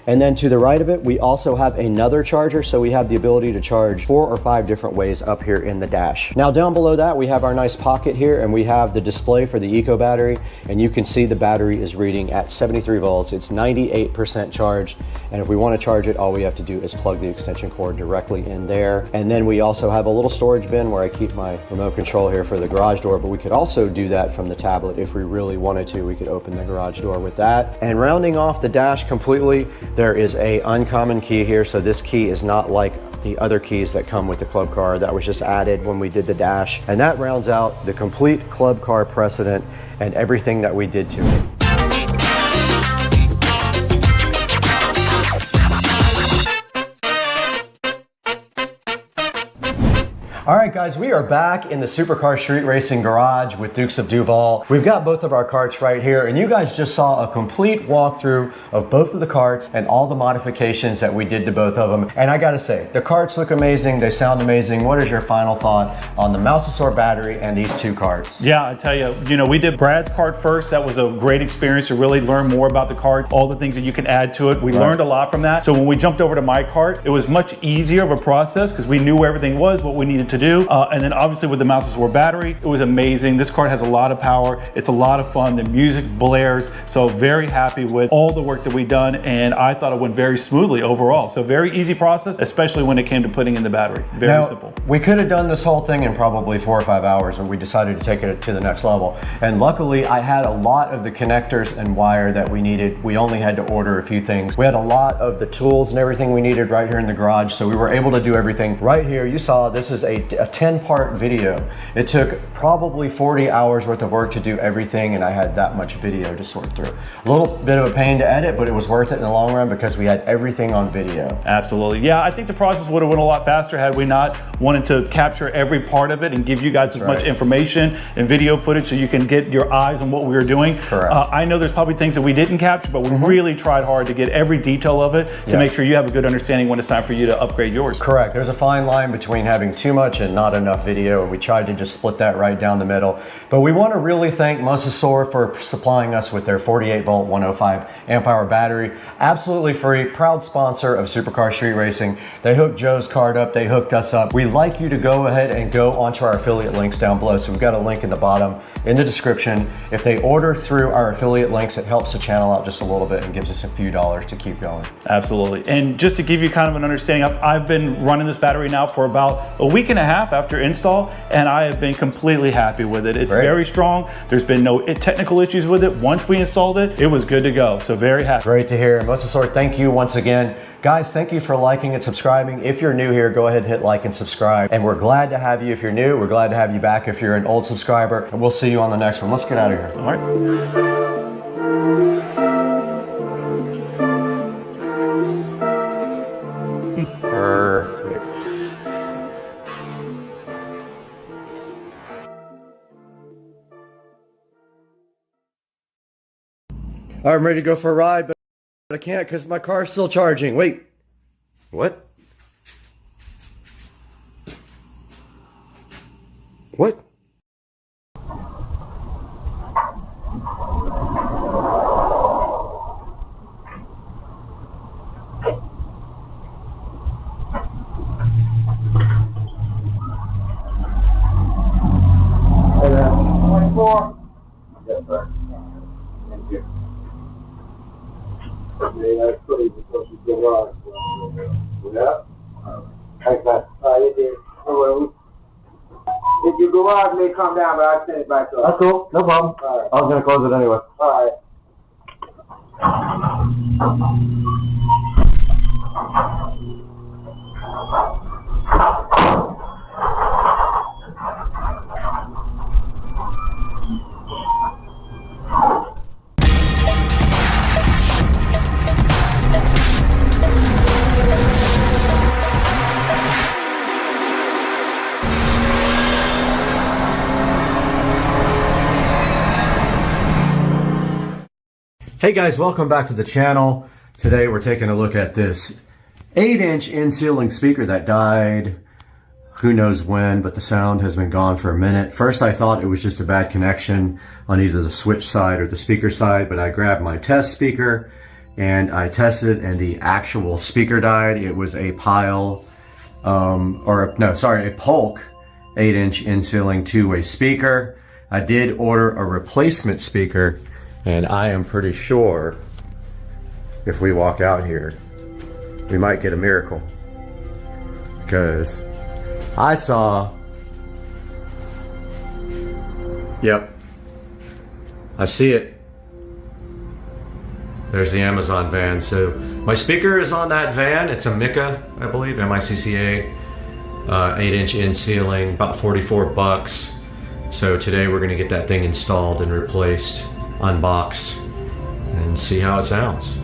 And then to the right of it, we also have another charger. So we have the ability to charge 4 or 5 different ways up here in the dash. Now down below that, we have our nice pocket here, and we have the display for the Eco battery. And you can see the battery is reading at 73 volts. It's 98% charged. And if we want to charge it, all we have to do is plug the extension cord directly in there. And then we also have a little storage bin where I keep my remote control here for the garage door, but we could also do that from the tablet if we really wanted to. We could open the garage door with that. And rounding off the dash completely, there is a uncommon key here. So this key is not like the other keys that come with the club car. That was just added when we did the dash. And that rounds out the complete club car precedent and everything that we did to it. All right, guys, we are back in the Supercar Street Racing garage with Dukes of Duval. We've got both of our carts right here, and you guys just saw a complete walkthrough of both of the carts and all the modifications that we did to both of them. And I gotta say, the carts look amazing, they sound amazing. What is your final thought on the Mousesaur battery and these two carts? Yeah, I tell you, we did Brad's cart first. That was a great experience to really learn more about the cart, all the things that you can add to it. We learned a lot from that. So when we jumped over to my cart, it was much easier of a process because we knew where everything was, what we needed to do. And then obviously with the Mousesaur battery, it was amazing. This cart has a lot of power. It's a lot of fun. The music blares. So very happy with all the work that we've done. And I thought it went very smoothly overall. So very easy process, especially when it came to putting in the battery. Very simple. We could have done this whole thing in probably 4 or 5 hours, and we decided to take it to the next level. And luckily I had a lot of the connectors and wire that we needed. We only had to order a few things. We had a lot of the tools and everything we needed right here in the garage. So we were able to do everything right here. You saw this is a 10-part video. It took probably 40 hours worth of work to do everything, and I had that much video to sort through. A little bit of a pain to edit, but it was worth it in the long run because we had everything on video. Absolutely. Yeah, I think the process would have went a lot faster had we not wanted to capture every part of it and give you guys as much information and video footage so you can get your eyes on what we were doing. Correct. I know there's probably things that we didn't capture, but we really tried hard to get every detail of it to make sure you have a good understanding when it's time for you to upgrade yours. Correct. There's a fine line between having too much and not enough video, and we tried to just split that right down the middle. But we want to really thank Mousesaur for supplying us with their 48 volt 105 amp hour battery. Absolutely free, proud sponsor of Supercar Street Racing. They hooked Joe's card up, they hooked us up. We'd like you to go ahead and go onto our affiliate links down below. So we've got a link in the bottom in the description. If they order through our affiliate links, it helps the channel out just a little bit and gives us a few dollars to keep going. Absolutely. And just to give you kind of an understanding, I've been running this battery now for about a week and a half after install, and I have been completely happy with it. It's very strong. There's been no technical issues with it. Once we installed it, it was good to go. So very happy. Great to hear. Mousesaur, thank you once again. Guys, thank you for liking and subscribing. If you're new here, go ahead and hit like and subscribe. And we're glad to have you if you're new. We're glad to have you back if you're an old subscriber. And we'll see you on the next one. Let's get out of here. All right. I'm ready to go for a ride, but I can't because my car's still charging. Wait. What? What? Hey there. 24? Yes, sir. Thank you. Yeah, that's pretty because you go on. Yeah? Thanks, man. You did. If you go out, it may come down, but I'll send it back up. That's cool. No problem. All right. I was going to close it anyway. All right. Hey guys, welcome back to the channel. Today we're taking a look at this 8-inch in-ceiling speaker that died who knows when, but the sound has been gone for a minute. First I thought it was just a bad connection on either the switch side or the speaker side, but I grabbed my test speaker and I tested and the actual speaker died. It was a Polk 8-inch in-ceiling two-way speaker. I did order a replacement speaker, and I am pretty sure if we walk out here, we might get a miracle. Because I saw, yep, I see it. There's the Amazon van. So my speaker is on that van. It's a Micca, I believe, M-I-C-C-A, 8-inch in-ceiling, about 44 bucks. So today we're gonna get that thing installed and replaced, unboxed, and see how it sounds.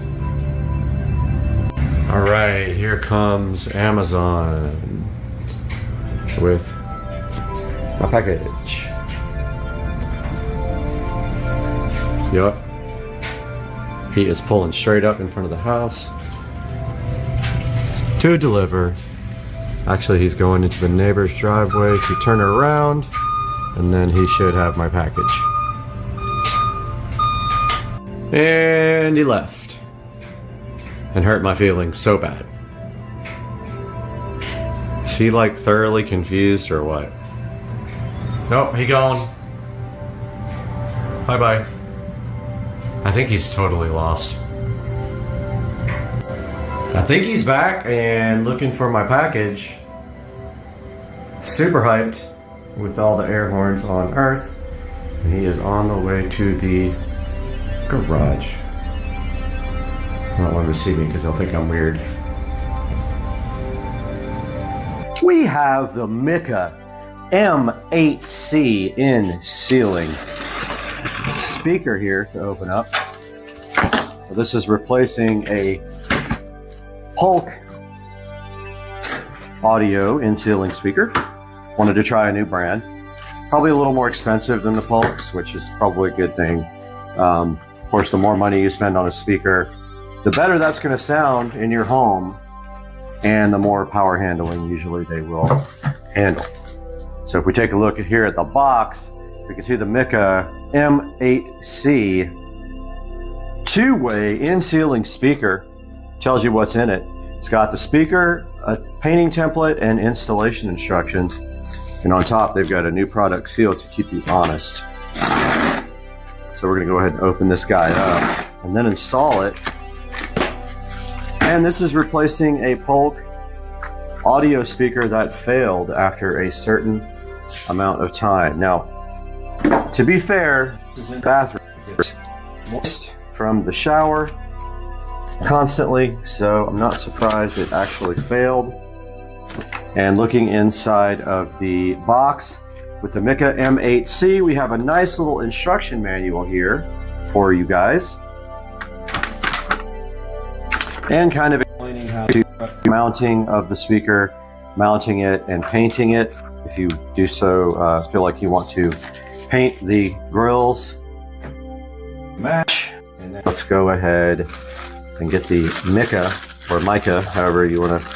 All right, here comes Amazon with my package. Yup. He is pulling straight up in front of the house to deliver. Actually, he's going into the neighbor's driveway to turn around, and then he should have my package. And he left and hurt my feelings so bad. Is he like thoroughly confused or what? Nope, he gone. Bye-bye. I think he's totally lost. I think he's back and looking for my package. Super hyped with all the air horns on Earth. And he is on the way to the garage. I don't want him to see me because they'll think I'm weird. We have the Micca M8C in-ceiling speaker here to open up. So this is replacing a Polk audio in-ceiling speaker. Wanted to try a new brand. Probably a little more expensive than the Polks, which is probably a good thing. Of course, the more money you spend on a speaker, the better that's going to sound in your home, and the more power handling usually they will handle. So if we take a look here at the box, we can see the Micca M8C two-way in-ceiling speaker. Tells you what's in it. It's got the speaker, a painting template, and installation instructions. And on top, they've got a new product seal to keep you honest. So we're going to go ahead and open this guy up and then install it. And this is replacing a Polk audio speaker that failed after a certain amount of time. Now, to be fair, this is in the bathroom. It's moist from the shower constantly, so I'm not surprised it actually failed. And looking inside of the box with the Micca M8C, we have a nice little instruction manual here for you guys. And kind of explaining how to mounting of the speaker, mounting it and painting it. If you do so, feel like you want to paint the grills, match. And then let's go ahead and get the Micca, or Micca, however you want to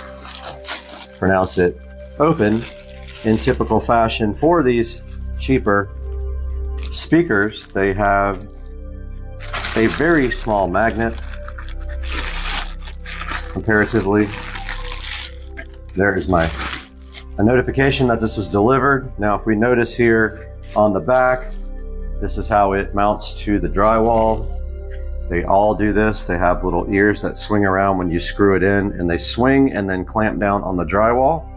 pronounce it, open in typical fashion. For these cheaper speakers, they have a very small magnet comparatively. There is a notification that this was delivered. Now if we notice here on the back, this is how it mounts to the drywall. They all do this. They have little ears that swing around when you screw it in, and they swing and then clamp down on the drywall.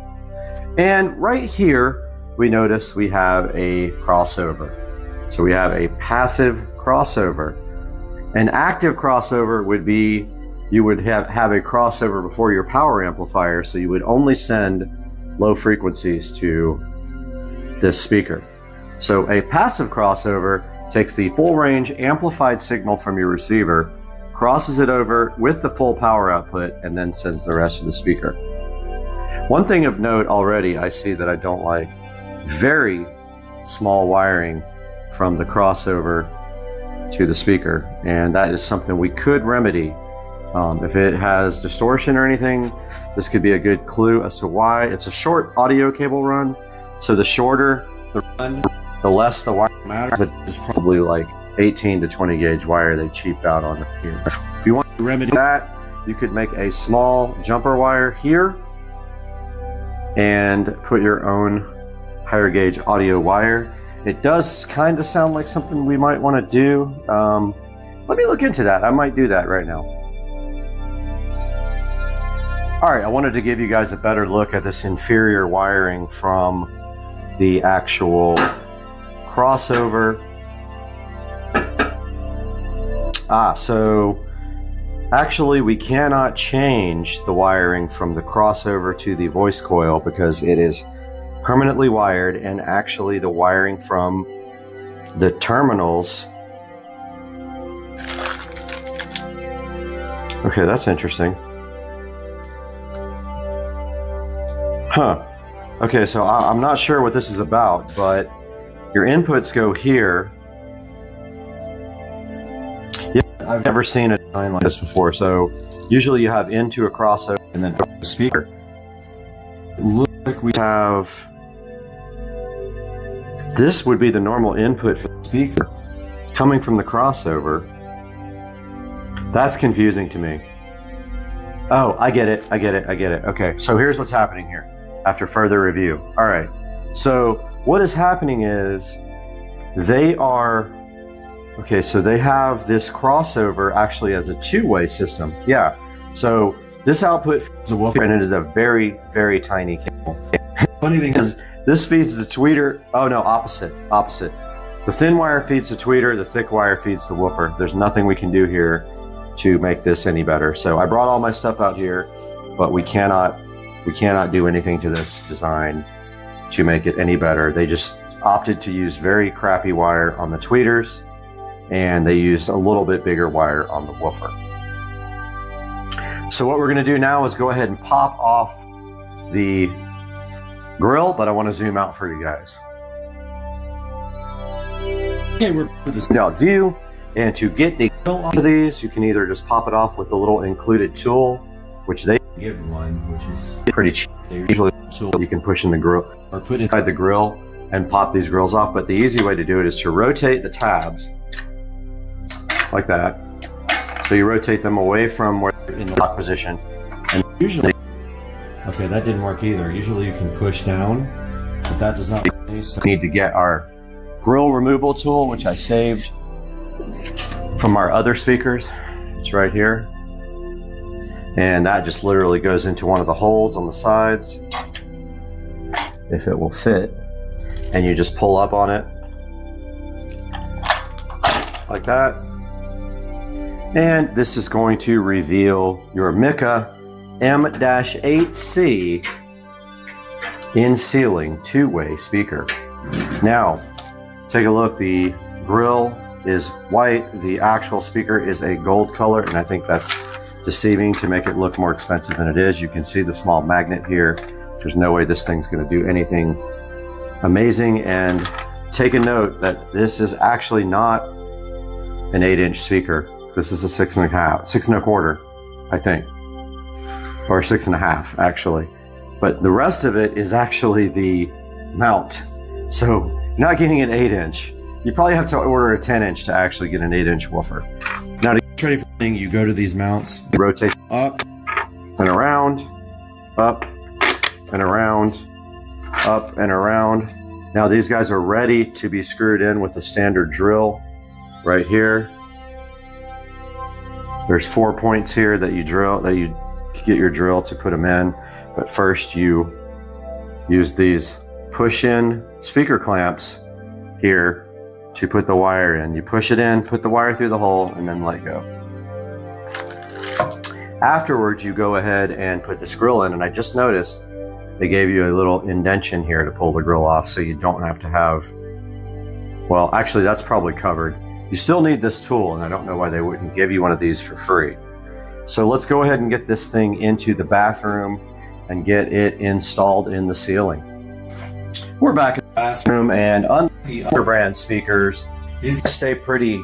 And right here, we notice we have a crossover. So we have a passive crossover. An active crossover would be, you would have a crossover before your power amplifier, so you would only send low frequencies to this speaker. So a passive crossover takes the full range amplified signal from your receiver, crosses it over with the full power output, and then sends the rest to the speaker. One thing of note already I see that I don't like, very small wiring from the crossover to the speaker, and that is something we could remedy. If it has distortion or anything, this could be a good clue as to why. It's a short audio cable run, so the shorter the run, the less the wire matters, but it's probably like 18 to 20 gauge wire they cheaped out on here. If you want to remedy that, you could make a small jumper wire here and put your own higher gauge audio wire. It does kind of sound like something we might want to do. Let me look into that. I might do that right now. All right, I wanted to give you guys a better look at this inferior wiring from the actual crossover. So actually we cannot change the wiring from the crossover to the voice coil because it is permanently wired, and actually the wiring from the terminals. Okay, that's interesting. Huh. Okay, so I'm not sure what this is about, but your inputs go here. Yeah, I've never seen a design like this before. So usually you have into a crossover and then a speaker. It looks like we have, this would be the normal input for the speaker coming from the crossover. That's confusing to me. Oh, I get it. Okay, so here's what's happening here after further review. All right, so what is happening is they are, okay, so they have this crossover actually as a two-way system. Yeah, so this output feeds the woofer, and it is a very, very tiny cable. Funny thing is, this feeds the tweeter. Oh no, opposite. The thin wire feeds the tweeter, the thick wire feeds the woofer. There's nothing we can do here to make this any better. So I brought all my stuff out here, but we cannot do anything to this design to make it any better. They just opted to use very crappy wire on the tweeters, and they used a little bit bigger wire on the woofer. So what we're gonna do now is go ahead and pop off the grill, but I wanna zoom out for you guys. Okay, we're with this now view, and to get the grill off of these, you can either just pop it off with a little included tool, which they give one, which is pretty cheap. They usually have a tool you can push in the grill or put inside the grill and pop these grills off. But the easy way to do it is to rotate the tabs like that. So you rotate them away from where they're in the lock position, and usually, okay, that didn't work either. Usually you can push down, but that does not work. So we need to get our grill removal tool, which I saved from our other speakers. It's right here. And that just literally goes into one of the holes on the sides, if it will fit. And you just pull up on it like that. And this is going to reveal your Mica M-8C in ceiling two-way speaker. Now, take a look. The grill is white. The actual speaker is a gold color, and I think that's deceiving to make it look more expensive than it is. You can see the small magnet here. There's no way this thing's going to do anything amazing. And take a note that this is actually not an 8-inch speaker. This is a 6.25, I think, or 6.5 actually. But the rest of it is actually the mount. So you're not getting an 8-inch. You probably have to order a 10-inch to actually get an 8-inch woofer. Now to get ready for the thing, you go to these mounts, you rotate up and around, up and around, up and around. Now these guys are ready to be screwed in with a standard drill right here. There's 4 points here that you get your drill to put them in. But first you use these push-in speaker clamps here to put the wire in. You push it in, put the wire through the hole, and then let go. Afterwards, you go ahead and put this grill in, and I just noticed they gave you a little indention here to pull the grill off, so you don't have to have, well, actually that's probably covered. You still need this tool, and I don't know why they wouldn't give you one of these for free. So let's go ahead and get this thing into the bathroom and get it installed in the ceiling. We're back in the bathroom, and unlike the other brand speakers, these stay pretty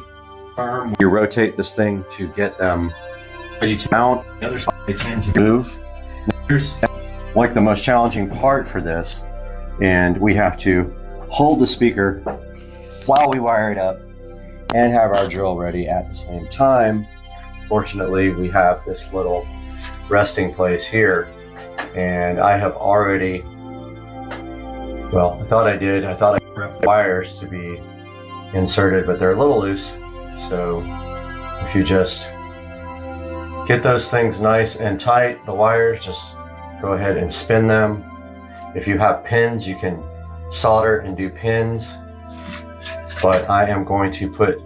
firm. You rotate this thing to get them ready to mount. The other side, they tend to move. Here's like the most challenging part for this, and we have to hold the speaker while we wire it up and have our drill ready at the same time. Fortunately, we have this little resting place here, and I have already, well, I thought I did. I thought I prepped the wires to be inserted, but they're a little loose. So if you just get those things nice and tight, the wires, just go ahead and spin them. If you have pins, you can solder and do pins, but I am going to put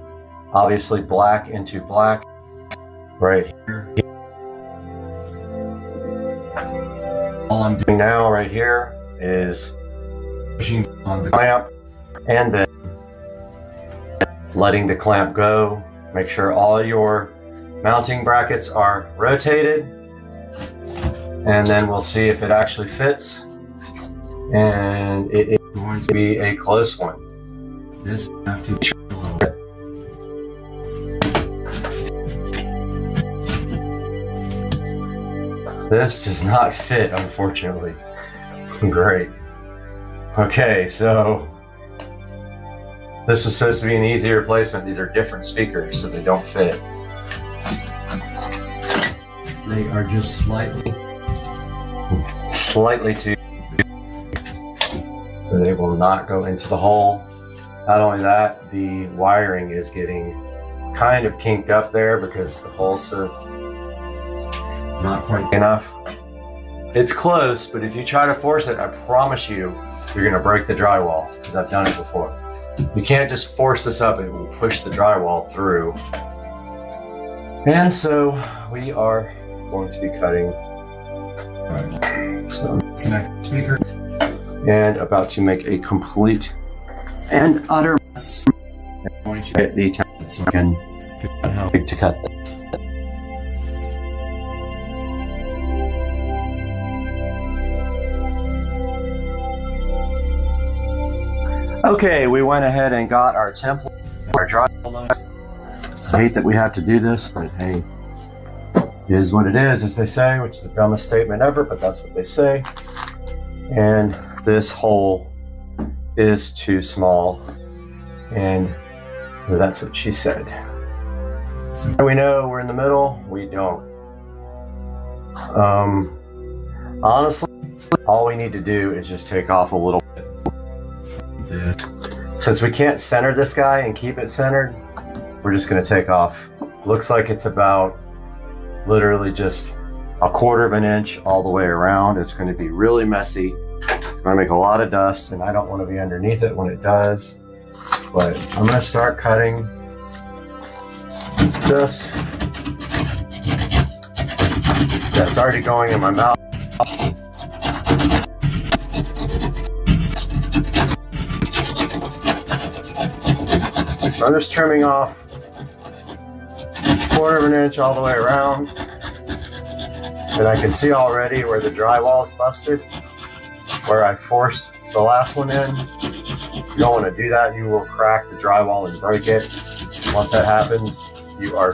obviously black into black right here. All I'm doing now right here is pushing on the clamp and then letting the clamp go. Make sure all your mounting brackets are rotated, and then we'll see if it actually fits, and it is going to be a close one. This I have to be a little bit. This does not fit, unfortunately. Great. Okay, so this is supposed to be an easy replacement. These are different speakers, so they don't fit. They are just slightly too, so they will not go into the hole. Not only that, the wiring is getting kind of kinked up there because the hole's so not quite enough. It's close, but if you try to force it, I promise you, you're gonna break the drywall, because I've done it before. You can't just force this up, it will push the drywall through. And so we are going to be cutting. So connect the speaker. And about to make a complete and utter mess. I'm going to get the template so I can figure out how big to cut this. Okay, we went ahead and got our template, our drywall knife. I hate that we have to do this, but hey, it is what it is, as they say, which is the dumbest statement ever, but that's what they say. And this hole is too small, and that's what she said. So we know we're in the middle, we don't. Honestly, all we need to do is just take off a little bit. Since we can't center this guy and keep it centered, we're just going to take off. Looks like it's about literally just 1/4 of an inch all the way around. It's going to be really messy. It's going to make a lot of dust, and I don't want to be underneath it when it does. But I'm going to start cutting this. That's already going in my mouth. I'm just trimming off 1/4 of an inch all the way around. And I can see already where the drywall is busted, where I forced the last one in. You don't want to do that. You will crack the drywall and break it. Once that happens, you are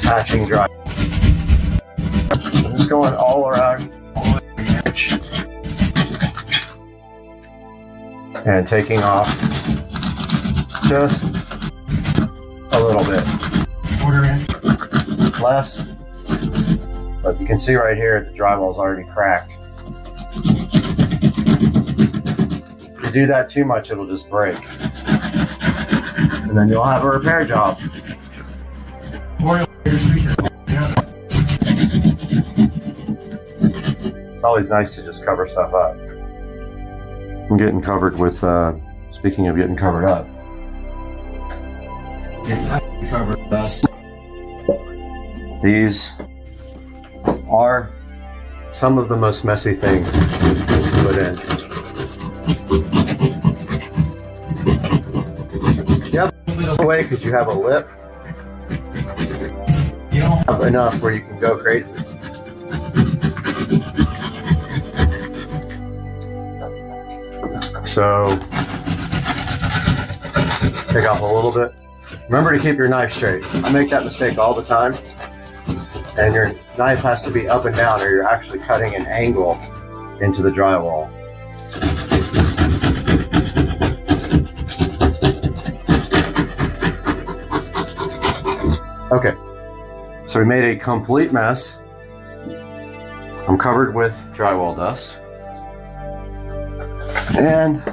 patching drywall. I'm just going all around the edge and taking off just a little bit. 1/4 inch, less. But you can see right here, the drywall is already cracked. If you do that too much, it'll just break. And then you'll have a repair job. It's always nice to just cover stuff up. I'm getting covered with, speaking of getting covered up. Covered dust. These are some of the most messy things to put in. You have a little bit of way because you have a lip. You don't have enough where you can go crazy. So take off a little bit. Remember to keep your knife straight. I make that mistake all the time. And your knife has to be up and down or you're actually cutting an angle into the drywall. Okay, so we made a complete mess. I'm covered with drywall dust. And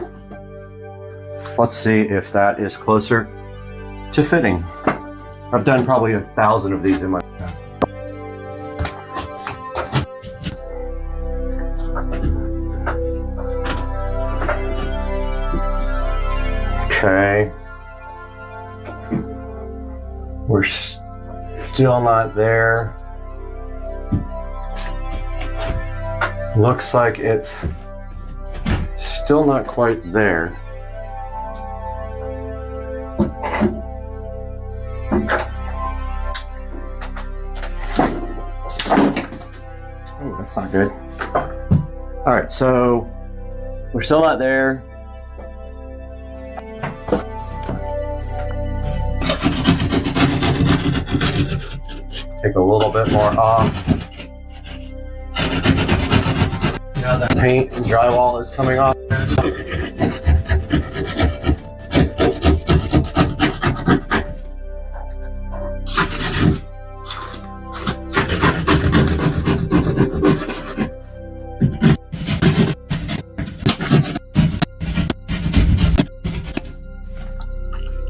let's see if that is closer to fitting. I've done probably 1,000 of these in my Okay. We're still not there. Looks like it's still not quite there. Oh, that's not good. All right, so we're still not there. Take a little bit more off. Now that paint and drywall is coming off.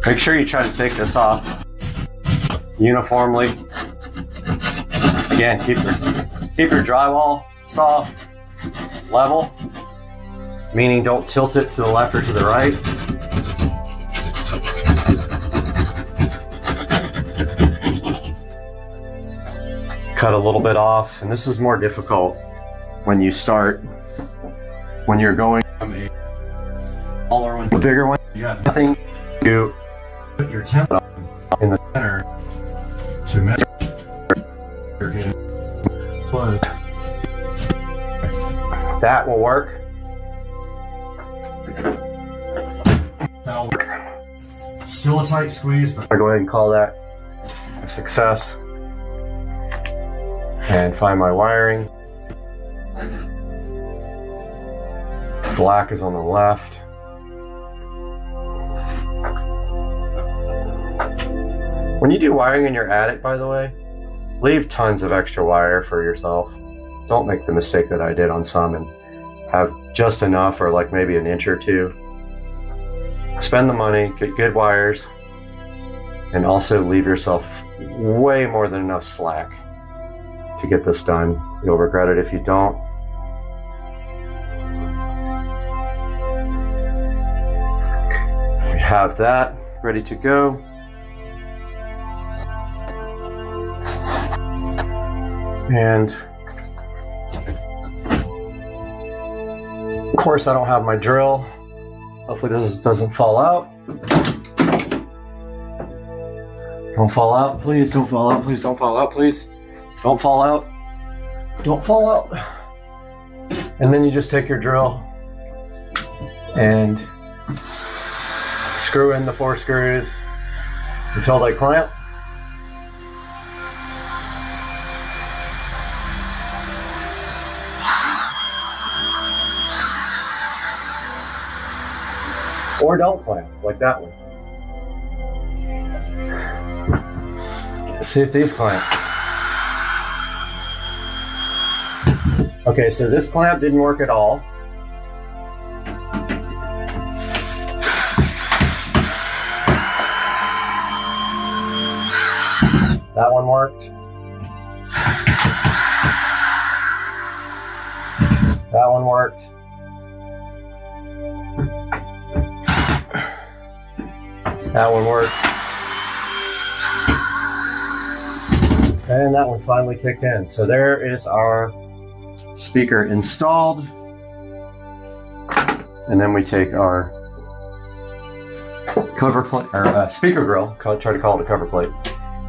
Make sure you try to take this off uniformly. Again, keep your drywall soft, level, meaning don't tilt it to the left or to the right. Cut a little bit off, and this is more difficult when you start, when you're going from a smaller one to a bigger one. You have nothing to put your temp in the center to measure. That will work. That'll work. Still a tight squeeze, but I'll go ahead and call that a success. And find my wiring. Black is on the left. When you do wiring in your attic, by the way, leave tons of extra wire for yourself. Don't make the mistake that I did on some and have just enough or like maybe an inch or two. Spend the money, get good wires, and also leave yourself way more than enough slack to get this done. You'll regret it if you don't. We have that ready to go. And of course, I don't have my drill. Hopefully this doesn't fall out. Don't fall out, please. Don't fall out, please. Don't fall out, please. Don't fall out. Don't fall out. And then you just take your drill and screw in the 4 screws until they clamp. Or don't clamp, like that one. Let's see if these clamp. Okay, so this clamp didn't work at all. That one worked. That one worked. That one worked. And that one finally kicked in. So there is our speaker installed. And then we take our cover plate, or speaker grill, try to call it a cover plate.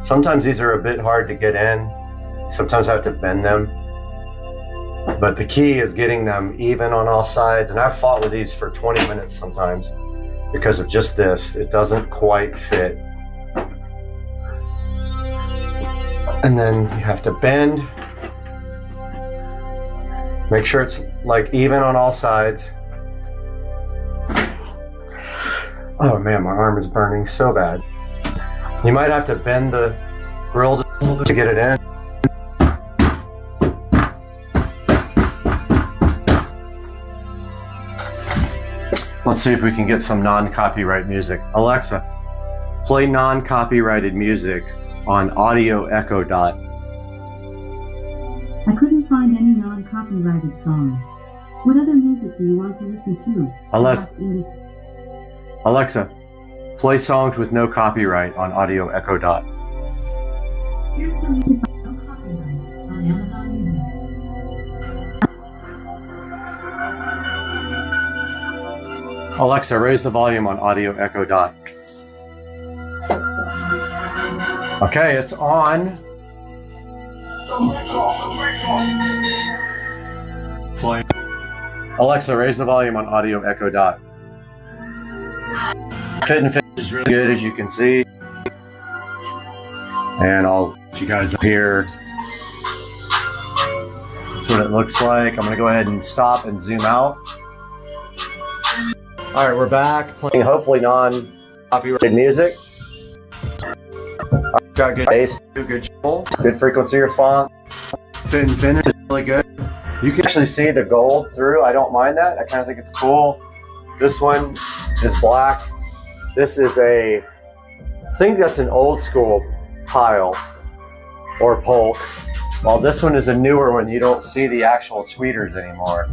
Sometimes these are a bit hard to get in. Sometimes I have to bend them. But the key is getting them even on all sides. And I've fought with these for 20 minutes sometimes because of just this. It doesn't quite fit And then you have to bend. Make sure it's like even on all sides. Oh man, my arm is burning so bad. You might have to bend the grill to get it in. Let's see if we can get some non-copyright music. Alexa, play non-copyrighted music on Audio Echo Dot. I couldn't find any non-copyrighted songs. What other music do you want to listen to? Alexa, play songs with no copyright on Audio Echo Dot. Here's some music with no copyright on Amazon Music. Alexa, raise the volume on Audio Echo Dot. Okay, it's on. Play. Alexa, raise the volume on Audio Echo Dot. Fit and finish is really good, as you can see. And I'll let you guys up here. That's what it looks like. I'm going to go ahead and stop and zoom out. All right, we're back playing hopefully non-copyrighted music. Got good bass, good treble, good frequency response. Fit and finish is really good. You can actually see the gold through. I don't mind that. I kind of think it's cool. This one is black. This is I think that's an old school tile or polk. While this one is a newer one, you don't see the actual tweeters anymore.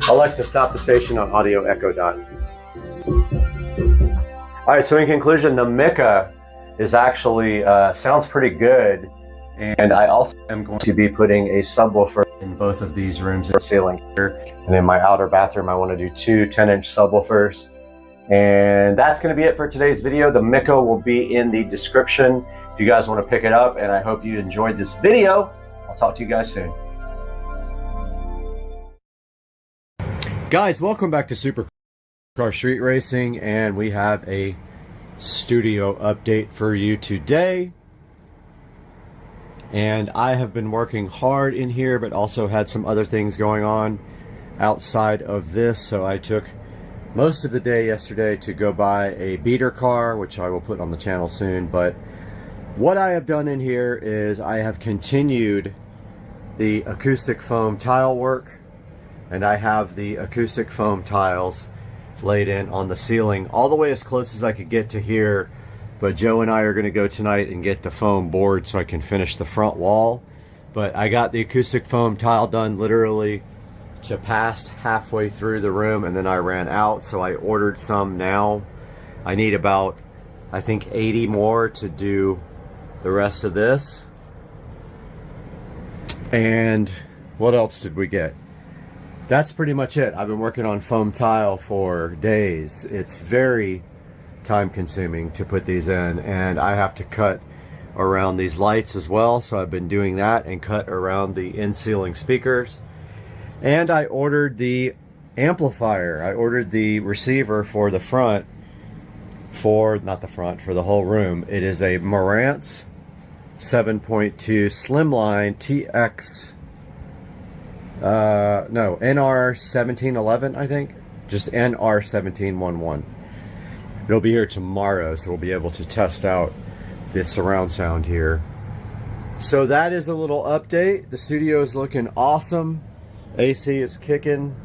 Alexa, stop the station on Audio Echo Dot. All right, so in conclusion, the Mica is actually, sounds pretty good. And I also am going to be putting a subwoofer in both of these rooms in the ceiling here. And in my outer bathroom, I want to do two 10-inch subwoofers. And that's going to be it for today's video. The Mica will be in the description if you guys want to pick it up. And I hope you enjoyed this video. I'll talk to you guys soon. Guys, welcome back to Supercar Street Racing, and we have a studio update for you today. And I have been working hard in here, but also had some other things going on outside of this, so I took most of the day yesterday to go buy a beater car, which I will put on the channel soon. But what I have done in here is I have continued the acoustic foam tile work. And I have the acoustic foam tiles laid in on the ceiling all the way as close as I could get to here. But Joe and I are going to go tonight and get the foam board so I can finish the front wall. But I got the acoustic foam tile done literally to past halfway through the room, and then I ran out, so I ordered some now. I need about, I think, 80 more to do the rest of this. And what else did we get? That's pretty much it. I've been working on foam tile for days. It's very time consuming to put these in, and I have to cut around these lights as well, so I've been doing that, and cut around the in-ceiling speakers. And I ordered the amplifier. I ordered the receiver for the front, not the front, for the whole room. It is a Marantz 7.2 Slimline TX NR1711, I think. Just NR1711. It'll be here tomorrow, so we'll be able to test out the surround sound here. So that is a little update. The studio is looking awesome. AC is kicking.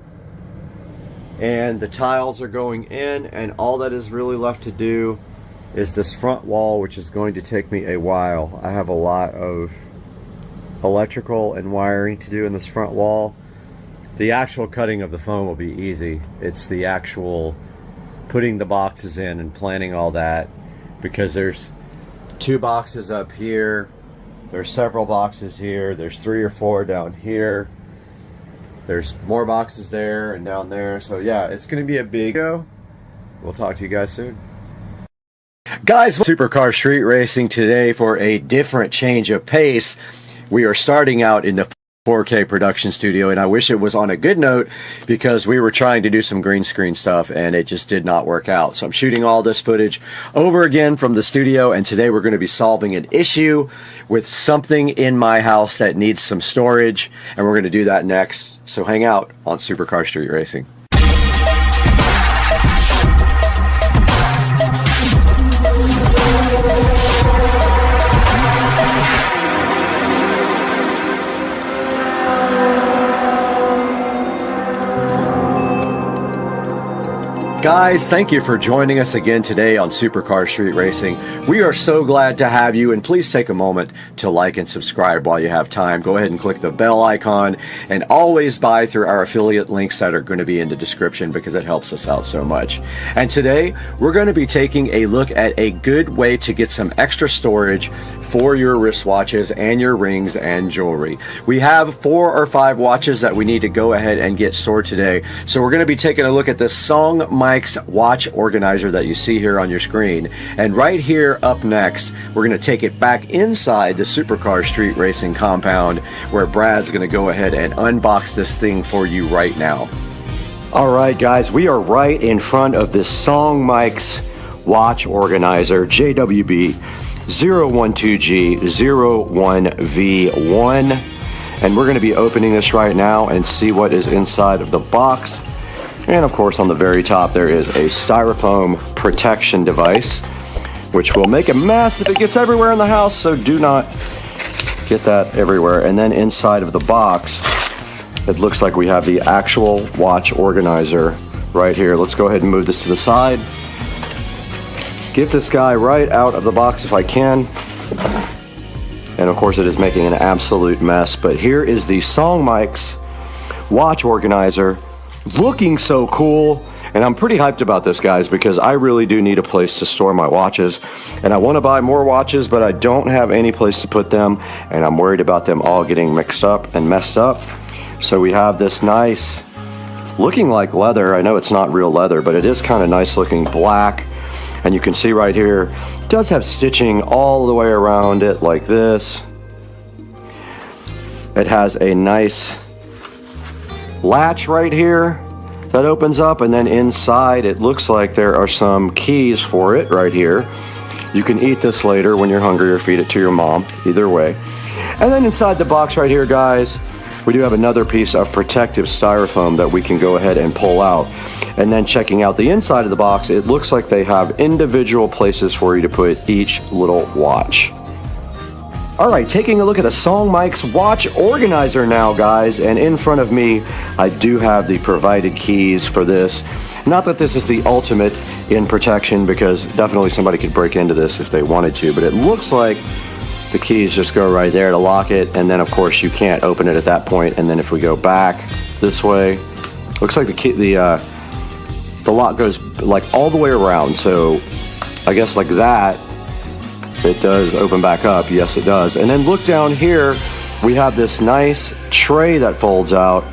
And the tiles are going in, and all that is really left to do is this front wall, which is going to take me a while. I have a lot of electrical and wiring to do in this front wall. The actual cutting of the foam will be easy. It's the actual putting the boxes in and planning all that, because there's 2 boxes up here, there's several boxes here, there's 3 or 4 down here, there's more boxes there and down there. So yeah, it's gonna be a big go. We'll talk to you guys soon. Guys, Supercar Street Racing today for a different change of pace. We are starting out in the 4K production studio, and I wish it was on a good note because we were trying to do some green screen stuff and it just did not work out. So I'm shooting all this footage over again from the studio, and today we're going to be solving an issue with something in my house that needs some storage, and we're going to do that next. So hang out on Supercar Street Racing. Guys, thank you for joining us again today on Supercar Street Racing. We are so glad to have you, and please take a moment to like and subscribe while you have time. Go ahead and click the bell icon, and always buy through our affiliate links that are going to be in the description because it helps us out so much. And today, we're going to be taking a look at a good way to get some extra storage for your wristwatches and your rings and jewelry. We have 4 or 5 watches that we need to go ahead and get stored today. So we're going to be taking a look at this Song Mike's watch organizer that you see here on your screen. And right here up next, we're going to take it back inside the Supercar Street Racing compound, where Brad's going to go ahead and unbox this thing for you right now. All right, guys, we are right in front of this Song Mike's watch organizer, JWB 012G01V1, and we're going to be opening this right now and see what is inside of the box. And of course, on the very top there is a styrofoam protection device, which will make a mess if it gets everywhere in the house, so do not get that everywhere. And then inside of the box, it looks like we have the actual watch organizer right here. Let's go ahead and move this to the side. Get this guy right out of the box if I can. And of course it is making an absolute mess, but here is the Song Mike's watch organizer, looking so cool. And I'm pretty hyped about this, guys, because I really do need a place to store my watches, and I want to buy more watches, but I don't have any place to put them, and I'm worried about them all getting mixed up and messed up. So we have this nice, looking like leather. I know it's not real leather, but it is kind of nice looking black. And you can see right here, it does have stitching all the way around it like this. It has a nice latch right here that opens up, and then inside it looks like there are some keys for it right here. You can eat this later when you're hungry, or feed it to your mom, either way. And then inside the box right here, guys, we do have another piece of protective styrofoam that we can go ahead and pull out. And then checking out the inside of the box, it looks like they have individual places for you to put each little watch. All right, taking a look at the Song Mike's watch organizer now, guys, and in front of me, I do have the provided keys for this. Not that this is the ultimate in protection, because definitely somebody could break into this if they wanted to, but it looks like the keys just go right there to lock it, and then of course you can't open it at that point. And then if we go back this way, looks like the key, the lock goes like all the way around. So I guess like that, it does open back up. Yes, it does. And then look down here, we have this nice tray that folds out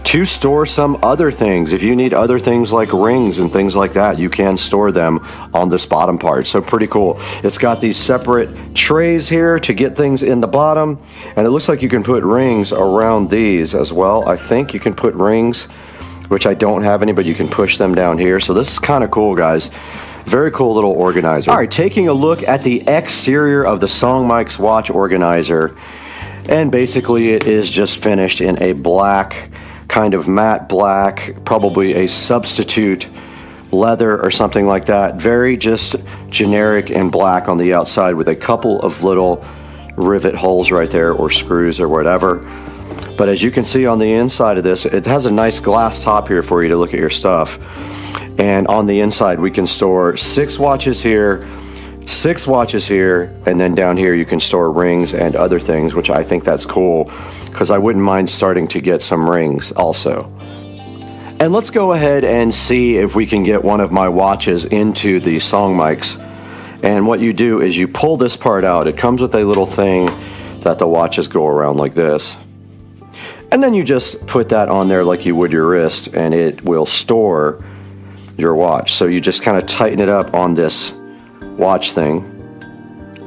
to store some other things. If you need other things like rings and things like that, you can store them on this bottom part. So pretty cool. It's got these separate trays here to get things in the bottom, and it looks like you can put rings around these as well. I think you can put rings, which I don't have any, but you can push them down here. So this is kind of cool, guys. Very cool little organizer. All right, taking a look at the exterior of the Song Mike's watch organizer, and basically it is just finished in a black, kind of matte black, probably a substitute leather or something like that. Very just generic and black on the outside, with a couple of little rivet holes right there, or screws or whatever. But as you can see on the inside of this, it has a nice glass top here for you to look at your stuff. And on the inside, we can store 6 watches here, 6 watches here, and then down here you can store rings and other things, which I think that's cool, because I wouldn't mind starting to get some rings also. And let's go ahead and see if we can get one of my watches into the Song Mike's. And what you do is you pull this part out. It comes with a little thing that the watches go around like this. And then you just put that on there like you would your wrist, and it will store your watch. So you just kind of tighten it up on this watch thing,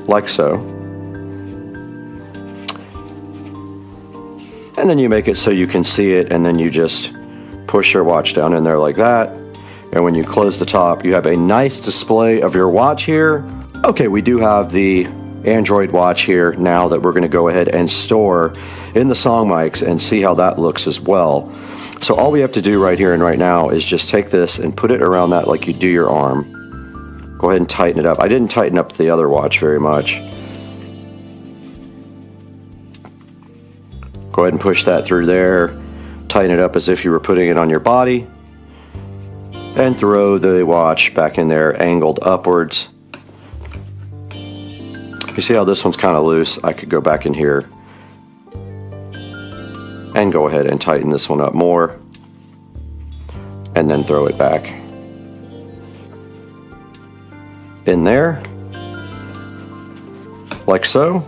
like so. And then you make it so you can see it, and then you just push your watch down in there like that. And when you close the top, you have a nice display of your watch here. Okay, we do have the Android watch here now that we're going to go ahead and store in the song mics and see how that looks as well. So all we have to do right here and right now is just take this and put it around that like you do your arm. Go ahead and tighten it up. I didn't tighten up the other watch very much. Go ahead and push that through there. Tighten it up as if you were putting it on your body. And throw the watch back in there, angled upwards. You see how this one's kind of loose? I could go back in here and go ahead and tighten this one up more, and then throw it back in there, like so.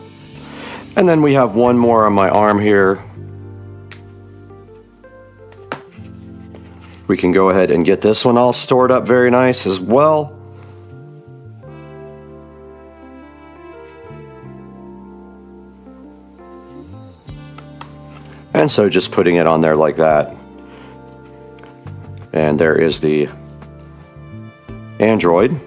And then we have one more on my arm here. We can go ahead and get this one all stored up very nice as well. And so just putting it on there like that. And there is the Android.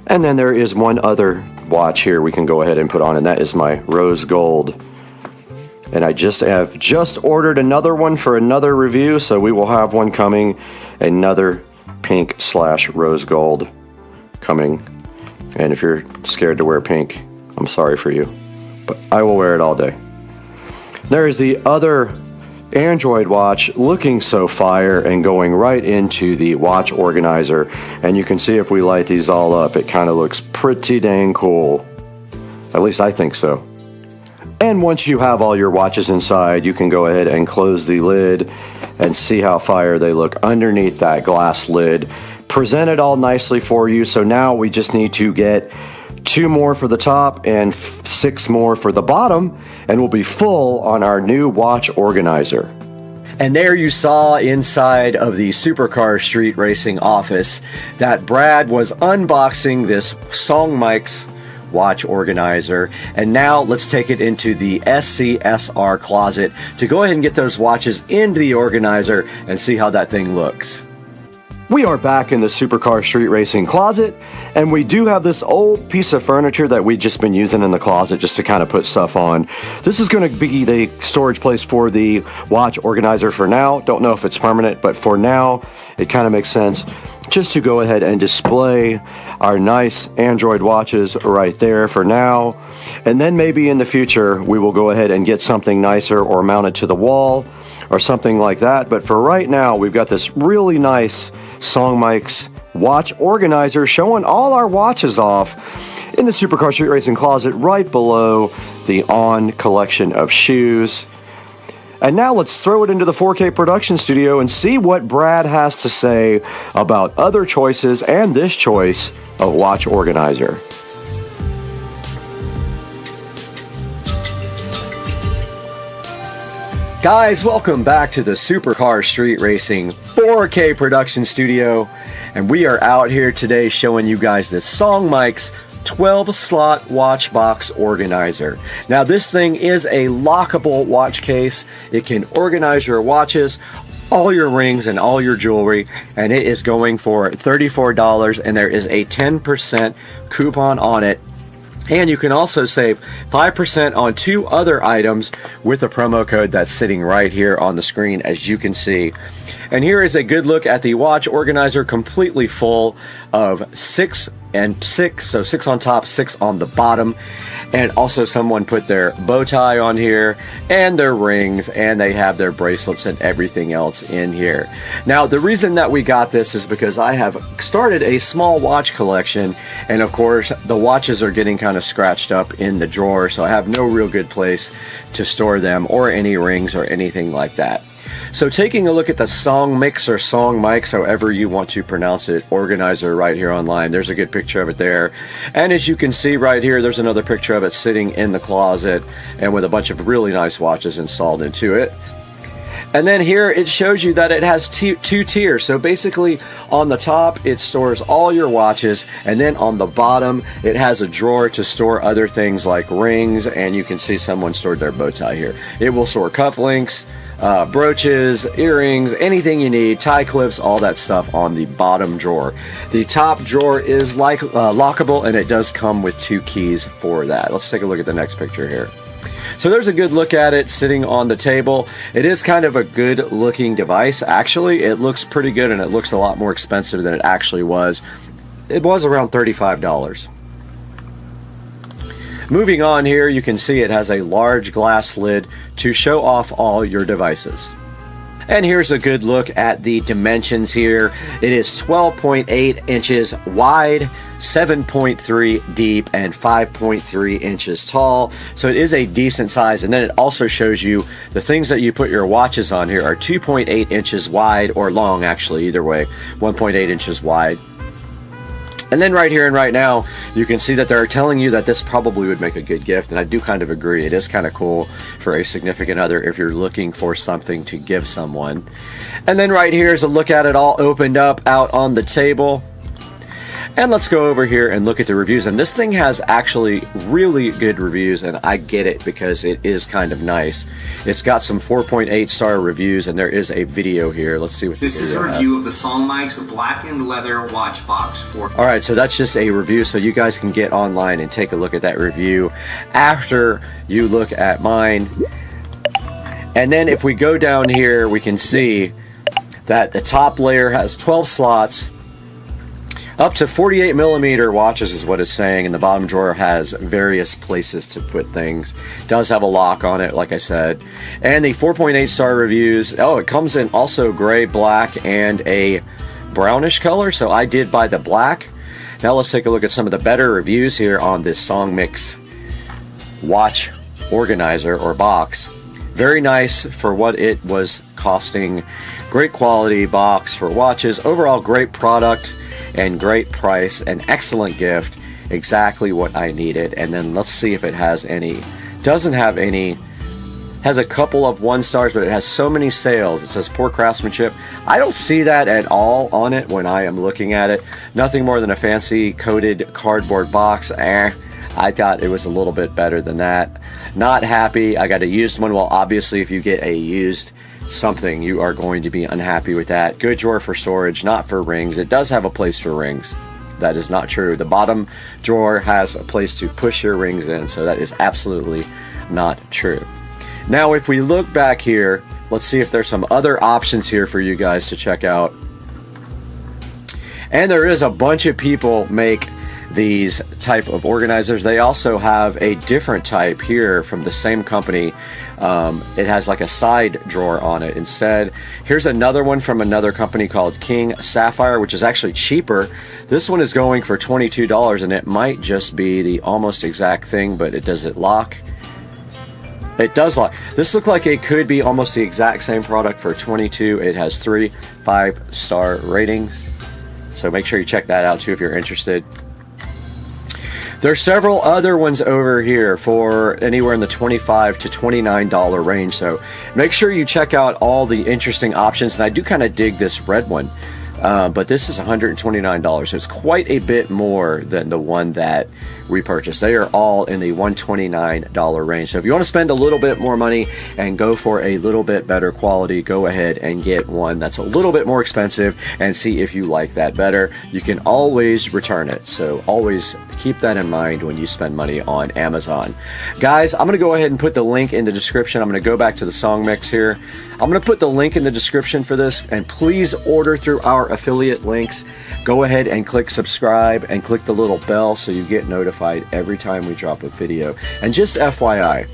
And then there is one other watch here we can go ahead and put on, and that is my rose gold. And I have just ordered another one for another review, so we will have one coming, another pink / rose gold coming. And if you're scared to wear pink, I'm sorry for you, but I will wear it all day. There is the other Android watch looking so fire and going right into the watch organizer. And you can see if we light these all up, it kind of looks pretty dang cool. At least I think so. And once you have all your watches inside, you can go ahead and close the lid and see how fire they look underneath that glass lid. Presented all nicely for you. So now we just need to get 2 more for the top and 6 more for the bottom, and we'll be full on our new watch organizer. And there you saw inside of the Supercar Street Racing office that Brad was unboxing this Song Mics watch organizer. And now let's take it into the SCSR closet to go ahead and get those watches into the organizer and see how that thing looks. We are back in the Supercar Street Racing closet, and we do have this old piece of furniture that we've just been using in the closet just to kind of put stuff on. This is going to be the storage place for the watch organizer for now. Don't know if it's permanent, but for now, it kind of makes sense just to go ahead and display our nice Android watches right there for now. And then maybe in the future, we will go ahead and get something nicer or mount it to the wall or something like that. But for right now, we've got this really nice Song Mics watch organizer showing all our watches off in the Supercar Street Racing closet right below the On collection of shoes. And now let's throw it into the 4K production studio and see what Brad has to say about other choices and this choice of watch organizer. Guys, welcome back to the Supercar Street Racing 4K production studio. And we are out here today showing you guys this Song Mics 12-slot watch box organizer. Now this thing is a lockable watch case. It can organize your watches, all your rings, and all your jewelry, and it is going for $34, and there is a 10% coupon on it. And you can also save 5% on 2 other items with a promo code that's sitting right here on the screen, as you can see. And here is a good look at the watch organizer, completely full of 6 and 6, so 6 on top, 6 on the bottom. And also someone put their bow tie on here and their rings, and they have their bracelets and everything else in here. Now the reason that we got this is because I have started a small watch collection, and of course the watches are getting kind of scratched up in the drawer, so I have no real good place to store them or any rings or anything like that. So taking a look at the Song Mix or Song Mics, however you want to pronounce it, organizer right here online. There's a good picture of it there. And as you can see right here, there's another picture of it sitting in the closet and with a bunch of really nice watches installed into it. And then here it shows you that it has two tiers. So basically on the top it stores all your watches, and then on the bottom it has a drawer to store other things like rings, and you can see someone stored their bow tie here. It will store cufflinks, brooches, earrings, anything you need, tie clips, all that stuff on the bottom drawer. The top drawer is like lockable, and it does come with 2 keys for that. Let's take a look at the next picture here. So there's a good look at it sitting on the table. It is kind of a good looking device. Actually, it looks pretty good, and it looks a lot more expensive than it actually was. It was around $35. Moving on here, you can see it has a large glass lid to show off all your devices. And here's a good look at the dimensions here. It is 12.8 inches wide, 7.3 deep, and 5.3 inches tall. So it is a decent size. And then it also shows you the things that you put your watches on here are 2.8 inches wide, or long actually, either way, 1.8 inches wide. And then right here and right now, you can see that they're telling you that this probably would make a good gift, and I do kind of agree. It is kind of cool for a significant other if you're looking for something to give someone. And then right here is a look at it all opened up out on the table. And let's go over here and look at the reviews. And this thing has actually really good reviews, and I get it because it is kind of nice. It's got some 4.8 star reviews, and there is a video here. Let's see what this is a review of the SODIMM's blackened leather watch box for. All right, so that's just a review, so you guys can get online and take a look at that review after you look at mine. And then if we go down here, we can see that the top layer has 12 slots. Up to 48 millimeter watches is what it's saying, and the bottom drawer has various places to put things. It does have a lock on it, like I said. And the 4.8 star reviews, oh, it comes in also gray, black, and a brownish color, so I did buy the black. Now let's take a look at some of the better reviews here on this SODIMM watch organizer or box. Very nice for what it was costing. Great quality box for watches. Overall great product and great price, an excellent gift, exactly what I needed. And then let's see if it has any. Doesn't have any. Has a couple of 1 stars, but it has so many sales. It says poor craftsmanship. I don't see that at all on it when I am looking at it. Nothing more than a fancy coated cardboard box. I thought it was a little bit better than that. Not happy. I got a used one. Well, obviously if you get a used something, you are going to be unhappy with that. Good drawer for storage, not for rings. It does have a place for rings. That is not true. The bottom drawer has a place to push your rings in, so that is absolutely not true. Now if we look back here, let's see if there's some other options here for you guys to check out. And there is a bunch of people make these type of organizers. They also have a different type here from the same company. It has like a side drawer on it instead. Here's another one from another company called King Sapphire, which is actually cheaper. This one is going for $22, and it might just be the almost exact thing, but does it lock? It does lock. This looks like it could be almost the exact same product for $22. It has 3 5-star ratings, so make sure you check that out too if you're interested. There's several other ones over here for anywhere in the $25 to $29 range, so make sure you check out all the interesting options. And I do kind of dig this red one, but this is $129, so it's quite a bit more than the one that we purchased. They are all in the $129 range. So if you want to spend a little bit more money and go for a little bit better quality, go ahead and get one that's a little bit more expensive and see if you like that better. You can always return it, so always keep that in mind when you spend money on Amazon. Guys, I'm going to go ahead and put the link in the description. I'm going to go back to the song mix here. I'm going to put the link in the description for this, and please order through our affiliate links. Go ahead and click subscribe and click the little bell so you get notified every time we drop a video. And just FYI,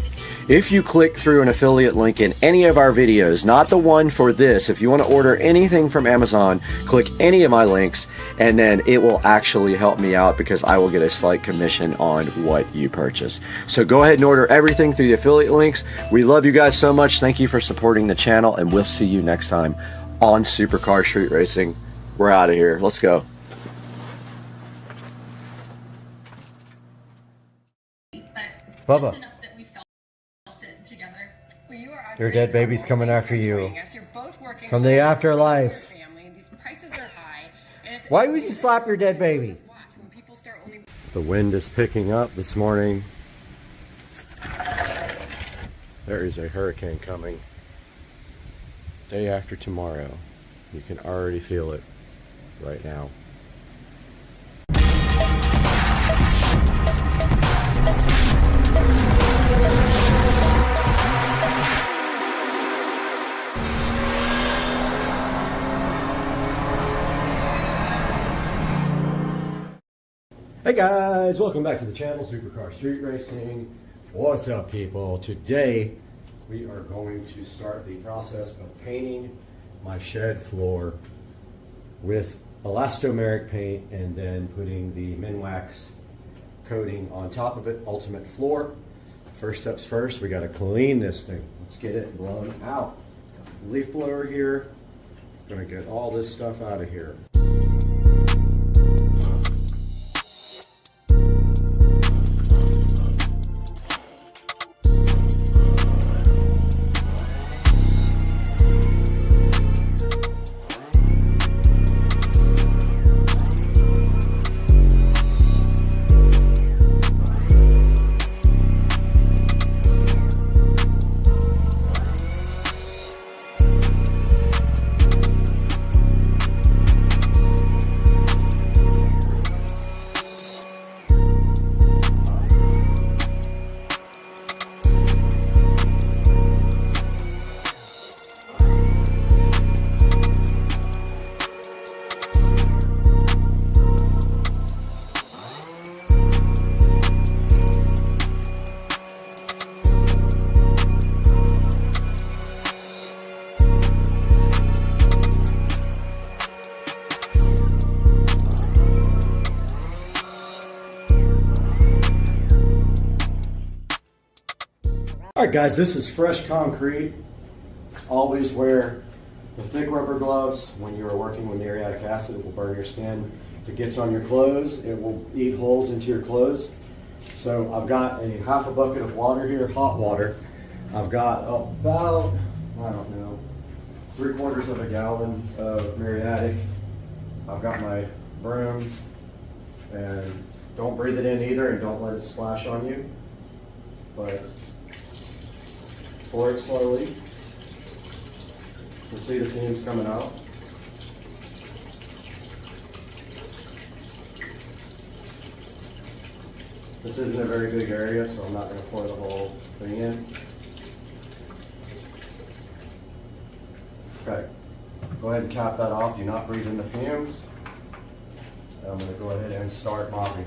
if you click through an affiliate link in any of our videos, not the one for this, if you want to order anything from Amazon, click any of my links, and then it will actually help me out because I will get a slight commission on what you purchase. So go ahead and order everything through the affiliate links. We love you guys so much. Thank you for supporting the channel, and we'll see you next time on Supercar Street Racing. We're out of here. Let's go. Bubba. That we felt it together. Well, you are Your dead baby's coming after you. From the afterlife. Why would you slap your dead baby? The wind is picking up this morning. There is a hurricane coming. Day after tomorrow. You can already feel it right now. Hey guys, welcome back to the channel, Supercar Street Racing. What's up, people? Today we are going to start the process of painting my shed floor with elastomeric paint and then putting the Minwax coating on top of it, ultimate floor. First steps first, we got to clean this thing. Let's get it blown out. Leaf blower here. Gonna get all this stuff out of here. Alright guys, this is fresh concrete. Always wear the thick rubber gloves when you are working with muriatic acid. It will burn your skin. If it gets on your clothes, it will eat holes into your clothes. So I've got a half a bucket of water here, hot water. I've got about, I don't know, 3/4 of a gallon of muriatic. I've got my broom, and don't breathe it in either, and don't let it splash on you. But pour it slowly. You'll see the fumes coming out. This isn't a very big area, so I'm not going to pour the whole thing in. Okay, go ahead and cap that off. Do not breathe in the fumes. I'm going to go ahead and start mopping.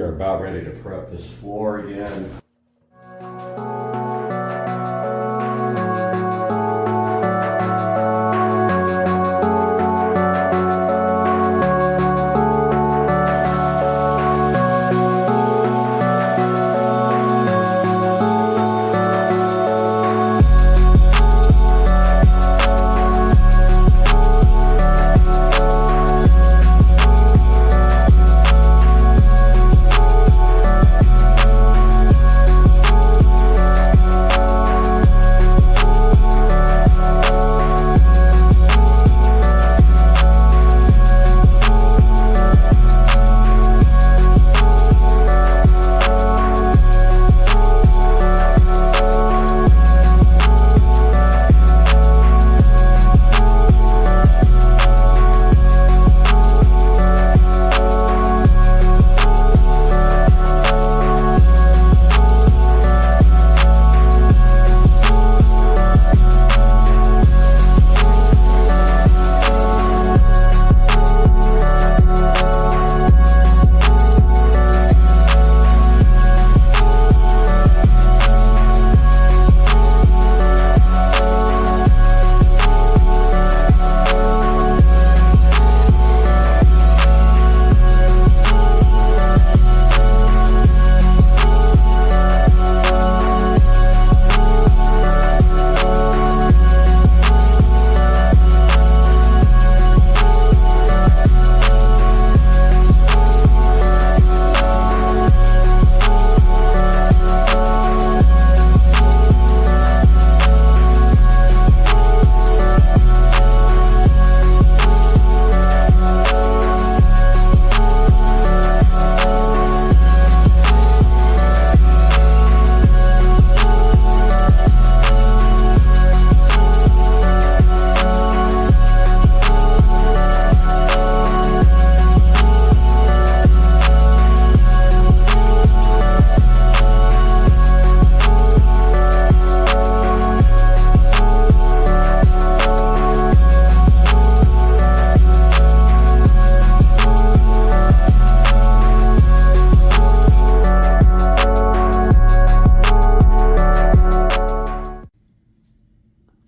are about ready to prep this floor again.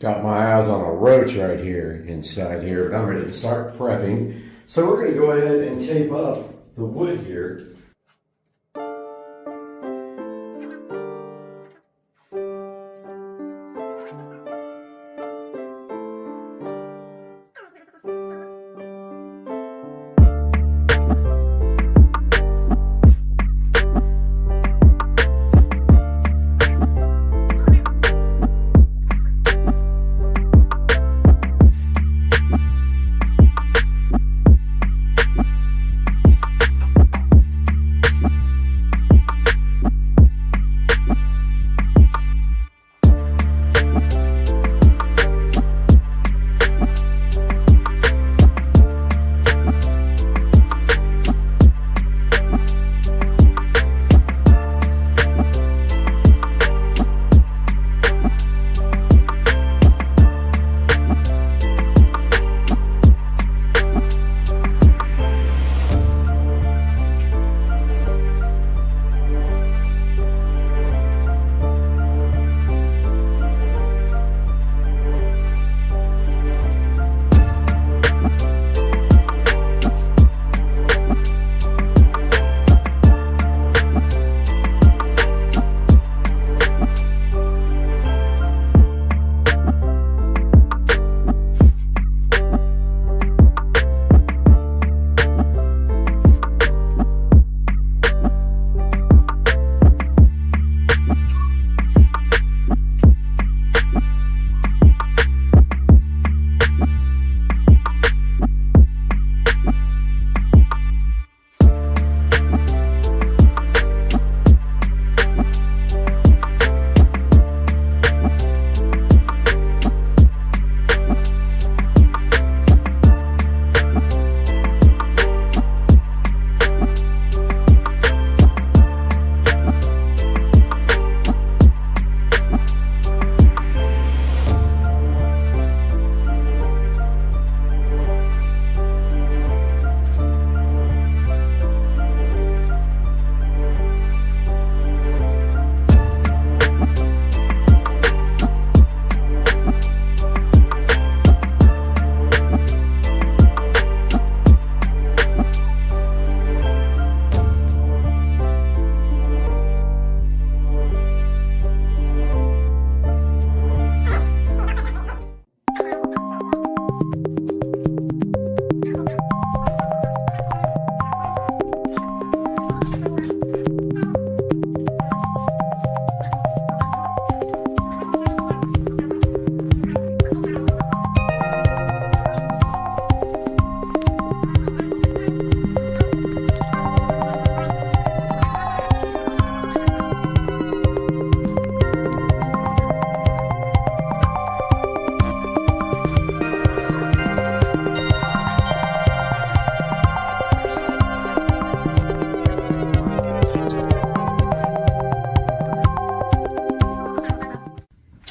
Got my eyes on a roach right here inside here, but I'm ready to start prepping. So we're going to go ahead and tape up the wood here.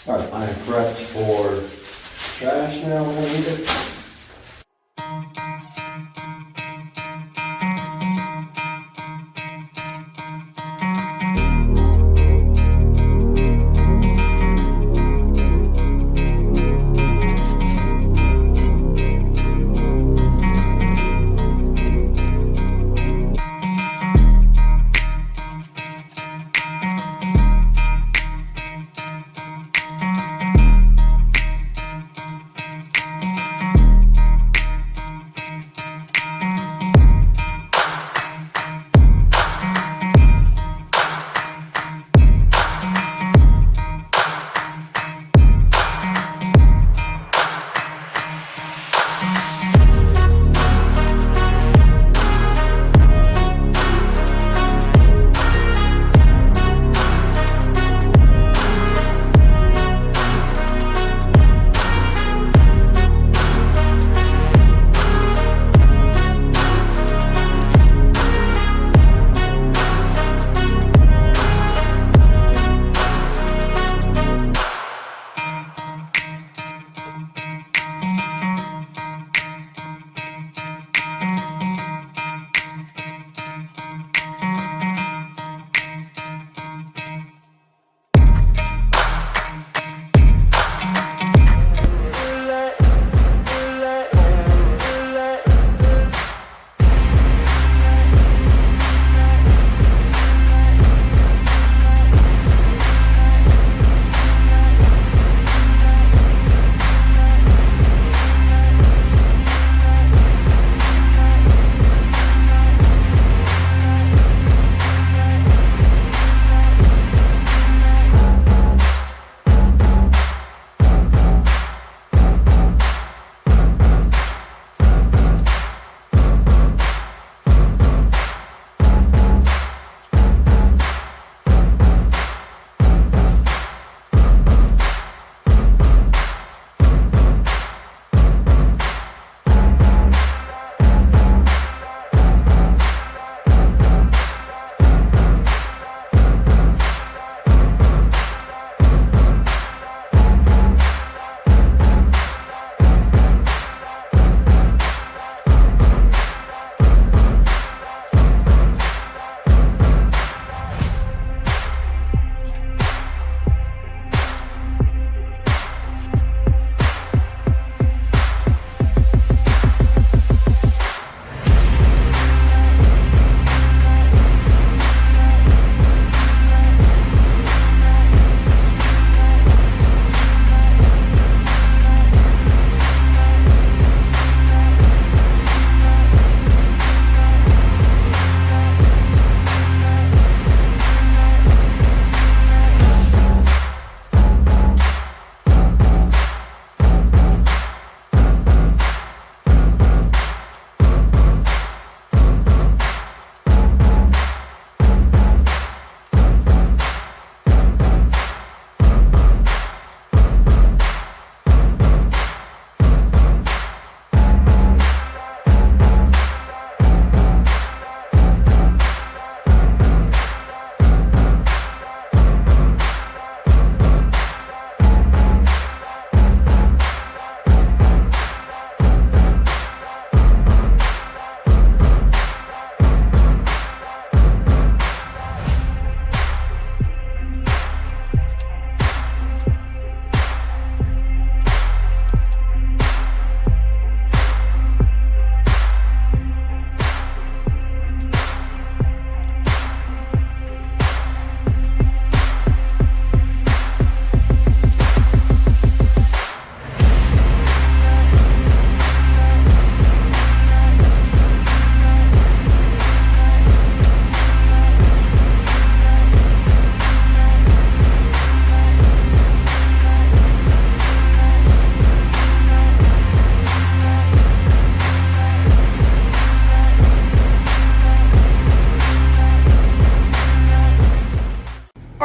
All right, I'm prepped for trash now when I need it.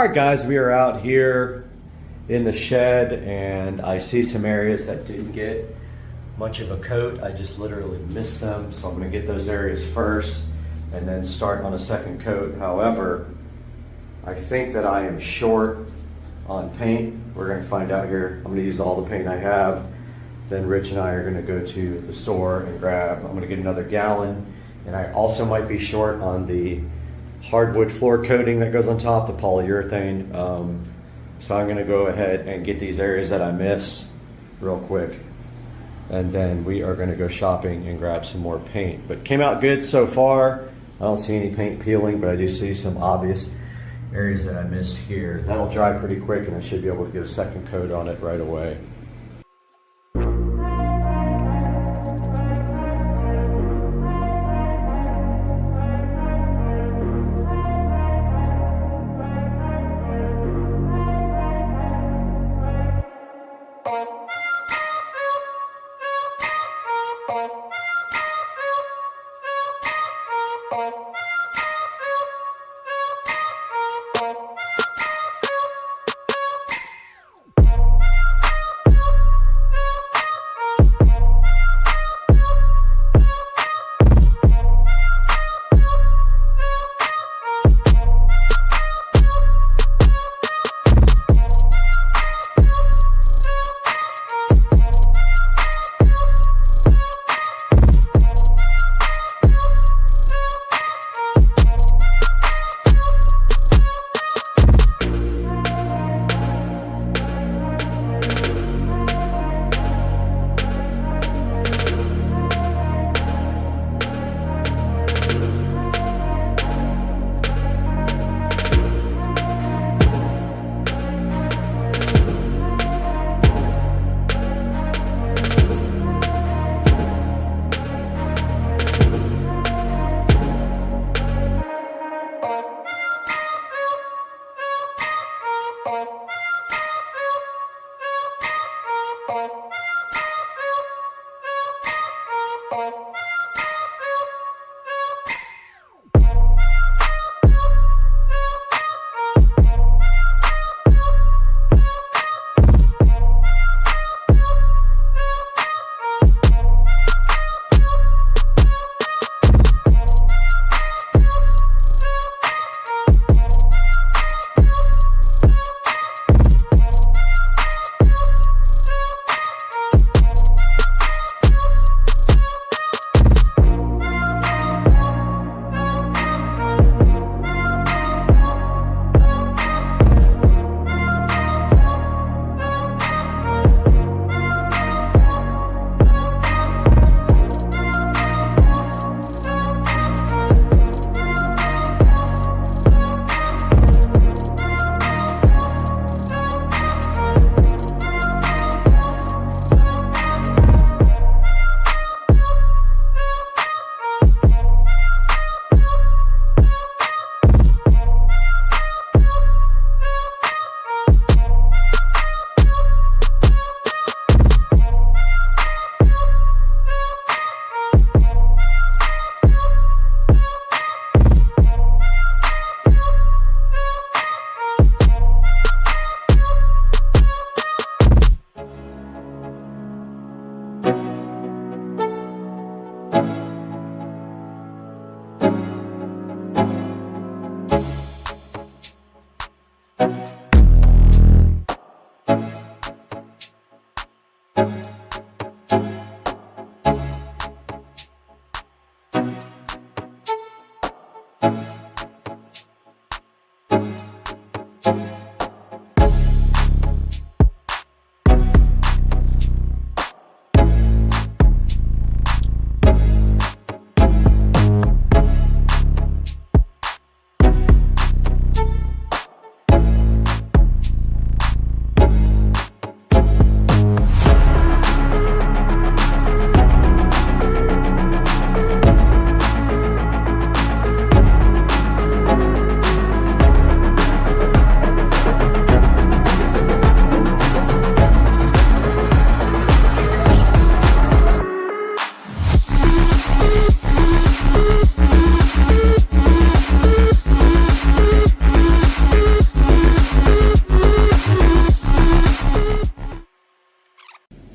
All right, guys, we are out here in the shed and I see some areas that didn't get much of a coat. I just literally missed them. So I'm gonna get those areas first and then start on a second coat. However, I think that I am short on paint. We're going to find out here. I'm going to use all the paint I have. Then Rich and I are going to go to the store and grab, I'm going to get another gallon. And I also might be short on the hardwood floor coating that goes on top, the polyurethane. So I'm going to go ahead and get these areas that I missed real quick. And then we are going to go shopping and grab some more paint. But came out good so far. I don't see any paint peeling, but I do see some obvious areas that I missed here. That'll dry pretty quick and I should be able to get a second coat on it right away.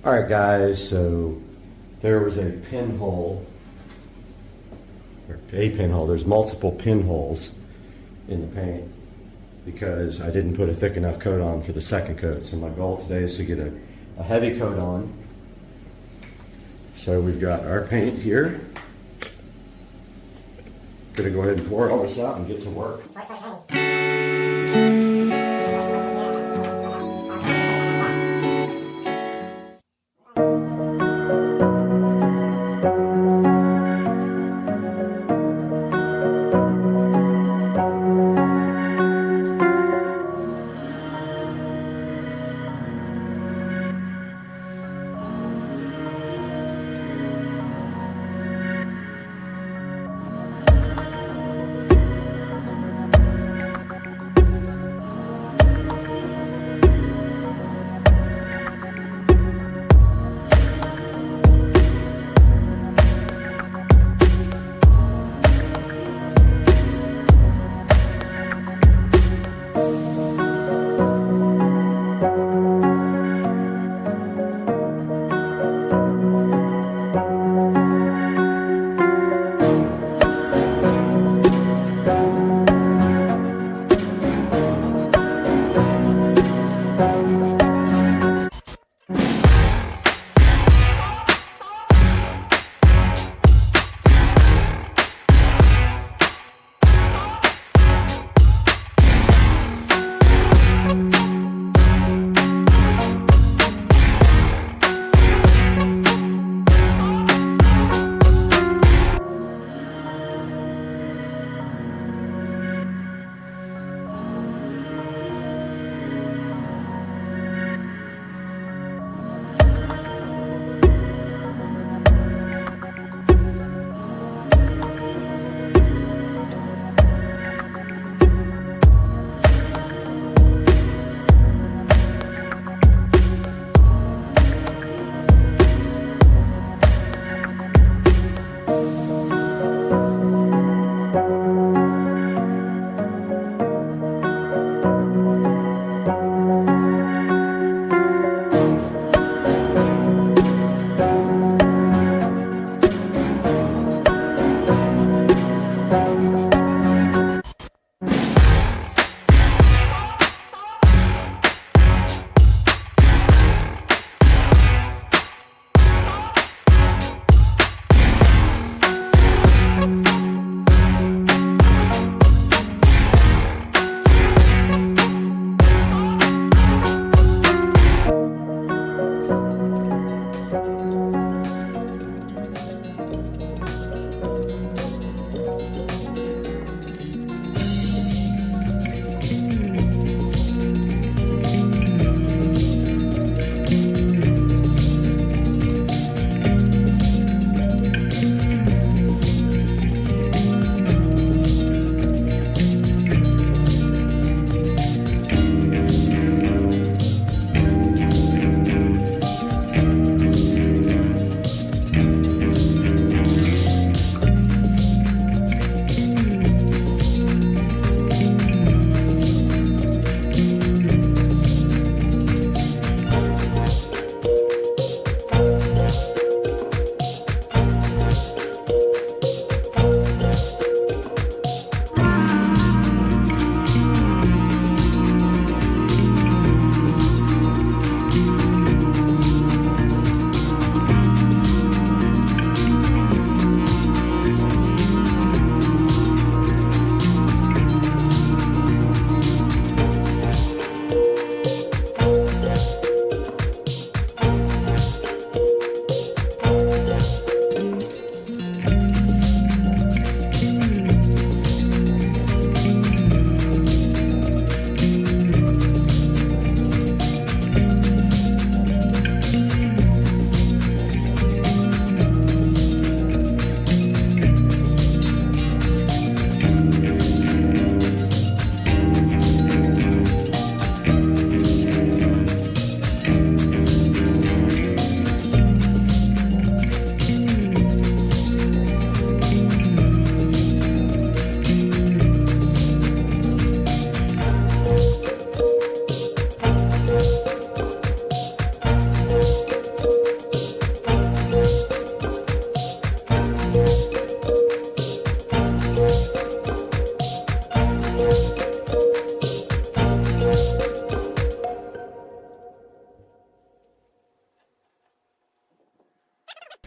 Alright guys, so there was a pinhole, there's multiple pinholes in the paint. because I didn't put a thick enough coat on for the second coat. So my goal today is to get a heavy coat on. So we've got our paint here. Gonna go ahead and pour all this out and get to work.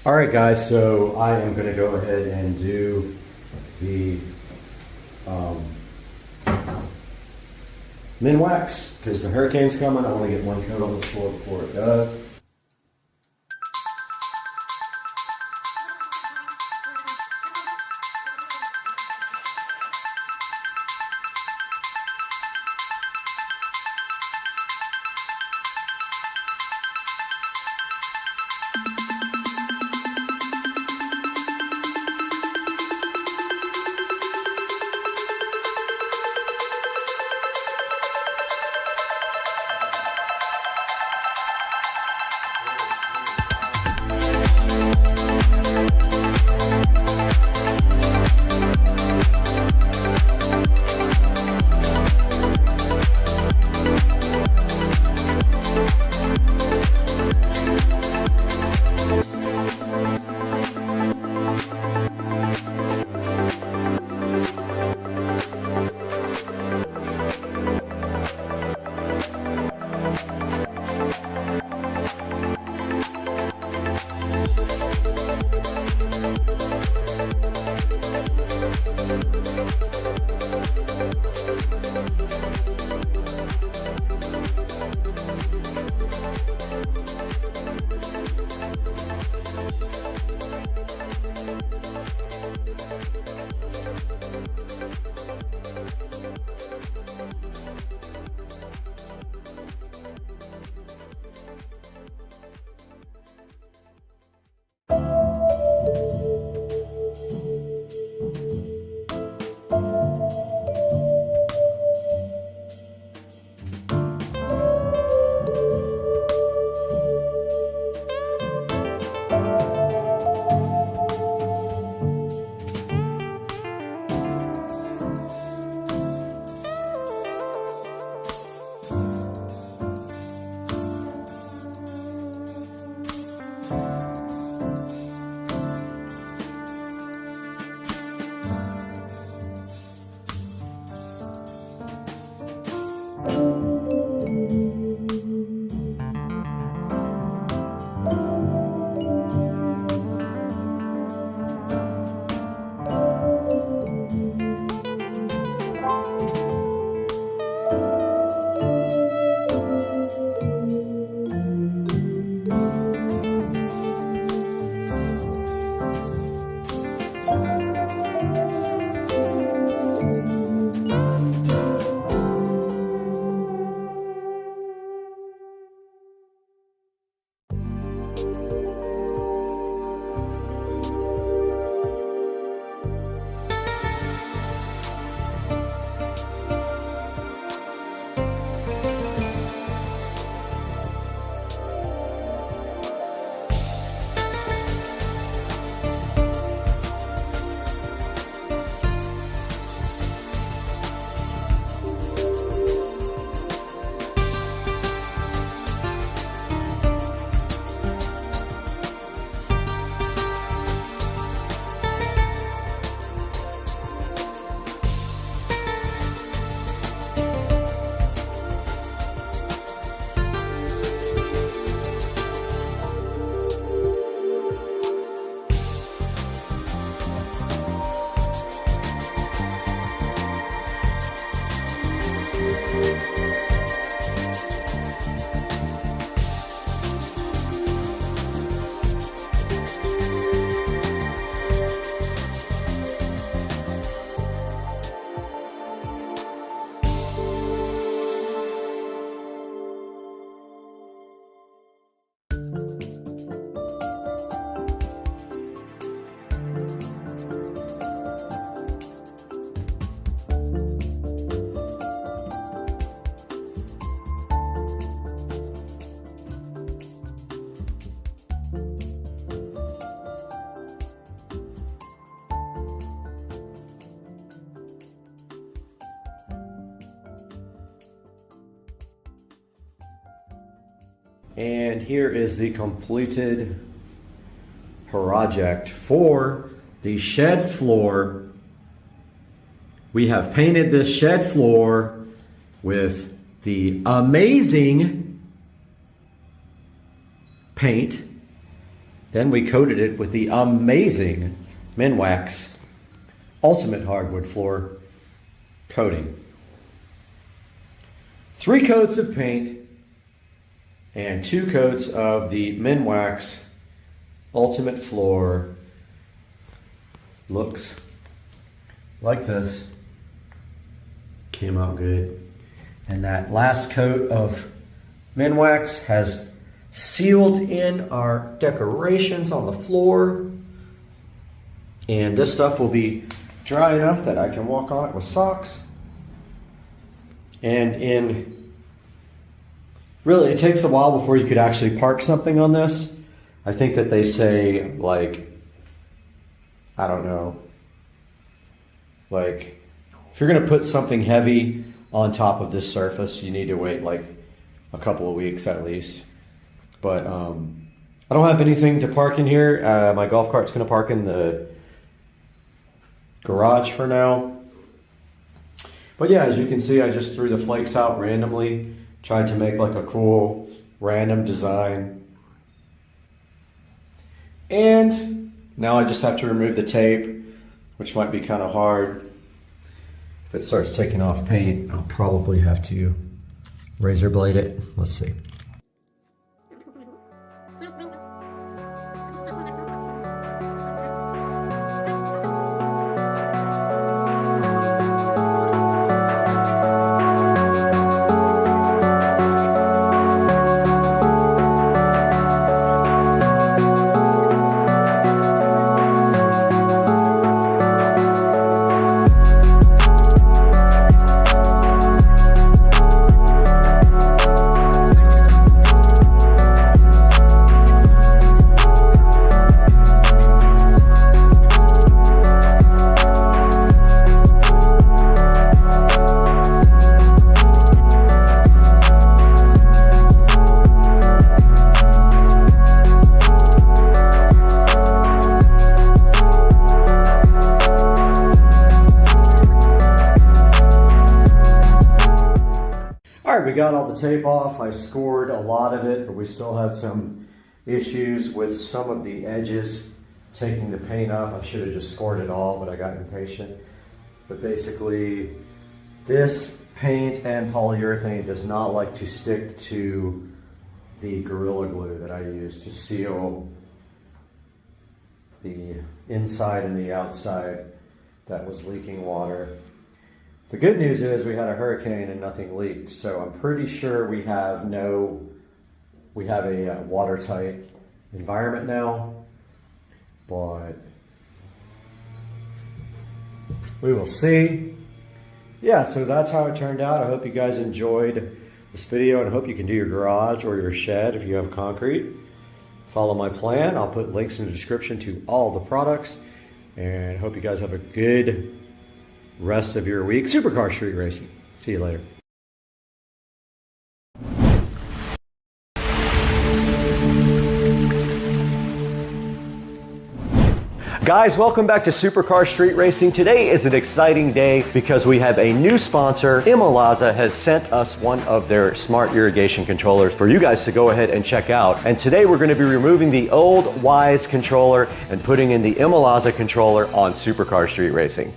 All right, guys, so I am going to go ahead and do the min wax because the hurricane's coming. I want to get one coat on the floor before it does. And here is the completed project for the shed floor. We have painted this shed floor with the amazing paint Then we coated it with the amazing Minwax Ultimate Hardwood Floor coating. 3 coats of paint and 2 coats of the Minwax Ultimate Floor. Looks like this. Came out good. And that last coat of Minwax has sealed in our decorations on the floor. And this stuff will be dry enough that I can walk on it with socks. And really, it takes a while before you could actually park something on this. I think that they say, like, I don't know, like, if you're going to put something heavy on top of this surface, you need to wait like a couple of weeks at least. But I don't have anything to park in here. My golf cart's going to park in the garage for now. But yeah, as you can see, I just threw the flakes out randomly, tried to make like a cool random design. And now I just have to remove the tape, which might be kind of hard. If it starts taking off paint, I'll probably have to razor blade it. Let's see. We got all the tape off. I scored a lot of it, but we still had some issues with some of the edges taking the paint up. I should have just scored it all, but I got impatient. But basically, this paint and polyurethane does not like to stick to the Gorilla Glue that I use to seal the inside and the outside that was leaking water. The good news is we had a hurricane and nothing leaked, so I'm pretty sure we have a watertight environment now, but we will see. Yeah, so that's how it turned out. I hope you guys enjoyed this video, and I hope you can do your garage or your shed if you have concrete. Follow my plan. I'll put links in the description to all the products, and hope you guys have a good rest of your week. Supercar Street Racing. See you later. Guys, welcome back to Supercar Street Racing. Today is an exciting day because we have a new sponsor. Imalaza has sent us one of their smart irrigation controllers for you guys to go ahead and check out. And today we're going to be removing the old Wise controller and putting in the Imalaza controller on Supercar Street Racing.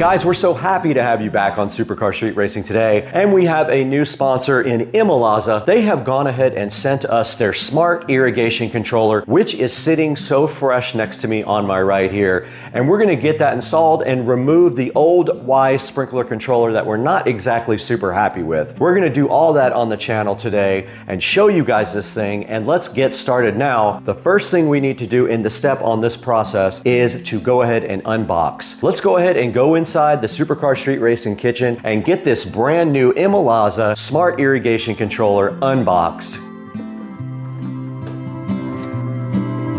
Guys, we're so happy to have you back on Supercar Street Racing today, and we have a new sponsor in Imalaza. They have gone ahead and sent us their smart irrigation controller, which is sitting so fresh next to me on my right here. And we're gonna get that installed and remove the old Y sprinkler controller that we're not exactly super happy with. We're gonna do all that on the channel today and show you guys this thing, and let's get started now. The first thing we need to do in the step on this process is to go ahead and unbox. Let's go ahead and go inside the Supercar Street Racing kitchen and get this brand new Imalaza smart irrigation controller unboxed.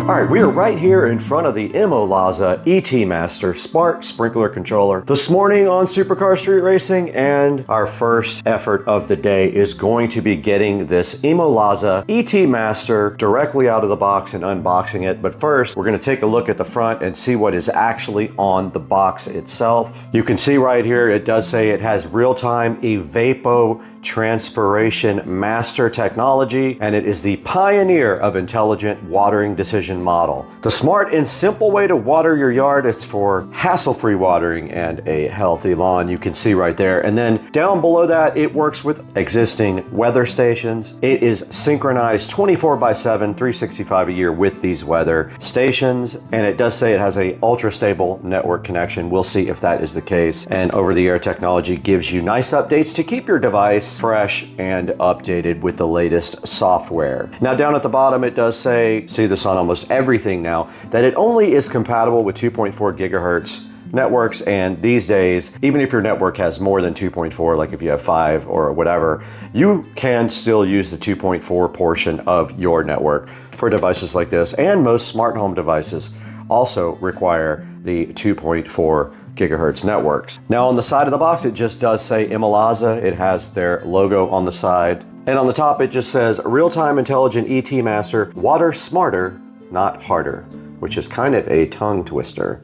All right, we are right here in front of the Imalaza ET Master Smart Sprinkler Controller this morning on Supercar Street Racing, and our first effort of the day is going to be getting this Imalaza ET Master directly out of the box and unboxing it. But first, we're gonna take a look at the front and see what is actually on the box itself. You can see right here, it does say it has real-time evapotranspiration master technology, and it is the pioneer of intelligent watering decision model. The smart and simple way to water your yard is for hassle-free watering and a healthy lawn. You can see right there. And then down below that, it works with existing weather stations. It is synchronized 24/7, 365 a year with these weather stations. And it does say it has a ultra-stable network connection. We'll see if that is the case. And over-the-air technology gives you nice updates to keep your device fresh and updated with the latest software. Now down at the bottom, it does say, see this on almost everything now, that it only is compatible with 2.4 gigahertz networks, and these days, even if your network has more than 2.4, like if you have 5 or whatever, you can still use the 2.4 portion of your network for devices like this, and most smart home devices also require the 2.4 gigahertz networks. Now on the side of the box, it just does say Imalaza. It has their logo on the side. And on the top, it just says real-time intelligent ET Master, water smarter, not harder, which is kind of a tongue twister.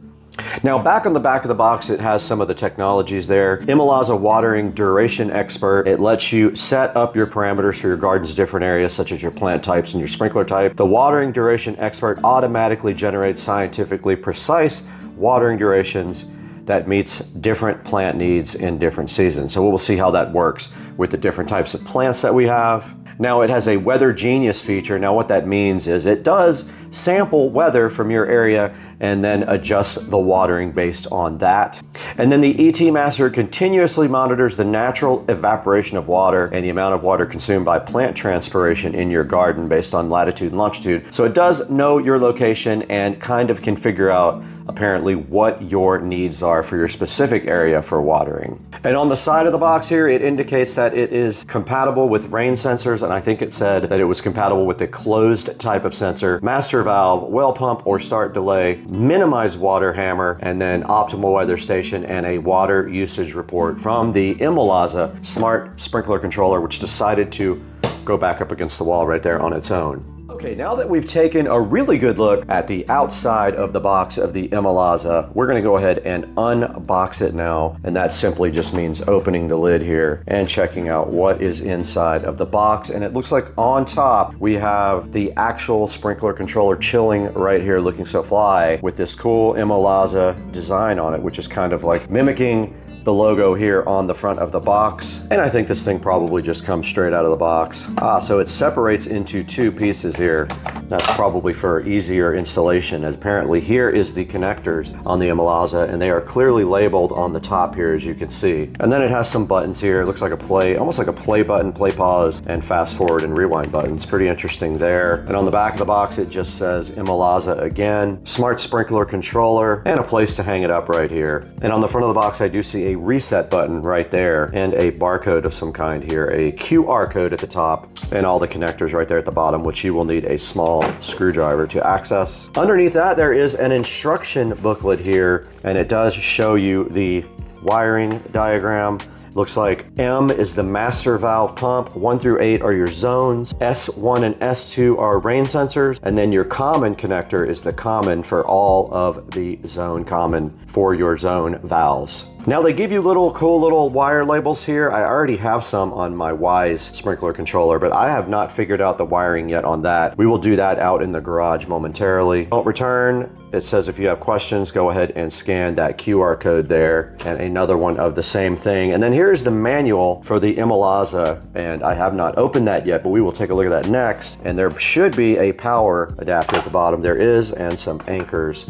Now back on the back of the box, it has some of the technologies there. Imalaza Watering Duration Expert. It lets you set up your parameters for your garden's different areas, such as your plant types and your sprinkler type. The Watering Duration Expert automatically generates scientifically precise watering durations that meets different plant needs in different seasons. So we'll see how that works with the different types of plants that we have. Now it has a Weather Genius feature. Now what that means is it does sample weather from your area and then adjust the watering based on that. And then the ET Master continuously monitors the natural evaporation of water and the amount of water consumed by plant transpiration in your garden based on latitude and longitude. So it does know your location and kind of can figure out apparently what your needs are for your specific area for watering. And on the side of the box here, it indicates that it is compatible with rain sensors, and I think it said that it was compatible with the closed type of sensor, master valve, well pump or start delay, minimize water hammer, and then optimal weather station, and a water usage report from the Imalaza Smart Sprinkler Controller, which decided to go back up against the wall right there on its own. Okay, now that we've taken a really good look at the outside of the box of the Imalaza, we're gonna go ahead and unbox it now. And that simply just means opening the lid here and checking out what is inside of the box. And it looks like on top, we have the actual sprinkler controller chilling right here, looking so fly, with this cool Imalaza design on it, which is kind of like mimicking the logo here on the front of the box. And I think this thing probably just comes straight out of the box. So it separates into two pieces here. That's probably for easier installation. And apparently here is the connectors on the Imalaza, and they are clearly labeled on the top here, as you can see. And then it has some buttons here. It looks like a play, almost like a play button, play pause, and fast forward and rewind buttons. Pretty interesting there. And on the back of the box, it just says Imalaza again, smart sprinkler controller, and a place to hang it up right here. And on the front of the box, I do see a reset button right there and a barcode of some kind here, a QR code at the top, and all the connectors right there at the bottom, which you will need a small screwdriver to access. Underneath that, there is an instruction booklet here, and it does show you the wiring diagram. Looks like M is the master valve pump, 1 through 8 are your zones, S1 and S2 are rain sensors, and then your common connector is the common for all of the zone common for your zone valves. Now they give you cool little wire labels here. I already have some on my Wise sprinkler controller, but I have not figured out the wiring yet on that. We will do that out in the garage momentarily. Don't return. It says if you have questions, go ahead and scan that QR code there, and another one of the same thing. And then here's the manual for the Imalaza, and I have not opened that yet, but we will take a look at that next. And there should be a power adapter at the bottom. There is, and some anchors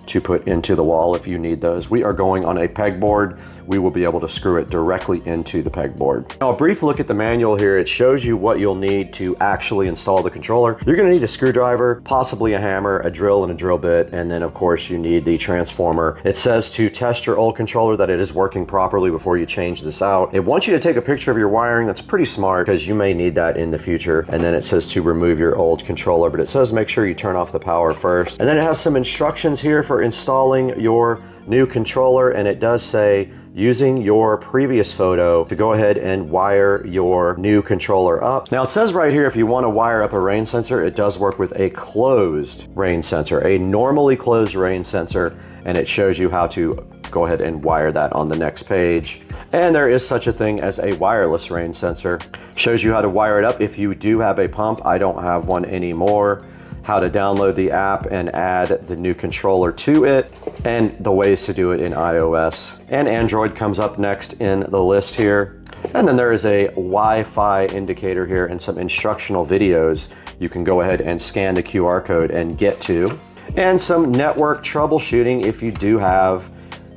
to put into the wall if you need those. We are going on a pegboard. We will be able to screw it directly into the pegboard. Now, a brief look at the manual here. It shows you what you'll need to actually install the controller. You're gonna need a screwdriver, possibly a hammer, a drill, and a drill bit, and then of course you need the transformer. It says to test your old controller that it is working properly before you change this out. It wants you to take a picture of your wiring. That's pretty smart because you may need that in the future. And then it says to remove your old controller, but it says make sure you turn off the power first. And then it has some instructions here for installing your new controller, and it does say using your previous photo to go ahead and wire your new controller up. Now it says right here if you want to wire up a rain sensor, it does work with a closed rain sensor, a normally closed rain sensor, and it shows you how to go ahead and wire that on the next page. And there is such a thing as a wireless rain sensor. Shows you how to wire it up if you do have a pump. I don't have one anymore. How to download the app and add the new controller to it, and the ways to do it in iOS. And Android comes up next in the list here. And then there is a Wi-Fi indicator here and some instructional videos you can go ahead and scan the QR code and get to. And some network troubleshooting if you do have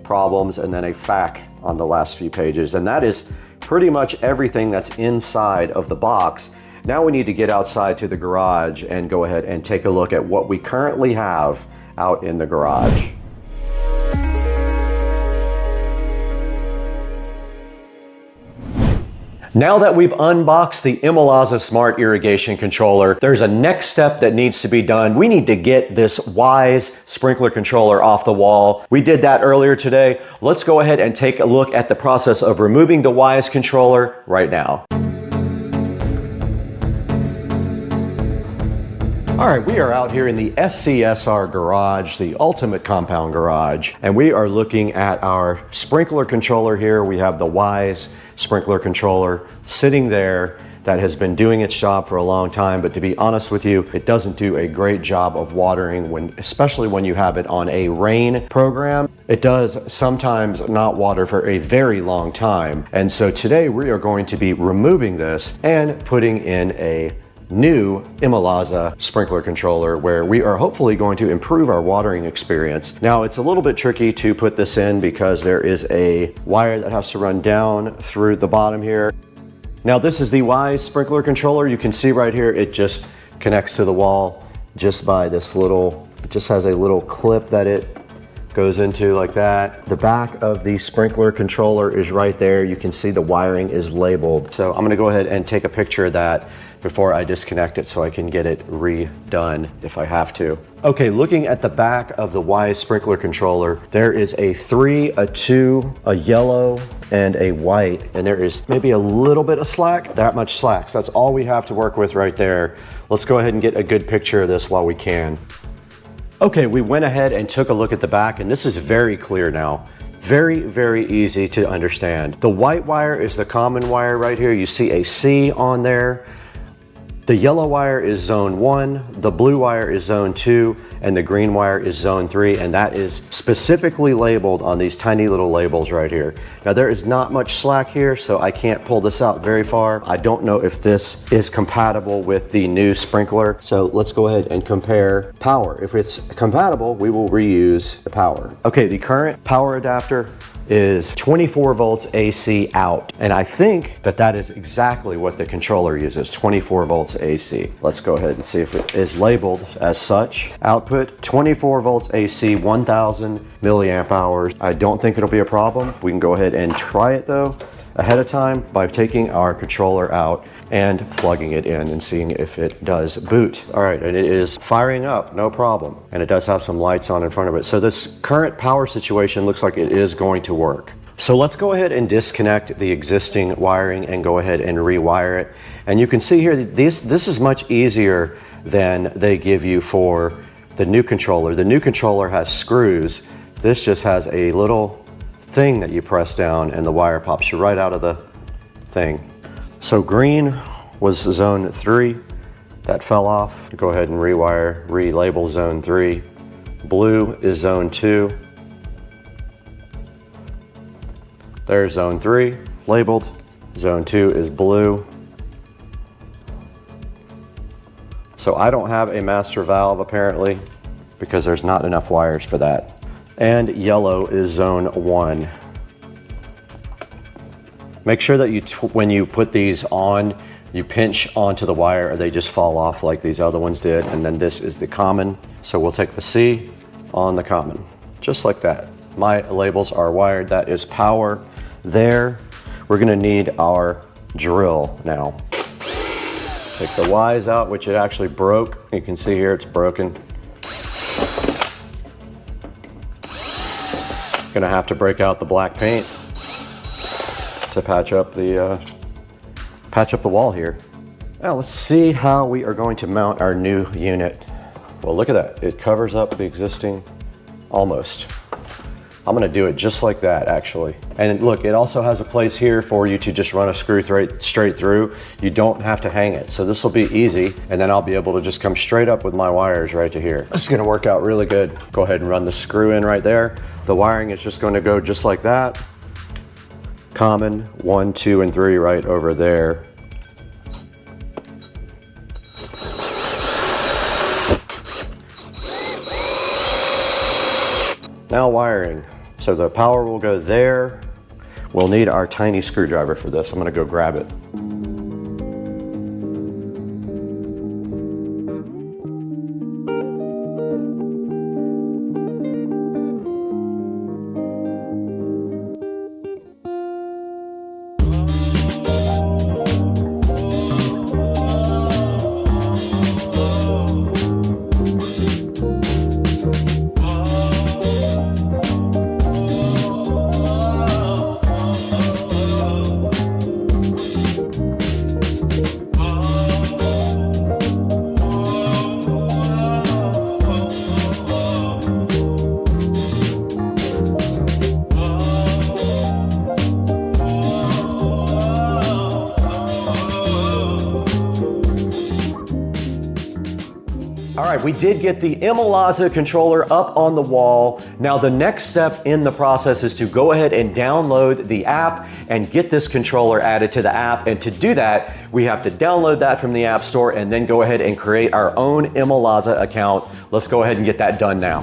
problems, and then a FAQ on the last few pages. And that is pretty much everything that's inside of the box. Now we need to get outside to the garage and go ahead and take a look at what we currently have out in the garage. Now that we've unboxed the Imalaza Smart Irrigation Controller, there's a next step that needs to be done. We need to get this Wise sprinkler controller off the wall. We did that earlier today. Let's go ahead and take a look at the process of removing the Wise controller right now. All right, we are out here in the SCSR garage, the ultimate compound garage, and we are looking at our sprinkler controller here. We have the Wise sprinkler controller sitting there that has been doing its job for a long time, but to be honest with you, it doesn't do a great job of watering, especially when you have it on a rain program. It does sometimes not water for a very long time. And so today we are going to be removing this and putting in a new Imalaza sprinkler controller where we are hopefully going to improve our watering experience. Now it's a little bit tricky to put this in because there is a wire that has to run down through the bottom here. Now this is the Wise sprinkler controller. You can see right here it just connects to the wall just by this little, it just has a little clip that it goes into like that. The back of the sprinkler controller is right there. You can see the wiring is labeled. So I'm gonna go ahead and take a picture of that before I disconnect it so I can get it redone if I have to. Okay, looking at the back of the Wise sprinkler controller, there is a 3, a 2, a yellow, and a white, and there is maybe a little bit of slack, that much slack. So that's all we have to work with right there. Let's go ahead and get a good picture of this while we can. Okay, we went ahead and took a look at the back, and this is very clear now. Very, very easy to understand. The white wire is the common wire right here. You see a C on there. The yellow wire is zone 1, the blue wire is zone 2, and the green wire is zone 3, and that is specifically labeled on these tiny little labels right here. Now there is not much slack here, so I can't pull this out very far. I don't know if this is compatible with the new sprinkler, so let's go ahead and compare power. If it's compatible, we will reuse the power. Okay, the current power adapter is 24 volts AC out. And I think that that is exactly what the controller uses, 24 volts AC. Let's go ahead and see if it is labeled as such. Output 24 volts AC, 1000 milliamp hours. I don't think it'll be a problem. We can go ahead and try it though ahead of time by taking our controller out and plugging it in and seeing if it does boot. All right, and it is firing up, no problem. And it does have some lights on in front of it. So this current power situation looks like it is going to work. So let's go ahead and disconnect the existing wiring and go ahead and rewire it. And you can see here, this is much easier than they give you for the new controller. The new controller has screws. This just has a little thing that you press down and the wire pops you right out of the thing. So green was zone 3. That fell off. Go ahead and rewire, relabel zone 3. Blue is zone 2. There's zone 3 labeled. Zone 2 is blue. So I don't have a master valve apparently because there's not enough wires for that. And yellow is zone 1. Make sure that when you put these on, you pinch onto the wire or they just fall off like these other ones did. And then this is the common. So we'll take the C on the common, just like that. My labels are wired. That is power there. We're gonna need our drill now. Take the Y's out, which it actually broke. You can see here it's broken. Gonna have to break out the black paint to patch up the wall here. Now let's see how we are going to mount our new unit. Well, look at that. It covers up the existing almost. I'm gonna do it just like that actually. And look, it also has a place here for you to just run a screw straight through. You don't have to hang it. So this will be easy. And then I'll be able to just come straight up with my wires right to here. This is gonna work out really good. Go ahead and run the screw in right there. The wiring is just gonna go just like that. Common 1, 2, and 3 right over there. Now wiring. So the power will go there. We'll need our tiny screwdriver for this. I'm gonna go grab it. All right, we did get the Imalaza controller up on the wall. Now the next step in the process is to go ahead and download the app and get this controller added to the app. And to do that, we have to download that from the App Store and then go ahead and create our own Imalaza account. Let's go ahead and get that done now.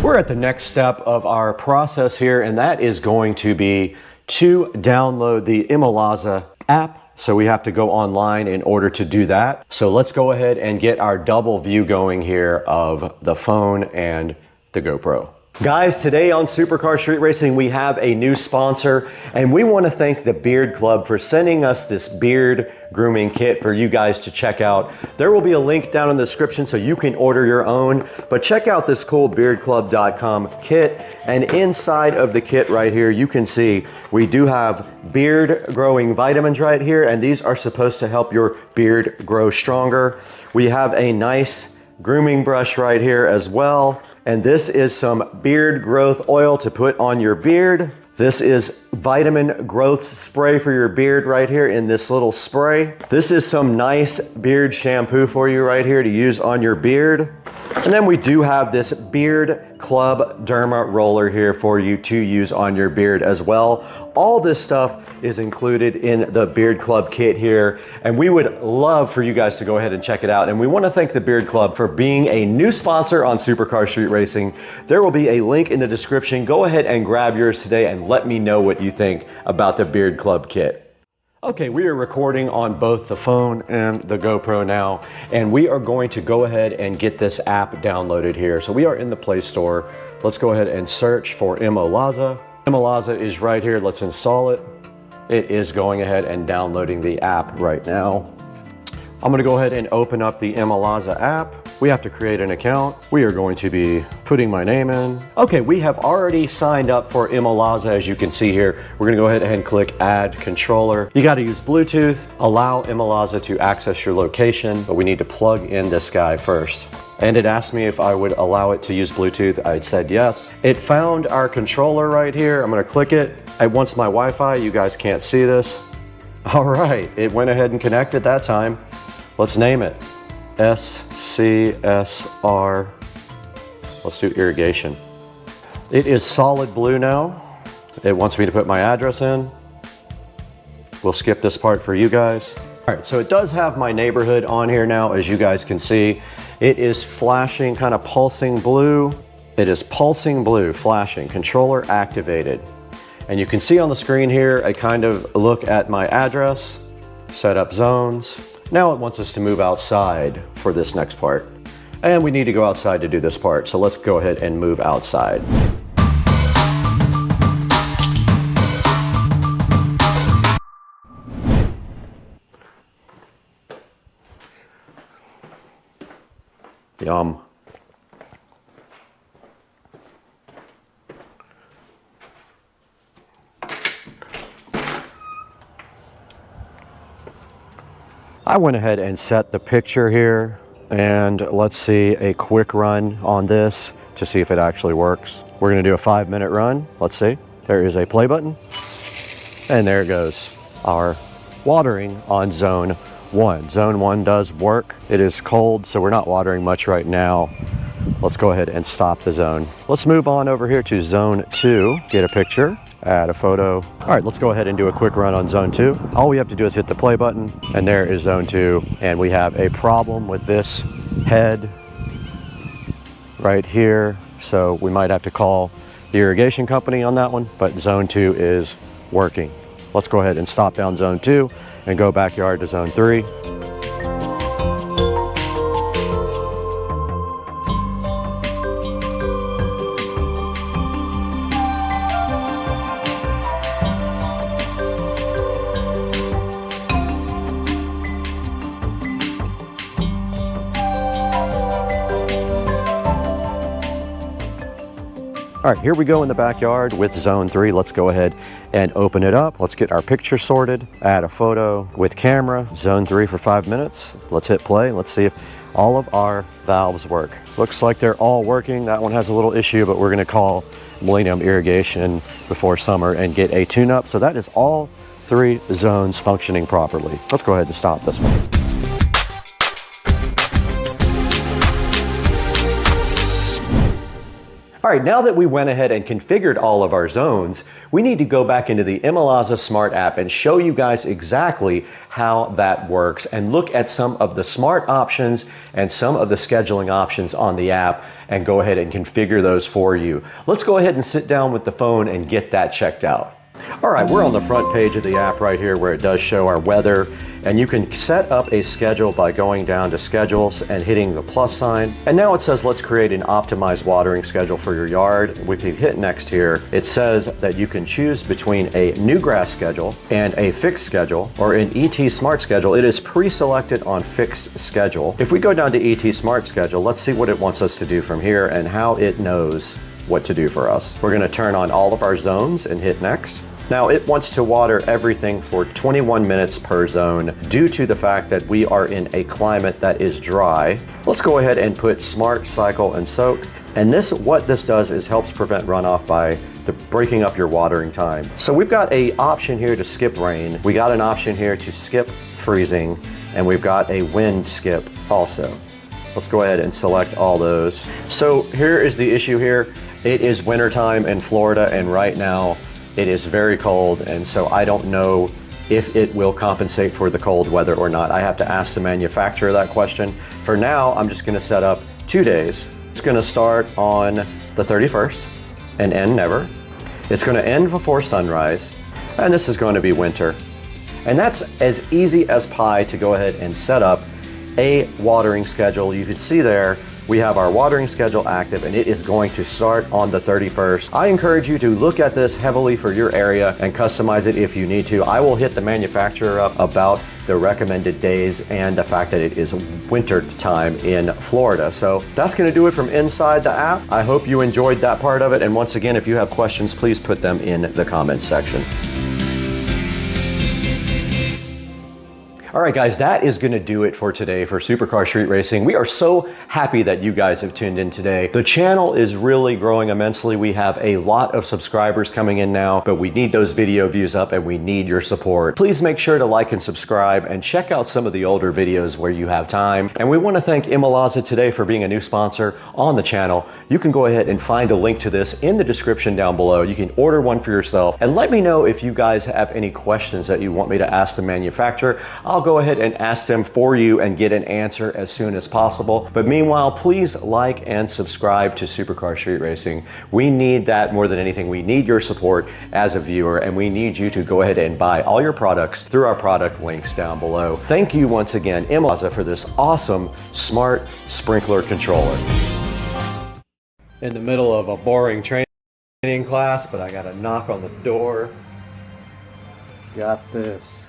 We're at the next step of our process here, and that is going to be to download the Imalaza app. So we have to go online in order to do that. So let's go ahead and get our double view going here of the phone and the GoPro. Guys, today on Supercar Street Racing, we have a new sponsor, and we want to thank the Beard Club for sending us this beard grooming kit for you guys to check out. There will be a link down in the description so you can order your own, but check out this cool beardclub.com kit. And inside of the kit right here, you can see we do have beard growing vitamins right here, and these are supposed to help your beard grow stronger. We have a nice grooming brush right here as well. And this is some beard growth oil to put on your beard. This is vitamin growth spray for your beard right here in this little spray. This is some nice beard shampoo for you right here to use on your beard. And then we do have this Beard Club Derma roller here for you to use on your beard as well. All this stuff is included in the Beard Club kit here, and we would love for you guys to go ahead and check it out. And we want to thank the Beard Club for being a new sponsor on Supercar Street Racing. There will be a link in the description. Go ahead and grab yours today and let me know what you think about the Beard Club kit. Okay, we are recording on both the phone and the GoPro now, and we are going to go ahead and get this app downloaded here. So we are in the Play Store. Let's go ahead and search for Imalaza. Imalaza is right here. Let's install it. It is going ahead and downloading the app right now. I'm gonna go ahead and open up the Imalaza app. We have to create an account. We are going to be putting my name in. Okay, we have already signed up for Imalaza, as you can see here. We're gonna go ahead and click Add Controller. You gotta use Bluetooth, allow Imalaza to access your location, but we need to plug in this guy first. and it asked me if I would allow it to use Bluetooth. I said yes. It found our controller right here. I'm gonna click it. It wants my Wi-Fi. You guys can't see this. All right, it went ahead and connected that time. Let's name it SCSR. Let's do irrigation. It is solid blue now. It wants me to put my address in. We'll skip this part for you guys. All right, so it does have my neighborhood on here now, as you guys can see. It is flashing, kind of pulsing blue. It is pulsing blue, flashing, controller activated. And you can see on the screen here, a kind of look at my address, set up zones. Now it wants us to move outside for this next part. And we need to go outside to do this part. So let's go ahead and move outside. Yum. I went ahead and set the picture here, and let's see a quick run on this to see if it actually works. We're gonna do a 5-minute run. Let's see. There is a play button, and there it goes. Our watering on zone 1. Zone 1 does work. It is cold, so we're not watering much right now. Let's go ahead and stop the zone. Let's move on over here to zone 2, get a picture, add a photo. All right, let's go ahead and do a quick run on zone 2. All we have to do is hit the play button, and there is zone 2. And we have a problem with this head right here. So we might have to call the irrigation company on that one, but zone 2 is working. Let's go ahead and stop down zone 2 and go backyard to zone 3. All right, here we go in the backyard with zone 3. Let's go ahead and open it up. Let's get our picture sorted, add a photo with camera, zone 3 for 5 minutes. Let's hit play. Let's see if all of our valves work. Looks like they're all working. That one has a little issue, but we're gonna call Millennium Irrigation before summer and get a tune-up. So that is all 3 zones functioning properly. Let's go ahead and stop this one. All right, now that we went ahead and configured all of our zones, we need to go back into the Imalaza Smart app and show you guys exactly how that works and look at some of the smart options and some of the scheduling options on the app and go ahead and configure those for you. Let's go ahead and sit down with the phone and get that checked out. All right, we're on the front page of the app right here where it does show our weather, and you can set up a schedule by going down to schedules and hitting the plus sign. And now it says, let's create an optimized watering schedule for your yard. If you hit next here, it says that you can choose between a new grass schedule and a fixed schedule, or an ET Smart schedule. It is pre-selected on fixed schedule. If we go down to ET Smart schedule, let's see what it wants us to do from here and how it knows what to do for us. We're gonna turn on all of our zones and hit next. Now it wants to water everything for 21 minutes per zone due to the fact that we are in a climate that is dry. Let's go ahead and put Smart Cycle and Soak. And what this does is helps prevent runoff by breaking up your watering time. So we've got an option here to skip rain. We got an option here to skip freezing, and we've got a wind skip also. Let's go ahead and select all those. So here is the issue here. It is wintertime in Florida, and right now it is very cold, and so I don't know if it will compensate for the cold weather or not. I have to ask the manufacturer that question. For now, I'm just gonna set up 2 days. It's gonna start on the 31st and end never. It's gonna end before sunrise, and this is going to be winter. And that's as easy as pie to go ahead and set up a watering schedule. You can see there, we have our watering schedule active, and it is going to start on the 31st. I encourage you to look at this heavily for your area and customize it if you need to. I will hit the manufacturer up about the recommended days and the fact that it is winter time in Florida. So that's gonna do it from inside the app. I hope you enjoyed that part of it. And once again, if you have questions, please put them in the comments section. All right, guys, that is going to do it for today for Supercar Street Racing. We are so happy that you guys have tuned in today. The channel is really growing immensely. We have a lot of subscribers coming in now, but we need those video views up and we need your support. Please make sure to like and subscribe and check out some of the older videos where you have time. And we want to thank Imalaza today for being a new sponsor on the channel. You can go ahead and find a link to this in the description down below. You can order one for yourself, and let me know if you guys have any questions that you want me to ask the manufacturer. I'll go ahead and ask them for you and get an answer as soon as possible. But meanwhile, please like and subscribe to Supercar Street Racing. We need that more than anything. We need your support as a viewer, and we need you to go ahead and buy all your products through our product links down below. Thank you once again, Imalaza, for this awesome smart sprinkler controller. In the middle of a boring training class, but I got a knock on the door. Got this.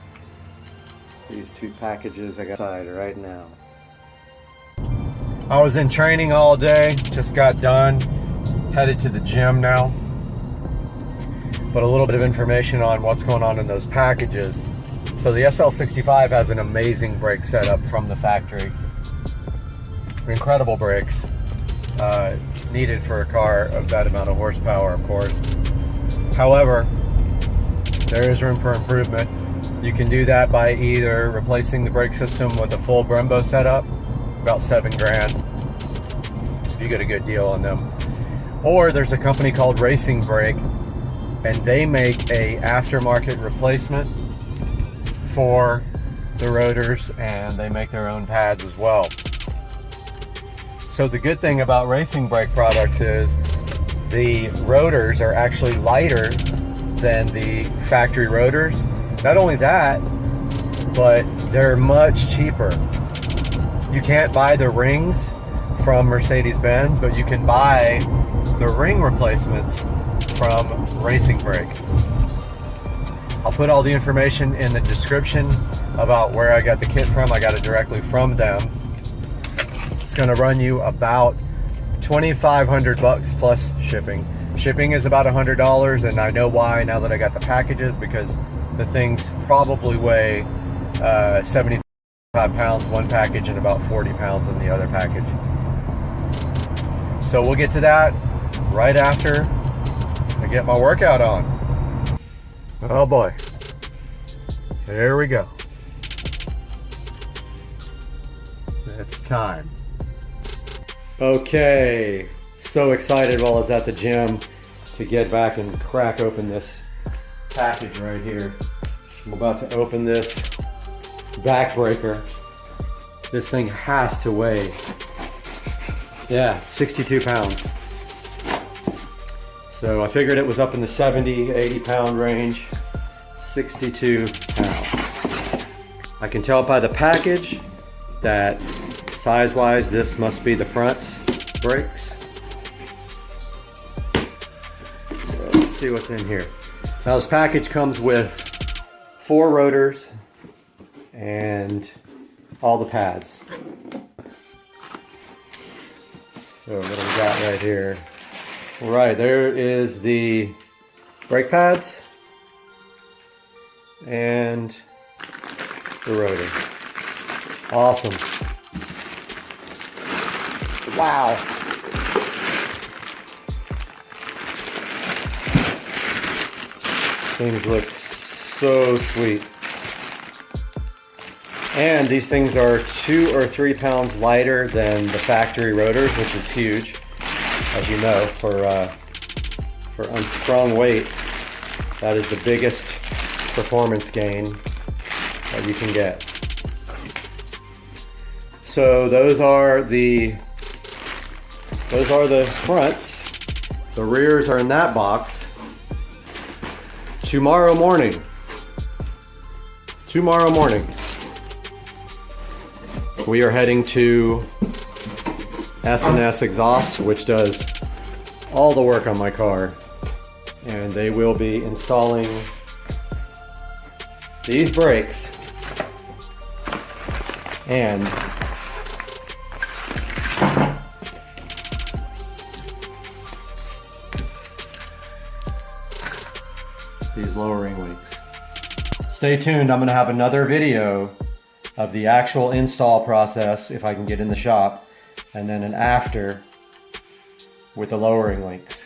These two packages I got inside right now. I was in training all day, just got done, headed to the gym now. But a little bit of information on what's going on in those packages. So the SL65 has an amazing brake setup from the factory. Incredible brakes, needed for a car of that amount of horsepower, of course. However, there is room for improvement. You can do that by either replacing the brake system with a full Brembo setup, about $7 grand, if you get a good deal on them. Or there's a company called Racing Brake, and they make a aftermarket replacement for the rotors, and they make their own pads as well. So the good thing about Racing Brake products is the rotors are actually lighter than the factory rotors. Not only that, but they're much cheaper. You can't buy the rings from Mercedes-Benz, but you can buy the ring replacements from Racing Brake. I'll put all the information in the description about where I got the kit from. I got it directly from them. It's gonna run you about $2,500 plus shipping. Shipping is about $100, and I know why now that I got the packages, because the things probably weigh 75 pounds one package and about 40 pounds in the other package. So we'll get to that right after I get my workout on. Oh boy, here we go. It's time. Okay, so excited while I was at the gym to get back and crack open this package right here. I'm about to open this backbreaker. This thing has to weigh, yeah, 62 pounds. So I figured it was up in the 70, 80 pound range. 62 pounds. I can tell by the package that size-wise this must be the front brakes. So let's see what's in here. Now this package comes with 4 rotors and all the pads. So what do we got right here? Right, there is the brake pads and the rotor. Awesome. Wow. Things look so sweet. And these things are 2 or 3 pounds lighter than the factory rotors, which is huge, as you know, for unsprung weight. That is the biggest performance gain that you can get. So those are the fronts. The rears are in that box. Tomorrow morning, we are heading to S&S Exhaust, which does all the work on my car, and they will be installing these brakes and these lowering links. Stay tuned, I'm going to have another video of the actual install process if I can get in the shop, and then an after with the lowering links.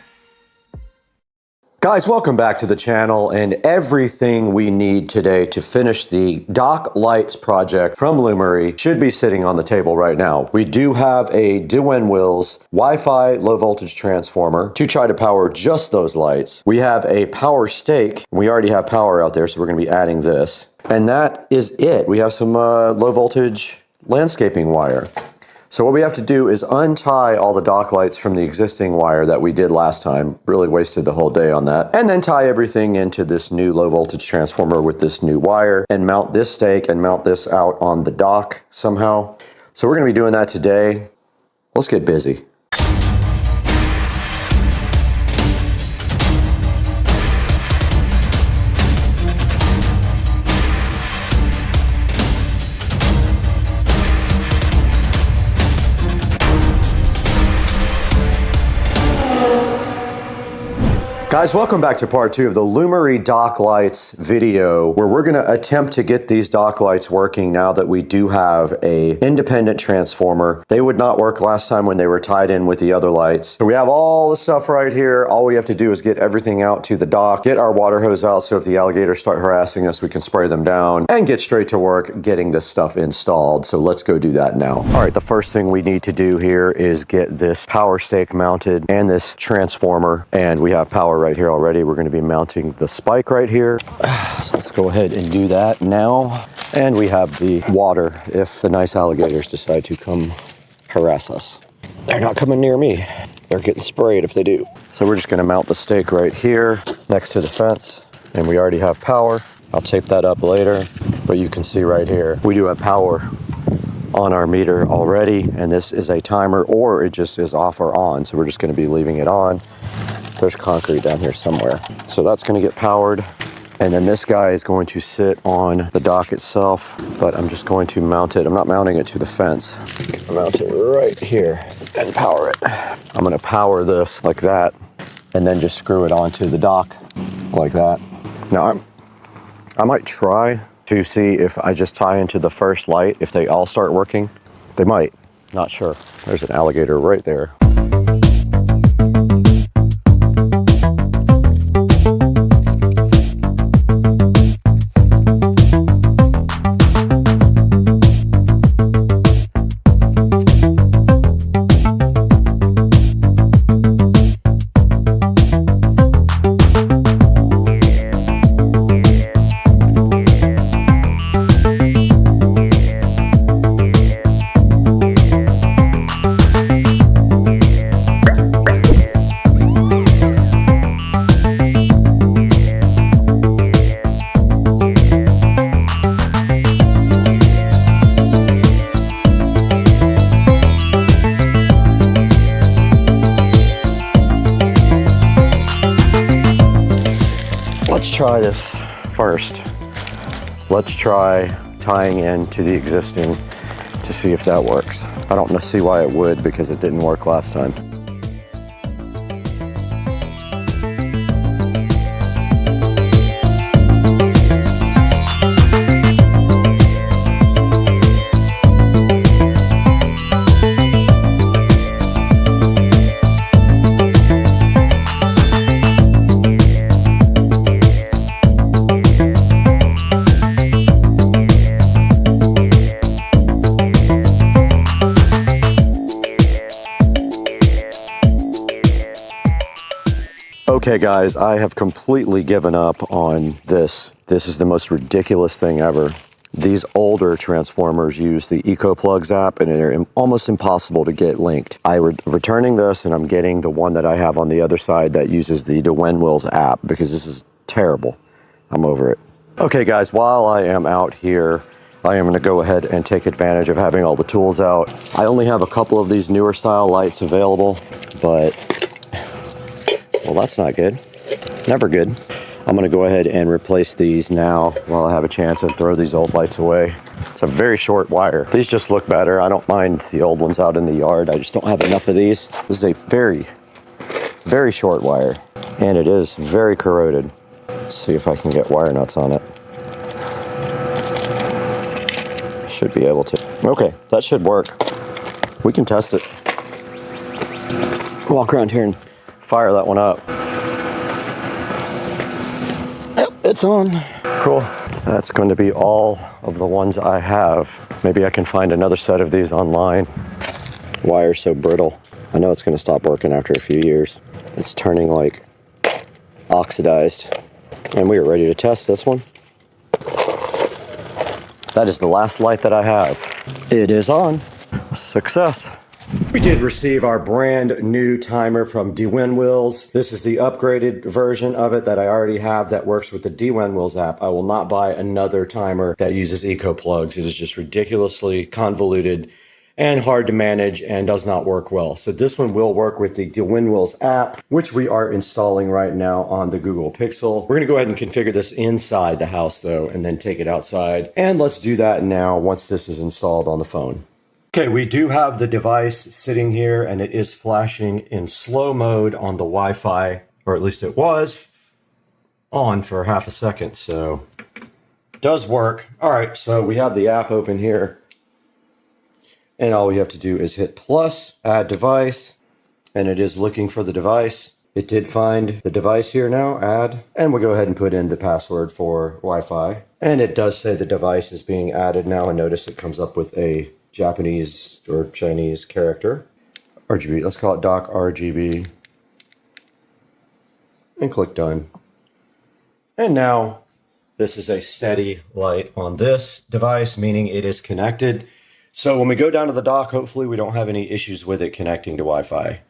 Guys, welcome back to the channel, and everything we need today to finish the dock lights project from Lumery should be sitting on the table right now. We do have a Duwen Wills Wi-Fi low voltage transformer to try to power just those lights. We have a power stake. We already have power out there, so we're going to be adding this. And that is it. We have some low voltage landscaping wire. So what we have to do is untie all the dock lights from the existing wire that we did last time. Really wasted the whole day on that. And then tie everything into this new low voltage transformer with this new wire and mount this stake and mount this out on the dock somehow. So we're going to be doing that today. Let's get busy. Guys, welcome back to part 2 of the Lumery dock lights video, where we're going to attempt to get these dock lights working now that we do have a independent transformer. They would not work last time when they were tied in with the other lights. So we have all the stuff right here. All we have to do is get everything out to the dock, get our water hose out so if the alligators start harassing us, we can spray them down, and get straight to work getting this stuff installed. So let's go do that now. All right, the first thing we need to do here is get this power stake mounted and this transformer, and we have power right here already. We're going to be mounting the spike right here. So let's go ahead and do that now. And we have the water if the nice alligators decide to come harass us. They're not coming near me. They're getting sprayed if they do. So we're just going to mount the stake right here next to the fence. And we already have power. I'll tape that up later. But you can see right here, we do have power on our meter already. And this is a timer, or it just is off or on. So we're just going to be leaving it on. There's concrete down here somewhere. So that's going to get powered. And then this guy is going to sit on the dock itself, but I'm just going to mount it. I'm not mounting it to the fence. I'll mount it right here and power it. I'm going to power this like that and then just screw it onto the dock like that. Now I might try to see if I just tie into the first light, if they all start working. They might, not sure. There's an alligator right there. Try this first. Let's try tying into the existing to see if that works. I don't see why it would, because it didn't work last time. Okay guys, I have completely given up on this. This is the most ridiculous thing ever. These older transformers use the EcoPlugs app and they're almost impossible to get linked. I'm returning this and I'm getting the one that I have on the other side that uses the Duwen Wills app because this is terrible. I'm over it. Okay guys, while I am out here, I am going to go ahead and take advantage of having all the tools out. I only have a couple of these newer style lights available, but well, that's not good. Never good. I'm going to go ahead and replace these now while I have a chance and throw these old lights away. It's a very short wire. These just look better. I don't mind the old ones out in the yard. I just don't have enough of these. This is a very, very short wire, and it is very corroded. Let's see if I can get wire nuts on it. Should be able to. Okay, that should work. We can test it. Walk around here and fire that one up. Yep, it's on. Cool. That's going to be all of the ones I have. Maybe I can find another set of these online. Wire's so brittle. I know it's going to stop working after a few years. It's turning like oxidized. And we are ready to test this one. That is the last light that I have. It is on. Success. We did receive our brand new timer from DWinWills. This is the upgraded version of it that I already have that works with the DWinWills app. I will not buy another timer that uses eco plugs. It is just ridiculously convoluted and hard to manage and does not work well. So this one will work with the DWinWills app, which we are installing right now on the Google Pixel. We're gonna go ahead and configure this inside the house though, and then take it outside. And let's do that now once this is installed on the phone. Okay, we do have the device sitting here and it is flashing in slow mode on the Wi-Fi, or at least it was on for half a second, so it does work. All right, so we have the app open here and all we have to do is hit plus, add device, and it is looking for the device. It did find the device here now, add, and we'll go ahead and put in the password for Wi-Fi. And it does say the device is being added now, and notice it comes up with a Japanese or Chinese character. RGB, let's call it dock RGB. And click done. And now this is a steady light on this device, meaning it is connected. So when we go down to the dock, hopefully we don't have any issues with it connecting to Wi-Fi.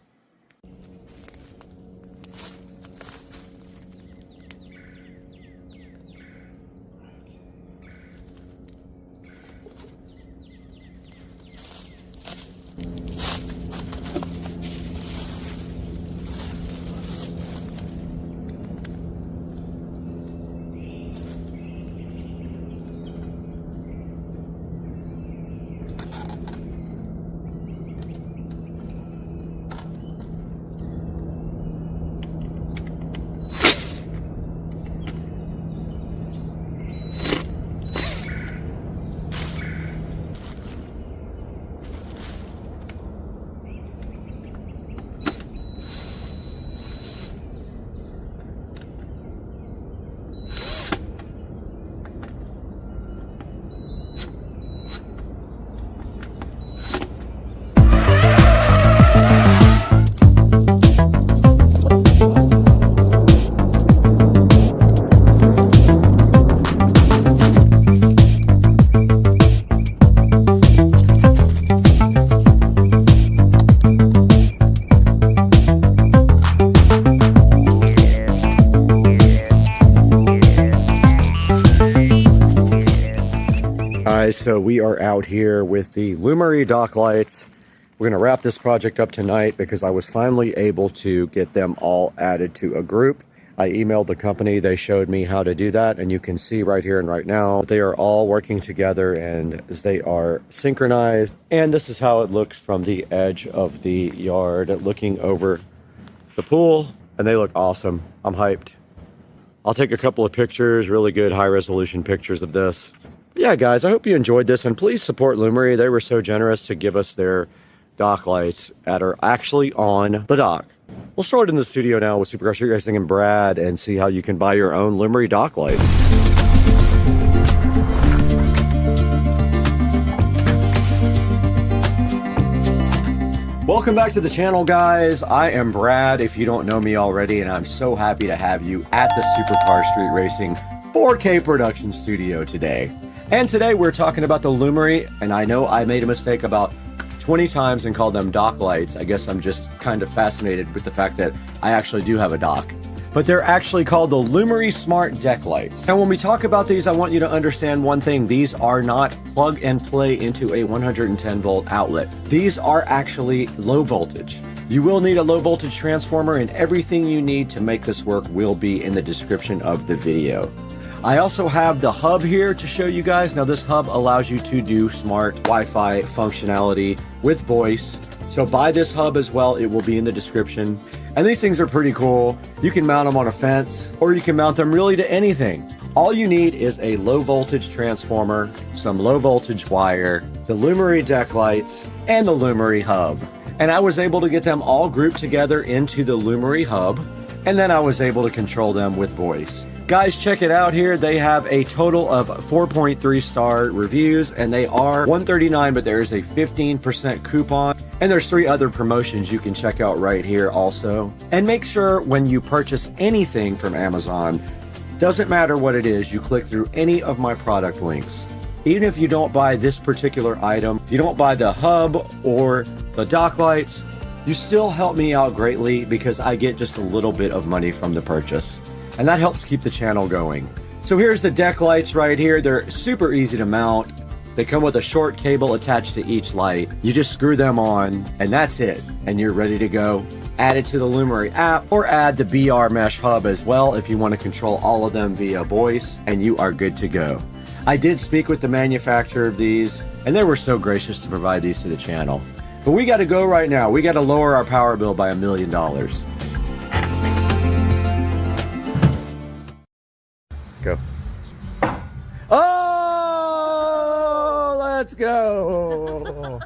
So we are out here with the Lumery dock lights. We're gonna wrap this project up tonight because I was finally able to get them all added to a group. I emailed the company, they showed me how to do that, and you can see right here and right now, they are all working together and they are synchronized. And this is how it looks from the edge of the yard, looking over the pool, and they look awesome. I'm hyped. I'll take a couple of pictures, really good high resolution pictures of this. Yeah, guys, I hope you enjoyed this, and please support Lumery. They were so generous to give us their dock lights that are actually on the dock. We'll start in the studio now with Supercar Street Racing and Brad and see how you can buy your own Lumery dock lights. Welcome back to the channel, guys. I am Brad, if you don't know me already, and I'm so happy to have you at the Supercar Street Racing 4K production studio today. And today we're talking about the Lumery, and I know I made a mistake about 20 times and called them dock lights. I guess I'm just kind of fascinated with the fact that I actually do have a dock. But they're actually called the Lumery Smart Deck Lights. Now when we talk about these, I want you to understand one thing. These are not plug and play into a 110 volt outlet. These are actually low voltage. You will need a low voltage transformer, and everything you need to make this work will be in the description of the video. I also have the hub here to show you guys. Now this hub allows you to do smart Wi-Fi functionality with voice. So buy this hub as well, it will be in the description. And these things are pretty cool. You can mount them on a fence, or you can mount them really to anything. All you need is a low voltage transformer, some low voltage wire, the Lumery deck lights, and the Lumery hub. And I was able to get them all grouped together into the Lumery hub, and then I was able to control them with voice. Guys, check it out here. They have a total of 4.3 star reviews, and they are $139, but there is a 15% coupon. And there's 3 other promotions you can check out right here also. And make sure when you purchase anything from Amazon, doesn't matter what it is, you click through any of my product links. Even if you don't buy this particular item, you don't buy the hub or the dock lights, you still help me out greatly because I get just a little bit of money from the purchase. And that helps keep the channel going. So here's the deck lights right here. They're super easy to mount. They come with a short cable attached to each light. You just screw them on and that's it. And you're ready to go. Add it to the Lumery app or add the BR Mesh hub as well if you want to control all of them via voice, and you are good to go. I did speak with the manufacturer of these and they were so gracious to provide these to the channel. But we got to go right now. We got to lower our power bill by $1 million. Go. Oh, let's go.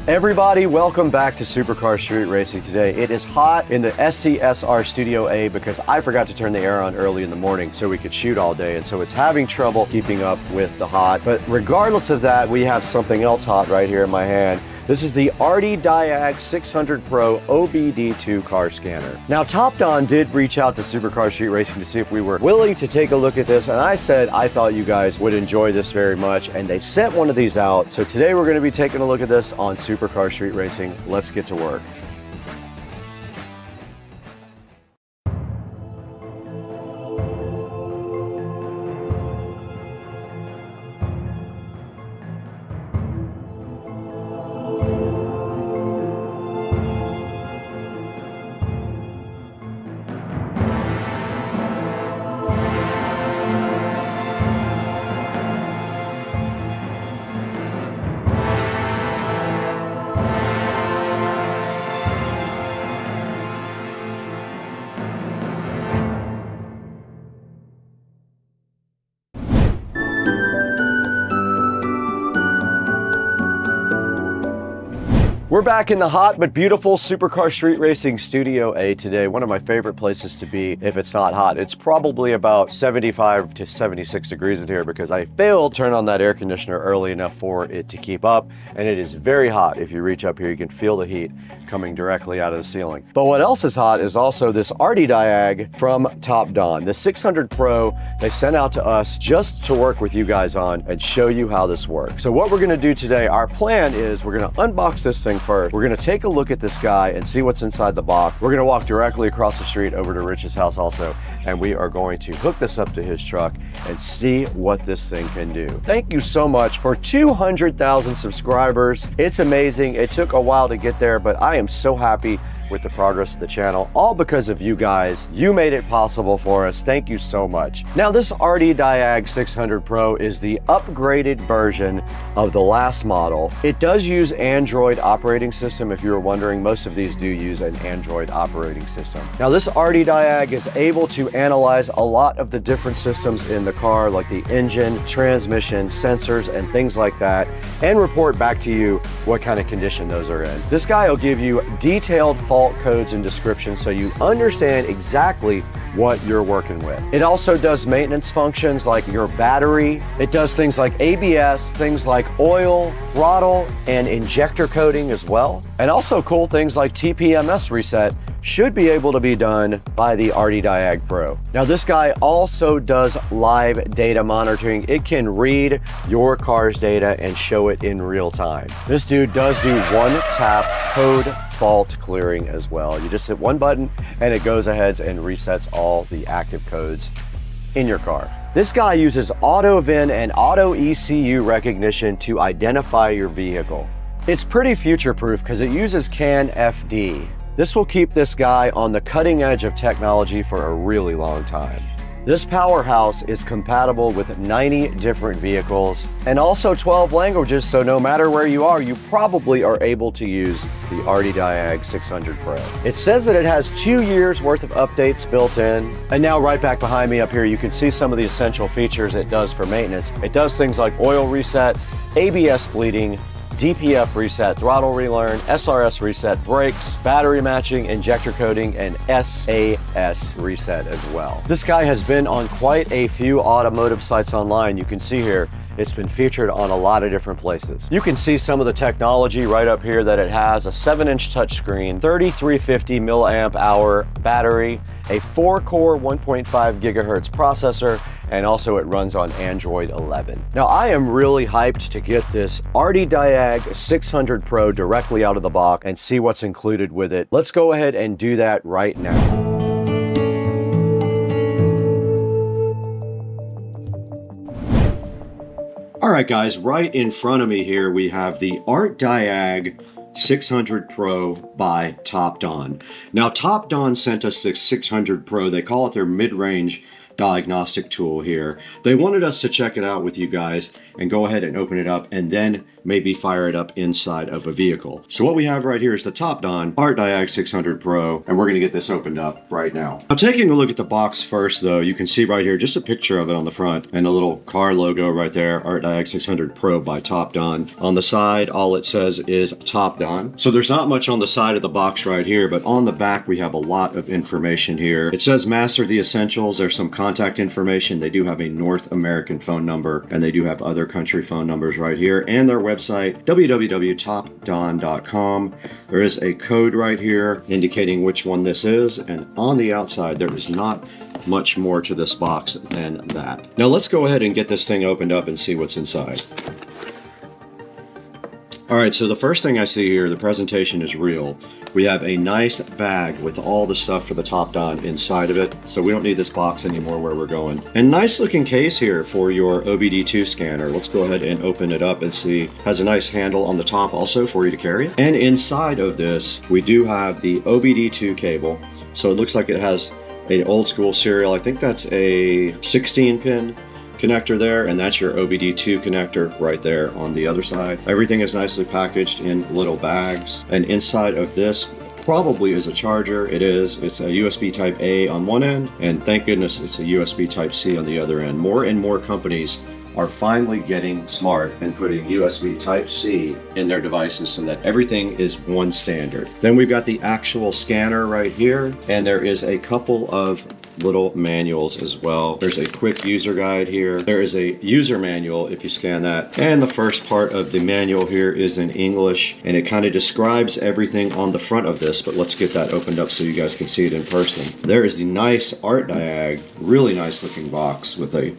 Everybody, welcome back to Supercar Street Racing today. It is hot in the SCSR Studio A because I forgot to turn the air on early in the morning so we could shoot all day, and so it's having trouble keeping up with the hot. But regardless of that, we have something else hot right here in my hand. This is the Diag 600 Pro OBD2 car scanner. Now, Top Don did reach out to Supercar Street Racing to see if we were willing to take a look at this, and I said I thought you guys would enjoy this very much, and they sent one of these out. So today we're going to be taking a look at this on Supercar Street Racing. Let's get to work. We're back in the hot but beautiful Supercar Street Racing Studio A today. One of my favorite places to be if it's not hot. It's probably about 75 to 76 degrees in here because I failed to turn on that air conditioner early enough for it to keep up, and it is very hot. If you reach up here, you can feel the heat coming directly out of the ceiling. But what else is hot is also this Diag from Top Don. The 600 Pro they sent out to us just to work with you guys on and show you how this works. So what we're gonna do today, our plan is we're gonna unbox this thing first. We're gonna take a look at this guy and see what's inside the box. We're gonna walk directly across the street over to Rich's house also, and we are going to hook this up to his truck and see what this thing can do. Thank you so much for 200,000 subscribers. It's amazing. It took a while to get there, but I am so happy with the progress of the channel, all because of you guys. You made it possible for us. Thank you so much. Now, this Diag 600 Pro is the upgraded version of the last model. It does use Android operating system. If you were wondering, most of these do use an Android operating system. Now, this Diag is able to analyze a lot of the different systems in the car, like the engine, transmission, sensors, and things like that, and report back to you what kind of condition those are in. This guy will give you detailed fault codes and descriptions so you understand exactly what you're working with. It also does maintenance functions like your battery. It does things like ABS, things like oil, throttle, and injector coding as well. And also cool things like TPMS reset should be able to be done by the Diag Pro. Now, this guy also does live data monitoring. It can read your car's data and show it in real time. This dude does do one-tap code fault clearing as well. You just hit one button and it goes ahead and resets all the active codes in your car. This guy uses auto VIN and auto ECU recognition to identify your vehicle. It's pretty future-proof because it uses CAN FD. This will keep this guy on the cutting edge of technology for a really long time. This powerhouse is compatible with 90 different vehicles and also 12 languages, so no matter where you are, you probably are able to use the Hdmi 600 Pro. It says that it has 2 years worth of updates built in. And now right back behind me up here, you can see some of the essential features it does for maintenance. It does things like oil reset, ABS bleeding, DPF reset, throttle relearn, SRS reset, brakes, battery matching, injector coating, and SAS reset as well. This guy has been on quite a few automotive sites online. You can see here, it's been featured on a lot of different places. You can see some of the technology right up here that it has: a 7-inch touchscreen, 3350 milliamp hour battery, a 4-core 1.5 gigahertz processor, and also it runs on Android 11. Now I am really hyped to get this Hdmi 600 Pro directly out of the box and see what's included with it. Let's go ahead and do that right now. All right, guys, right in front of me here, we have the Hdmi 600 Pro by Topdon. Now, Topdon sent us the 600 Pro. They call it their mid-range diagnostic tool here. They wanted us to check it out with you guys and go ahead and open it up and then maybe fire it up inside of a vehicle. So what we have right here is the Topdon Hdmi 600 Pro, and we're going to get this opened up right now. Now, taking a look at the box first, though, you can see right here just a picture of it on the front and a little car logo right there, Hdmi 600 Pro by Topdon. On the side, all it says is Topdon. So there's not much on the side of the box right here, but on the back we have a lot of information here. It says master the essentials. There's some contact information. They do have a North American phone number, and they do have other country phone numbers right here, and their website, www.topdon.com. There is a code right here indicating which one this is, and on the outside there is not much more to this box than that. Now let's go ahead and get this thing opened up and see what's inside. All right, so the first thing I see here, the presentation is real. We have a nice bag with all the stuff for the Topdon inside of it, so we don't need this box anymore where we're going. And nice looking case here for your OBD2 scanner. Let's go ahead and open it up and see. Has a nice handle on the top also for you to carry it. And inside of this, we do have the OBD2 cable. So it looks like it has an old school serial. I think that's a 16-pin connector there, and that's your OBD2 connector right there on the other side. Everything is nicely packaged in little bags, and inside of this probably is a charger. It is. It's a USB type A on one end, and thank goodness it's a USB type C on the other end. More and more companies are finally getting smart and putting USB type C in their devices so that everything is one standard. Then we've got the actual scanner right here, and there is a couple of little manuals as well. There's a quick user guide here. There is a user manual if you scan that. And the first part of the manual here is in English, and it kind of describes everything on the front of this, but let's get that opened up so you guys can see it in person. There is the nice Hdmi, really nice looking box with a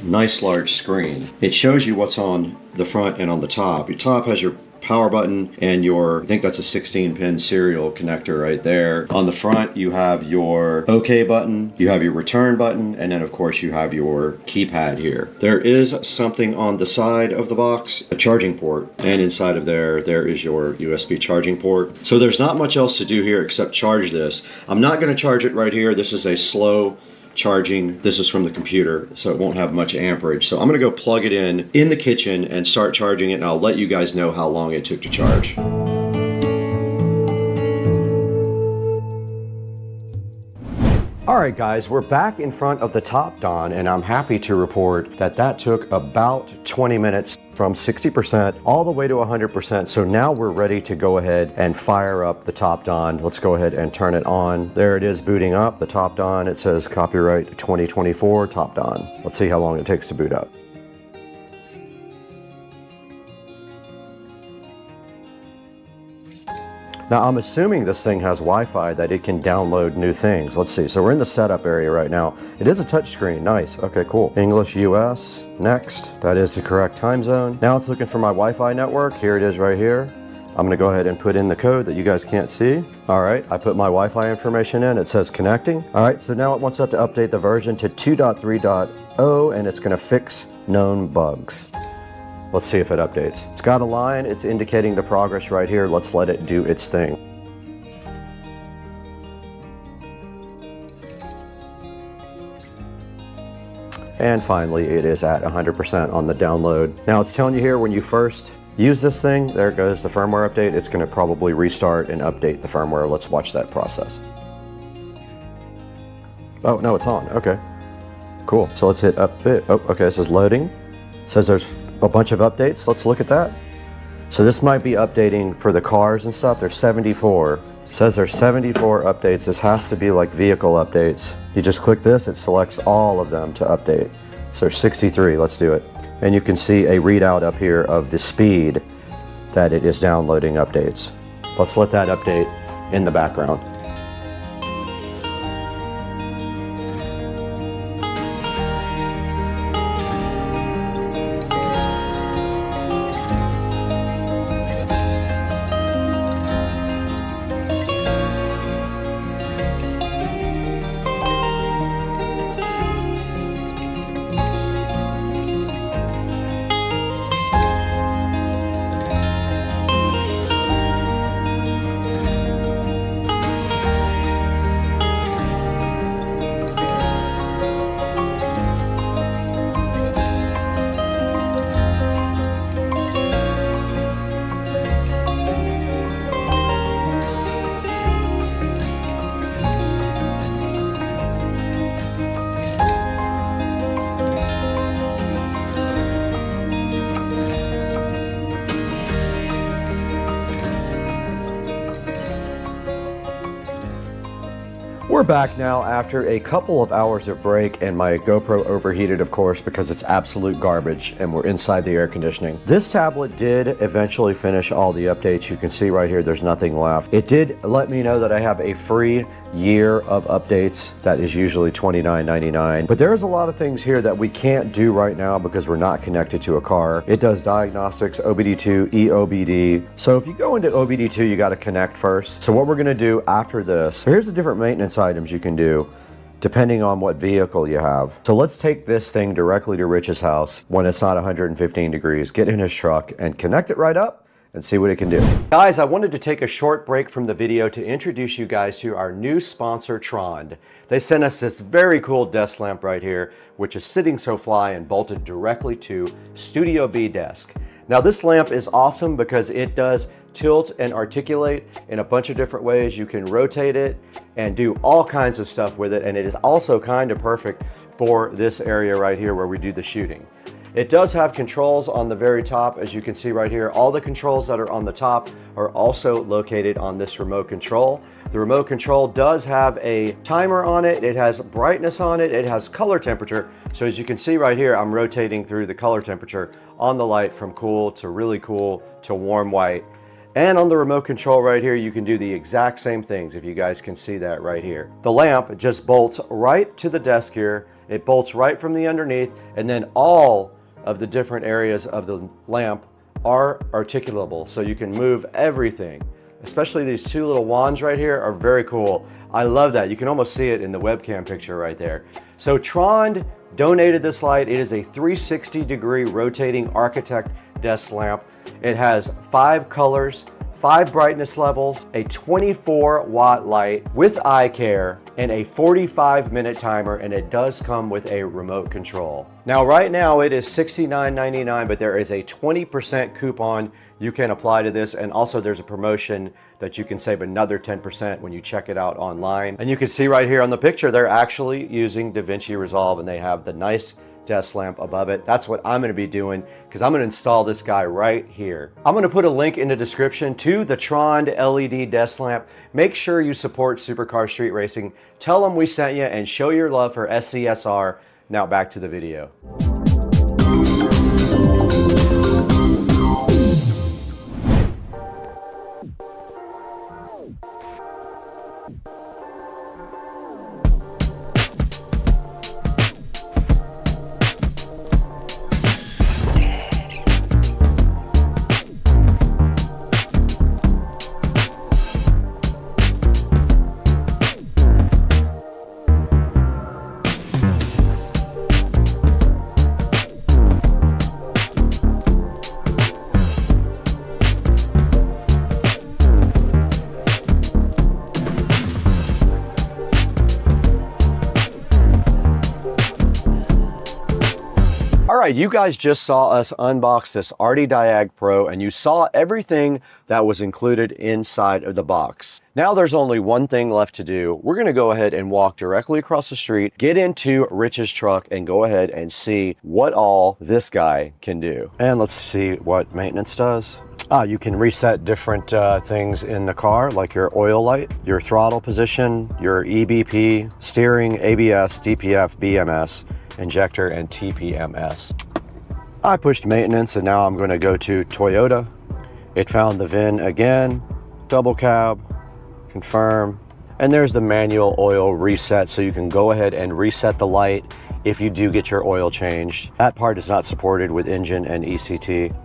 nice large screen. It shows you what's on the front and on the top. Your top has your power button and your, I think that's a 16-pin serial connector right there. On the front you have your OK button, you have your return button, and then of course you have your keypad here. There is something on the side of the box, a charging port, and inside of there is your USB charging port. So there's not much else to do here except charge this. I'm not going to charge it right here. This is a slow charging. This is from the computer, so it won't have much amperage. So I'm gonna go plug it in the kitchen and start charging it, and I'll let you guys know how long it took to charge. All right, guys, we're back in front of the Topdon, and I'm happy to report that that took about 20 minutes from 60% all the way to 100%. So now we're ready to go ahead and fire up the Topdon. Let's go ahead and turn it on. There it is booting up, the Topdon. It says copyright 2024 Topdon. Let's see how long it takes to boot up. Now, I'm assuming this thing has Wi-Fi that it can download new things. Let's see. So we're in the setup area right now. It is a touchscreen. Nice. Okay, cool. English US. Next. That is the correct time zone. Now it's looking for my Wi-Fi network. Here it is right here. I'm going to go ahead and put in the code that you guys can't see. All right, I put my Wi-Fi information in. It says connecting. All right, so now it wants us to update the version to 2.3.0, and it's going to fix known bugs. Let's see if it updates. It's got a line. It's indicating the progress right here. Let's let it do its thing. And finally, it is at 100% on the download. Now it's telling you here when you first use this thing, there goes the firmware update. It's gonna probably restart and update the firmware. Let's watch that process. Oh, no, it's on, okay. Cool, so let's hit update. Oh, okay, this is loading. It says there's a bunch of updates. Let's look at that. So this might be updating for the cars and stuff. There's 74. It says there's 74 updates. This has to be like vehicle updates. You just click this, it selects all of them to update. So there's 63, let's do it. And you can see a readout up here of the speed that it is downloading updates. Let's let that update in the background. We're back now after a couple of hours of break, and my GoPro overheated, of course, because it's absolute garbage, and we're inside the air conditioning. This tablet did eventually finish all the updates. You can see right here, there's nothing left. It did let me know that I have a free year of updates that is usually $29.99, but there's a lot of things here that we can't do right now because we're not connected to a car. It does diagnostics, OBD2, EOBD. So if you go into OBD2, you got to connect first. So what we're going to do after this, here's the different maintenance items you can do depending on what vehicle you have. So let's take this thing directly to Rich's house when it's not 115 degrees, get in his truck and connect it right up and see what it can do. Guys, I wanted to take a short break from the video to introduce you guys to our new sponsor, Trond. They sent us this very cool desk lamp right here, which is sitting so fly and bolted directly to Studio B desk. Now this lamp is awesome because it does tilt and articulate in a bunch of different ways. You can rotate it and do all kinds of stuff with it, and it is also kind of perfect for this area right here where we do the shooting. It does have controls on the very top, as you can see right here. All the controls that are on the top are also located on this remote control. The remote control does have a timer on it. It has brightness on it. It has color temperature. So as you can see right here, I'm rotating through the color temperature on the light from cool to really cool to warm white. And on the remote control right here, you can do the exact same things, if you guys can see that right here. The lamp just bolts right to the desk here. It bolts right from the underneath, and then all of the different areas of the lamp are articulable, so you can move everything. Especially these two little wands right here are very cool. I love that. You can almost see it in the webcam picture right there. So Trond donated this light. It is a 360-degree rotating Architect desk lamp. It has 5 colors, 5 brightness levels, a 24-watt light with eye care, and a 45-minute timer, and it does come with a remote control. Now, right now it is $69.99, but there is a 20% coupon you can apply to this, and also there's a promotion that you can save another 10% when you check it out online. And you can see right here on the picture, they're actually using DaVinci Resolve, and they have the nice desk lamp above it. That's what I'm going to be doing, because I'm going to install this guy right here. I'm going to put a link in the description to the Trond LED desk lamp. Make sure you support Supercar Street Racing. Tell them we sent you and show your love for SCSR. Now back to the video. All right, you guys just saw us unbox this RD Diag Pro, and you saw everything that was included inside of the box. Now there's only one thing left to do. We're gonna go ahead and walk directly across the street, get into Rich's truck, and go ahead and see what all this guy can do. And let's see what maintenance does. You can reset different things in the car, like your oil light, your throttle position, your EBP, steering, ABS, DPF, BMS, injector, and TPMS. I pushed maintenance, and now I'm going to go to Toyota. It found the VIN again, double cab, confirm, and there's the manual oil reset, so you can go ahead and reset the light if you do get your oil changed. That part is not supported with engine and ECT.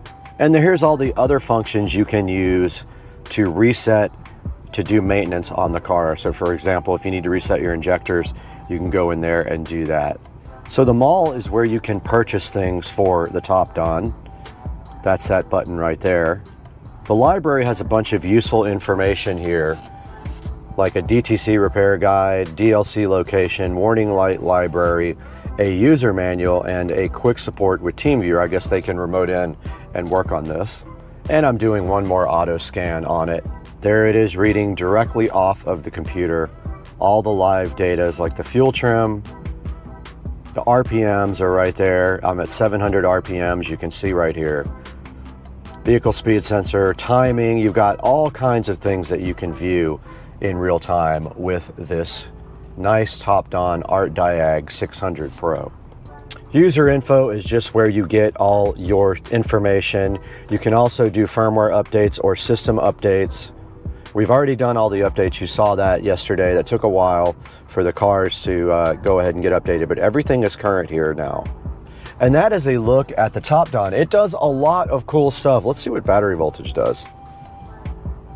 And here's all the other functions you can use to reset to do maintenance on the car. So for example, if you need to reset your injectors, you can go in there and do that. So the mall is where you can purchase things for the TopDon. That's that button right there. The library has a bunch of useful information here, like a DTC repair guide, DLC location, warning light library, a user manual, and a quick support with TeamViewer. I guess they can remote in and work on this. And I'm doing one more auto scan on it. There it is, reading directly off of the computer. All the live data is like the fuel trim, the RPMs are right there. I'm at 700 RPMs, you can see right here. Vehicle speed sensor, timing, you've got all kinds of things that you can view in real time with this nice TopDon Art Diag 600 Pro. User info is just where you get all your information. You can also do firmware updates or system updates. We've already done all the updates. You saw that yesterday. That took a while for the cars to go ahead and get updated, but everything is current here now. And that is a look at the TopDon. It does a lot of cool stuff. Let's see what battery voltage does.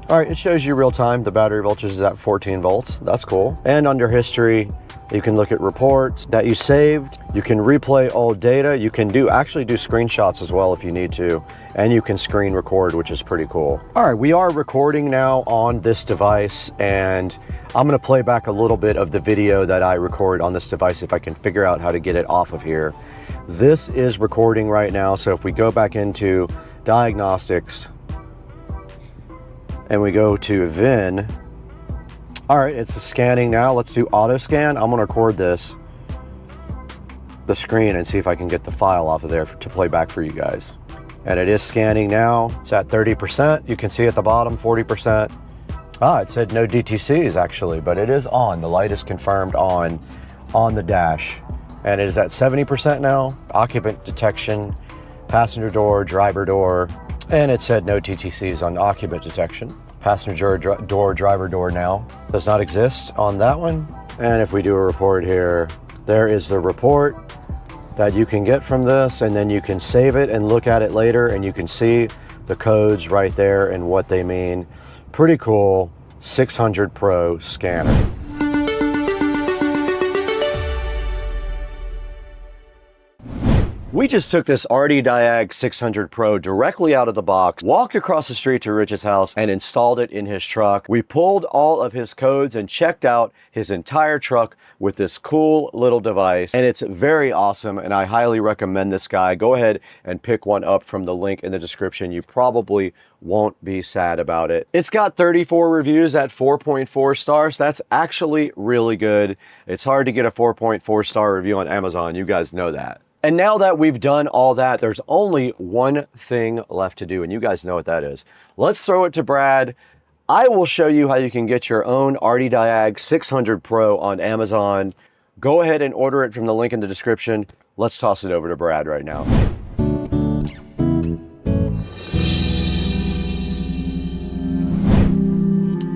All right, it shows you real time. The battery voltage is at 14 volts. That's cool. And under history, you can look at reports that you saved. You can replay old data. You can actually do screenshots as well if you need to. And you can screen record, which is pretty cool. All right, we are recording now on this device, and I'm gonna play back a little bit of the video that I record on this device if I can figure out how to get it off of here. This is recording right now, so if we go back into diagnostics and we go to VIN, all right, it's scanning now. Let's do auto scan. I'm gonna record the screen and see if I can get the file off of there to play back for you guys. And it is scanning now. It's at 30%. You can see at the bottom, 40%. It said no DTCs actually, but it is on. The light is confirmed on the dash. And it is at 70% now. Occupant detection, passenger door, driver door, and it said no TTCs on occupant detection. Passenger door, driver door now does not exist on that one. And if we do a report here, there is the report that you can get from this, and then you can save it and look at it later, and you can see the codes right there and what they mean. Pretty cool 600 Pro scanner. We just took this RD Diag 600 Pro directly out of the box, walked across the street to Rich's house, and installed it in his truck. We pulled all of his codes and checked out his entire truck with this cool little device, and it's very awesome, and I highly recommend this guy. Go ahead and pick one up from the link in the description. You probably won't be sad about it. It's got 34 reviews at 4.4 stars. That's actually really good. It's hard to get a 4.4 star review on Amazon. You guys know that. And now that we've done all that, there's only one thing left to do, and you guys know what that is. Let's throw it to Brad. I will show you how you can get your own RD Diag 600 Pro on Amazon. Go ahead and order it from the link in the description. Let's toss it over to Brad right now.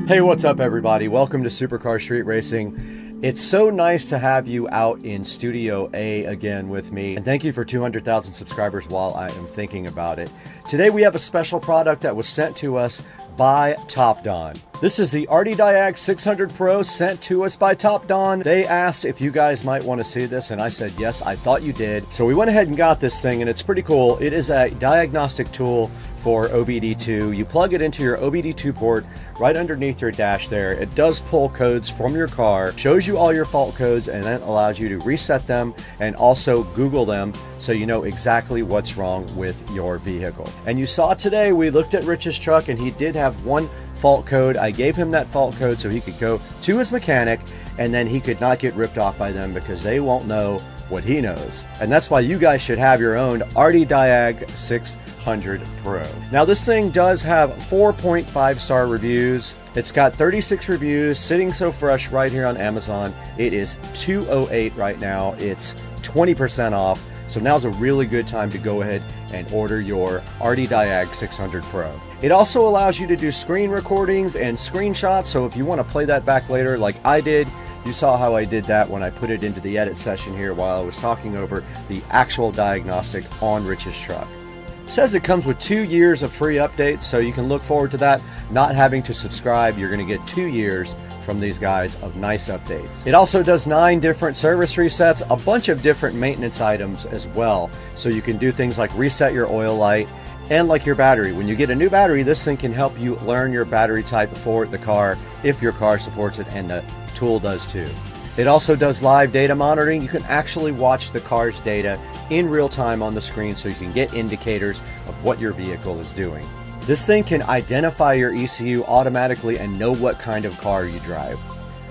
Hey, what's up everybody? Welcome to Supercar Street Racing. It's so nice to have you out in Studio A again with me, and thank you for 200,000 subscribers while I am thinking about it. Today we have a special product that was sent to us by TopDon. This is the Diag 600 Pro sent to us by Top Don. They asked if you guys might want to see this, and I said yes, I thought you did. So we went ahead and got this thing, and it's pretty cool. It is a diagnostic tool for OBD2. You plug it into your OBD2 port right underneath your dash there. It does pull codes from your car, shows you all your fault codes, and then allows you to reset them and also Google them so you know exactly what's wrong with your vehicle. And you saw today, we looked at Rich's truck and he did have one fault code. I gave him that fault code so he could go to his mechanic and then he could not get ripped off by them because they won't know what he knows. And that's why you guys should have your own Diag 600 Pro. Now this thing does have 4.5 star reviews. It's got 36 reviews sitting so fresh right here on Amazon. It is $208 right now. It's 20% off. So now's a really good time to go ahead and order your Diag 600 Pro. It also allows you to do screen recordings and screenshots. So if you want to play that back later like I did, you saw how I did that when I put it into the edit session here while I was talking over the actual diagnostic on Rich's truck. It says it comes with 2 years of free updates, so you can look forward to that. Not having to subscribe, you're going to get 2 years from these guys of nice updates. It also does 9 different service resets, a bunch of different maintenance items as well. So you can do things like reset your oil light and like your battery. When you get a new battery, this thing can help you learn your battery type for the car if your car supports it, and the tool does too. It also does live data monitoring. You can actually watch the car's data in real time on the screen so you can get indicators of what your vehicle is doing. This thing can identify your ECU automatically and know what kind of car you drive.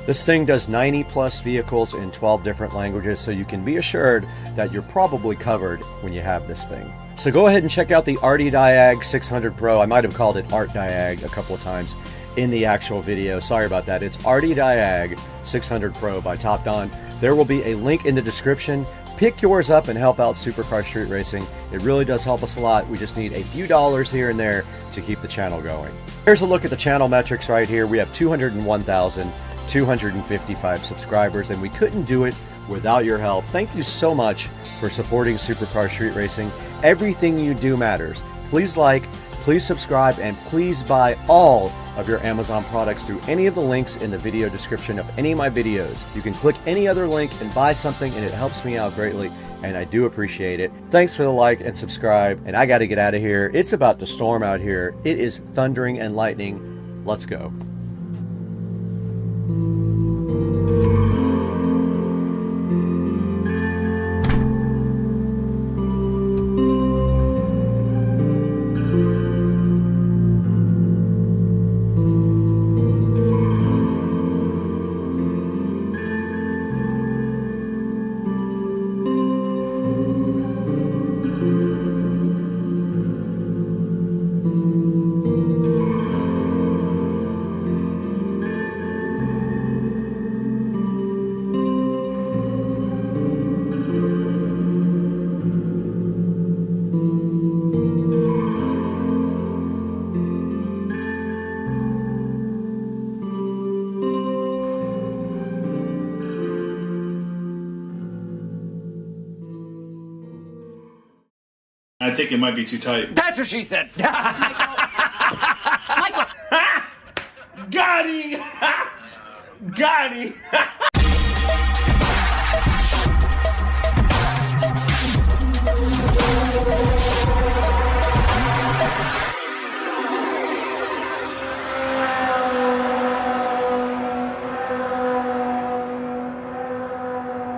This thing does 90 plus vehicles in 12 different languages, so you can be assured that you're probably covered when you have this thing. So go ahead and check out the Diag 600 Pro. I might have called it Art Diag a couple of times in the actual video. Sorry about that. It's Diag 600 Pro by Top Don. There will be a link in the description. Pick yours up and help out Supercar Street Racing. It really does help us a lot. We just need a few dollars here and there to keep the channel going. Here's a look at the channel metrics right here. We have 201,255 subscribers, and we couldn't do it without your help. Thank you so much for supporting Supercar Street Racing. Everything you do matters. Please like, please subscribe, and please buy all of your Amazon products through any of the links in the video description of any of my videos. You can click any other link and buy something, and it helps me out greatly, and I do appreciate it. Thanks for the like and subscribe, and I got to get out of here. It's about to storm out here. It is thundering and lightning. Let's go. I think it might be too tight. That's what she said. Michael! Got him! Got him!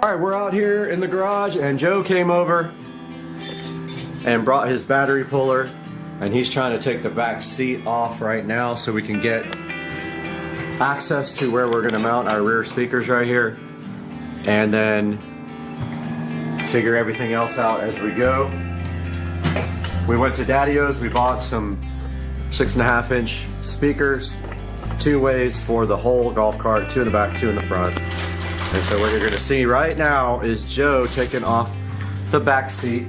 All right, we're out here in the garage, and Joe came over and brought his battery puller, and he's trying to take the back seat off right now so we can get access to where we're going to mount our rear speakers right here, and then figure everything else out as we go. We went to Daddy-O's, we bought some 6.5-inch speakers, 2 ways for the whole golf cart, 2 in the back, 2 in the front. And so what you're going to see right now is Joe taking off the back seat.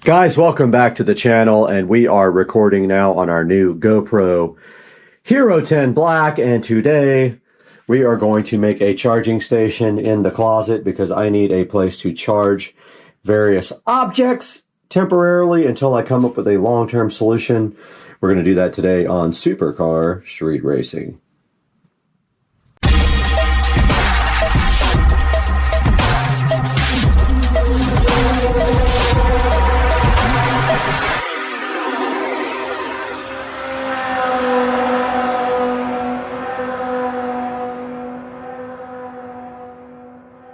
Guys, welcome back to the channel, and we are recording now on our new GoPro Hero 10 Black, and today we are going to make a charging station in the closet because I need a place to charge various objects temporarily until I come up with a long-term solution. We're going to do that today on Supercar Street Racing.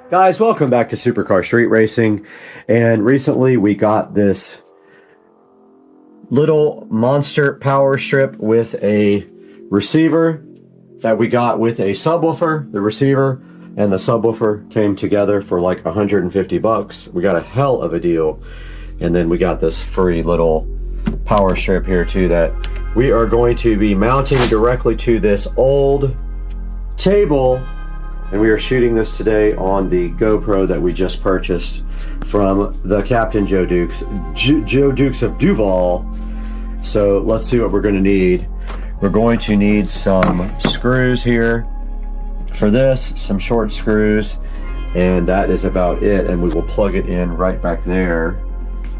Guys, welcome back to Supercar Street Racing, and recently we got this little monster power strip with a receiver that we got with a subwoofer. The receiver and the subwoofer came together for like 150 bucks. We got a hell of a deal. And then we got this free little power strip here too that we are going to be mounting directly to this old table. And we are shooting this today on the GoPro that we just purchased from the Captain Joe Dukes, Joe Dukes of Duval. So let's see what we're going to need. We're going to need some screws here for this, some short screws, and that is about it. And we will plug it in right back there.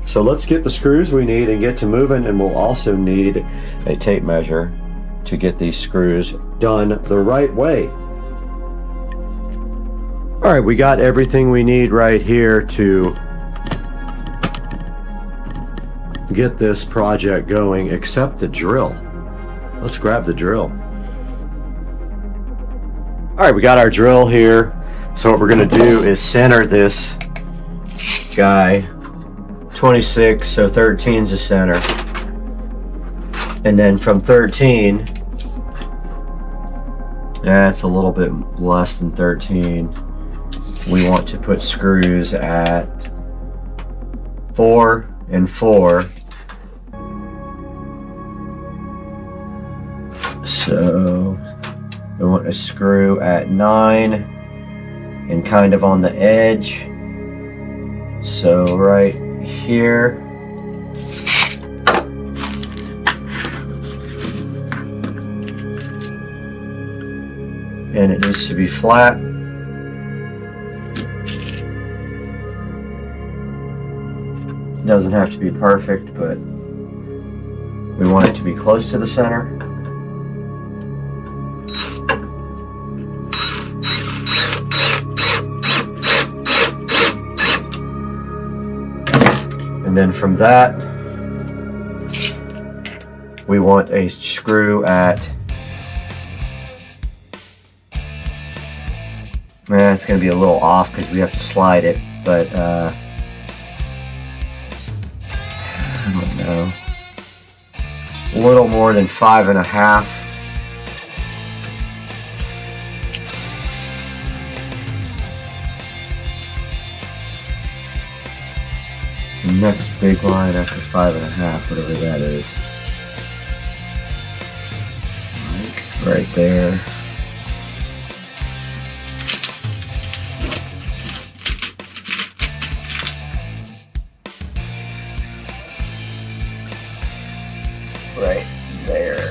So let's get the screws we need and get to moving, and we'll also need a tape measure to get these screws done the right way. All right, we got everything we need right here to get this project going, except the drill. Let's grab the drill. All right, we got our drill here. So what we're gonna do is center this guy, 26, so 13 is the center. And then from 13, that's a little bit less than 13. We want to put screws at 4 and 4. So we want a screw at 9 and kind of on the edge. So right here. And it needs to be flat. Doesn't have to be perfect, but we want it to be close to the center. And then from that, we want a screw at, it's going to be a little off because we have to slide it, but I don't know, a little more than 5.5. The next big line after 5.5, whatever that is. Right there. Right there.